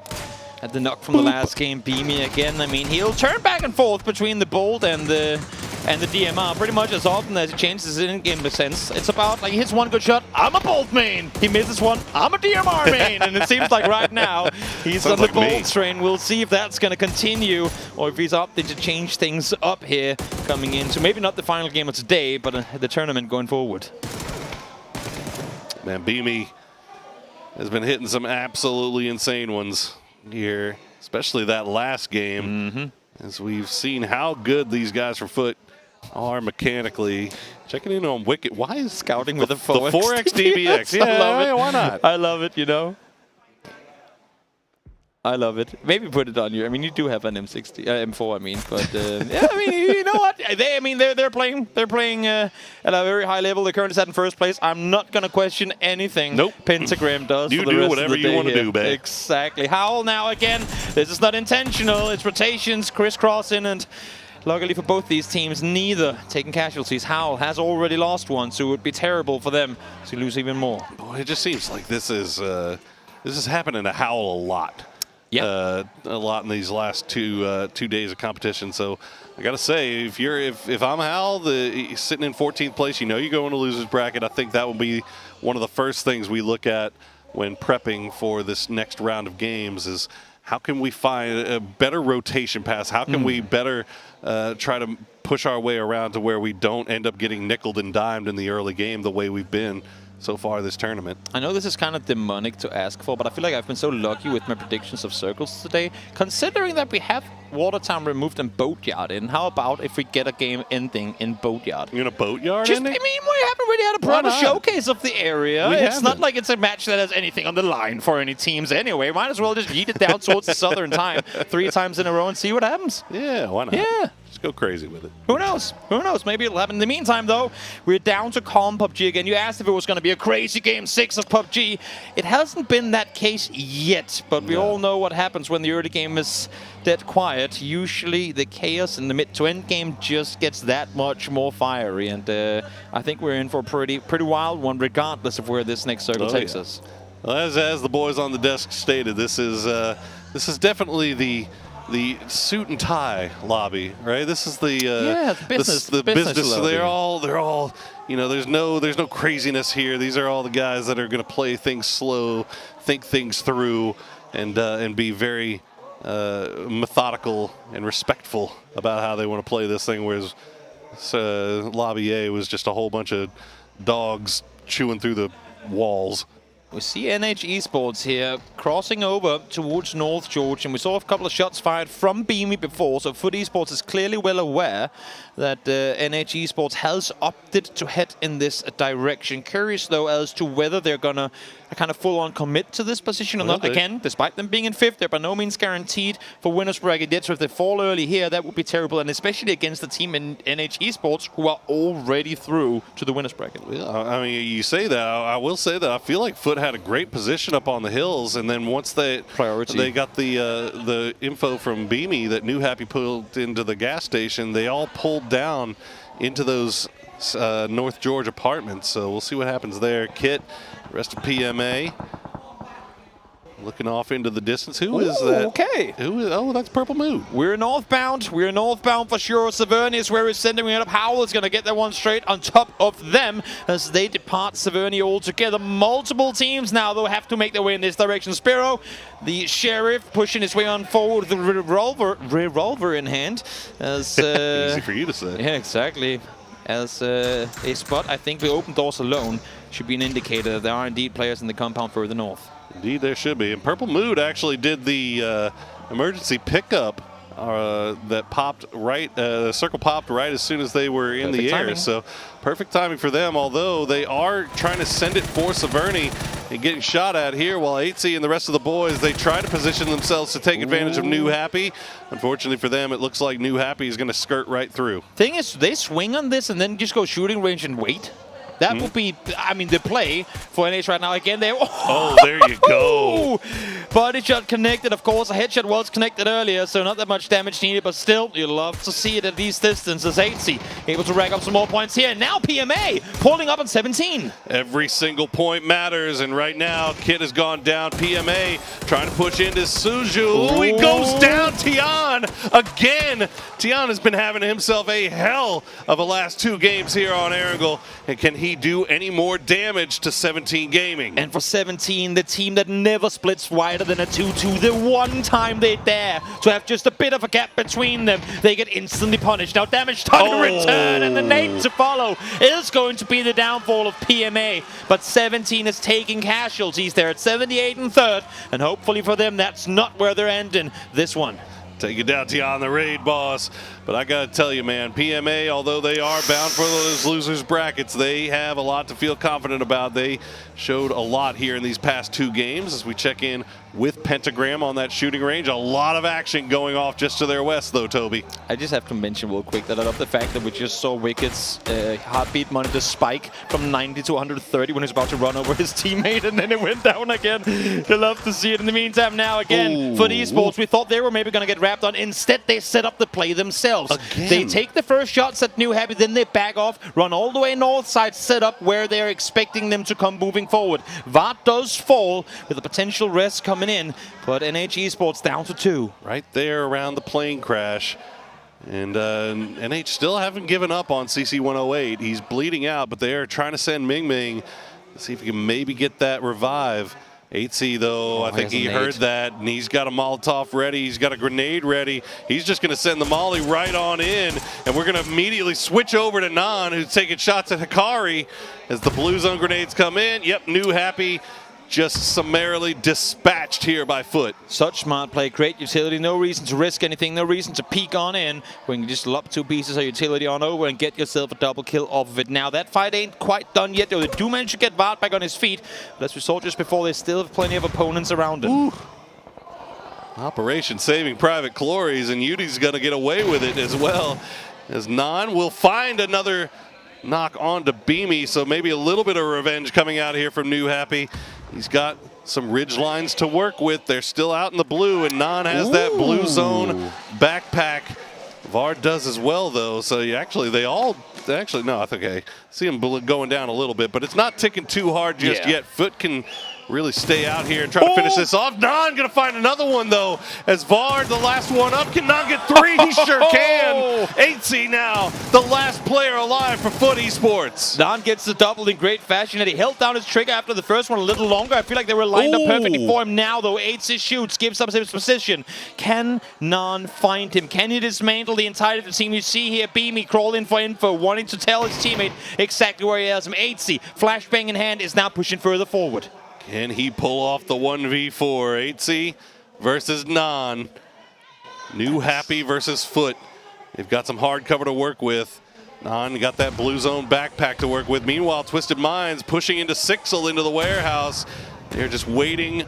at the knock from the last game, Beamy again. He'll turn back and forth between the Bolt and the DMR pretty much as often as he changes his in-game sense. It's about, like, he hits one good shot, I'm a Bolt main. He misses one, I'm a DMR main. And it seems like right now he's on the Bolt train. We'll see if that's going to continue or if he's opting to change things up here coming into maybe not the final game of today, but the tournament going forward. Man, Beamy has been hitting some absolutely insane ones here, especially that last game, as we've seen how good these guys from Foot are mechanically. Checking in on Wicked. Why is scouting with the 4X DBX? Yeah, I love it. Why not? I love it, I love it. Maybe put it on you. You do have an M60, M4, but yeah, you know what? They're playing at a very high level. They're currently set in first place. I'm not gonna question anything Pentagram does. You for the do rest whatever of the you want to here. do, babe. Exactly. Howl now again. This is not intentional. It's rotations, crisscrossing, and luckily for both these teams, neither taking casualties. Howl has already lost one, so it would be terrible for them to lose even more. Boy, it just seems like this is happening to Howl a lot. Yeah, a lot in these last two days of competition. So I gotta say, if I'm Hal, sitting in 14th place, you know you're going to losers bracket. I think that will be one of the first things we look at when prepping for this next round of games is how can we find a better rotation pass? How can we better try to push our way around to where we don't end up getting nickeled and dimed in the early game the way we've been so far this tournament. I know this is kind of demonic to ask for, but I feel like I've been so lucky with my predictions of circles today. Considering that we have Watertown removed and Boatyard in, how about if we get a game ending in Boatyard? In a Boatyard Just, ending? I mean, we haven't really had a proper showcase of the area. It's not like it's a match that has anything on the line for any teams anyway. Might as well just yeet it down towards the southern time 3 times in a row and see what happens. Yeah, why not? Yeah. Just go crazy with it. Who knows? Who knows? Maybe it'll happen. In the meantime, though, we're down to calm PUBG again. You asked if it was going to be a crazy game 6 of PUBG. It hasn't been that case yet, but we all know what happens when the early game is dead quiet. Usually the chaos in the mid to end game just gets that much more fiery, and I think we're in for a pretty wild one, regardless of where this next circle takes us. Well, as the boys on the desk stated, this is definitely the suit and tie lobby, right? This is the business. The business. So they're all. You know, there's no craziness here. These are all the guys that are going to play things slow, think things through, and be very methodical and respectful about how they want to play this thing. Whereas lobby A was just a whole bunch of dogs chewing through the walls. We see NH Esports here crossing over towards North George, and we saw a couple of shots fired from Beamy before, so Foot Esports is clearly well aware that NH Esports has opted to head in this direction. Curious, though, as to whether they're going to kind of full-on commit to this position or not. Again, despite them being in 5th, they're by no means guaranteed for winners bracket yet, so if they fall early here, that would be terrible, and especially against the team in NH Esports who are already through to the winners bracket. Yeah, I mean, you say that. I will say that I feel like Foot had a great position up on the hills, and then once they got the info from Beamy that New Happy pulled into the gas station, they all pulled down into those North George apartments. So we'll see what happens there. Kit, rest of PMA, looking off into the distance. Who is that? Okay. Who is? Oh, that's Purple Moon. We're northbound. We're northbound for sure. Severny is where we're sending it up. Howell is going to get that one straight on top of them as they depart Severny altogether. Multiple teams now, though, have to make their way in this direction. Spiro, the Sheriff, pushing his way on forward with the revolver in hand. As, easy for you to say. Yeah, exactly. As a spot, I think the open doors alone should be an indicator that there are indeed players in the compound further north. Indeed, there should be. And Purple Mood actually did the emergency pickup that popped right, the circle popped right as soon as they were in the air. So perfect timing for them, although they are trying to send it for Severny and getting shot at here, while 8C and the rest of the boys, they try to position themselves to take advantage of New Happy. Unfortunately for them, it looks like New Happy is going to skirt right through. Thing is, they swing on this and then just go shooting range and wait. That would be, I mean, the play for NH right now. Again, there. Oh, there you go. Body shot connected, of course. A headshot was connected earlier, so not that much damage needed, but still, you love to see it at these distances. 8C able to rack up some more points here. Now PMA pulling up on 17. Every single point matters, and right now, Kid has gone down. PMA trying to push into Suju. Ooh, he goes down. Tian again. Tian has been having himself a hell of a last 2 games here on Erangel, and can he do any more damage to 17 Gaming? And for 17, the team that never splits wider than a 2-2, the one time they dare to have just a bit of a gap between them, they get instantly punished. Now damage done in return, and the name to follow is going to be the downfall of PMA, but 17 is taking casualties there at 78 and 3rd, and hopefully for them, that's not where they're ending this one. Take it down to you on the raid, boss. But I got to tell you, man, PMA, although they are bound for those losers brackets, they have a lot to feel confident about. They showed a lot here in these past 2 games as we check in with Pentagram on that shooting range. A lot of action going off just to their west, though, Toby. I just have to mention real quick that I love the fact that we just saw Wicked's heartbeat monitor spike from 90 to 130 when he was about to run over his teammate, and then it went down again. You love to see it. In the meantime, now again, for the Esports, we thought they were maybe going to get wrapped on. Instead, they set up the play themselves. Again. They take the first shots at New Happy, then they back off, run all the way north side, set up where they're expecting them to come moving forward. Vart does fall with a potential rest coming in, but NH Esports down to 2. Right there around the plane crash. And NH still haven't given up on CC108. He's bleeding out, but they are trying to send Ming Ming to see if he can maybe get that revive. 8C, though, I think he heard that, and he's got a Molotov ready. He's got a grenade ready. He's just going to send the Molly right on in, and we're going to immediately switch over to Nan, who's taking shots at Hikari as the blue zone grenades come in. Yep, New Happy just summarily dispatched here by Foot. Such smart play, great utility, no reason to risk anything, no reason to peek on in when you just lob 2 pieces of utility on over and get yourself a double kill off of it. Now that fight ain't quite done yet, though they do manage to get Vard back on his feet, but as we saw just before, they still have plenty of opponents around him. Ooh. Operation Saving Private Glories, and Yudi's gonna get away with it as well, as Nan will find another knock on to Beamy, so maybe a little bit of revenge coming out here from New Happy. He's got some ridge lines to work with. They're still out in the blue, and Nan has that blue zone backpack. Vard does as well, though, so no, I think I see him going down a little bit, but it's not ticking too hard just yet. Foot can really stay out here and try to finish this off. Nan gonna find another one, though, as Vard, the last one up. Can Nan get 3? He sure can. 8C now, the last player alive for Foot Esports. Nan gets the double in great fashion, and he held down his trigger after the first one a little longer. I feel like they were lined up perfectly for him now, though. 8C shoots, gives up his position. Can Nan find him? Can he dismantle the entirety of the team? You see here Beamy crawling for info, wanting to tell his teammate exactly where he has him. 8C, flashbang in hand, is now pushing further forward. Can he pull off the 1v4? 8C versus Nan. New Happy versus Foot. They've got some hard cover to work with. Nan got that blue zone backpack to work with. Meanwhile, Twisted Minds pushing into Sixel into the warehouse. They're just waiting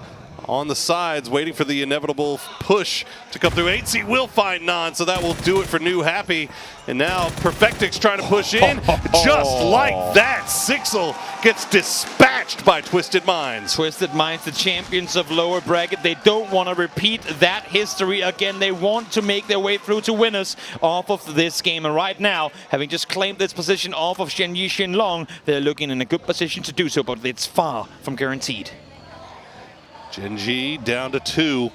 on the sides, waiting for the inevitable push to come through. 8C will find Nan, so that will do it for New Happy. And now Perfectix trying to push in. Just like that, Sixel gets dispatched by Twisted Minds. Twisted Minds, the champions of lower bracket. They don't want to repeat that history again. They want to make their way through to winners off of this game. And right now, having just claimed this position off of Shenyi Shenlong, they're looking in a good position to do so, but it's far from guaranteed. Genji down to 2.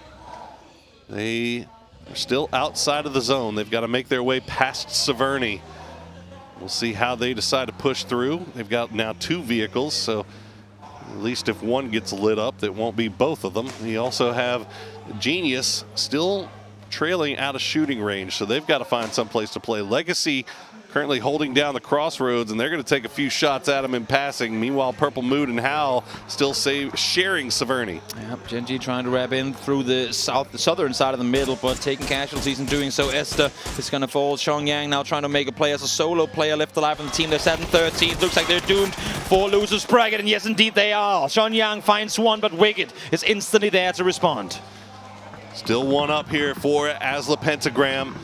They are still outside of the zone. They've got to make their way past Severny. We'll see how they decide to push through. They've got now 2 vehicles, so at least if one gets lit up, it won't be both of them. We also have Genius still trailing out of shooting range, so they've got to find some place to play. Legacy currently holding down the crossroads, and they're going to take a few shots at him in passing. Meanwhile, Purple Mood and Hal still sharing Severny. Yep, Genji trying to wrap in through the southern side of the middle, but taking casualties and doing so. Esther is going to fall. Xiangyang now trying to make a play as a solo player left alive on the team. They're 7-13. Looks like they're doomed for losers bracket, and yes, indeed they are. Xiangyang finds one, but Wicked is instantly there to respond. Still one up here for Asla Pentagram.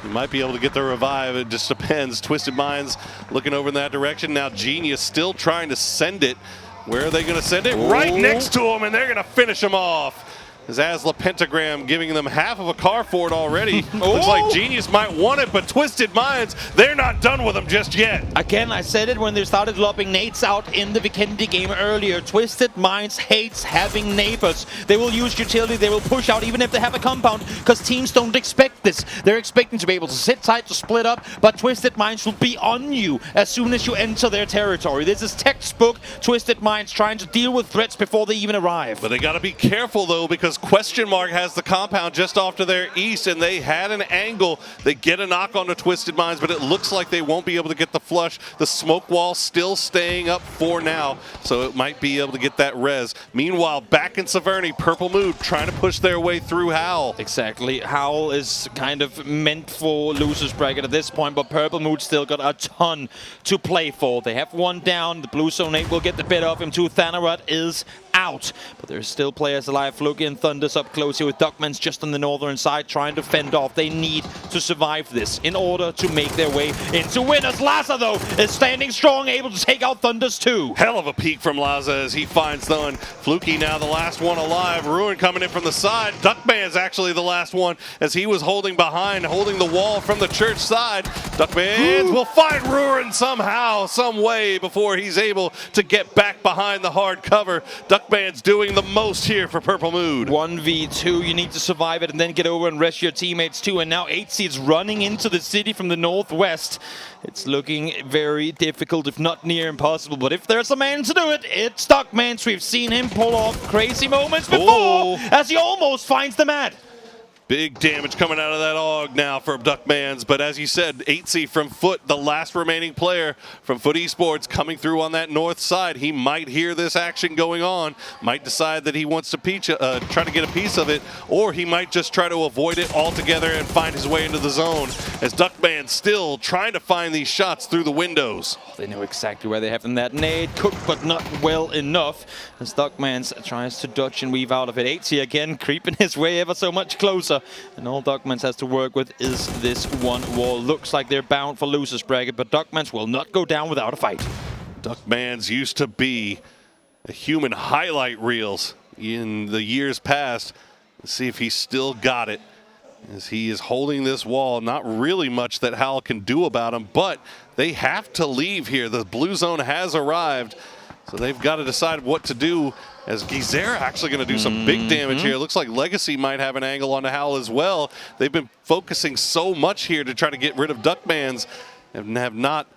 You might be able to get the revive. It just depends. Twisted Minds looking over in that direction. Now Genius still trying to send it. Where are they going to send it? Right next to him, and they're going to finish him off. As Asla Pentagram giving them half of a car for it already. Looks like Genius might want it, but Twisted Minds, they're not done with them just yet. Again, I said it when they started lobbing nades out in the Vikendi game earlier. Twisted Minds hates having neighbors. They will use utility, they will push out even if they have a compound, because teams don't expect this. They're expecting to be able to sit tight, to split up, but Twisted Minds will be on you as soon as you enter their territory. This is textbook Twisted Minds trying to deal with threats before they even arrive. But they got to be careful, though, because Question Mark has the compound just off to their east, and they had an angle. They get a knock on the Twisted Minds, but it looks like they won't be able to get the flush. The smoke wall still staying up for now, so it might be able to get that res. Meanwhile, back in Severny, Purple Mood trying to push their way through Howl. Exactly. Howl is kind of meant for losers bracket at this point, but Purple Mood still got a ton to play for. They have one down. The Blue Zone 8 will get the bit off him too. Thanarut is out, but there's still players alive. Fluky and Thunder's up close here with Duckman's just on the northern side trying to fend off. They need to survive this in order to make their way into winners. Laza, though, is standing strong, able to take out Thunders too. Hell of a peek from Laza as he finds Thun. Fluky now the last one alive. Ruin coming in from the side. Duckman's actually the last one as he was holding behind, holding the wall from the church side. Duckman's will find Ruin somehow, some way before he's able to get back behind the hard cover. Duckman Duckman's doing the most here for Purple Mood. 1v2, you need to survive it and then get over and rest your teammates too. And now 8C is running into the city from the northwest. It's looking very difficult, if not near impossible. But if there's a man to do it, it's Duckman. We've seen him pull off crazy moments before as he almost finds the mat. Big damage coming out of that AUG now for Duckmans, but as you said, 8C from Foot, the last remaining player from Foot Esports coming through on that north side. He might hear this action going on, might decide that he wants to try to get a piece of it, or he might just try to avoid it altogether and find his way into the zone, as Duckman still trying to find these shots through the windows. They know exactly where they have them. That nade cooked, but not well enough, as Duckmans tries to dodge and weave out of it. 8C again creeping his way ever so much closer. And all Duckmans has to work with is this one wall. Looks like they're bound for losers bracket, but Duckmans will not go down without a fight. Duckmans used to be a human highlight reels in the years past. Let's see if he's still got it, as he is holding this wall. Not really much that Hal can do about him, but they have to leave here. The blue zone has arrived, so they've got to decide what to do, as Gizera actually going to do some big damage here. Looks like Legacy might have an angle on the Howl as well. They've been focusing so much here to try to get rid of Duckmans and have not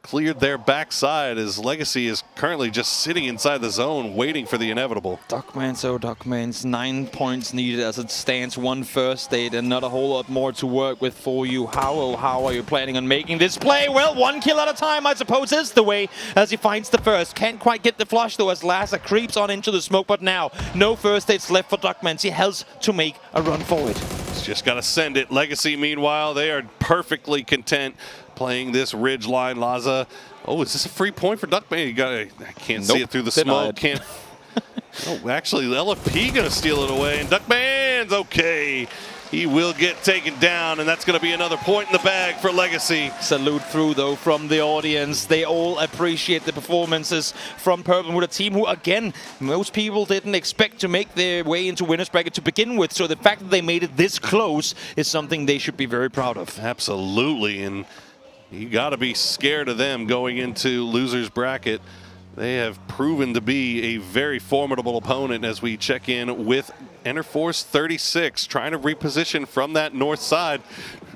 cleared their backside, as Legacy is currently just sitting inside the zone waiting for the inevitable. Duckmans, 9 points needed as it stands. 1 first aid and not a whole lot more to work with for you. How are you planning on making this play? Well, 1 kill at a time, I suppose, is the way, as he finds the first. Can't quite get the flush though, as Lazar creeps on into the smoke, but now no first aids left for Duckmans. He has to make a run forward. He's just got to send it. Legacy, meanwhile, they are perfectly content playing this ridge line. Laza, oh, is this a free point for Duckman? I can't see it through the smoke. Can't. Oh, actually, LFP gonna steal it away, and Duckman's okay. He will get taken down, and that's going to be another point in the bag for Legacy. Salute through, though, from the audience. They all appreciate the performances from Purple Mood, a team who, again, most people didn't expect to make their way into winners bracket to begin with. So the fact that they made it this close is something they should be very proud of. Absolutely, and you got to be scared of them going into losers bracket. They have proven to be a very formidable opponent, as we check in with Enterforce 36, trying to reposition from that north side.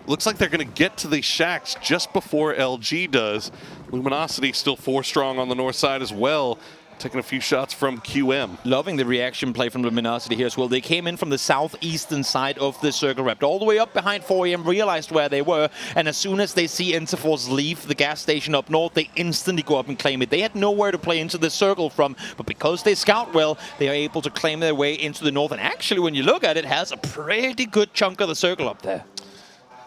Looks like they're going to get to the shacks just before LG does. Luminosity still 4 strong on the north side as well, taking a few shots from QM. Loving the reaction play from Luminosity here as well. They came in from the southeastern side of the circle, wrapped all the way up behind 4AM, realized where they were, and as soon as they see Interforce leave the gas station up north, they instantly go up and claim it. They had nowhere to play into the circle from, but because they scout well, they are able to claim their way into the north, and actually, when you look at it, has a pretty good chunk of the circle up there.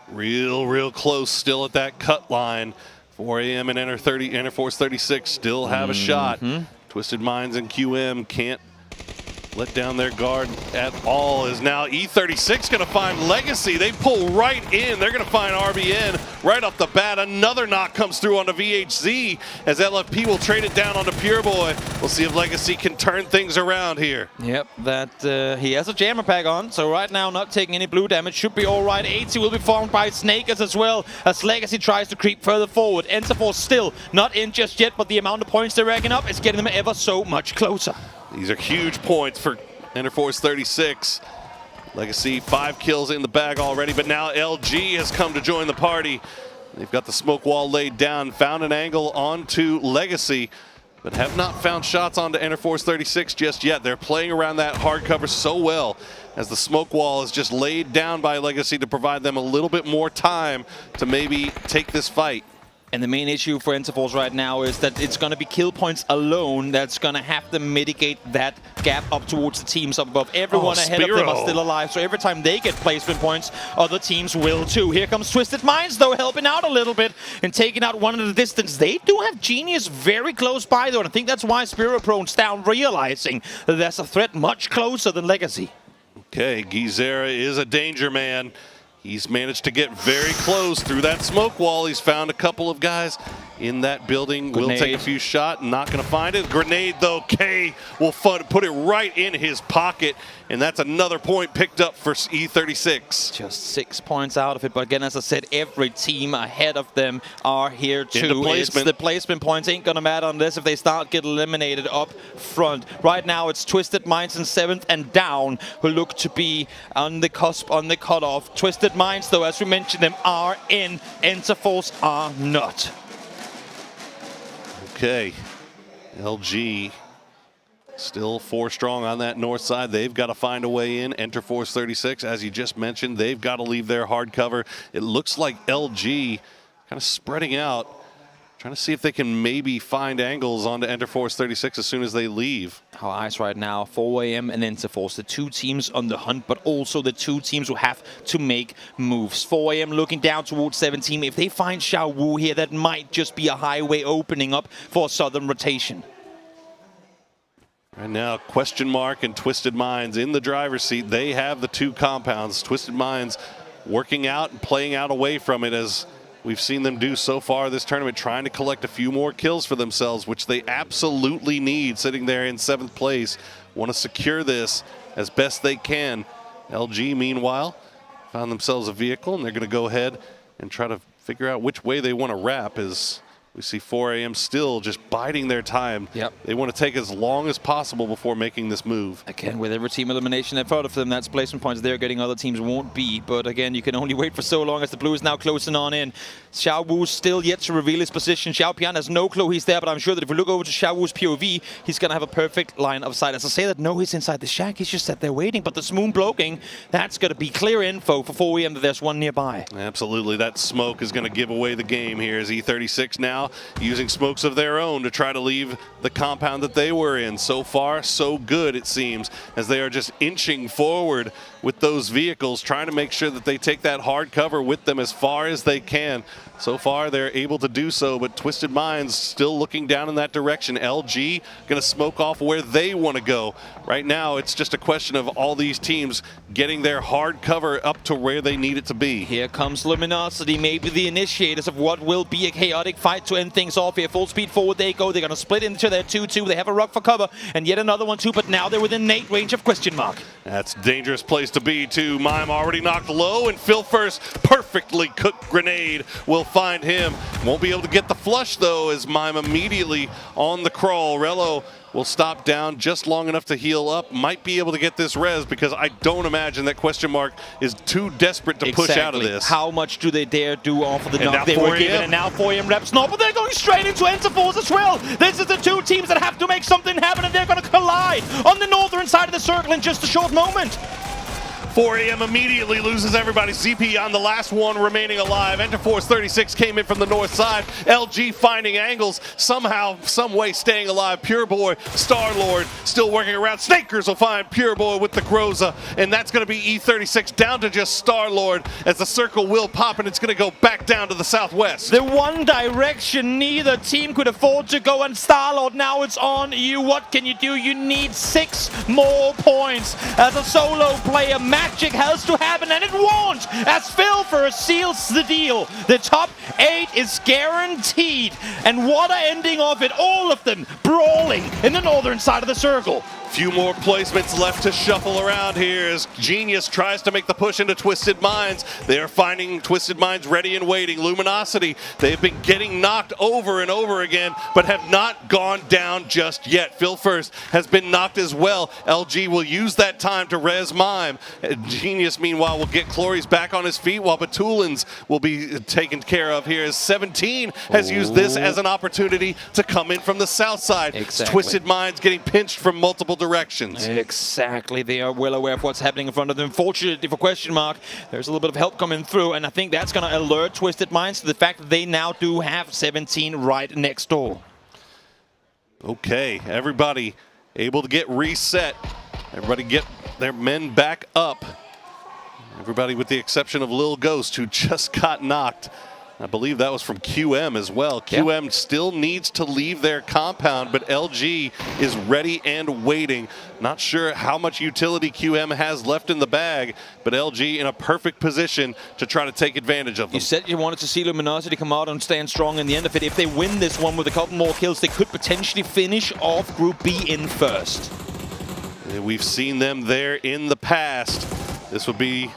Real close still at that cut line. 4AM and Enterforce 36 still have a shot. Twisted Minds and QM can't let down their guard at all, as now E36 going to find Legacy. They pull right in. They're going to find RBN right off the bat. Another knock comes through onto VHZ, as LFP will trade it down onto Pure Boy. We'll see if Legacy can turn things around here. Yep, he has a jammer pack on, so right now not taking any blue damage. Should be all right. 80 will be formed by Snakers as well, as Legacy tries to creep further forward. Enterforce still not in just yet, but the amount of points they're racking up is getting them ever so much closer. These are huge points for Enterforce 36. Legacy 5 kills in the bag already, but now LG has come to join the party. They've got the smoke wall laid down, found an angle onto Legacy, but have not found shots onto Enterforce 36 just yet. They're playing around that hard cover so well, as the smoke wall is just laid down by Legacy to provide them a little bit more time to maybe take this fight. And the main issue for Enterforce right now is that it's going to be kill points alone that's going to have to mitigate that gap up towards the teams up above. Everyone ahead of them are still alive, so every time they get placement points, other teams will too. Here comes Twisted Minds, though, helping out a little bit and taking out one at a distance. They do have Genius very close by, though, and I think that's why Spiroprone's down, realizing that there's a threat much closer than Legacy. Okay, Gizera is a danger man. He's managed to get very close through that smoke wall. He's found a couple of guys in that building. Grenade. Will take a few shots, not going to find it. Grenade, though, K will put it right in his pocket, and that's another point picked up for E36. Just 6 points out of it, but again, as I said, every team ahead of them are here too. It's the placement points ain't gonna matter unless if they start get eliminated up front. Right now, it's Twisted Minds in 7th and down, who look to be on the cusp, on the cutoff. Twisted Minds, though, as we mentioned, them are in. Interforce are not. Okay, LG still 4 strong on that north side. They've got to find a way in. Interforce 36, as you just mentioned, they've got to leave their hard cover. It looks like LG kind of spreading out, trying to see if they can maybe find angles onto Interforce 36 as soon as they leave. Our eyes right now, 4AM and Interforce, the 2 teams on the hunt, but also the 2 teams who have to make moves. 4AM looking down towards 17. If they find Xiao Wu here, that might just be a highway opening up for a southern rotation. Right now, Question Mark and Twisted Minds in the driver's seat. They have the 2 compounds. Twisted Minds working out and playing out away from it, as we've seen them do so far this tournament, trying to collect a few more kills for themselves, which they absolutely need, sitting there in 7th place. Want to secure this as best they can. LG, meanwhile, found themselves a vehicle, and they're going to go ahead and try to figure out which way they want to wrap, as we see 4AM still just biding their time. Yep. They want to take as long as possible before making this move. Again, with every team elimination in front of them, that's placement points they're getting, other teams won't be. But again, you can only wait for so long as the blue is now closing on in. Xiao Wu's still yet to reveal his position. Xiao Pian has no clue he's there, but I'm sure that if we look over to Xiao Wu's POV, he's going to have a perfect line of sight. As I say that, no, he's inside the shack. He's just sat there waiting. But the Smoon bloking, that's going to be clear info for 4AM that there's one nearby. Absolutely. That smoke is going to give away the game here, as E36 now using smokes of their own to try to leave the compound that they were in. So far, so good, it seems, as they are just inching forward with those vehicles, trying to make sure that they take that hard cover with them as far as they can. So far, they're able to do so, but Twisted Minds still looking down in that direction. LG going to smoke off where they want to go. Right now, it's just a question of all these teams getting their hard cover up to where they need it to be. Here comes Luminosity, maybe the initiators of what will be a chaotic fight to end things off here. Full speed forward they go. They're going to split into their 2-2. They have a rock for cover, and yet another one too, but now they're within Nate range of Question Mark. That's a dangerous place to be, too. Mime already knocked low, and Phil First, perfectly cooked grenade, will find him. Won't be able to get the flush, though, as Mime immediately on the crawl. Rello will stop down just long enough to heal up. Might be able to get this res, because I don't imagine that Question Mark is too desperate to push out of this. How much do they dare do off of the knock they 4AM. were given? And now 4AM reps not, but they're going straight into Interforce as well. This is the 2 teams that have to make something happen, and they're going to collide on the northern side of the circle in just a short moment. 4AM immediately loses everybody. ZP on the last one remaining alive. Interforce 36 came in from the north side. LG finding angles, somehow, some way staying alive. Pure Boy, Star-Lord still working around. Snakers will find Pure Boy with the Groza, and that's going to be E36 down to just Star-Lord, as the circle will pop, and it's going to go back down to the southwest. The one direction neither team could afford to go, and Star-Lord, now it's on you. What can you do? You need 6 more points. As a solo player, magic has to happen, and it won't, as Phil First seals the deal. The top 8 is guaranteed, and what a ending of it, all of them brawling in the northern side of the circle. Few more placements left to shuffle around here as Genius tries to make the push into Twisted Minds. They are finding Twisted Minds ready and waiting. Luminosity, they've been getting knocked over and over again, but have not gone down just yet. Phil First has been knocked as well. LG will use that time to res Mime. Genius, meanwhile, will get Clories back on his feet, while Batulins will be taken care of here, as 17 has used this as an opportunity to come in from the south side. Exactly. Twisted Minds getting pinched from multiple directions. Exactly. They are well aware of what's happening in front of them. Fortunately for Question Mark, there's a little bit of help coming through, and I think that's going to alert Twisted Minds to the fact that they now do have 17 right next door. Okay, everybody able to get reset. Everybody get their men back up. Everybody with the exception of Lil Ghost, who just got knocked. I believe that was from QM as well. QM still needs to leave their compound, but LG is ready and waiting. Not sure how much utility QM has left in the bag, but LG in a perfect position to try to take advantage of them. You said you wanted to see Luminosity come out and stand strong in the end of it. If they win this one with a couple more kills, they could potentially finish off Group B in first. We've seen them there in the past. This would be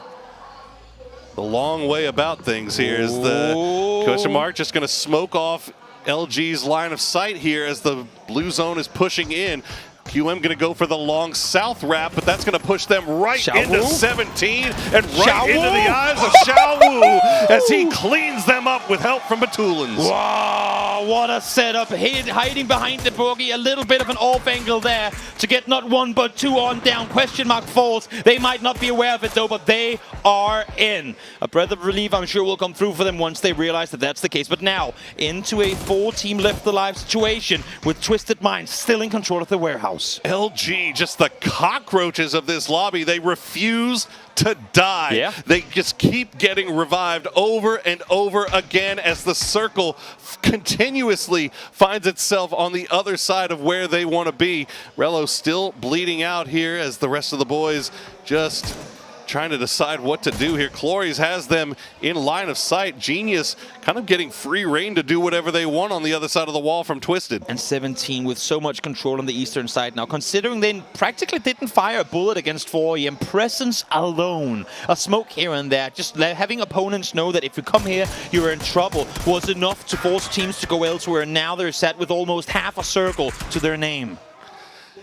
the long way about things here. Is the question mark just going to smoke off LG's line of sight here as the blue zone is pushing in. QM going to go for the long south wrap, but that's going to push them right into 17 and right into the eyes of Xiao Wu as he cleans them up with help from Batulans. Wow, what a setup. Hiding behind the bogey, a little bit of an off angle there to get not one but two on down. Question mark falls. They might not be aware of it though, but they are in. A breath of relief I'm sure will come through for them once they realize that that's the case. But now into a 4-team left alive situation with Twisted Minds still in control of the warehouse. LG, just the cockroaches of this lobby. They refuse to die. Yeah. They just keep getting revived over and over again as the circle continuously finds itself on the other side of where they want to be. Rello still bleeding out here as the rest of the boys just trying to decide what to do here. Clories has them in line of sight. Genius kind of getting free reign to do whatever they want on the other side of the wall from Twisted. And 17 with so much control on the eastern side now, considering they practically didn't fire a bullet against 4EM. Presence alone, a smoke here and there, just having opponents know that if you come here, you're in trouble, was enough to force teams to go elsewhere. And now they're set with almost half a circle to their name.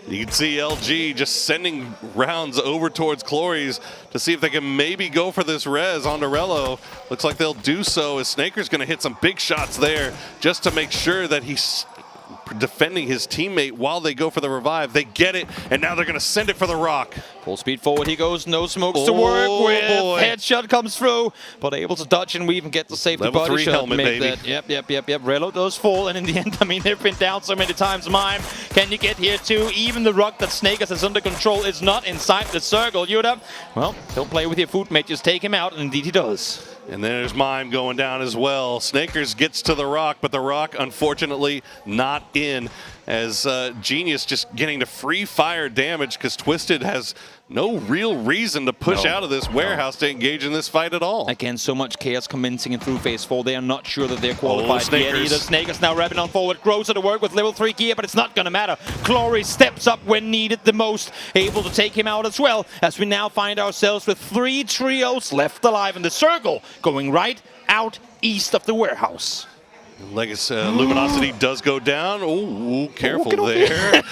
You can see LG just sending rounds over towards Clories to see if they can maybe go for this res on Rello. Looks like they'll do so as Snaker's going to hit some big shots there just to make sure that he's defending his teammate while they go for the revive. They get it, and now they're going to send it for the rock. Full speed forward he goes, no smokes to work with. Boy. Headshot comes through, but able to dodge and weave and get the safety Level body 3 shot. helmet, baby. That. Yep. Rello does fall, and in the end, I mean, they've been down so many times. Mime, can you get here too? Even the rock that Snakers has under control is not inside the circle. Yuda, well, don't play with your food, mate. Just take him out, and indeed he does. And there's Mime going down as well. Snakers gets to the rock, but the rock, unfortunately, not in. As Genius just getting to free fire damage because Twisted has no real reason to push out of this warehouse to engage in this fight at all. Again, so much chaos commencing in through phase 4. They are not sure that they're qualified yet either. Snakers now revving on forward. Groza to work with level 3 gear, but it's not going to matter. Clory steps up when needed the most, able to take him out as well, as we now find ourselves with 3 trios left alive in the circle, going right out east of the warehouse. Luminosity does go down. Oh, careful there.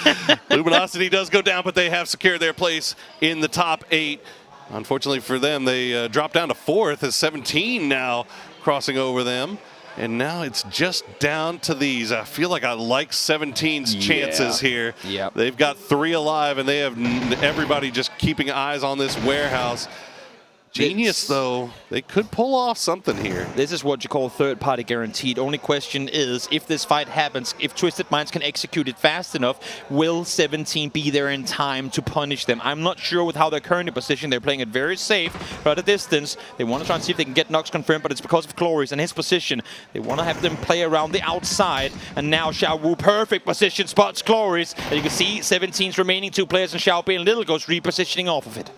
Luminosity does go down, but they have secured their place in the top 8. Unfortunately for them, they drop down to 4th as 17 now crossing over them. And now it's just down to these. I feel like I like 17's chances here. Yep. They've got 3 alive, and they have everybody just keeping eyes on this warehouse. Genius, though, they could pull off something here. This is what you call third-party guaranteed. Only question is, if this fight happens, if Twisted Minds can execute it fast enough, will 17 be there in time to punish them? I'm not sure with how they're currently positioned. They're playing it very safe, but at a distance. They want to try and see if they can get knocks confirmed, but it's because of Clories and his position. They want to have them play around the outside, and now Xiao Wu, perfect position, spots Clories. And you can see 17's remaining 2 players, and Xiao Bei and Little goes repositioning off of it.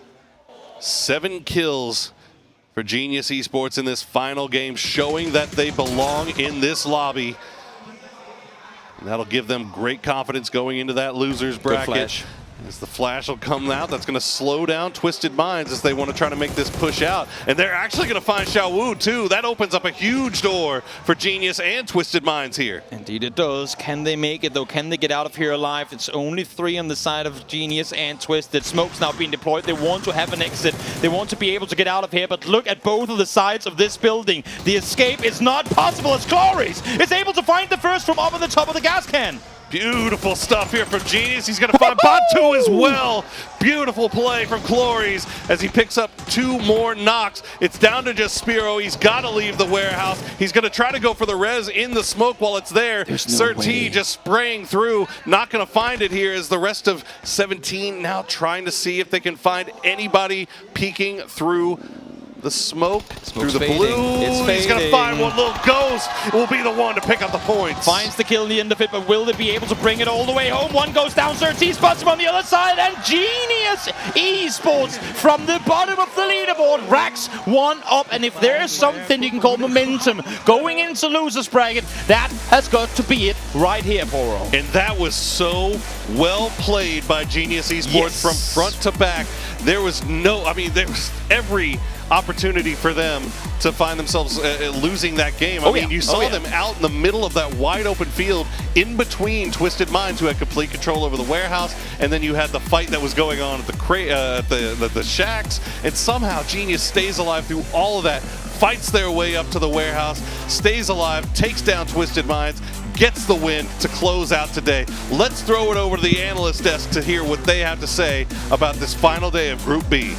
7 kills for Genius Esports in this final game, showing that they belong in this lobby. And that'll give them great confidence going into that losers bracket. As the flash will come out, that's going to slow down Twisted Minds as they want to try to make this push out. And they're actually going to find Xiao Wu too. That opens up a huge door for Genius and Twisted Minds here. Indeed it does. Can they make it though? Can they get out of here alive? It's only 3 on the side of Genius and Twisted. Smoke's now being deployed. They want to have an exit. They want to be able to get out of here, but look at both of the sides of this building. The escape is not possible as Clories is able to find the first from up at the top of the gas can. Beautiful stuff here from Genius. He's going to find Batu as well. Beautiful play from Clories as he picks up 2 more knocks. It's down to just Spiro. He's got to leave the warehouse. He's going to try to go for the res in the smoke while it's there. Sir T just spraying through. Not going to find it here as the rest of 17 now trying to see if they can find anybody peeking through the smoke through the fading. blue. It's He's going to fading. find one little ghost. Will be the one to pick up the points. Finds the kill in the end of it, but will they be able to bring it all the way home? One goes down, Xerxes spots him on the other side, and Genius Esports from the bottom of the leaderboard racks one up. And if there is something you can call momentum going into losers bracket, that has got to be it right here, Poro. And that was so well played by Genius Esports from front to back. There was no, I mean, there was every opportunity for them to find themselves losing that game. I mean, you saw them out in the middle of that wide open field in between Twisted Minds, who had complete control over the warehouse, and then you had the fight that was going on at the shacks, and somehow Genius stays alive through all of that, fights their way up to the warehouse, stays alive, takes down Twisted Minds, gets the win to close out today. Let's throw it over to the analyst desk to hear what they have to say about this final day of Group B.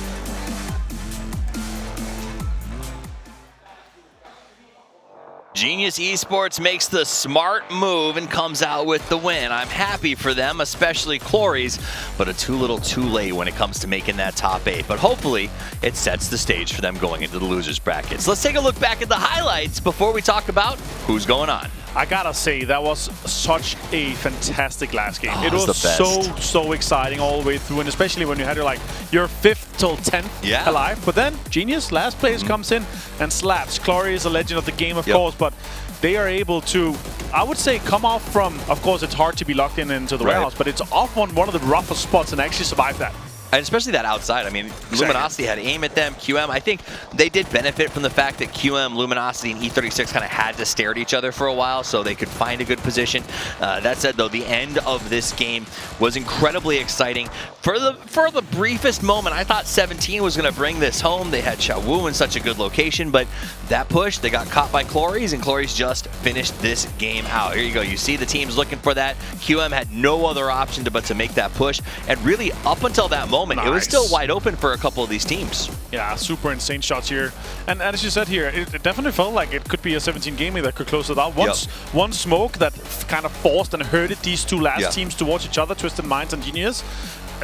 Genius Esports makes the smart move and comes out with the win. I'm happy for them, especially Clories, but too little too late when it comes to making that top 8. But hopefully, it sets the stage for them going into the losers brackets. Let's take a look back at the highlights before we talk about who's going on. I gotta say, that was such a fantastic last game. Oh, it was so exciting all the way through, and especially when you had your 5th till 10th alive. But then Genius, last place, comes in and slaps. Clory is a legend of the game, of course, but they are able to, I would say, come off from, of course, it's hard to be locked into the warehouse, but it's off on one of the roughest spots and actually survive that. And especially that outside. I mean, Luminosity had aim at them. QM, I think they did benefit from the fact that QM, Luminosity, and E36 kind of had to stare at each other for a while so they could find a good position. That said, though, the end of this game was incredibly exciting. For the briefest moment, I thought 17 was going to bring this home. They had Shawu in such a good location, but that push, they got caught by Clories, and Clories just finished this game out. Here you go. You see the teams looking for that. QM had no other option but to make that push, and really, up until that moment, it was still wide open for a couple of these teams. Yeah, super insane shots here. And as you said here, it definitely felt like it could be a 17 gaming that could close it out. One smoke that kind of forced and hurted these two last teams towards each other, Twisted Minds and Genius.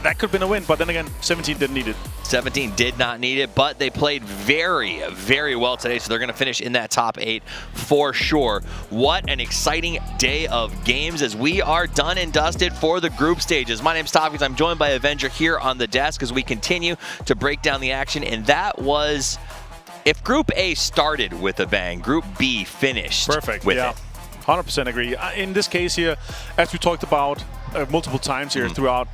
That could have been a win, but then again, 17 didn't need it. 17 did not need it, but they played very, very well today, so they're going to finish in that top 8 for sure. What an exciting day of games as we are done and dusted for the group stages. My name's Toffees. I'm joined by Avenger here on the desk as we continue to break down the action, and that was, if Group A started with a bang, Group B finished with it. 100% agree. In this case here, as we talked about multiple times here throughout,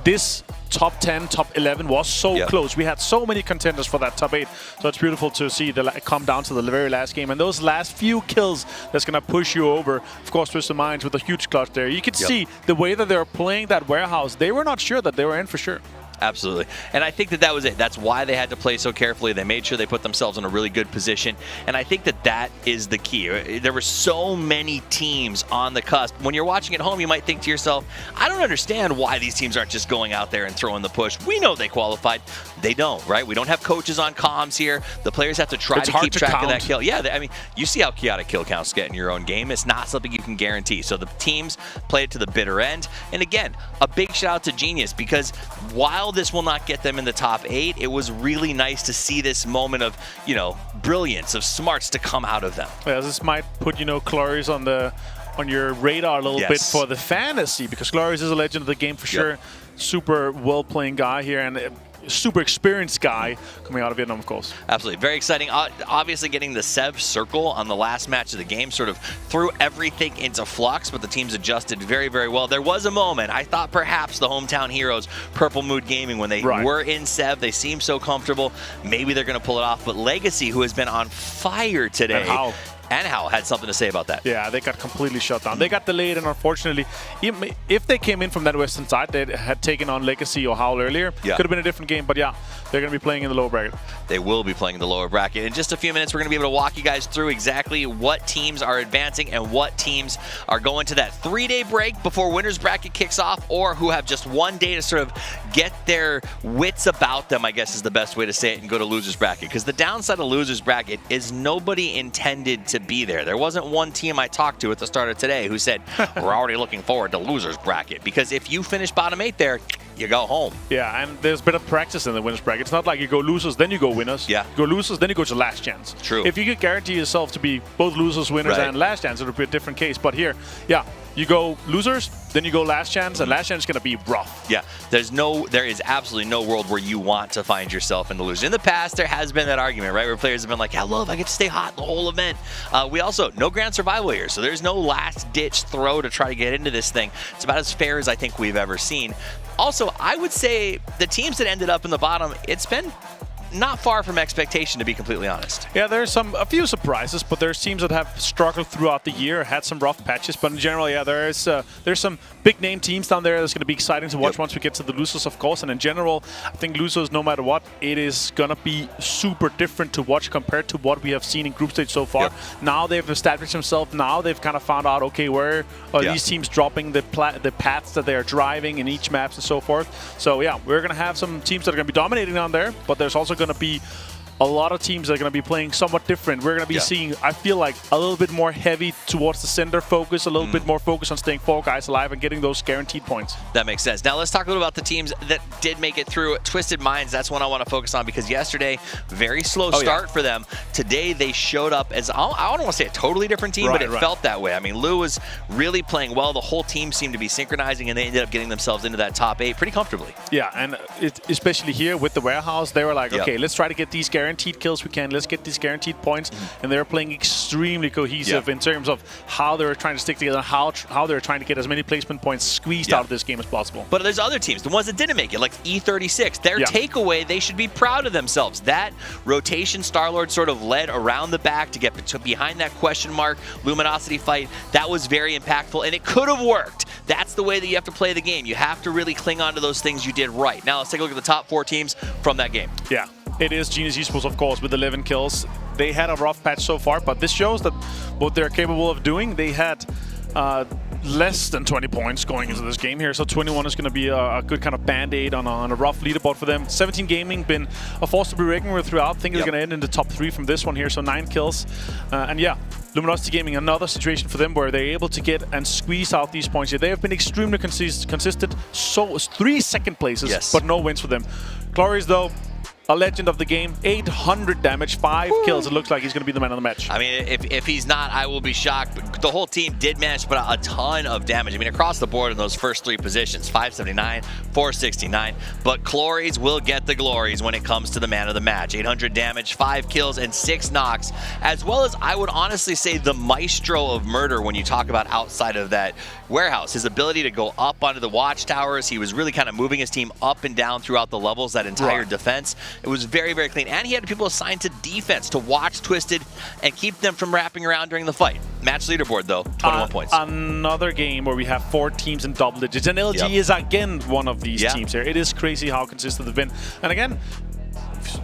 this top 10, top 11 was so close. We had so many contenders for that top 8. So it's beautiful to see it come down to the very last game. And those last few kills that's going to push you over. Of course, Twisted Minds with a huge clutch there. You could see the way that they were playing that warehouse. They were not sure that they were in for sure. Absolutely. And I think that was it. That's why they had to play so carefully. They made sure they put themselves in a really good position. And I think that is the key. There were so many teams on the cusp. When you're watching at home, you might think to yourself, I don't understand why these teams aren't just going out there and throwing the push. We know they qualified. They don't, right? We don't have coaches on comms here. The players have to try to keep track of that kill. Yeah, I mean, you see how chaotic kill counts get in your own game. It's not something you can guarantee. So the teams played it to the bitter end. And again, a big shout out to Genius, because while this will not get them in the top 8, it was really nice to see this moment of, brilliance, of smarts to come out of them. Yeah, this might put, Clories on your radar a little bit for the fantasy, because Clories is a legend of the game for sure. Super well-playing guy here, and super experienced guy coming out of Vietnam, of course. Absolutely. Very exciting. Obviously, getting the Sev circle on the last match of the game sort of threw everything into flux, but the teams adjusted very, very well. There was a moment, I thought perhaps the hometown heroes, Purple Mood Gaming, when they were in Sev, they seemed so comfortable. Maybe they're going to pull it off, but Legacy, who has been on fire today, and Hal had something to say about that. Yeah, they got completely shut down. They got delayed, and unfortunately, if they came in from that western side, they had taken on Legacy or Howl earlier. Could have been a different game, but yeah, they're going to be playing in the lower bracket. They will be playing in the lower bracket. In just a few minutes, we're going to be able to walk you guys through exactly what teams are advancing and what teams are going to that 3-day break before winner's bracket kicks off, or who have just one day to sort of get their wits about them, I guess is the best way to say it, and go to loser's bracket. Because the downside of loser's bracket is nobody intended to be there. There wasn't one team I talked to at the start of today who said, we're already looking forward to loser's bracket. Because if you finish bottom 8 there, you go home. Yeah, and there's better practice in the winners bracket. It's not like you go losers, then you go winners. Yeah. You go losers, then you go to last chance. True. If you could guarantee yourself to be both losers, winners, and last chance, it would be a different case. But here, yeah, you go losers, then you go last chance, and last chance is going to be rough. Yeah, there is absolutely no world where you want to find yourself in the losers. In the past, there has been that argument, right, where players have been like, I get to stay hot the whole event. We also, no grand survival here, so there's no last-ditch throw to try to get into this thing. It's about as fair as I think we've ever seen. Also, I would say the teams that ended up in the bottom, it's been not far from expectation, to be completely honest. Yeah, there's a few surprises, but there's teams that have struggled throughout the year, had some rough patches. But in general, yeah, there's some big name teams down there that's going to be exciting to watch once we get to the losers, of course. And in general, I think losers, no matter what, it is going to be super different to watch compared to what we have seen in group stage so far. Now they've established themselves. Now they've kind of found out, okay, where are these teams dropping the paths that they are driving in each maps and so forth. So yeah, we're going to have some teams that are going to be dominating down there, but there's also going to be a lot of teams that are going to be playing somewhat different. We're going to be seeing, I feel like, a little bit more heavy towards the center focus, a little bit more focus on staying 4 guys alive and getting those guaranteed points. That makes sense. Now let's talk a little about the teams that did make it through. Twisted Minds, that's one I want to focus on because yesterday, very slow start for them. Today they showed up as, I don't want to say a totally different team, but it felt that way. I mean, Lou was really playing well. The whole team seemed to be synchronizing, and they ended up getting themselves into that top 8 pretty comfortably. Yeah, and especially here with the warehouse, they were like, okay, let's try to get these guaranteed kills we can. Let's get these guaranteed points. And they're playing extremely cohesive in terms of how they're trying to stick together, how they're trying to get as many placement points squeezed out of this game as possible. But there's other teams, the ones that didn't make it, like E36. Their takeaway, they should be proud of themselves. That rotation Star-Lord sort of led around the back to get behind that question mark Luminosity fight. That was very impactful, and it could have worked. That's the way that you have to play the game. You have to really cling on to those things you did right. Now let's take a look at the top 4 teams from that game. Yeah. It is Genius Esports, of course, with 11 kills. They had a rough patch so far, but this shows that what they're capable of doing. They had less than 20 points going into this game here, so 21 is going to be a good kind of band-aid on a rough leaderboard for them. 17 Gaming, been a force to be reckoned with throughout. I think it's going to end in the top 3 from this one here, so 9 kills. And yeah, Luminosity Gaming, another situation for them where they're able to get and squeeze out these points here. They have been extremely consistent, so 3 second places, but no wins for them. Glorious, though, a legend of the game, 800 damage, 5 kills. It looks like he's going to be the man of the match. I mean, if he's not, I will be shocked. But the whole team did manage to put out a ton of damage. I mean, across the board in those first 3 positions, 579, 469. But Glories will get the glories when it comes to the man of the match. 800 damage, 5 kills, and 6 knocks. As well as, I would honestly say, the maestro of murder when you talk about outside of that warehouse. His ability to go up onto the watchtowers. He was really kind of moving his team up and down throughout the levels, that entire defense. It was very, very clean. And he had people assigned to defense to watch Twisted and keep them from wrapping around during the fight. Match leaderboard, though, 21 points. Another game where we have 4 teams in double digits. And LG is, again, one of these teams here. It is crazy how consistent they've been. And again,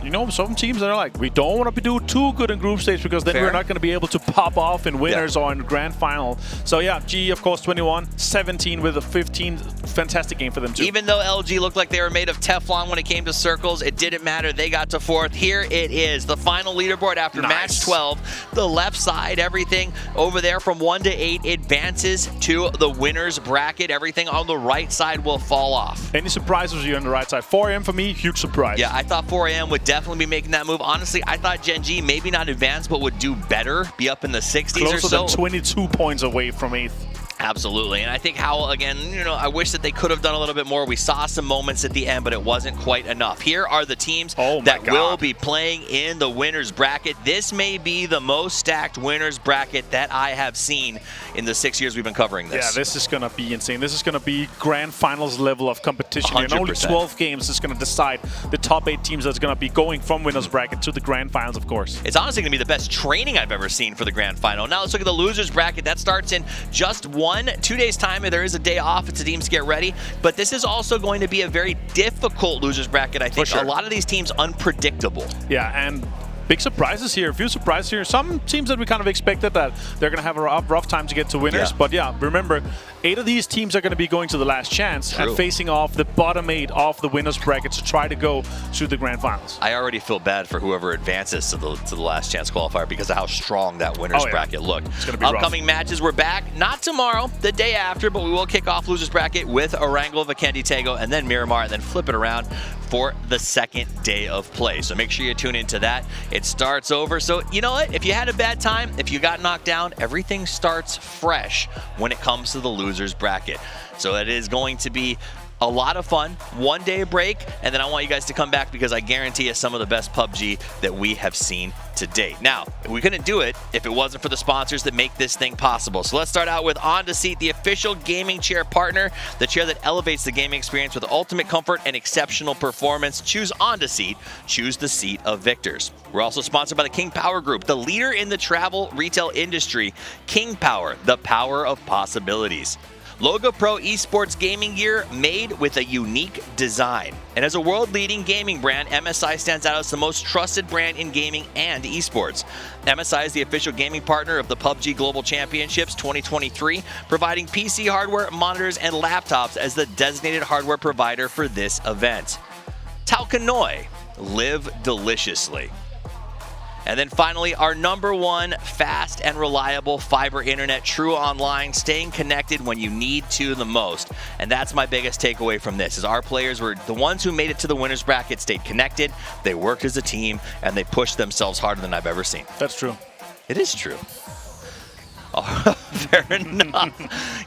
you know, some teams that are like, we don't want to do too good in group stage because then we're not going to be able to pop off in winners or in grand final. So yeah, G, of course, 21, 17 with a 15. Fantastic game for them too. Even though LG looked like they were made of Teflon when it came to circles, it didn't matter. They got to 4th. Here it is, the final leaderboard after match 12. The left side, everything over there from 1 to 8 advances to the winners bracket. Everything on the right side will fall off. Any surprises for you on the right side? 4AM for me, huge surprise. Yeah, I thought 4AM would definitely be making that move. Honestly, I thought Gen G maybe not advance, but would do better, be up in the 60s or so. Closer than 22 points away from 8th. Absolutely, and I think Howl, again, you know, I wish that they could have done a little bit more. We saw some moments at the end, but it wasn't quite enough. Here are the teams that will be playing in the winners bracket. This may be the most stacked winners bracket that I have seen in the 6 years we've been covering this. Yeah, this is going to be insane. This is going to be grand finals level of competition. And only 12 games is going to decide the top 8 teams that's going to be going from winners bracket to the grand finals, of course. It's honestly going to be the best training I've ever seen for the grand final. Now let's look at the losers bracket. That starts in just 2 days time. There is a day off to teams get ready, but this is also going to be a very difficult losers bracket. I think a lot of these teams unpredictable. Yeah, and big surprises here. A few surprises here. Some teams that we kind of expected that they're going to have a rough time to get to winners. Yeah. But yeah, remember, 8 of these teams are going to be going to the last chance and facing off the bottom 8 of the winners bracket to try to go to the grand finals. I already feel bad for whoever advances to the last chance qualifier because of how strong that winners bracket looked. It's going to be Upcoming matches, we're back. Not tomorrow, the day after, but we will kick off losers bracket with Erangel, Vikendi Tego, and then Miramar, and then flip it around for the second day of play. So make sure you tune into that. It starts over. So you know what? If you had a bad time, if you got knocked down, everything starts fresh when it comes to the losers bracket. So it is going to be a lot of fun. 1 day break, and then I want you guys to come back because I guarantee you some of the best PUBG that we have seen to date. Now, we couldn't do it if it wasn't for the sponsors that make this thing possible. So let's start out with On to Seat, the official gaming chair partner, the chair that elevates the gaming experience with ultimate comfort and exceptional performance. Choose On to Seat. Choose the seat of victors. We're also sponsored by the King Power Group, the leader in the travel retail industry. King Power, the power of possibilities. Logo Pro Esports gaming gear made with a unique design. And as a world-leading gaming brand, MSI stands out as the most trusted brand in gaming and esports. MSI is the official gaming partner of the PUBG Global Championships 2023, providing PC hardware, monitors, and laptops as the designated hardware provider for this event. Tao Kanoi, live deliciously. And then finally, our #1 fast and reliable fiber internet, True Online, staying connected when you need to the most. And that's my biggest takeaway from this, is our players were the ones who made it to the winners bracket, stayed connected, they worked as a team, and they pushed themselves harder than I've ever seen. That's true. It is true. Oh, fair enough.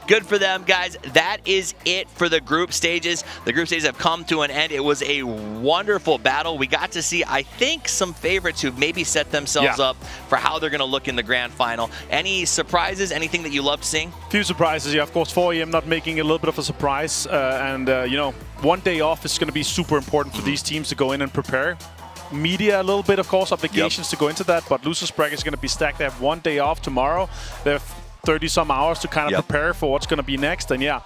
Good for them, guys. That is it for the group stages. The group stages have come to an end. It was a wonderful battle. We got to see, I think, some favorites who've maybe set themselves up for how they're going to look in the grand final. Any surprises? Anything that you loved seeing? Few surprises, yeah. Of course, 4AM not making a little bit of a surprise. You know, 1 day off is going to be super important for these teams to go in and prepare. Media a little bit, of course, obligations to go into that, but losers bracket is going to be stacked. They have 1 day off tomorrow. They have 30-some hours to kind of prepare for what's going to be next. And yeah,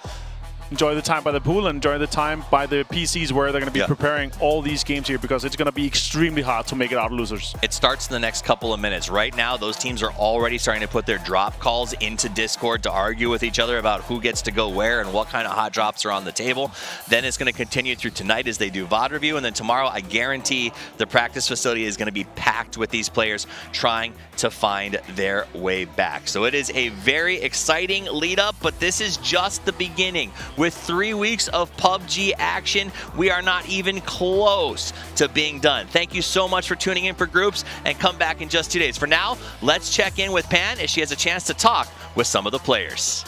enjoy the time by the pool and enjoy the time by the PCs where they're going to be preparing all these games here, because it's going to be extremely hard to make it out of losers. It starts in the next couple of minutes. Right now, those teams are already starting to put their drop calls into Discord to argue with each other about who gets to go where and what kind of hot drops are on the table. Then it's going to continue through tonight as they do VOD review, and then tomorrow, I guarantee the practice facility is going to be packed with these players trying to find their way back. So it is a very exciting lead up, but this is just the beginning. With 3 weeks of PUBG action, we are not even close to being done. Thank you so much for tuning in for groups, and come back in just 2 days. For now, let's check in with Pan as she has a chance to talk with some of the players.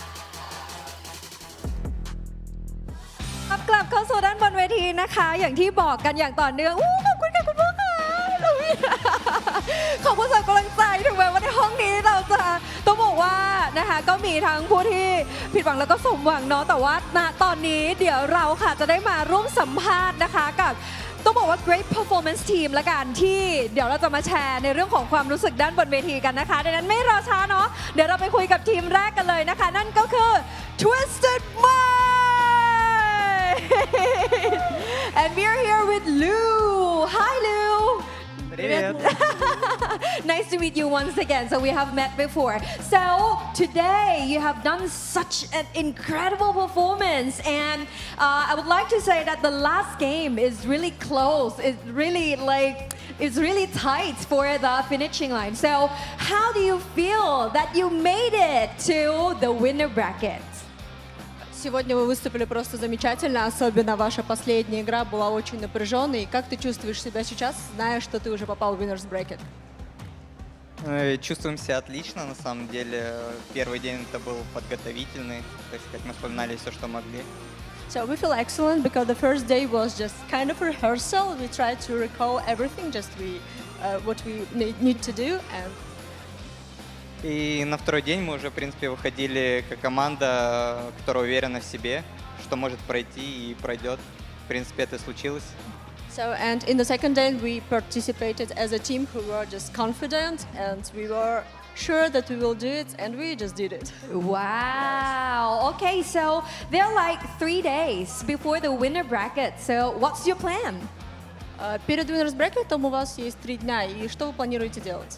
กลับเข้าสู่ด้านบนเวทีนะคะอย่างที่บอกกันอย่างต่อเนื่องขอบคุณค่ะคุณพ่อค่ะขอบคุณสำหรับกำลังใจถึงแม้ว่าในห้องนี้เราจะต้องบอกว่านะคะก็มีทั้งผู้ที่ผิดหวังแล้วก็สมหวังเนาะแต่ว่าณตอนนี้เดี๋ยวเราค่ะจะได้มาร่วมสัมภาษณ์นะคะกับต้องบอกว่า great performance team ละกันที่เดี๋ยวเราจะมาแชร์ในเรื่องของความรู้สึกด้านบนเวทีกันนะคะดังนั้นไม่รอช้าเนาะเดี๋ยวเราไปคุยกับทีมแรกกันเลยนะคะนั่นก็คือ Twisted Mind and we're here with Lou. Hi Lou. Nice to meet you once again. So we have met before. So today you have done such an incredible performance, and I would like to say that the last game is really close. It's really tight for the finishing line. So how do you feel that you made it to the winner bracket? Сегодня вы выступили просто замечательно, особенно ваша последняя игра была очень напряженной. Как ты чувствуешь себя сейчас, зная, что ты уже попал в Winners Bracket? Чувствуем себя отлично, на самом деле. Первый день это был подготовительный, так сказать, мы вспоминали все, что могли. So we feel excellent because the first day was just kind of rehearsal. We tried to recall everything, just what we need to do. И на второй день мы уже, в принципе, выходили как команда, которая уверена в себе, что может пройти и пройдет. В принципе, это случилось. So, and in the second day, we participated as a team who were just confident, and we were sure that we will do it, and we just did it. Wow. Okay, so there are like 3 days before the winner bracket. So what's your plan? Перед Winners Bracket у вас есть 3 дня, и что вы планируете делать?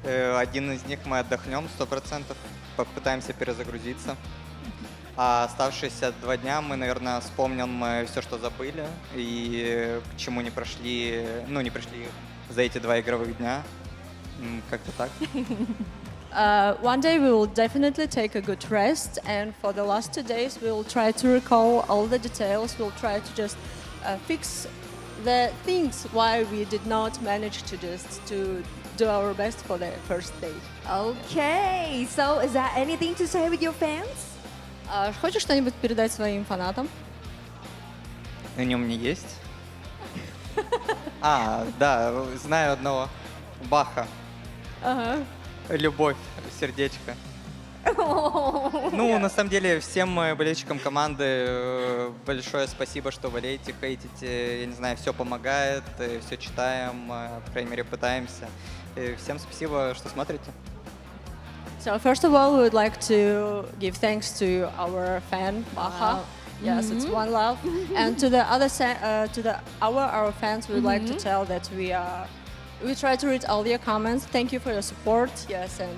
Один из них мы отдохнем 100%, попытаемся перезагрузиться. А оставшиеся 2 дня мы, наверное, вспомним все, что забыли и к чему не пришли за эти 2 игровых дня. Как-то так. One day we will definitely take a good rest, and for the last 2 days we will try to recall all the details. We'll try to just fix the things why we did not manage to do our best for the first day. Okay, so is there anything to say with your fans? Хочешь что-нибудь передать своим фанатам? Они у меня есть. Да, знаю одного. Баха. Ага. Любовь, сердечко. Ну, на самом деле, всем болельщикам команды большое спасибо, что болеете, хейтите. Я не знаю, все помогает, все читаем, по крайней мере, пытаемся. И всем спасибо, что смотрите. So first of all, we would like to give thanks to our fan Baha. Yes, it's one love. And to the other our fans, we would like to tell that we try to read all your comments. Thank you for your support. Yes, and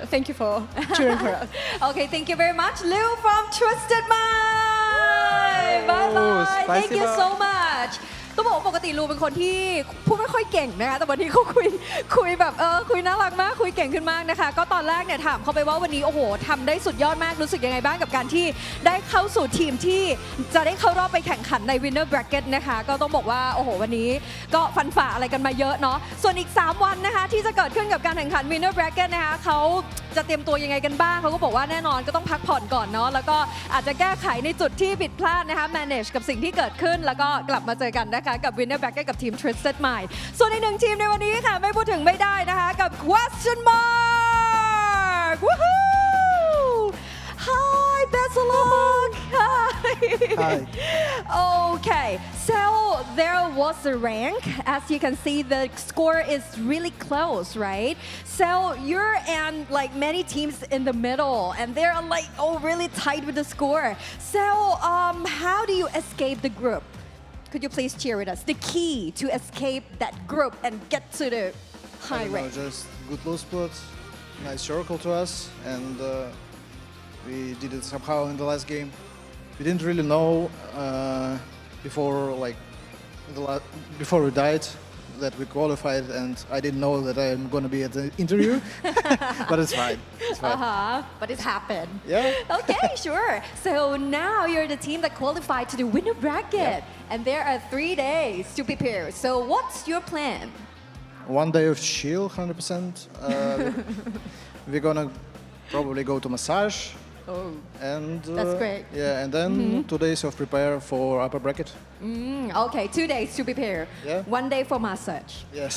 thank you for cheering for us. Okay, thank you very much, Liu from Twisted Mind. Bye bye. Thank you so much. ต้องบอกว่าปกติลูเป็นคนที่พูดไม่ค่อยเก่งนะคะแต่วันนี้เขาคุยแบบคุยน่ารักมากคุยเก่งขึ้นมากนะคะก็ตอนแรกเนี่ยถามเขาไปว่าวันนี้โอ้โหทำได้สุดยอดมากรู้สึกยังไงบ้างกับการที่ได้เข้าสู่ทีมที่จะได้เข้ารอบไปแข่งขันใน Winner Bracket นะคะก็ต้องบอกว่าโอ้โหวันนี้ก็ฟันฝ่าอะไรกันมาเยอะเนาะส่วนอีก3วันนะคะที่จะเกิดขึ้นกับการแข่งขัน Winner Bracket นะคะเขาจะเตรียมตัวยังไงกันบ้างเขาก็บอกว่าแน่นอนก็ต้องพักผ่อนก่อนเนาะแล้วก็อาจจะแก้ไขในจุดที่ผิดพลาดนะคะ manage กับสิ่งที่เกิดขึ้นแล้วก็กลับมาเจอกันนะคะกับ Winner Bracket กับทีม Twisted Mind ส่วนอีกหนึ่งทีมในวันนี้ค่ะไม่พูดถึงไม่ได้นะคะกับ Question Mark Woohoo Hi best of luck Hi Okay so there was a rank as you can see the score is really close right so you're and like many teams in the middle and they're like really tight with the score so how do you escape the group Could you please share with us the key to escape that group and get to the high rank? Just good low spot, nice circle to us, and we did it somehow in the last game. We didn't really know before we died that we qualified, and I didn't know that I'm going to be at the interview, but it's fine. It's fine. But it happened. Yeah. Okay, sure. So now you're the team that qualified to the winner bracket, and there are 3 days to prepare. So what's your plan? 1 day of chill, 100%. We're gonna probably go to massage. And That's great. Yeah, and then 2 days of prepare for upper bracket. Okay, 2 days to prepare. Yeah. 1 day for massage. Yes.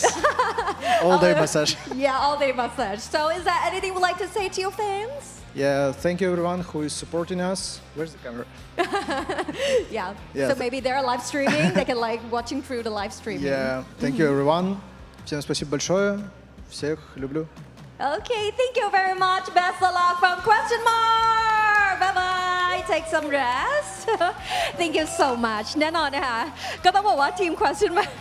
All day massage. Yeah, all day massage. So is there anything you'd like to say to your fans? Yeah, thank you everyone who is supporting us. Where's the camera? Yeah. So maybe they're live streaming. They can like watching through the live streaming. Yeah, thank you everyone. Всем спасибо большое. Всех люблю. Okay, thank you very much. Best of luck from Question Mark. Bye bye. Take some rest. Thank you so much. แน่นอนนะคะก็ต้องบอกว่าทีม Question Mark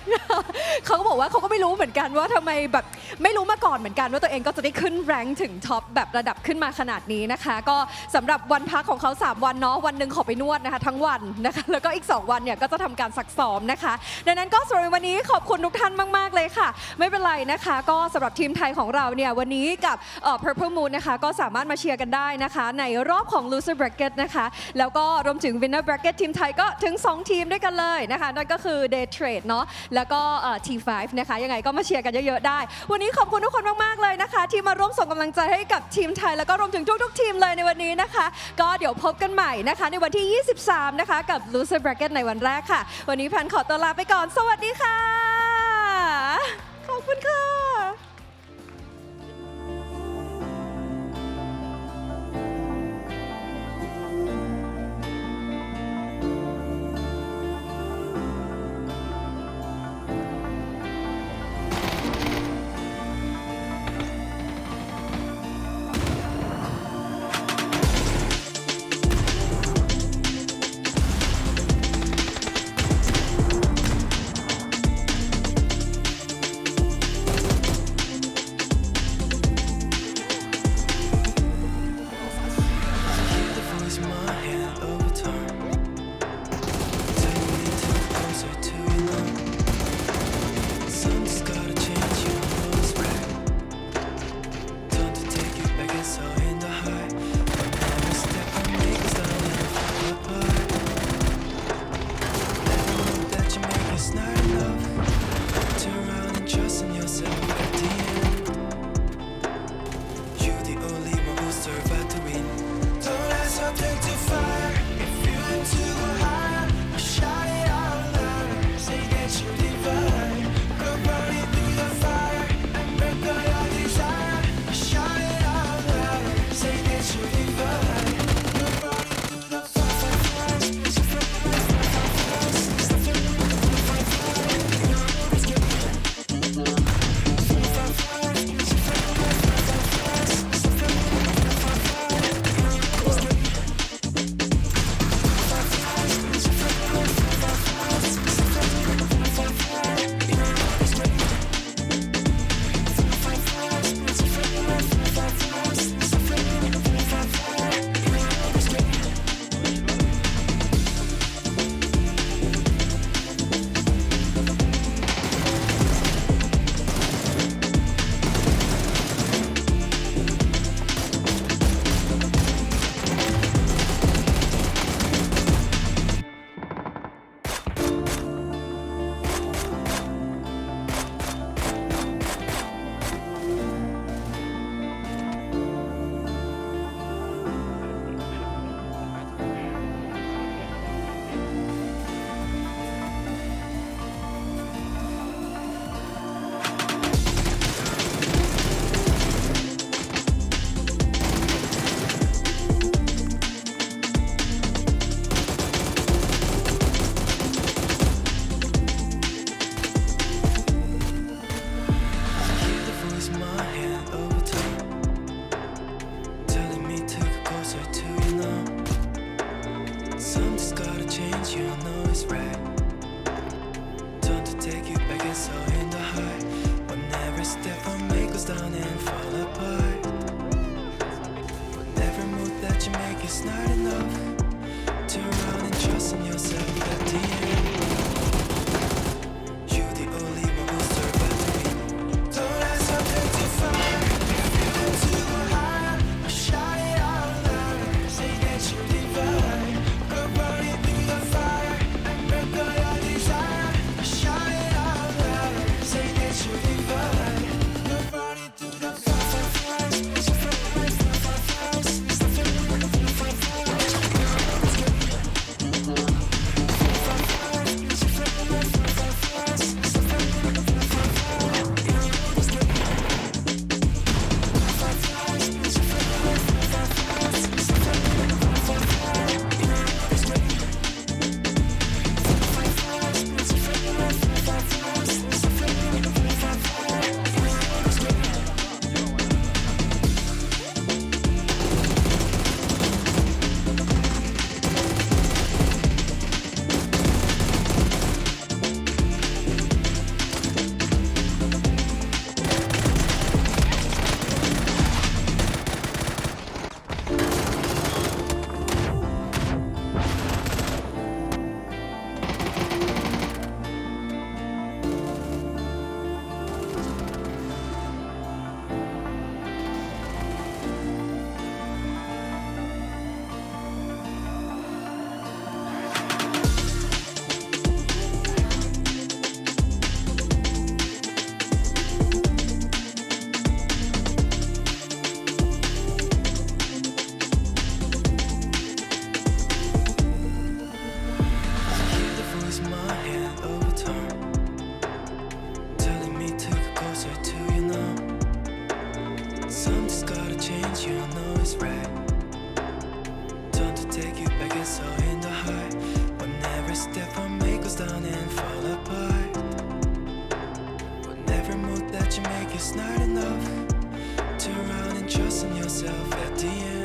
เขาก็บอกว่าเขาก็ไม่รู้เหมือนกันว่าทำไมแบบไม่รู้มาก่อนเหมือนกันว่าตัวเองก็จะได้ขึ้นแรงถึงท็อปแบบระดับขึ้นมาขนาดนี้นะคะก็สำหรับวันพักของเขา3วันเนาะวันหนึ่งขอไปนวดนะคะทั้งวันนะคะแล้วก็อีก2วันเนี่ยก็จะทำการซักซ้อมนะคะดังนั้นก็สำหรับวันนี้ขอบคุณทุกท่านมากๆเลยค่ะไม่เป็นไรนะคะก็สำหรับทีมไทยของเราเนี่ยวันนี้กับPurple Moon นะคะก็สามารถมาเชียร์กันได้นะคะในรอบของ Loser Bracket นะคะแล้วก็รวมถึง Winner Bracket ทีมไทยก็ถึง2ทีมด้วยกันเลยนะคะนั่นก็คือ Day Trade เนาะแล้วก็ T5 นะคะยังไงก็มาเชียร์กันเยอะๆได้วันนี้ขอบคุณทุกคนมากๆเลยนะคะที่มาร่วมส่งกำลังใจให้กับทีมไทยแล้วก็รวมถึงทุกๆทีมเลยในวันนี้นะคะก็เดี๋ยวพบกันใหม่นะคะในวันที่ 23 นะคะกับ Loser Bracket ในวันแรกค่ะวันนี้แพนขอตัวลาไปก่อนสวัสดีค่ะขอบคุณค่ะ Something's gotta change, you know it's right. Time to take you back, it's all in the high. Whenever step I make goes down and fall apart. Whenever move that you make is not enough. Turn around and trust in yourself at the end. You the only one who's survived me. Don't ask something to fire. Feel to go higher. Shout it out louder. Say that you divine. Go running through the fire and break all your desire. Shout it out louder. Say that you divine. Go running through the fire. Something's gotta change, you know it's right. Time to take you back, it's all in the high. Whenever step I make goes down and fall apart. Whenever move that you make is not enough. Turn around and trust in yourself at the end.